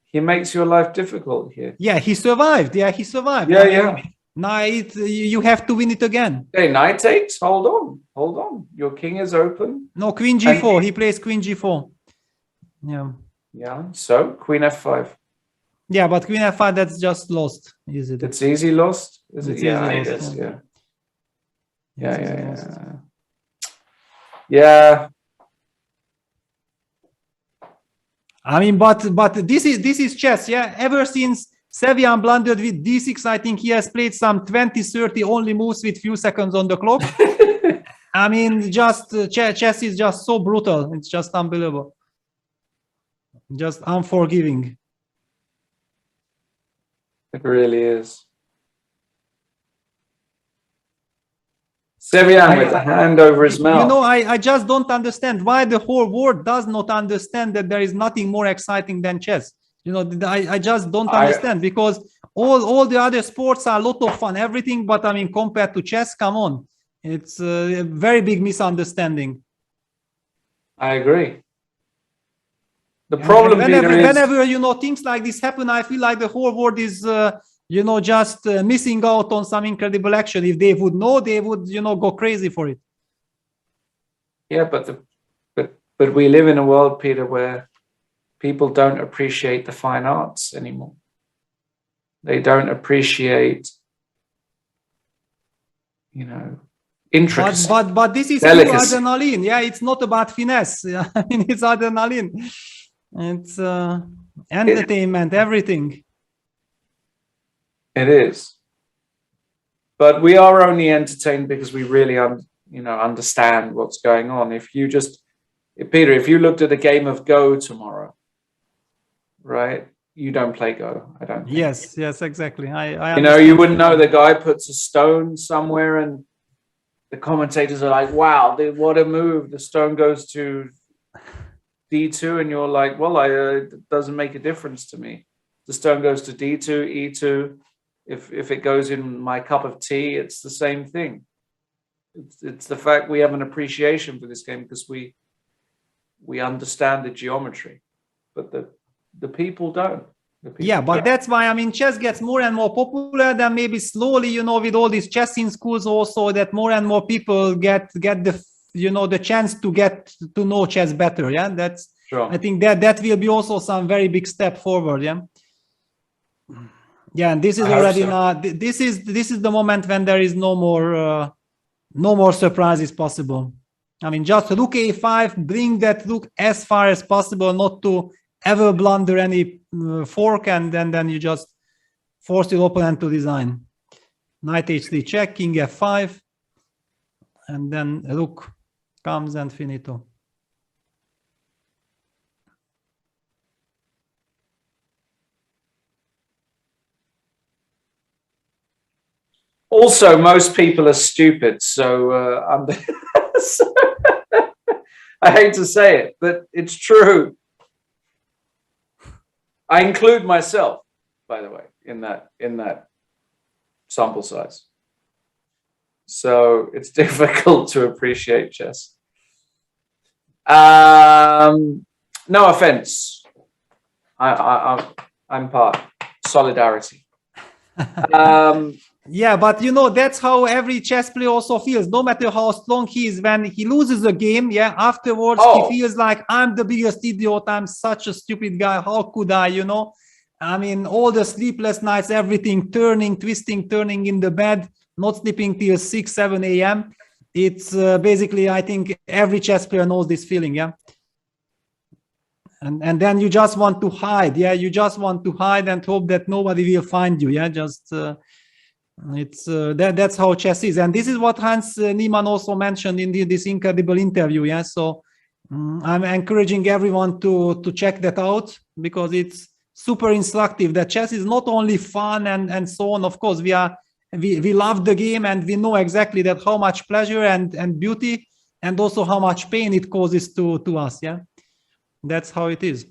He makes your life difficult here. Yeah, he survived. Yeah, he survived. Yeah, I mean, yeah. Now you have to win it again. Okay, knight takes. Hold on, hold on. Your king is open. No, queen G4. He plays queen G4. Yeah. Yeah. So queen F5. Yeah, but queen F5, that's just lost. Is it? It's easy lost. Is it? It's Yeah, easy it lost, is. yeah. Yeah. Yeah, It's yeah, easy yeah. lost. Yeah. I mean, but this is chess, yeah. Ever since Sevian blundered with D6, I think he has played some 20, 30 only moves with few seconds on the clock. I mean, just chess is just so brutal. It's just unbelievable. Just unforgiving. It really is. Sevian with a hand over his mouth. You know, I just don't understand why the whole world does not understand that there is nothing more exciting than chess. You know, I just don't understand, because all the other sports are a lot of fun, everything, but I mean, compared to chess, come on. It's a very big misunderstanding. I agree. The problem, Peter, is whenever, you know, things like this happen, I feel like the whole world is, you know, just missing out on some incredible action. If they would know, they would, you know, go crazy for it. yeah, but we live in a world, Peter, where people don't appreciate the fine arts anymore. They don't appreciate, you know, intricacy. But this is pure adrenaline. Yeah, it's not about finesse. I mean, it's adrenaline. It's entertainment, everything. It is. But we are only entertained because we really, you know, understand what's going on. If you just, Peter, if you looked at a game of Go tomorrow, right? You don't play Go, I don't think. Yes, exactly. I you know, you wouldn't know the guy puts a stone somewhere and the commentators are like, wow, what a move. The stone goes to D2 and you're like, well, it doesn't make a difference to me. The stone goes to D2, E2. If it goes in my cup of tea, it's the same thing. It's the fact we have an appreciation for this game because we understand the geometry, but the people don't. Yeah, but that's why, I mean, chess gets more and more popular. Then maybe slowly, you know, with all these chess in schools also, that more and more people get the, you know, the chance to get to know chess better. Yeah, that's sure. I think that will be also some very big step forward. Yeah. Yeah, and this is already now. This is the moment when there is no more surprises possible. I mean, just rook a5, bring that rook as far as possible, not to ever blunder any fork, and then you just force your opponent to resign. Knight h3 check, king f5, and then rook comes and finito. Also, most people are stupid, so I hate to say it, but it's true. I include myself, by the way, in that sample size. So it's difficult to appreciate chess. No offense. I'm part. Solidarity. Yeah, but you know, that's how every chess player also feels. No matter how strong he is, when he loses a game, yeah, afterwards he feels like, I'm the biggest idiot. I'm such a stupid guy. How could I, you know? I mean, all the sleepless nights, everything, turning, twisting, turning in the bed, not sleeping till 6, 7 a.m. It's basically, I think every chess player knows this feeling, yeah? And then you just want to hide, yeah? You just want to hide and hope that nobody will find you, yeah? Just... It's that's how chess is, and this is what Hans Niemann also mentioned in this incredible interview. Yeah, so I'm encouraging everyone to check that out because it's super instructive. That chess is not only fun and so on. Of course, we love the game and we know exactly that how much pleasure and beauty and also how much pain it causes to us. Yeah, that's how it is.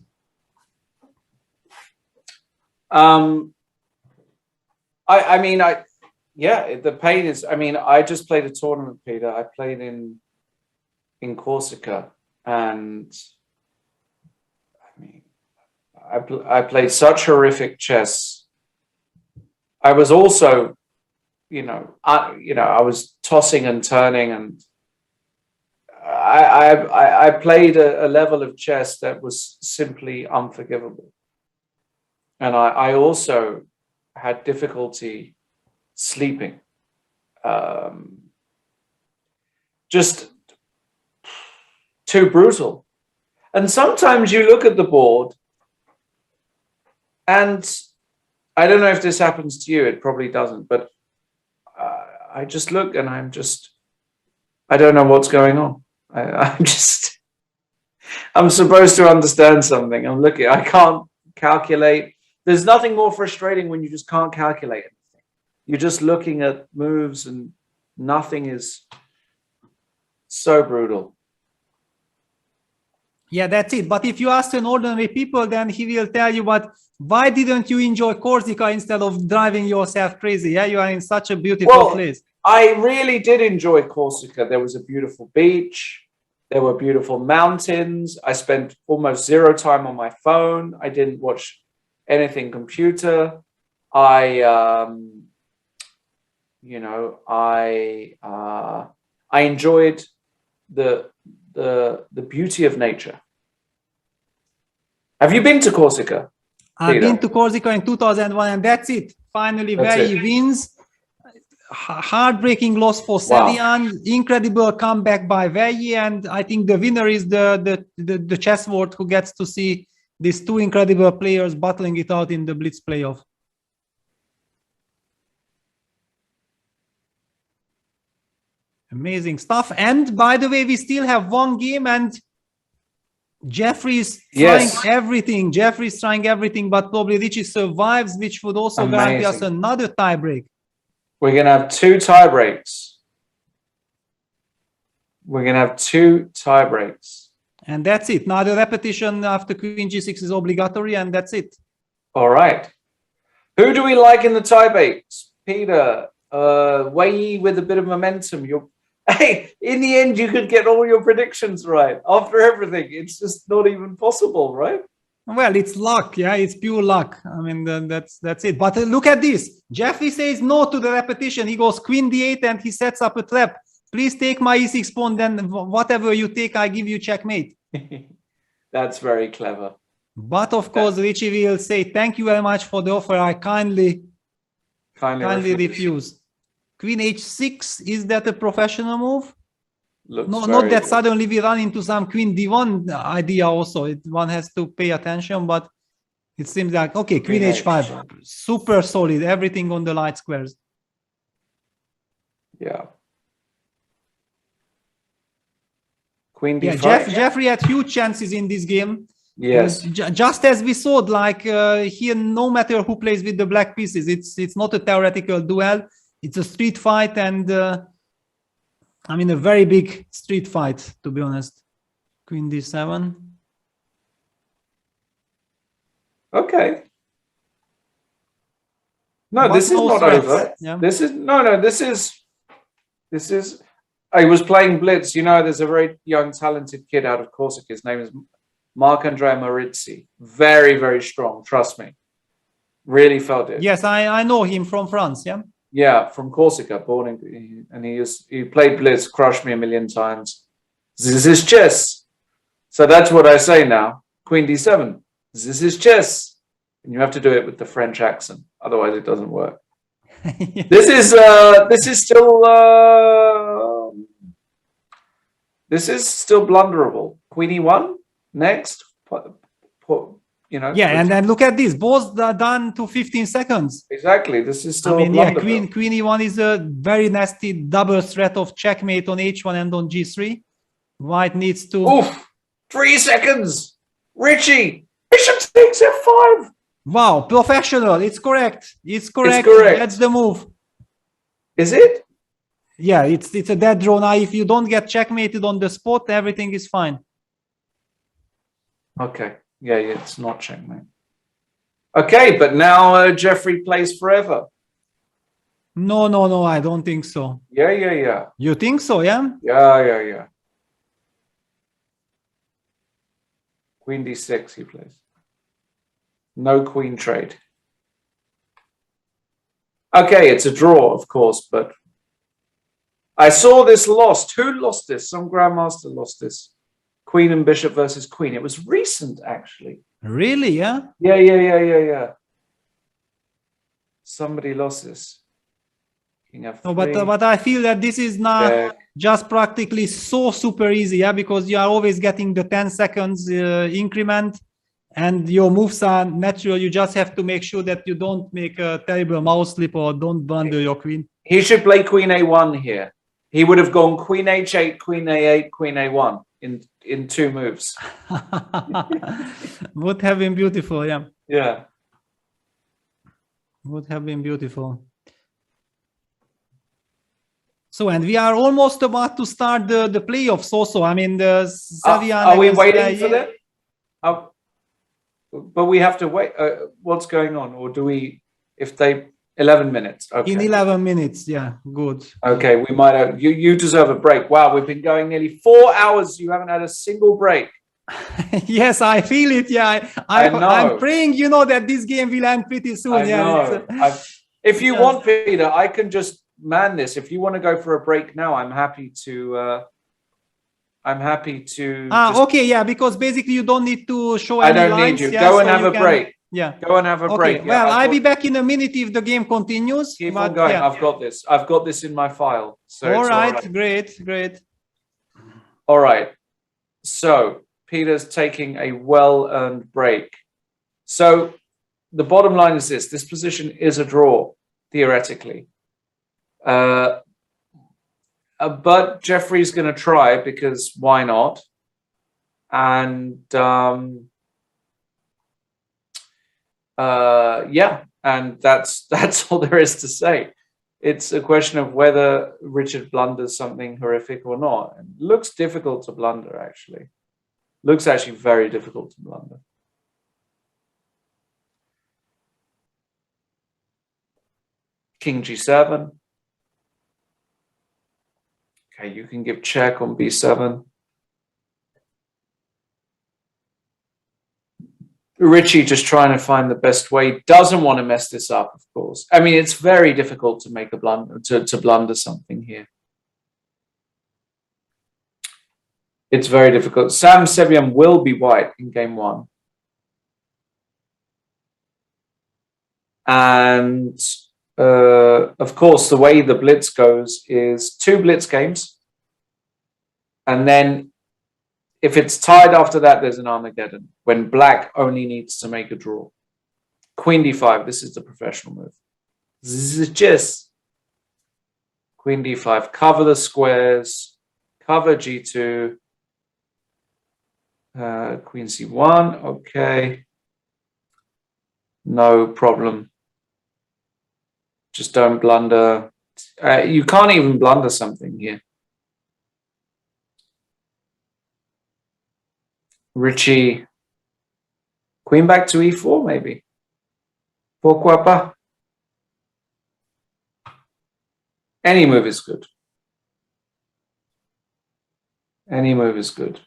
Yeah, the pain is. I mean, I just played a tournament, Peter. I played in Corsica, and I mean, I played such horrific chess. I was also, I was tossing and turning, and I played a level of chess that was simply unforgivable, and I also had difficulty sleeping. Just too brutal. And sometimes you look at the board, and I don't know if this happens to you, it probably doesn't, but I just look and I don't know what's going on. I'm supposed to understand something. I'm looking, I can't calculate. There's nothing more frustrating when you just can't calculate anything. You're just looking at moves and nothing is so brutal. Yeah, that's it. But if you ask an ordinary people, then he will tell you, but why didn't you enjoy Corsica instead of driving yourself crazy? Yeah, you are in such a beautiful place. I really did enjoy Corsica. There was a beautiful beach. There were beautiful mountains. I spent almost zero time on my phone. I didn't watch anything computer. I enjoyed the beauty of nature. Have you been to Corsica? I've been to Corsica in 2001, and that's it. Finally, Verji wins. Heartbreaking loss for Sevian. Incredible comeback by Verji, and I think the winner is the chess world who gets to see these two incredible players battling it out in the Blitz playoff. Amazing stuff. And by the way, we still have one game, and Jeffrey is trying everything. Jeffrey's trying everything, but probably Richie survives, which would also guarantee us another tiebreak. We're going to have two tie breaks. And that's it. Now the repetition after Queen G6 is obligatory, and that's it. All right. Who do we like in the tie breaks? Peter, Wei with a bit of momentum. Hey, in the end, you could get all your predictions right. After everything, it's just not even possible, right? Well, it's luck, yeah, it's pure luck. I mean, that's it. But look at this. Jeffrey says no to the repetition. He goes Queen D8 and he sets up a trap. Please take my E6 pawn, then whatever you take, I give you checkmate. That's very clever. But of course, Richie will say, thank you very much for the offer. I kindly refuse. Queen H6, is that a professional move? No, not that suddenly we run into some Queen D1 idea also. One has to pay attention, but it seems like, okay, Queen H5, super solid, everything on the light squares. Yeah. Queen D5. Yeah, Jeffrey had huge chances in this game. Yes. Just as we saw, like here, no matter who plays with the black pieces, it's not a theoretical duel. It's a street fight, and I mean, a very big street fight, to be honest. Queen D7. Okay. No, this is not over. Yeah. This is. I was playing Blitz. You know, there's a very young, talented kid out of Corsica. His name is Marc-Andrea Marizzi. Very, very strong. Trust me. Really felt it. Yes, I know him from France. Yeah. Yeah, from Corsica, born in, and he played Blitz, crushed me a million times. This is chess. So that's what I say now. Queen D7. This is chess. And you have to do it with the French accent. Otherwise it doesn't work. This is still blunderable. Queen E1 next. you know. Yeah, and then look at this. Both are done to 15 seconds. Exactly. This is still I mean, a yeah, blunder. Queen E1 is a very nasty double threat of checkmate on H1 and on G3. White needs to... Oof! 3 seconds! Richie! Bishop takes F5! Wow, professional. It's correct. It's correct. correct. That's the move. Is it? Yeah, it's a dead draw. Now, if you don't get checkmated on the spot, everything is fine. Okay. Yeah, it's not checkmate. Okay, but now Jeffrey plays forever. No, I don't think so. Yeah. You think so, yeah? Yeah. Queen D6 he plays. No queen trade. Okay, it's a draw, of course, but I saw this lost. Who lost this? Some grandmaster lost this. Queen and bishop versus queen. It was recent, actually. Really, yeah? Yeah. Somebody lost this. King F3. No, but I feel that this is not just practically so super easy, yeah, because you are always getting the 10 seconds increment, and your moves are natural. You just have to make sure that you don't make a terrible mouse slip or don't blunder your queen. He should play Queen A1 here. He would have gone Queen H8, Queen A8, Queen A1 in 2 moves. Would have been beautiful, yeah. Yeah. Would have been beautiful. So, and we are almost about to start the playoffs also. I mean, the Savian... Are we waiting for that? But we have to wait. What's going on? Or do we, if they... 11 minutes. Okay. In 11 minutes, yeah, good. Okay, we might have... You deserve a break. Wow, we've been going nearly 4 hours. You haven't had a single break. Yes, I feel it. Yeah, I'm praying, you know, that this game will end pretty soon. I know. If you want, Peter, I can just man this. If you want to go for a break now, I'm happy to. Okay, yeah, because basically you don't need to show any lines. I don't need you. Go and have a break. Yeah. Go and have a break. Yeah, well, I'll be back in a minute if the game continues. Keep on going. Yeah. I've got this. I've got this in my file. So all right. Great. All right. So Peter's taking a well-earned break. So the bottom line is this. This position is a draw, theoretically. But Jeffrey's going to try because why not? And yeah, and that's all there is to say. It's a question of whether Richard blunders something horrific or not. And it looks difficult to blunder, actually. Looks actually very difficult to blunder. King G7. Okay, you can give check on B7. Richie just trying to find the best way. Doesn't want to mess this up, of course. I mean, it's very difficult to make a blunder, to blunder something here. It's very difficult. Sam Sevian will be white in game 1. And of course, the way the blitz goes is 2 blitz games. And then if it's tied after that, there's an Armageddon, when black only needs to make a draw. Queen D5, this is the professional move. Chess. Queen D5, cover the squares, cover G2. Queen C1, okay. No problem. Just don't blunder. You can't even blunder something here. Richie, queen back to E4, maybe. Pourquoi pas? Any move is good. Any move is good.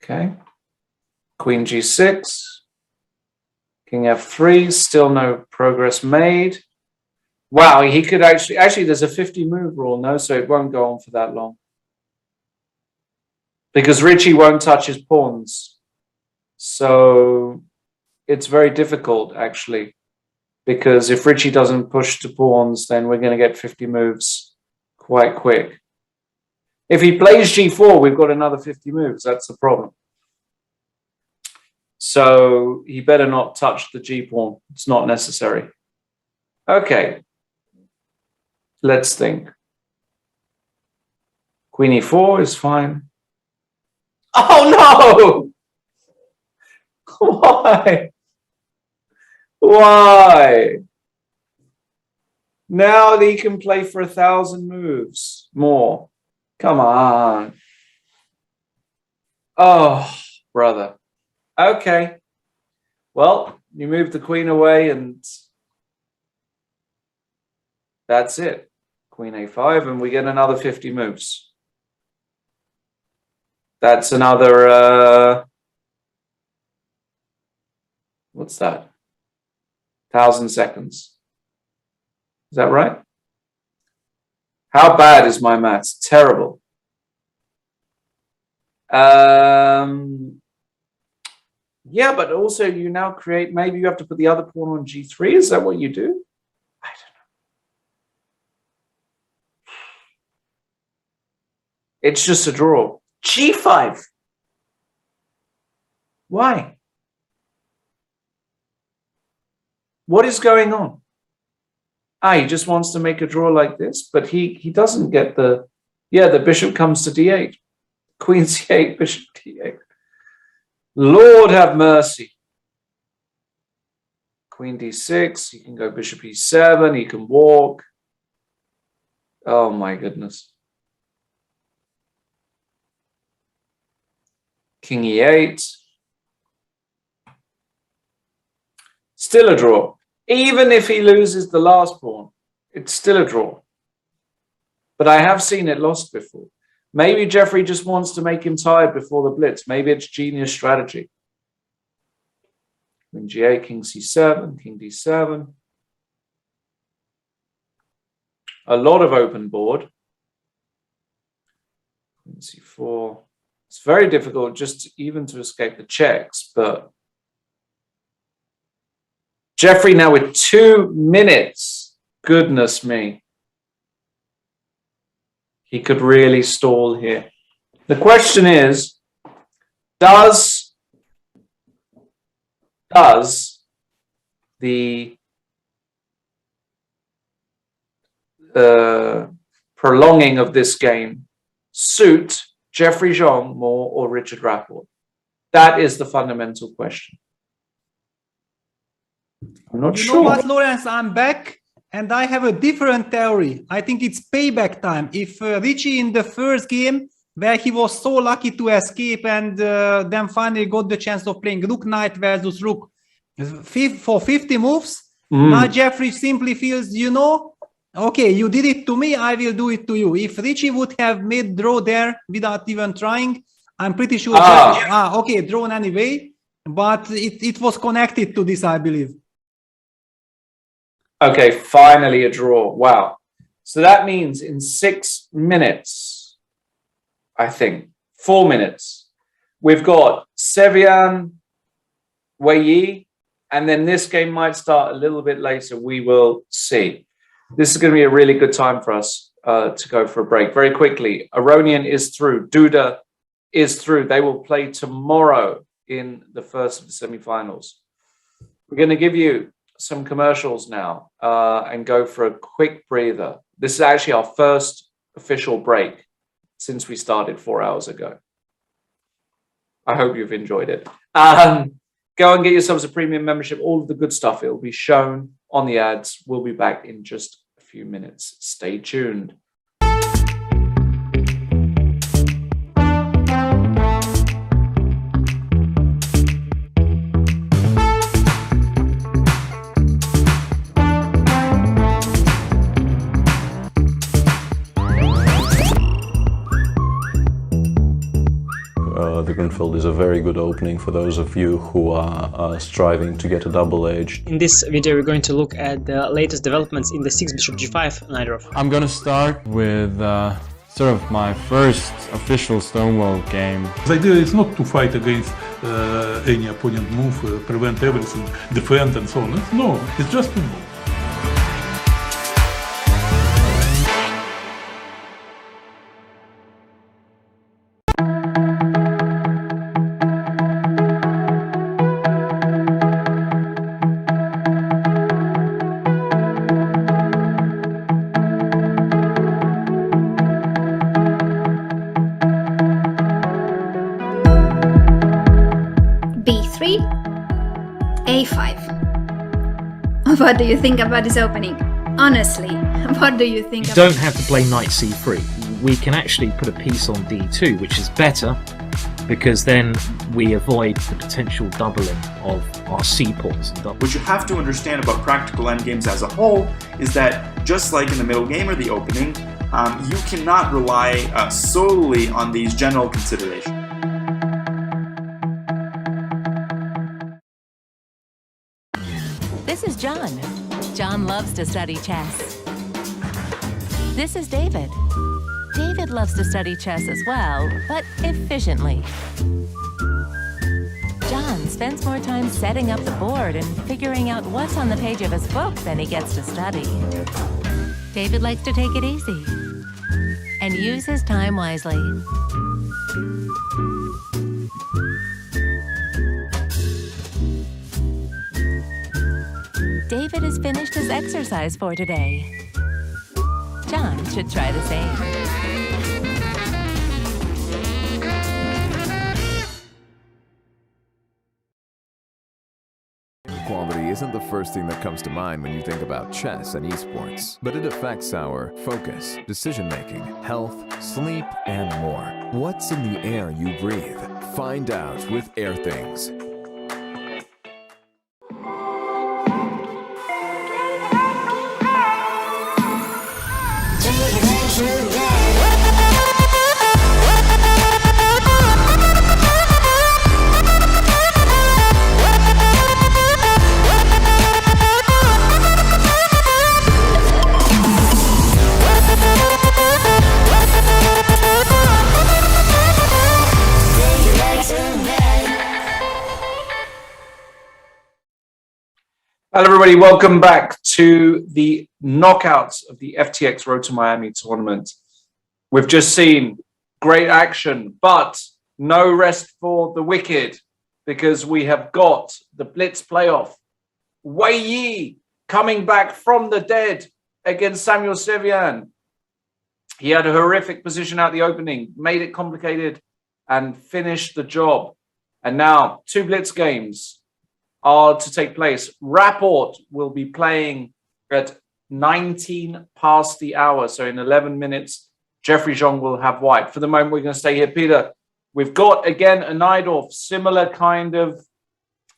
Okay. Queen G6. King F3, still no progress made. Wow, he could actually there's a 50 move rule, no, so it won't go on for that long. Because Richie won't touch his pawns. So it's very difficult, actually. Because if Richie doesn't push the pawns, then we're going to get 50 moves quite quick. If he plays g4, we've got another 50 moves. That's the problem. So he better not touch the g pawn. It's not necessary. Okay. Let's think. Queen e4 is fine. Oh no! Why? Why? Now he can play for 1,000 moves more. Come on. Oh, brother. Okay. Well, you move the queen away and that's it. Queen a5 and we get another 50 moves. That's another, what's that? 1,000 seconds. Is that right? How bad is my maths? Terrible. Yeah, but also you now create, maybe you have to put the other pawn on g3. Is that what you do? I don't know. It's just a draw. g5. Why? What is going on? He just wants to make a draw like this, but he doesn't get the, the bishop comes to d8. Queen c8, bishop d8. Lord have mercy. Queen d6, he can go bishop e7, he can walk. Oh my goodness. King e8. Still a draw. Even if he loses the last pawn, it's still a draw. But I have seen it lost before. Maybe Jeffrey just wants to make him tired before the blitz. Maybe it's genius strategy. Queen g8, king c7, king d7. A lot of open board. Queen c4. It's very difficult just even to escape the checks, but Jeffrey now with 2 minutes. Goodness me. He could really stall here. The question is, does the prolonging of this game suit Jeffrey Zhong more or Richard Rapport? That is the fundamental question. I'm not sure. You know what, Lawrence? I'm back. And I have a different theory. I think it's payback time. If Richie in the first game, where he was so lucky to escape and then finally got the chance of playing Rook Knight versus Rook for 50 moves, now Jeffrey simply feels, okay, you did it to me, I will do it to you. If Richie would have made draw there without even trying, I'm pretty sure, okay, drawn anyway, but it was connected to this, I believe. Okay, finally a draw. Wow. So that means in 6 minutes, I think, 4 minutes, we've got Sevian, Wei Yi, and then this game might start a little bit later. We will see. This is going to be a really good time for us to go for a break. Very quickly, Aronian is through. Duda is through. They will play tomorrow in the first of the semifinals. We're going to give you some commercials now and go for a quick breather. This is actually our first official break since we started 4 hours ago. I hope you've enjoyed it. Go and get yourselves a premium membership. All of the good stuff, it will be shown on the ads. We'll be back in just a few minutes. Stay tuned. The Grunfeld is a very good opening for those of you who are striving to get a double edge. In this video we're going to look at the latest developments in the 6 bishop g5 knight off. I'm gonna start with sort of my first official Stonewall game. The idea is not to fight against any opponent move, prevent everything, defend and so on. No, it's just to move. A5. What do you think about this opening? Honestly, what do you think? You don't have to play knight c3. We can actually put a piece on d2, which is better because then we avoid the potential doubling of our c pawns. What you have to understand about practical endgames as a whole is that just like in the middle game or the opening, you cannot rely solely on these general considerations. This is John. John loves to study chess. This is David. David loves to study chess as well, but efficiently. John spends more time setting up the board and figuring out what's on the page of his book than he gets to study. David likes to take it easy and use his time wisely. David has finished his exercise for today. John should try the same. Quality isn't the first thing that comes to mind when you think about chess and esports, but it affects our focus, decision-making, health, sleep, and more. What's in the air you breathe? Find out with Airthings. Hello, everybody. Welcome back to the knockouts of the FTX Road to Miami tournament. We've just seen great action, but no rest for the wicked because we have got the Blitz playoff. Wei Yi coming back from the dead against Samuel Sevian. He had a horrific position out the opening, made it complicated, and finished the job. And now 2 Blitz games are to take place. Rapport will be playing at 19 past the hour. So in 11 minutes, Jeffrey Zhong will have white. For the moment, we're going to stay here. Peter, we've got, again, a Najdorf, similar kind of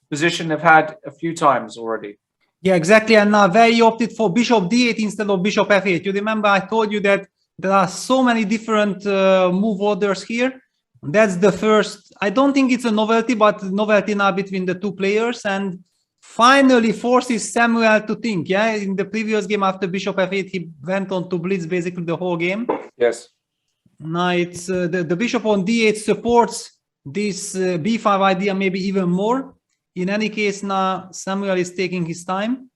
position they've had a few times already. Yeah, exactly. And now they opted for bishop d8 instead of bishop f8. You remember I told you that there are so many different move orders here. That's the first. I don't think it's a novelty, but novelty now between the two players, and finally forces Samuel to think. Yeah, in the previous game after bishop f8, he went on to blitz basically the whole game. Yes. Now it's the bishop on d8 supports this b5 idea maybe even more. In any case, now Samuel is taking his time.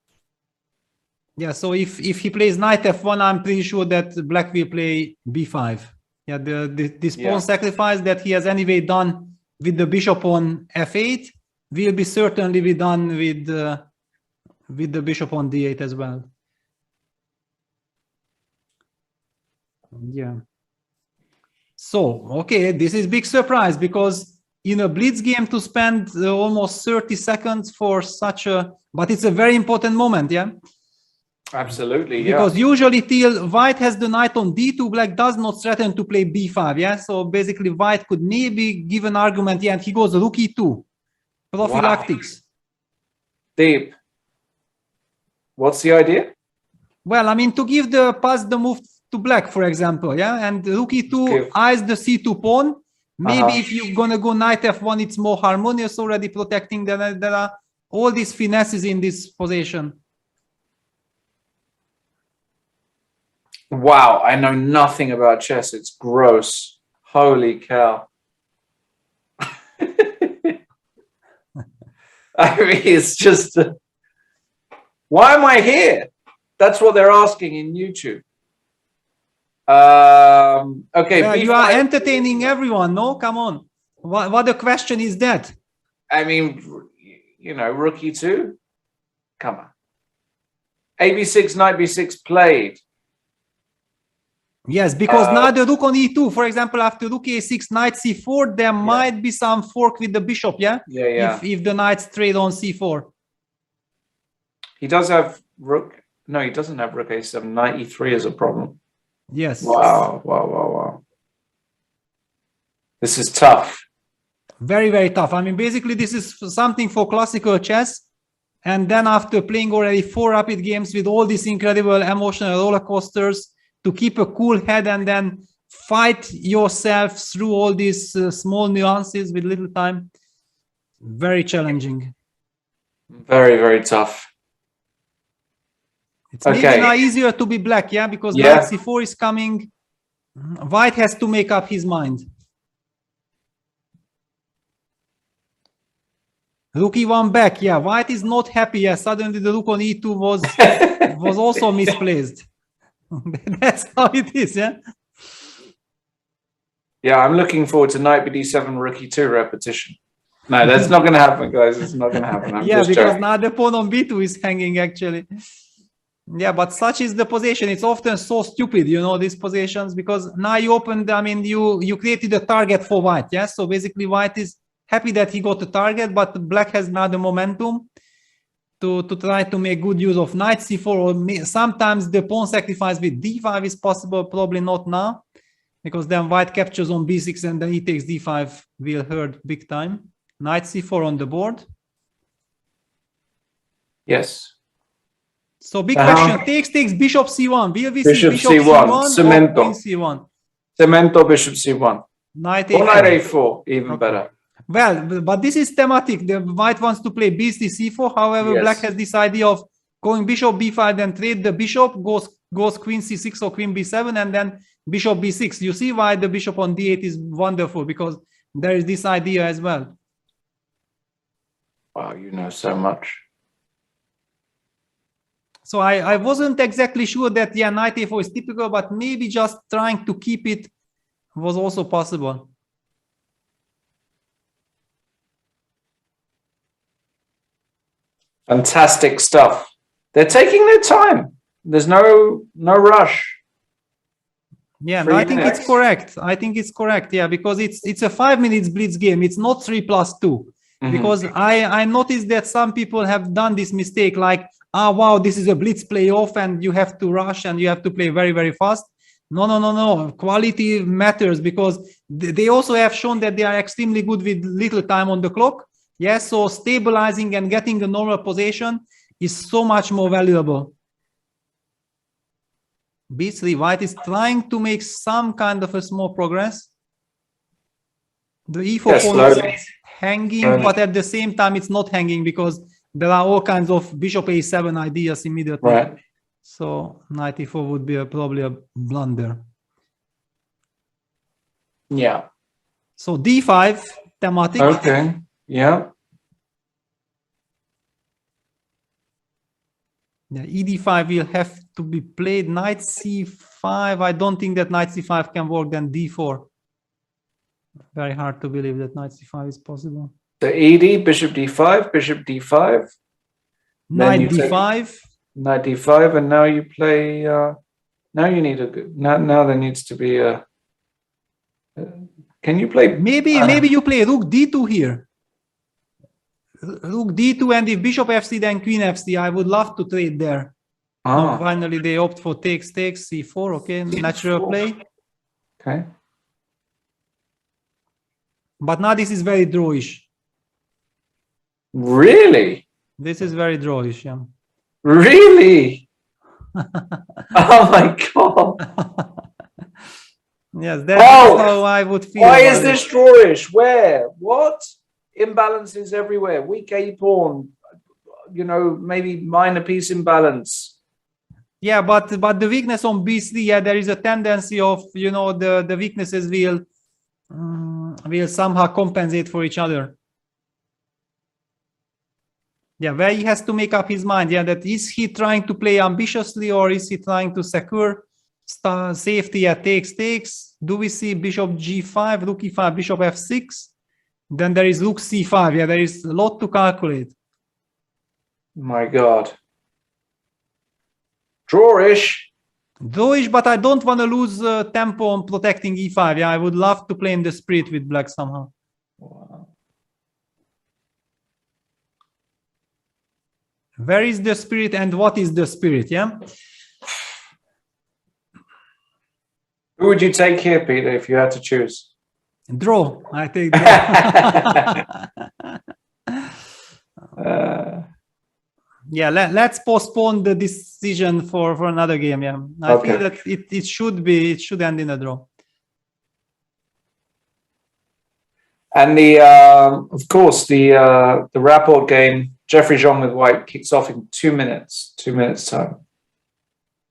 Yeah, so if he plays knight f1, I'm pretty sure that black will play b5. Yeah, this pawn sacrifice that he has anyway done with the bishop on f8 will be certainly be done with the bishop on d8 as well. Yeah. So, okay, this is big surprise because in a blitz game to spend almost 30 seconds for such a, but it's a very important moment, yeah? Absolutely, yeah. Because usually till white has the knight on d2, black does not threaten to play b5, yeah? So basically white could maybe give an argument, yeah, and he goes rook e2. Prophylactics. Wow. Deep. What's the idea? Well, I mean, to give pass the move to black, for example, yeah? And rook e2 eyes the c2 pawn. Maybe if you're gonna go knight f1, it's more harmonious already protecting. There are all these finesses in this position. Wow, I know nothing about chess. It's gross. Holy cow. I mean, it's just... why am I here? That's what they're asking in YouTube. Okay. Yeah, you are entertaining everyone, no? Come on. What a question is that? I mean, you know, rook e2? Come on. ab6, knight b6 played. Yes, because now the rook on e2, for example, after rook a6, knight c4, there might be some fork with the bishop, yeah? Yeah. If the knights trade on c4. He does have rook. No, he doesn't have rook a7. Knight e3 is a problem. Yes. Wow, wow, wow, wow. This is tough. Very, very tough. I mean, basically, this is something for classical chess. And then after playing already 4 rapid games with all these incredible emotional roller coasters, to keep a cool head and then fight yourself through all these small nuances with little time. Very challenging. Very, very tough. It's maybe now easier to be black, yeah, because knight c4 is coming. White has to make up his mind. Rook e1 back, yeah. White is not happy. Yeah, suddenly the rook on e2 was also misplaced. That's how it is, yeah. Yeah, I'm looking forward to knight bd7 rook e2 repetition. No, that's not going to happen, guys. It's not going to happen. I'm yeah, just because joking. now the pawn on b2 is hanging actually. Yeah, but such is the position. It's often so stupid, you know, these positions, because now you opened, I mean, you created a target for white, yeah? So basically white is happy that he got the target, but black has now the momentum to try to make good use of knight c4, or sometimes the pawn sacrifice with d5 is possible, probably not now, because then white captures on b6 and then he takes d5 will hurt big time. Knight c4 on the board. Yes. So big question, takes, bishop c1. Will we see bishop c1, cemento. Queen c1? Cemento, bishop c1. Knight or a4. knight a4, even better. Well, but this is thematic. The white wants to play b3, c4. However, black has this idea of going bishop b5, then trade the bishop, goes queen c6 or queen b7, and then bishop b6. You see why the bishop on d8 is wonderful, because there is this idea as well. Wow, you know so much. So I wasn't exactly sure that, yeah, knight a4 is typical, but maybe just trying to keep it was also possible. Fantastic stuff. They're taking their time. There's no rush. Yeah, no, I think it's correct. I think it's correct. Yeah, because it's a 5 minutes blitz game. It's not 3+2. Because I noticed that some people have done this mistake, like, wow, this is a blitz playoff and you have to rush and you have to play very, very fast. No. Quality matters, because they also have shown that they are extremely good with little time on the clock. Yes, so stabilizing and getting a normal position is so much more valuable. b3, white is trying to make some kind of a small progress. The e4 pawn is hanging, but at the same time it's not hanging, because there are all kinds of bishop a7 ideas immediately. Right. So knight e4 would be probably a blunder. Yeah. So d5 thematic. Okay. Yeah. Yeah, ed5 will have to be played. Knight c5. I don't think that knight c5 can work. Then d4. Very hard to believe that knight c5 is possible. So ed, bishop d5, bishop d5. Knight d5. Knight d5, and now you play. Now you need a good. Now there needs to be a. Can you play? Maybe you play rook d2 here. Rook d2, and if bishop fc, then queen fc. I would love to trade there. No, finally, they opt for takes, c4. Okay, natural play. Okay. But now this is very drawish. Really? This is very drawish, yeah. Really? Oh my god. Yes, that's how I would feel. Why is this drawish? Where? What? Imbalances everywhere. Weak a pawn. You know, maybe minor piece imbalance. Yeah, but the weakness on b3, yeah, there is a tendency of, you know, the weaknesses will somehow compensate for each other. Yeah, where he has to make up his mind. Yeah, that is he trying to play ambitiously, or is he trying to secure safety at takes? Do we see bishop g5, rook e5, bishop f6? Then there is rook c5. Yeah, there is a lot to calculate. My God. Drawish. Drawish, but I don't want to lose tempo on protecting e5. Yeah, I would love to play in the spirit with black somehow. Wow. Where is the spirit and what is the spirit? Yeah. Who would you take here, Peter, if you had to choose? Draw. I take draw. Yeah, let's postpone the decision for another game. Yeah, I feel that it should end in a draw. And of course, the rapport game, Jeffrey Jean with White kicks off in 2 minutes. 2 minutes time.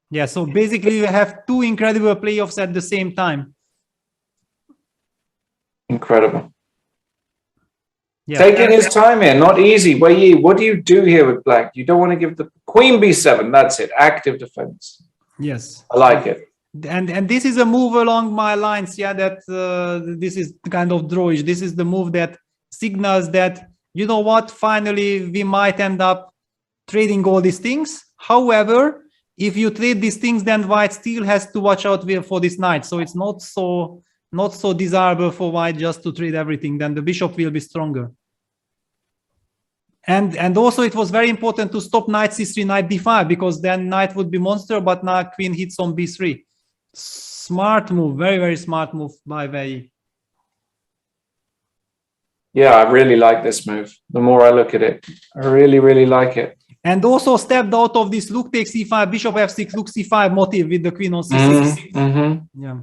Yeah, so basically you have two incredible playoffs at the same time. Incredible. Yeah. Taking his time here, not easy. Wei, what do you do here with black? You don't want to give the queen b7. That's it. Active defense. Yes. I like it. And this is a move along my lines. Yeah, that this is kind of drawish. This is the move that signals that, you know what, finally we might end up trading all these things. However, if you trade these things, then white still has to watch out for this knight. So it's not so desirable for white just to trade everything. Then the bishop will be stronger. And also it was very important to stop knight c3, knight d5, because then knight would be monster, but now queen hits on b3. Smart move, very, very smart move by Wei. Yeah, I really like this move. The more I look at it, I really, really like it. And also stepped out of this rook takes c5, bishop f6, rook c5 motive with the queen on c6. Yeah.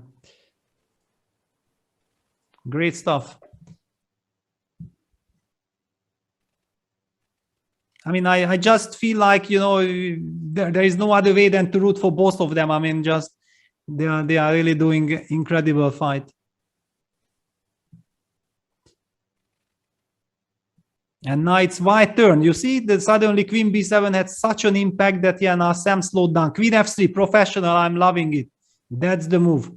Great stuff. I mean, I just feel like, you know, there is no other way than to root for both of them. I mean, just they are really doing incredible fight. And now it's white turn. You see that suddenly queen b7 had such an impact that, yeah, now Sam slowed down. Queen f3, professional. I'm loving it. That's the move.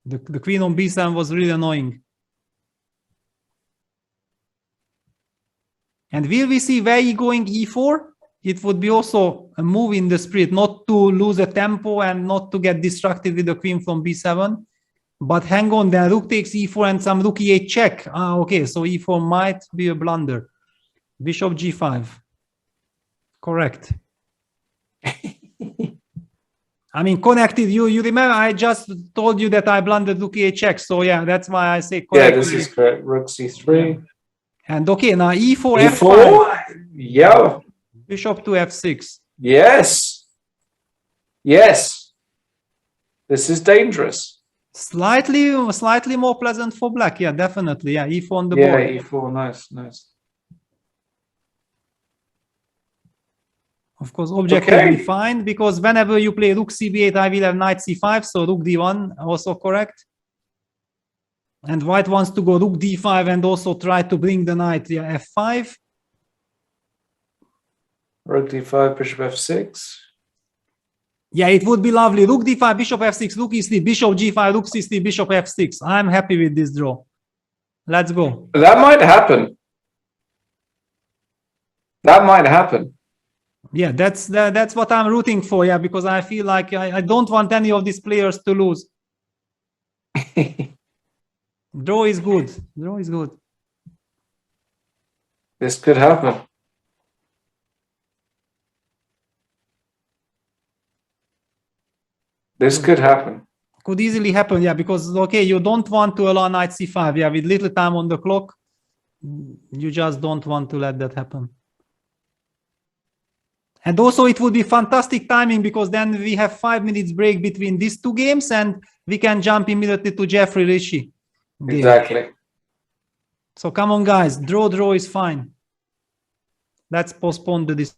The queen on b7 was really annoying. And will we see Wei going e4? It would be also a move in the spirit, not to lose a tempo and not to get distracted with the queen from b7. But hang on, then rook takes e4 and some rook e8 check. Ah, okay, so e4 might be a blunder. Bishop g5. Correct. I mean, connected. You remember I just told you that I blundered rook e8 check. So yeah, that's why I say correct. Yeah, this is correct. Rook c3. Yeah. And okay, now e4, e4. f5. Yeah. Bishop to f6. Yes. Yes. This is dangerous. Slightly more pleasant for black. Yeah, definitely. Yeah, e4 on the board. Yeah, e4. Nice, nice. Of course, objectively fine, because whenever you play rook cb8, I will have knight c5, so rook d1 also correct. And white wants to go rook d5 and also try to bring the knight, yeah, f5. Rook d5, bishop f6. Yeah, it would be lovely. Rook d5, bishop f6, rook e3, bishop g5, rook c3, bishop f6. I'm happy with this draw. Let's go. That might happen. That might happen. Yeah, that's what I'm rooting for. Yeah, because I feel like I don't want any of these players to lose. Draw is good. Draw is good. This could happen. This could happen. Could easily happen, yeah, because, okay, you don't want to allow knight c5. Yeah, with little time on the clock, you just don't want to let that happen. And also it would be fantastic timing, because then we have 5 minutes break between these two games and we can jump immediately to Jeffrey Rishi. Exactly. So come on, guys. Draw is fine. Let's postpone the decision.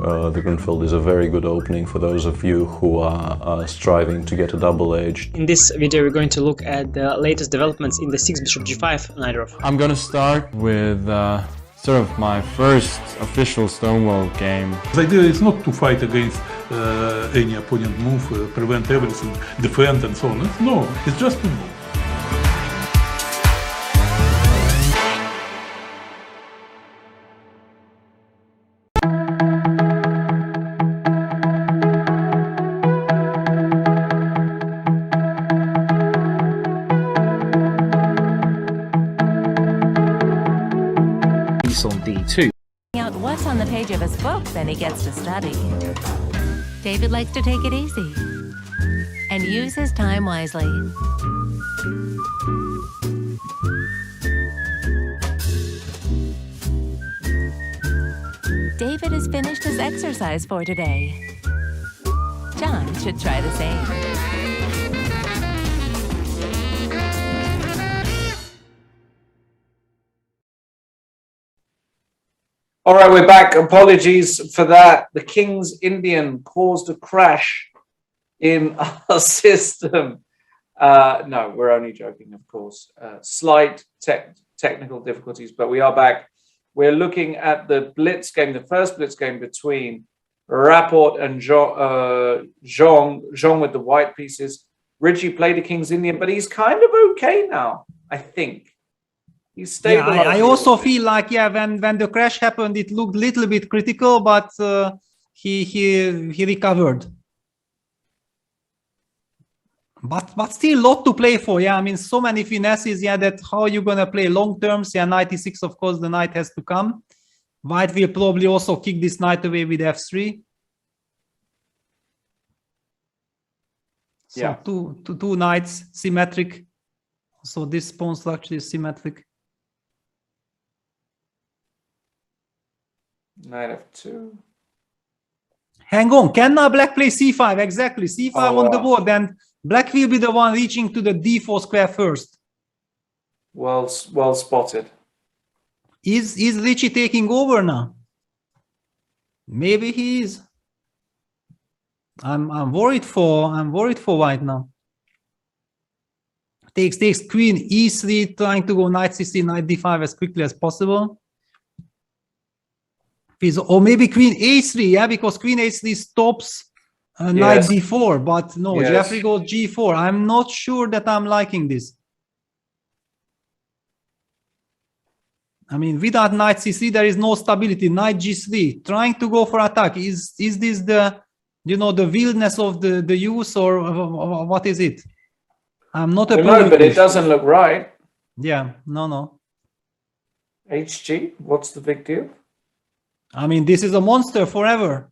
the Grunfeld is a very good opening for those of you who are striving to get a double-edged. In this video we're going to look at the latest developments in the 6 bishop g5 knight draw. I'm gonna start with sort of my first official Stonewall game. The idea is not to fight against any opponent move, prevent everything, defend and so on. No, it's just to move. Piece on d2. Out what's on the page of his book, then he gets to study. David likes to take it easy and use his time wisely. David has finished his exercise for today. John should try the same. All right, we're back. Apologies for that. The King's Indian caused a crash in our system. No, we're only joking, of course. Slight technical difficulties, but we are back. We're looking at the blitz game, the first blitz game between Rapport and Zhong with the white pieces. Richie played the King's Indian, but he's kind of okay now, I think. He's stable. Yeah, I also feel like, yeah, when the crash happened, it looked a little bit critical, but he recovered. But still a lot to play for. Yeah, I mean, so many finesses. Yeah, that how you gonna play long terms. Yeah, knight e6, of course, the knight has to come. White will probably also kick this knight away with f3. So yeah, two knights symmetric. So this pawn structure is symmetric. Knight f2. Hang on, can now black play c5? Exactly, c5 on the board, and black will be the one reaching to the d4 square first. Well spotted. Is Richie taking over now? Maybe he is. I'm worried for white now. Takes queen e3, trying to go knight c3, knight d5 as quickly as possible. Or maybe queen a3, yeah, because queen a3 stops knight d4, but no, Jeffrey goes g4. I'm not sure that I'm liking this. I mean, without knight c3, there is no stability. Knight g3, trying to go for attack. Is this the, you know, the wildness of the use, or what is it? I'm not a no, but it doesn't look right. Yeah, no. HG, what's the big deal? I mean, this is a monster forever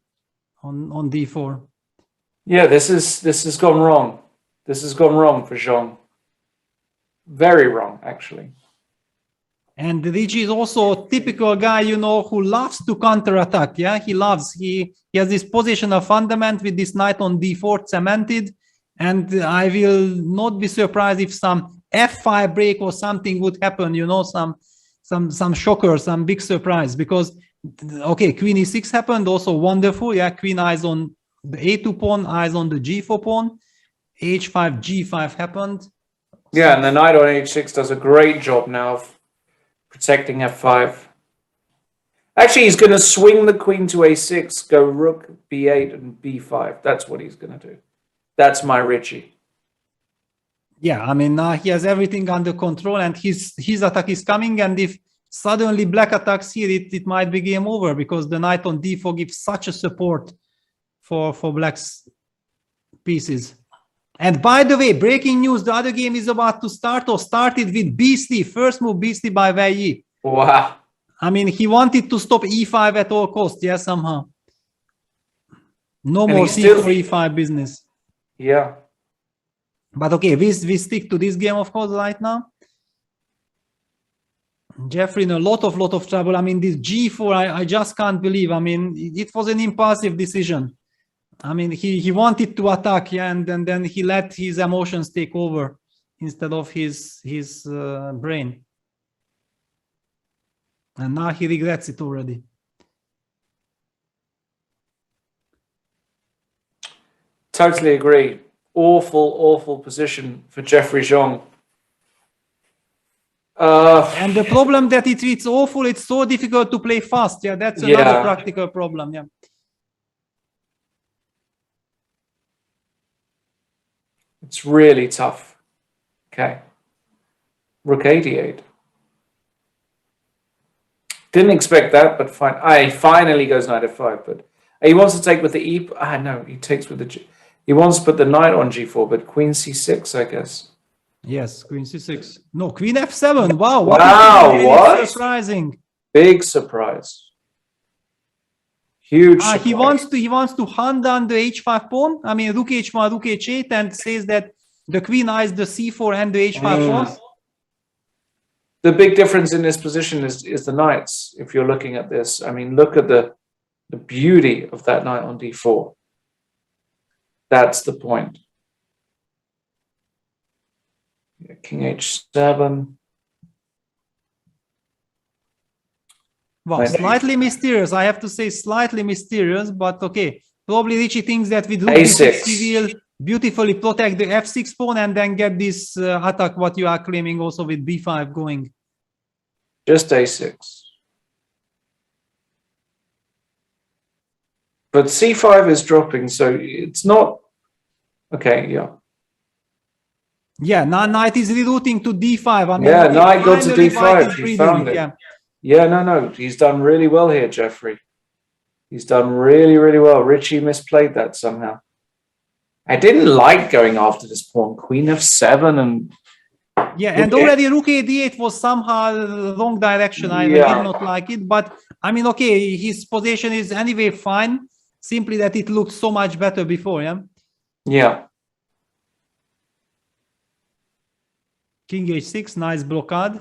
on d4. Yeah, this has gone wrong. This has gone wrong for Zhong. Very wrong, actually. And Richie is also a typical guy, you know, who loves to counterattack. Yeah, he has this positional fundament with this knight on d4 cemented. And I will not be surprised if some f5 break or something would happen, you know, some shocker, some big surprise, because okay, queen e6 happened, also wonderful. Yeah, queen eyes on the a2 pawn, eyes on the g4 pawn. h5, g5 happened. Yeah, and the knight on h6 does a great job now of protecting f5. Actually, he's going to swing the queen to a6, go rook b8 and b5. That's what he's going to do. That's my Richie. Yeah, I mean, now he has everything under control, and his attack is coming, and if suddenly black attacks here, it might be game over, because the knight on d4 gives such a support for black's pieces. And by the way, breaking news, the other game is about to start, or started with b3, first move b3 by Wei Yi. Wow. I mean, he wanted to stop e5 at all costs, yeah, somehow. No more c4, e5 business. Yeah. But okay, we stick to this game, of course, right now. Jeffrey in a lot of trouble. I mean, this g4, I just can't believe. I mean, it was an impulsive decision. I mean, he wanted to attack, yeah, and then he let his emotions take over instead of his brain. And now he regrets it already. Totally agree. Awful position for Jeffrey Zhong. And the problem that it's awful, it's so difficult to play fast. Yeah, that's another practical problem. Yeah. It's really tough. Okay. Rook 88. Didn't expect that, but fine. He finally goes knight f5, but he wants to take with the e. No, he takes with the g. He wants to put the knight on g4, but queen c6, I guess. Yes, queen c6. No, queen f7. Wow. What? Surprising. Big surprise. Huge surprise. He wants to hunt down the h5 pawn. I mean, rook h1, rook h8, and says that the queen eyes the c4 and the h5 pawns. The big difference in this position is the knights. If you're looking at this, I mean, look at the beauty of that knight on d4. That's the point. King h7. Well, slightly mysterious. I have to say, slightly mysterious, but okay. Probably Richie thinks that with rook d6 he will beautifully protect the f6 pawn and then get this attack, what you are claiming also with b5 going. Just a6. But c5 is dropping, so it's not... Okay, yeah. Yeah, now knight is rerouting to d5. I mean, yeah, knight got to d5. He found it. Yeah, no. He's done really well here, Jeffrey. He's done really well. Richie misplayed that somehow. I didn't like going after this pawn. Queen f7 and... Yeah, and already rook a8 was somehow the wrong direction. I did not like it. But, I mean, okay, his position is anyway fine. Simply that it looked so much better before, yeah? Yeah. King h6, nice blockade.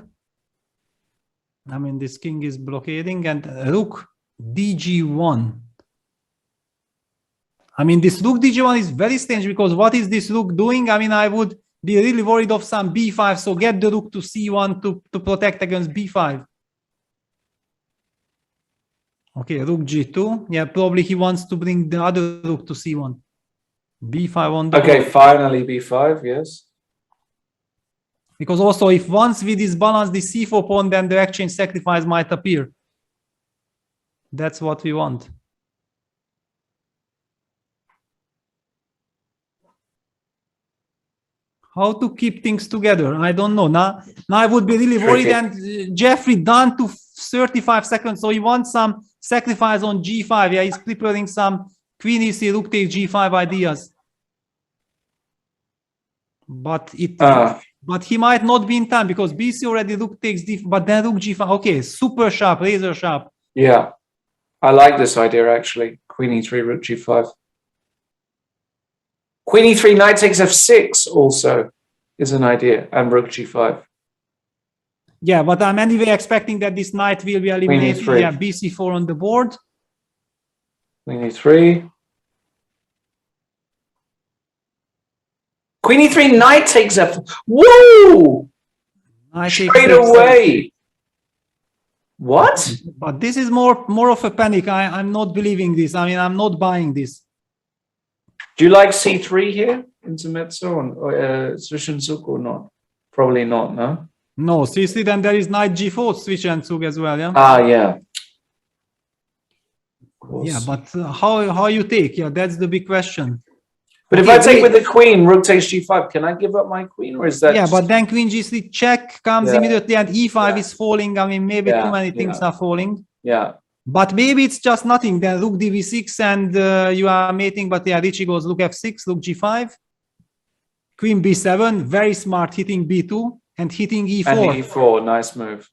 I mean, this king is blockading, and rook dg1. I mean, this rook dg1 is very strange, because what is this rook doing? I mean, I would be really worried of some b5, so get the rook to c1 to protect against b5. Okay, rook g2. Yeah, probably he wants to bring the other rook to c1. b5 on the board. Finally b5, yes. Because also, if once we disbalance the c4 pawn, then the exchange sacrifice might appear. That's what we want. How to keep things together? I don't know. Now I would be really worried. And Jeffrey down to 35 seconds. So he wants some sacrifice on g5. Yeah, he's preparing some queen e3, rook takes g5 ideas. But but he might not be in time, because BC already rook takes d, but then rook g5. Okay, super sharp, razor sharp. Yeah, I like this idea actually. Queen e3, rook g5. Queen e3, knight takes f6 also is an idea, and rook g5. Yeah, but I'm anyway expecting that this knight will be eliminated. Yeah, bc4 on the board. Queen e3. Queen e3, knight takes f. Woo! Straight away. What? But this is more of a panic. I'm not believing this. I mean, I'm not buying this. Do you like c3 here, intermezzo or Zwischenzug or not? Probably not, no? No, c3, then there is knight g4 Zwischenzug as well, yeah? Yeah. Yeah, but how you take? Yeah, that's the big question. But if I take with the queen, rook takes g5, can I give up my queen, or is that... Yeah, but then queen g3 check comes immediately, and e5 is falling. I mean, maybe too many things are falling. Yeah. But maybe it's just nothing. Then rook dv6 and you are mating, but yeah, Richie goes rook f6, rook g5. Queen b7, very smart, hitting b2 and hitting e4. And e4, nice move.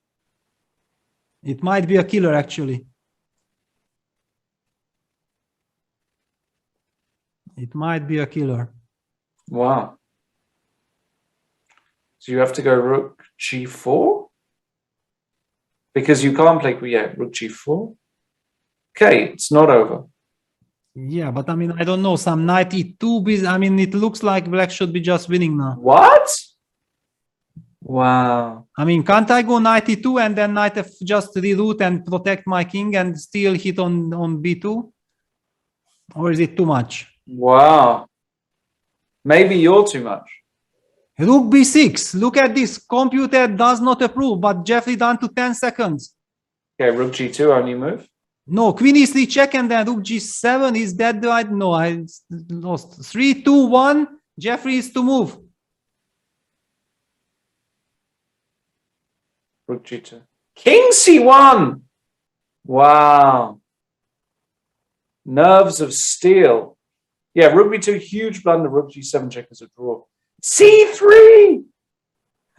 It might be a killer, actually. It might be a killer. Wow. So you have to go rook g4? Because you can't play, rook g4. Okay, it's not over. Yeah, but I mean, I don't know, some knight e2, I mean, it looks like black should be just winning now. What? Wow. I mean, can't I go knight e2 and then knight f just reroute and protect my king and still hit on b2? Or is it too much? Wow. Maybe you're too much. Rook b6. Look at this. Computer does not approve, but Jeffrey down to 10 seconds. Okay, rook g2, only move. No, queen e3 check and then rook g7. Is that right? No, I lost. 3, 2, 1. Jeffrey is to move. Rook g2. King c1. Wow. Nerves of steel. Yeah, rook b2, huge blunder. Rook g7 check is a draw. c3.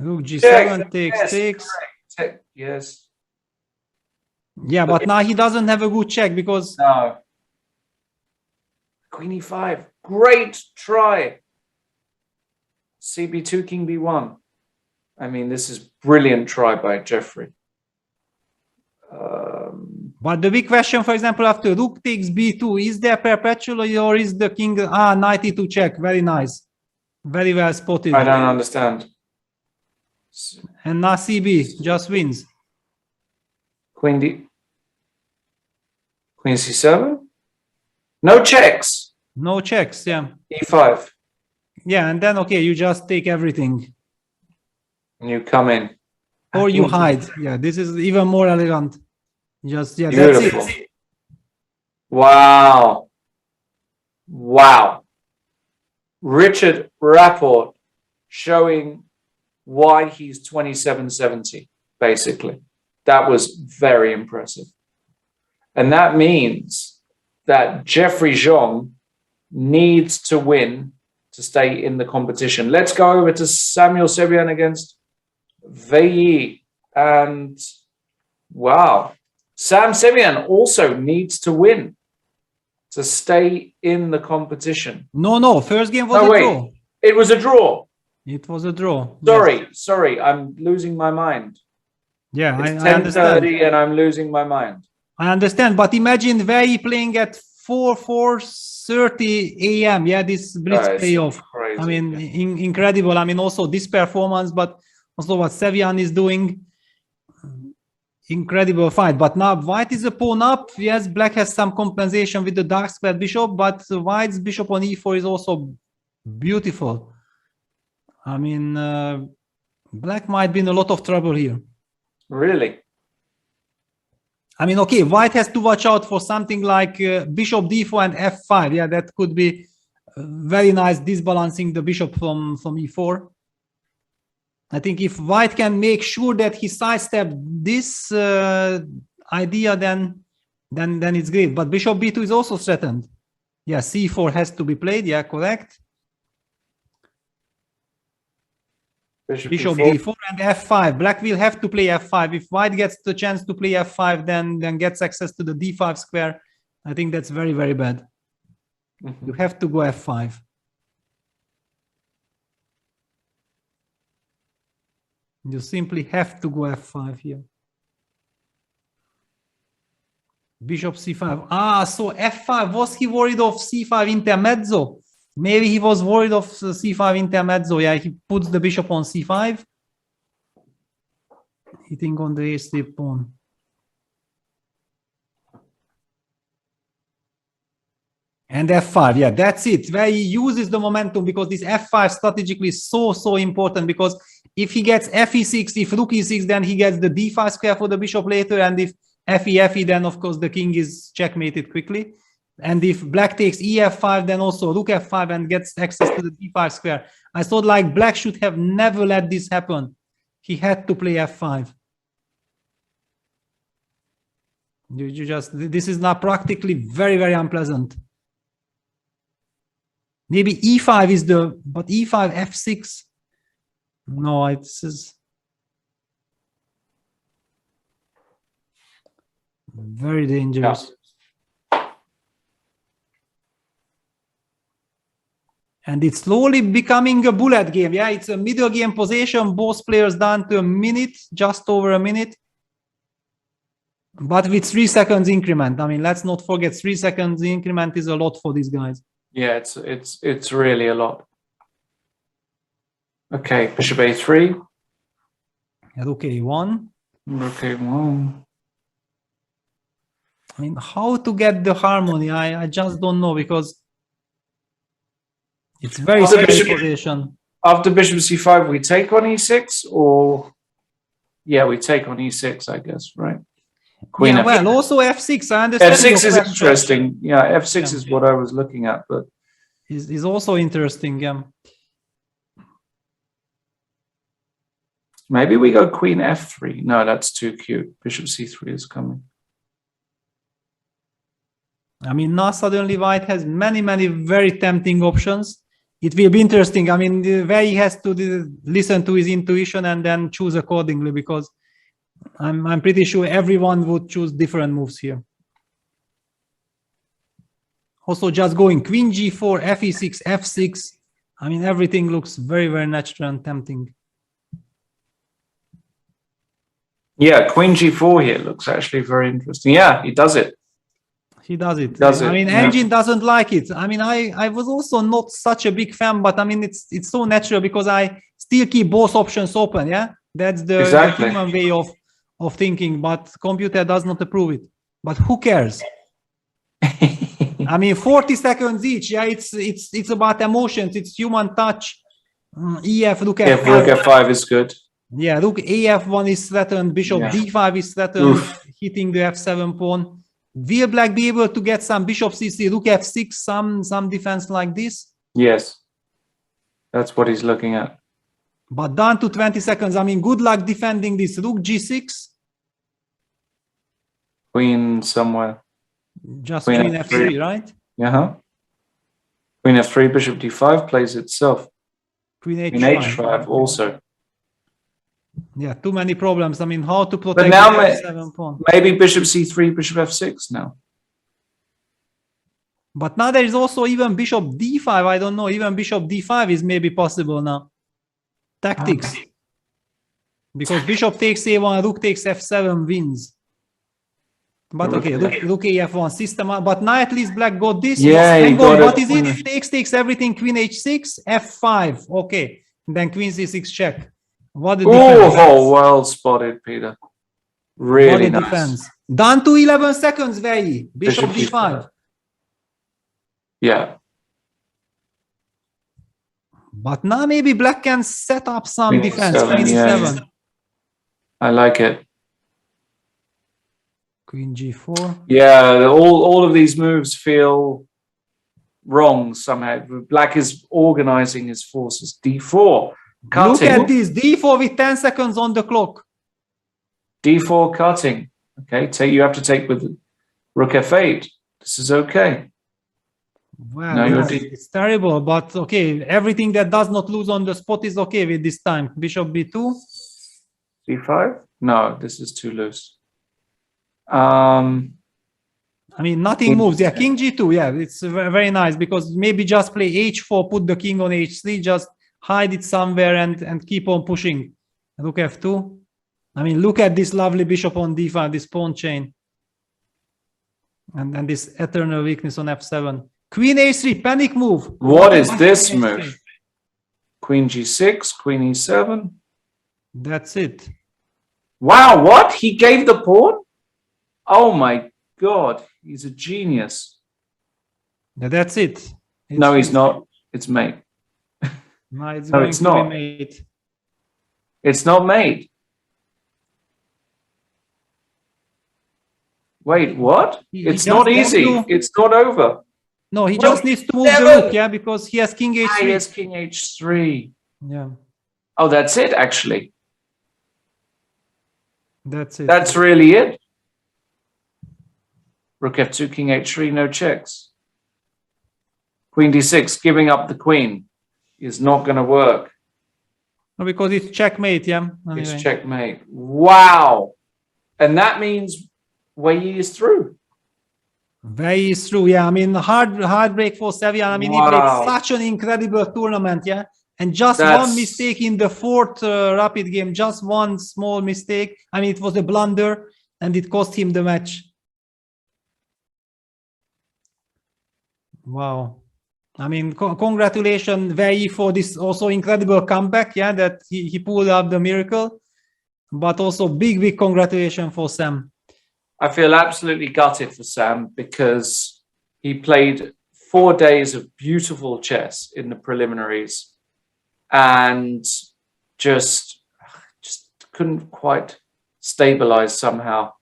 Rook g7 check. takes Yes, 6. Yes. Yeah, but now he doesn't have a good check because... No. Queen e5. Great try. cb2, king b1. I mean, this is brilliant try by Jeffrey. But the big question, for example, after rook takes b2, is there perpetual or is the king... knight e2 check. Very nice. Very well spotted. I don't understand. And now cb just wins. Queen d... Queen c7? No checks. No checks, yeah. e5. Yeah, and then, okay, you just take everything. And you come in. Or you hide. Yeah, this is even more elegant. Just, yeah, Beautiful. that's it. Wow. Wow. Richard Rapport showing why he's 2770, basically. That was very impressive. And that means that Jeffrey Zhong needs to win to stay in the competition. Let's go over to Samuel Sebian against Wei Yi. And wow, Sam Sebian also needs to win to stay in the competition. No, first game was a draw. It was a draw. It was a draw. Sorry, I'm losing my mind. Yeah, It's I understand. 10:30 and I'm losing my mind. I understand, but imagine Wei playing at 4:30 a.m. Yeah, this blitz playoff. Crazy. I mean, incredible. I mean, also this performance, but also what Sevian is doing. Incredible fight. But now White is a pawn up. Yes, Black has some compensation with the dark square bishop, but White's bishop on e4 is also beautiful. I mean, Black might be in a lot of trouble here. Really? I mean, okay, White has to watch out for something like bishop d4 and f5. Yeah, that could be very nice, disbalancing the bishop from e4. I think if White can make sure that he sidesteps this idea, then it's great. But bishop b2 is also threatened. Yeah, c4 has to be played. Yeah, correct. Bishop d4 and f5. Black will have to play f5. If White gets the chance to play f5, then gets access to the d5 square. I think that's very, very bad. You have to go f5. You simply have to go f5 here. Bishop c5. So f5. Was he worried of c5 intermezzo? Maybe he was worried of c5 intermezzo. Yeah, he puts the bishop on c5. Hitting on the a3 pawn. And f5. Yeah, that's it. Where he uses the momentum, because this f5 strategically is so important, because if he gets fe6, if rook e6, then he gets the d5 square for the bishop later, and if fe, then of course the king is checkmated quickly. And if Black takes ef5, then also rook f5 and gets access to the d5 square. I thought like Black should have never let this happen. He had to play f5. This is now practically very, very unpleasant. Maybe e5 is but e5, f6. No, this is very dangerous. And it's slowly becoming a bullet game. Yeah, it's a middle game position. Both players down to a minute, just over a minute. But with 3 seconds increment. I mean, let's not forget 3 seconds increment is a lot for these guys. Yeah, it's really a lot. Okay, bishop a3. Rook a1. Rook a1. I mean, how to get the harmony? I just don't know, because It's very strange position. After bishop c5, we take on e6, or yeah, we take on e6, I guess, right? Queen yeah, F6. well, also f6. I understand. F6 is interesting. Yeah, F6 is what I was looking at, but is also interesting. Yeah. Maybe we go queen f3. No, that's too cute. Bishop c3 is coming. I mean, now suddenly white has many very tempting options. It will be interesting. I mean, where he has to listen to his intuition and then choose accordingly, because I'm pretty sure everyone would choose different moves here. Also, just going queen g4, fe6, f6. I mean, everything looks very natural and tempting. Yeah, queen g4 here looks actually very interesting. Yeah, he does it. He does it. Does it. I mean, engine doesn't like it. I mean, I was also not such a big fan, but I mean, it's so natural because I still keep both options open. Yeah, that's the human way of thinking, but computer does not approve it. But who cares? I mean, 40 seconds each. Yeah, it's about emotions. It's human touch. EF, rook f5. Yeah, rook f5 is good. Yeah, rook af1 is threatened. Bishop d5 is threatened, hitting the f7 pawn. Will black be able to get some bishop c3, rook f6, some defense like this? Yes, that's what he's looking at. But down to 20 seconds. I mean, good luck defending this. Rook g6. Queen somewhere. Just queen f3, right? Yeah. Queen f3, bishop d5 plays itself. Queen h5 also. Yeah, too many problems. I mean, how to protect but now the f7 pawn? Maybe bishop c3, bishop f6 now. But now there is also even bishop d5. I don't know. Even bishop d5 is maybe possible now. Tactics. Okay. Because bishop takes a1, rook takes f7 wins. But okay, rook af1 system. But now at least black got this. Yeah, he got what is it? Takes everything. Queen h6, f5. Okay. And then queen c6 check. What the defense. Oh, well spotted, Peter. Really nice. Defense. Down to 11 seconds, very. Bishop d5. Yeah. But now maybe black can set up some defense. Queen c7. I like it. Queen g4. Yeah, all of these moves feel wrong somehow. Black is organizing his forces. d4. Cutting. Look at this, d4 with 10 seconds on the clock. d4 cutting. Okay, you have to take with rook f8. This is okay. Well, no, it's terrible, but okay, everything that does not lose on the spot is okay with this time. Bishop b2. c5? No, this is too loose. I mean, nothing moves. Yeah, king g2. Yeah, it's very nice because maybe just play h4, put the king on h3, just hide it somewhere and keep on pushing. Rook f2. I mean, look at this lovely bishop on d5, this pawn chain. And this eternal weakness on f7. Queen a3, panic move. What is this move? Queen g6, queen e7. That's it. Wow, what? He gave the pawn? Oh my God, he's a genius. That's it. No, he's not. It's mate. No, it's not. Mate. It's not mate. Wait, what? It's not easy. It's not over. No, he just needs to move the rook, yeah, because he has king h3. He has king h3. Yeah. Oh, that's it, actually. That's it. That's really it. Rook f2, king h3, no checks. Queen d6, giving up the queen is not going to work. No, because it's checkmate, yeah. Anyway. It's checkmate. Wow. And that means Wei is through. Wei is through, yeah. I mean, heartbreak for Sevian. I mean, he played such an incredible tournament, yeah. And just one mistake in the fourth rapid game, just one small mistake. I mean, it was a blunder and it cost him the match. Wow. I mean, congratulations, Wei, for this also incredible comeback, yeah, that he pulled out the miracle. But also big congratulations for Sam. I feel absolutely gutted for Sam because he played 4 days of beautiful chess in the preliminaries, and just couldn't quite stabilize somehow.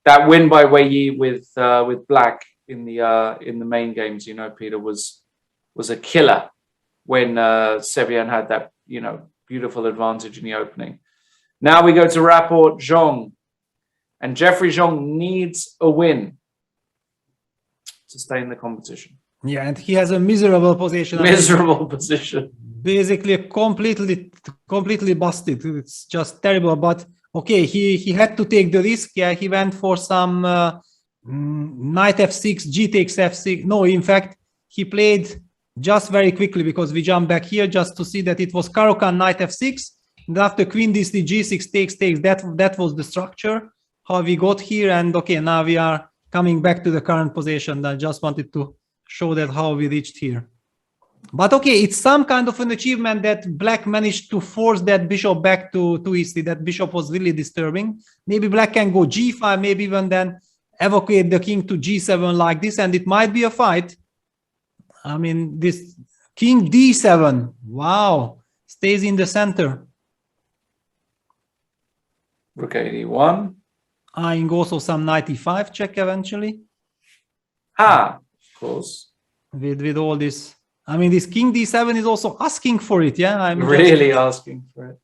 That win by Wei Yi with Black in the main games, you know, Peter, was a killer when Sevian had that, you know, beautiful advantage in the opening. Now we go to Rapport Zhong, and Jeffrey Zhong needs a win to stay in the competition. Yeah, and he has a miserable position. Miserable position. Basically, completely busted. It's just terrible. But okay, he had to take the risk. Yeah, he went for some knight f6, g takes f6. No, in fact, he played just very quickly because we jump back here just to see that it was Caro-Kann knight f6. And after queen d3, g6 takes. That was the structure how we got here. And okay, now we are coming back to the current position. I just wanted to show that how we reached here. But okay, it's some kind of an achievement that Black managed to force that bishop back to e3. That bishop was really disturbing. Maybe Black can go g5, maybe even then evacuate the king to g7 like this, and it might be a fight. I mean, this king d7, wow, stays in the center. Rook a1. Eyeing also some knight e5 check eventually. Of course. With all this, I mean, this king d7 is also asking for it. Yeah, I'm really asking for it.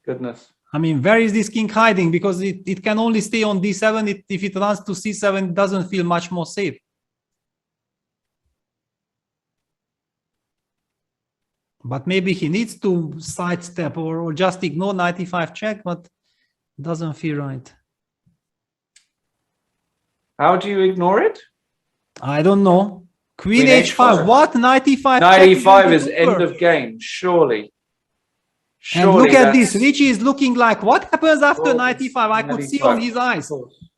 Goodness. I mean, where is this king hiding? Because it can only stay on d7. If it runs to c7, it doesn't feel much more safe. But maybe he needs to sidestep or just ignore knight e5 check, but doesn't feel right. How do you ignore it? I don't know. Queen h5. What? Knight e5. Knight e5 is end of game, surely. And look at this. Richie is looking like, what happens after knight e5? I could see on his eyes.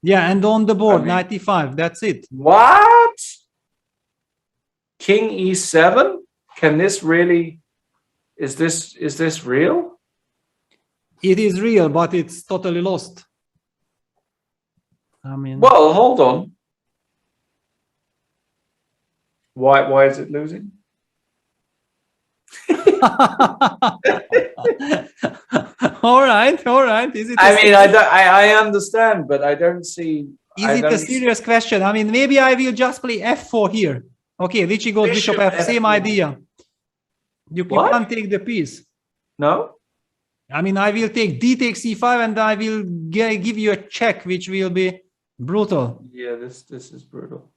Yeah, and on the board, knight e5. That's it. What? King e7? Can this really... Is this real? It is real, but it's totally lost. I mean... Well, hold on. Why is it losing? all right. Is it? I understand, but I don't see. Is it a serious question? I mean, maybe I will just play f4 here. Okay, Richie goes bishop f. Same idea. You can't take the piece. No. I mean, I will take d takes e5, and I will give you a check, which will be brutal. Yeah, this is brutal.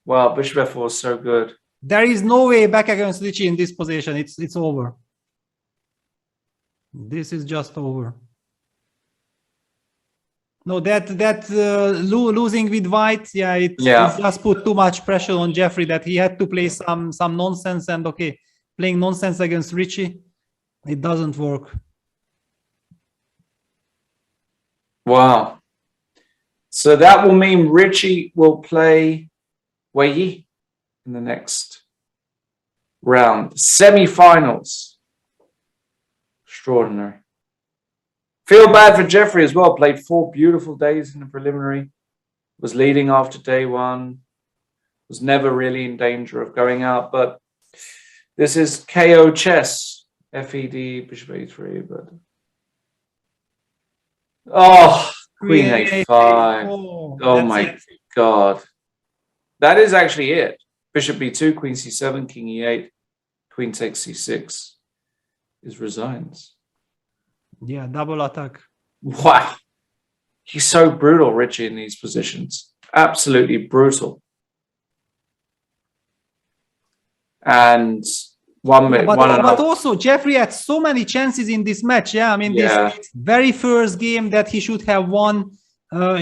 Wow, bishop f4 is so good. There is no way back against Richie in this position. It's over. This is just over. No, losing with white, it just put too much pressure on Jeffrey that he had to play some nonsense, and okay, playing nonsense against Richie, it doesn't work. Wow. So that will mean Richie will play Wei Yi in the next round. Semi-finals. Extraordinary. Feel bad for Jeffrey as well. Played 4 beautiful days in the preliminary. Was leading after day 1. Was never really in danger of going out. But this is KO chess. FED, bishop a3. But oh, queen a5. Oh my God. That is actually it. Bishop b2, queen c7, king e8, queen takes c6 is resigns. Yeah, double attack. Wow. He's so brutal, Richie, in these positions. Absolutely brutal. And but also Jeffrey had so many chances in this match. Yeah, I mean, this very first game that he should have won,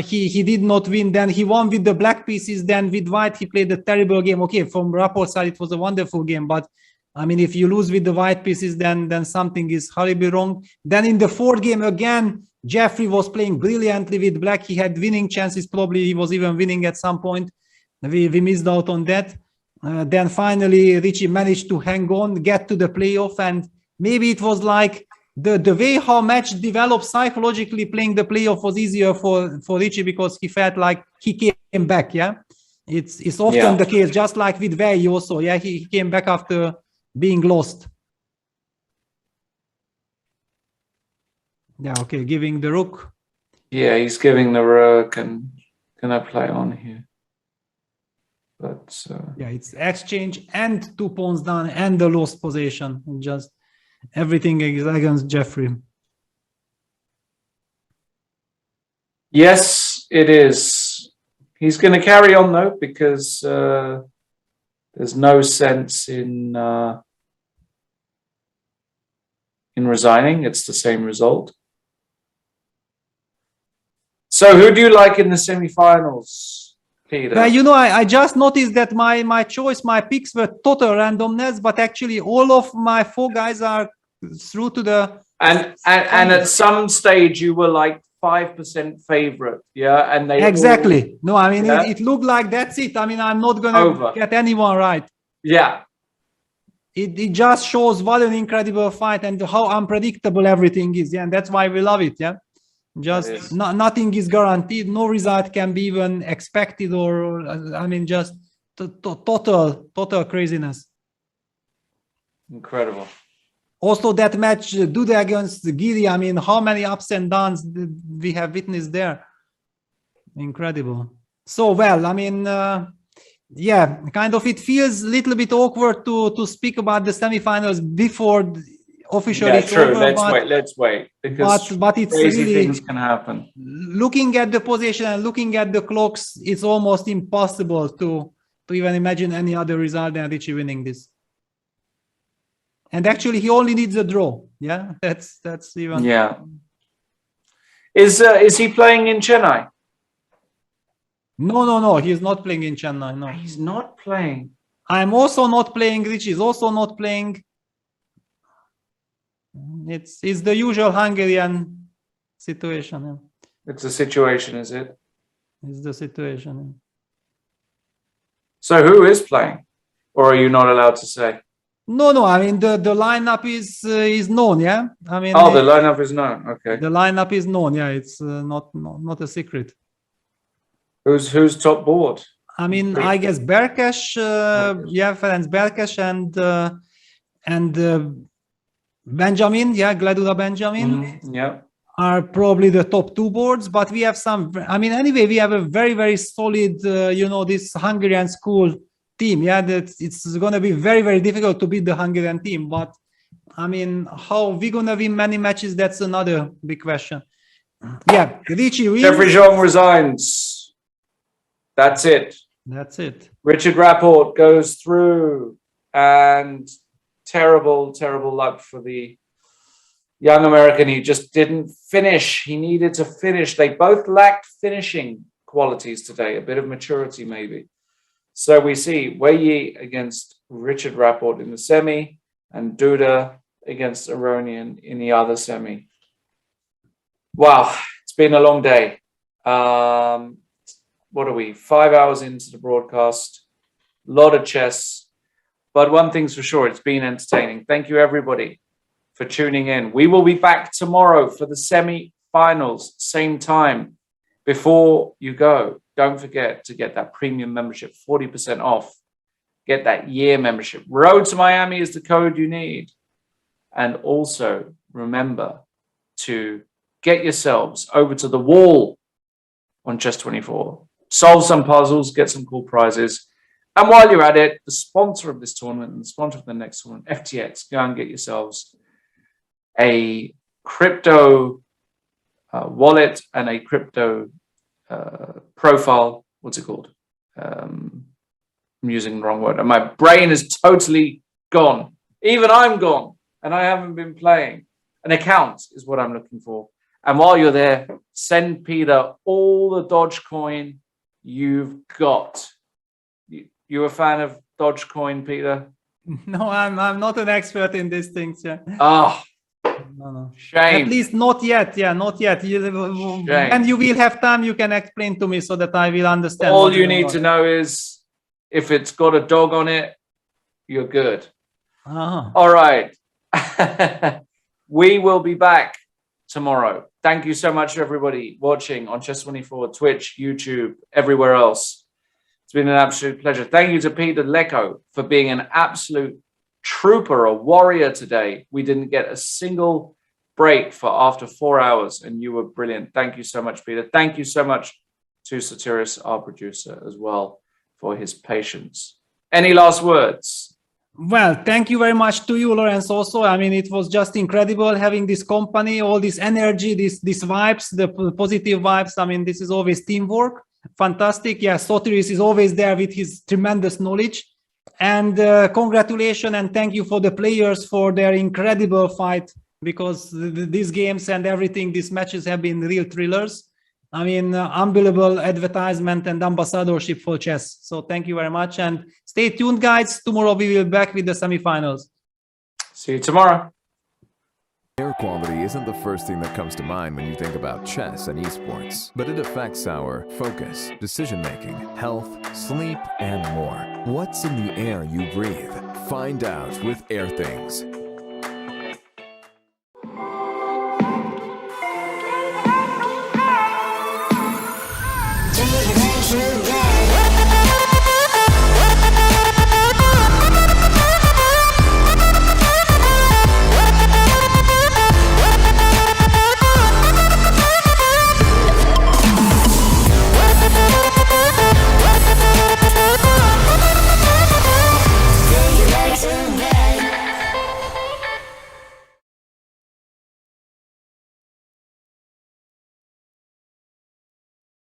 he did not win. Then he won with the black pieces. Then with white, he played a terrible game. Okay, from Rapport side, it was a wonderful game. But I mean, if you lose with the white pieces, then something is horribly wrong. Then in the 4th game again, Jeffrey was playing brilliantly with black. He had winning chances. Probably he was even winning at some point. We missed out on that. Then finally, Richie managed to hang on, get to the playoff, and maybe it was like the way how match developed psychologically. Playing the playoff was easier for Richie because he felt like he came back. Yeah, It's often the case, just like with Wei also. Yeah, he came back after being lost. Yeah, okay, giving the rook. Yeah, he's giving the rook, and can I play on here? But yeah, it's exchange and 2 pawns down and the lost position. Just everything is against Jeffrey. yes, it is. He's going to carry on though, because there's no sense in resigning. It's the same result. So, who do you like in the semi-finals, Peter? Well, you know, I just noticed that my picks were total randomness, but actually all of my 4 guys are through to the... And at some stage you were like 5% favorite, yeah? And they exactly. all, no, I mean, yeah? it looked like that's it. I mean, I'm not going to get anyone right. Yeah. It just shows what an incredible fight and how unpredictable everything is. Yeah, and that's why we love it. Yeah. Just nothing is guaranteed. No result can be even expected, or I mean, just total craziness. Incredible. Also, that match Duda against Giri. I mean, how many ups and downs we have witnessed there? Incredible. So well, I mean, yeah, kind of. It feels a little bit awkward to speak about the semifinals before officially. Yeah, true. Let's wait because but it's crazy really, things can happen. Looking at the position and looking at the clocks, it's almost impossible to even imagine any other result than Richie winning this. And actually, he only needs a draw. Yeah, that's even. Yeah. Is he playing in Chennai? No. He's not playing in Chennai. No, he's not playing. I'm also not playing. Richie is also not playing. It's the usual Hungarian situation. Yeah. It's a situation, is it? It's the situation. Yeah. So who is playing, or are you not allowed to say? No. I mean the lineup is known. Yeah. I mean. Oh, the lineup is known. Okay. The lineup is known. Yeah. It's not a secret. Who's top board? I mean, I guess Berkesh. Yeah, Ferenc Berkesh and Benjamin. Yeah, Gladula Benjamin. Yeah. Are probably the top 2 boards, but we have some. I mean, anyway, we have a very solid. You know, this Hungarian school team. Yeah, that it's going to be very difficult to beat the Hungarian team. But I mean, how we going to win many matches? That's another big question. Yeah, Richie wins. Jeffrey Zhong resigns. That's it. That's it. Richard Rapport goes through, and terrible luck for the young American. He just didn't finish. He needed to finish. They both lacked finishing qualities today, a bit of maturity maybe. So we see Wei Yi against Richard Rapport in the semi, and Duda against Aronian in the other semi. Wow, it's been a long day. What are we? 5 hours into the broadcast. A lot of chess. But one thing's for sure, it's been entertaining. Thank you, everybody, for tuning in. We will be back tomorrow for the semi-finals, same time. Before you go, don't forget to get that premium membership, 40% off. Get that year membership. Road to Miami is the code you need. And also, remember to get yourselves over to the wall on Chess24. Solve some puzzles, get some cool prizes. And while you're at it, the sponsor of this tournament and the sponsor of the next tournament, FTX, go and get yourselves a crypto wallet and a crypto profile. What's it called? I'm using the wrong word. And my brain is totally gone. Even I'm gone. And I haven't been playing. An account is what I'm looking for. And while you're there, send Peter all the Dogecoin you've got. You a fan of Dogecoin, Peter? No, I'm not an expert in these things. Yeah. Oh, no. Shame. At least not yet. Yeah, not yet. And you will have time. You can explain to me so that I will understand. All you need to know is if it's got a dog on it, you're good. All right. We will be back tomorrow. Thank you so much, everybody watching on Chess24, Twitch, YouTube, everywhere else. It's It's been an absolute pleasure. Thank you to Peter Leko for being an absolute trooper, a warrior today. We didn't get a single break for after 4 hours, and you were brilliant. Thank you so much, Peter. Thank you so much to Satiris, our producer, as well, for his patience. Any last words? Well, thank you very much to you, Lawrence, also. I mean, it was just incredible having this company, all this energy, these vibes, the positive vibes. I mean, this is always teamwork. Fantastic. Yeah, Sotiris is always there with his tremendous knowledge. And congratulations and thank you for the players for their incredible fight, because these games and everything, these matches have been real thrillers. I mean, unbelievable advertisement and ambassadorship for chess. So thank you very much. And stay tuned, guys. Tomorrow we will be back with the semifinals. See you tomorrow. Air quality isn't the first thing that comes to mind when you think about chess and esports, but it affects our focus, decision-making, health, sleep, and more. What's in the air you breathe? Find out with Airthings.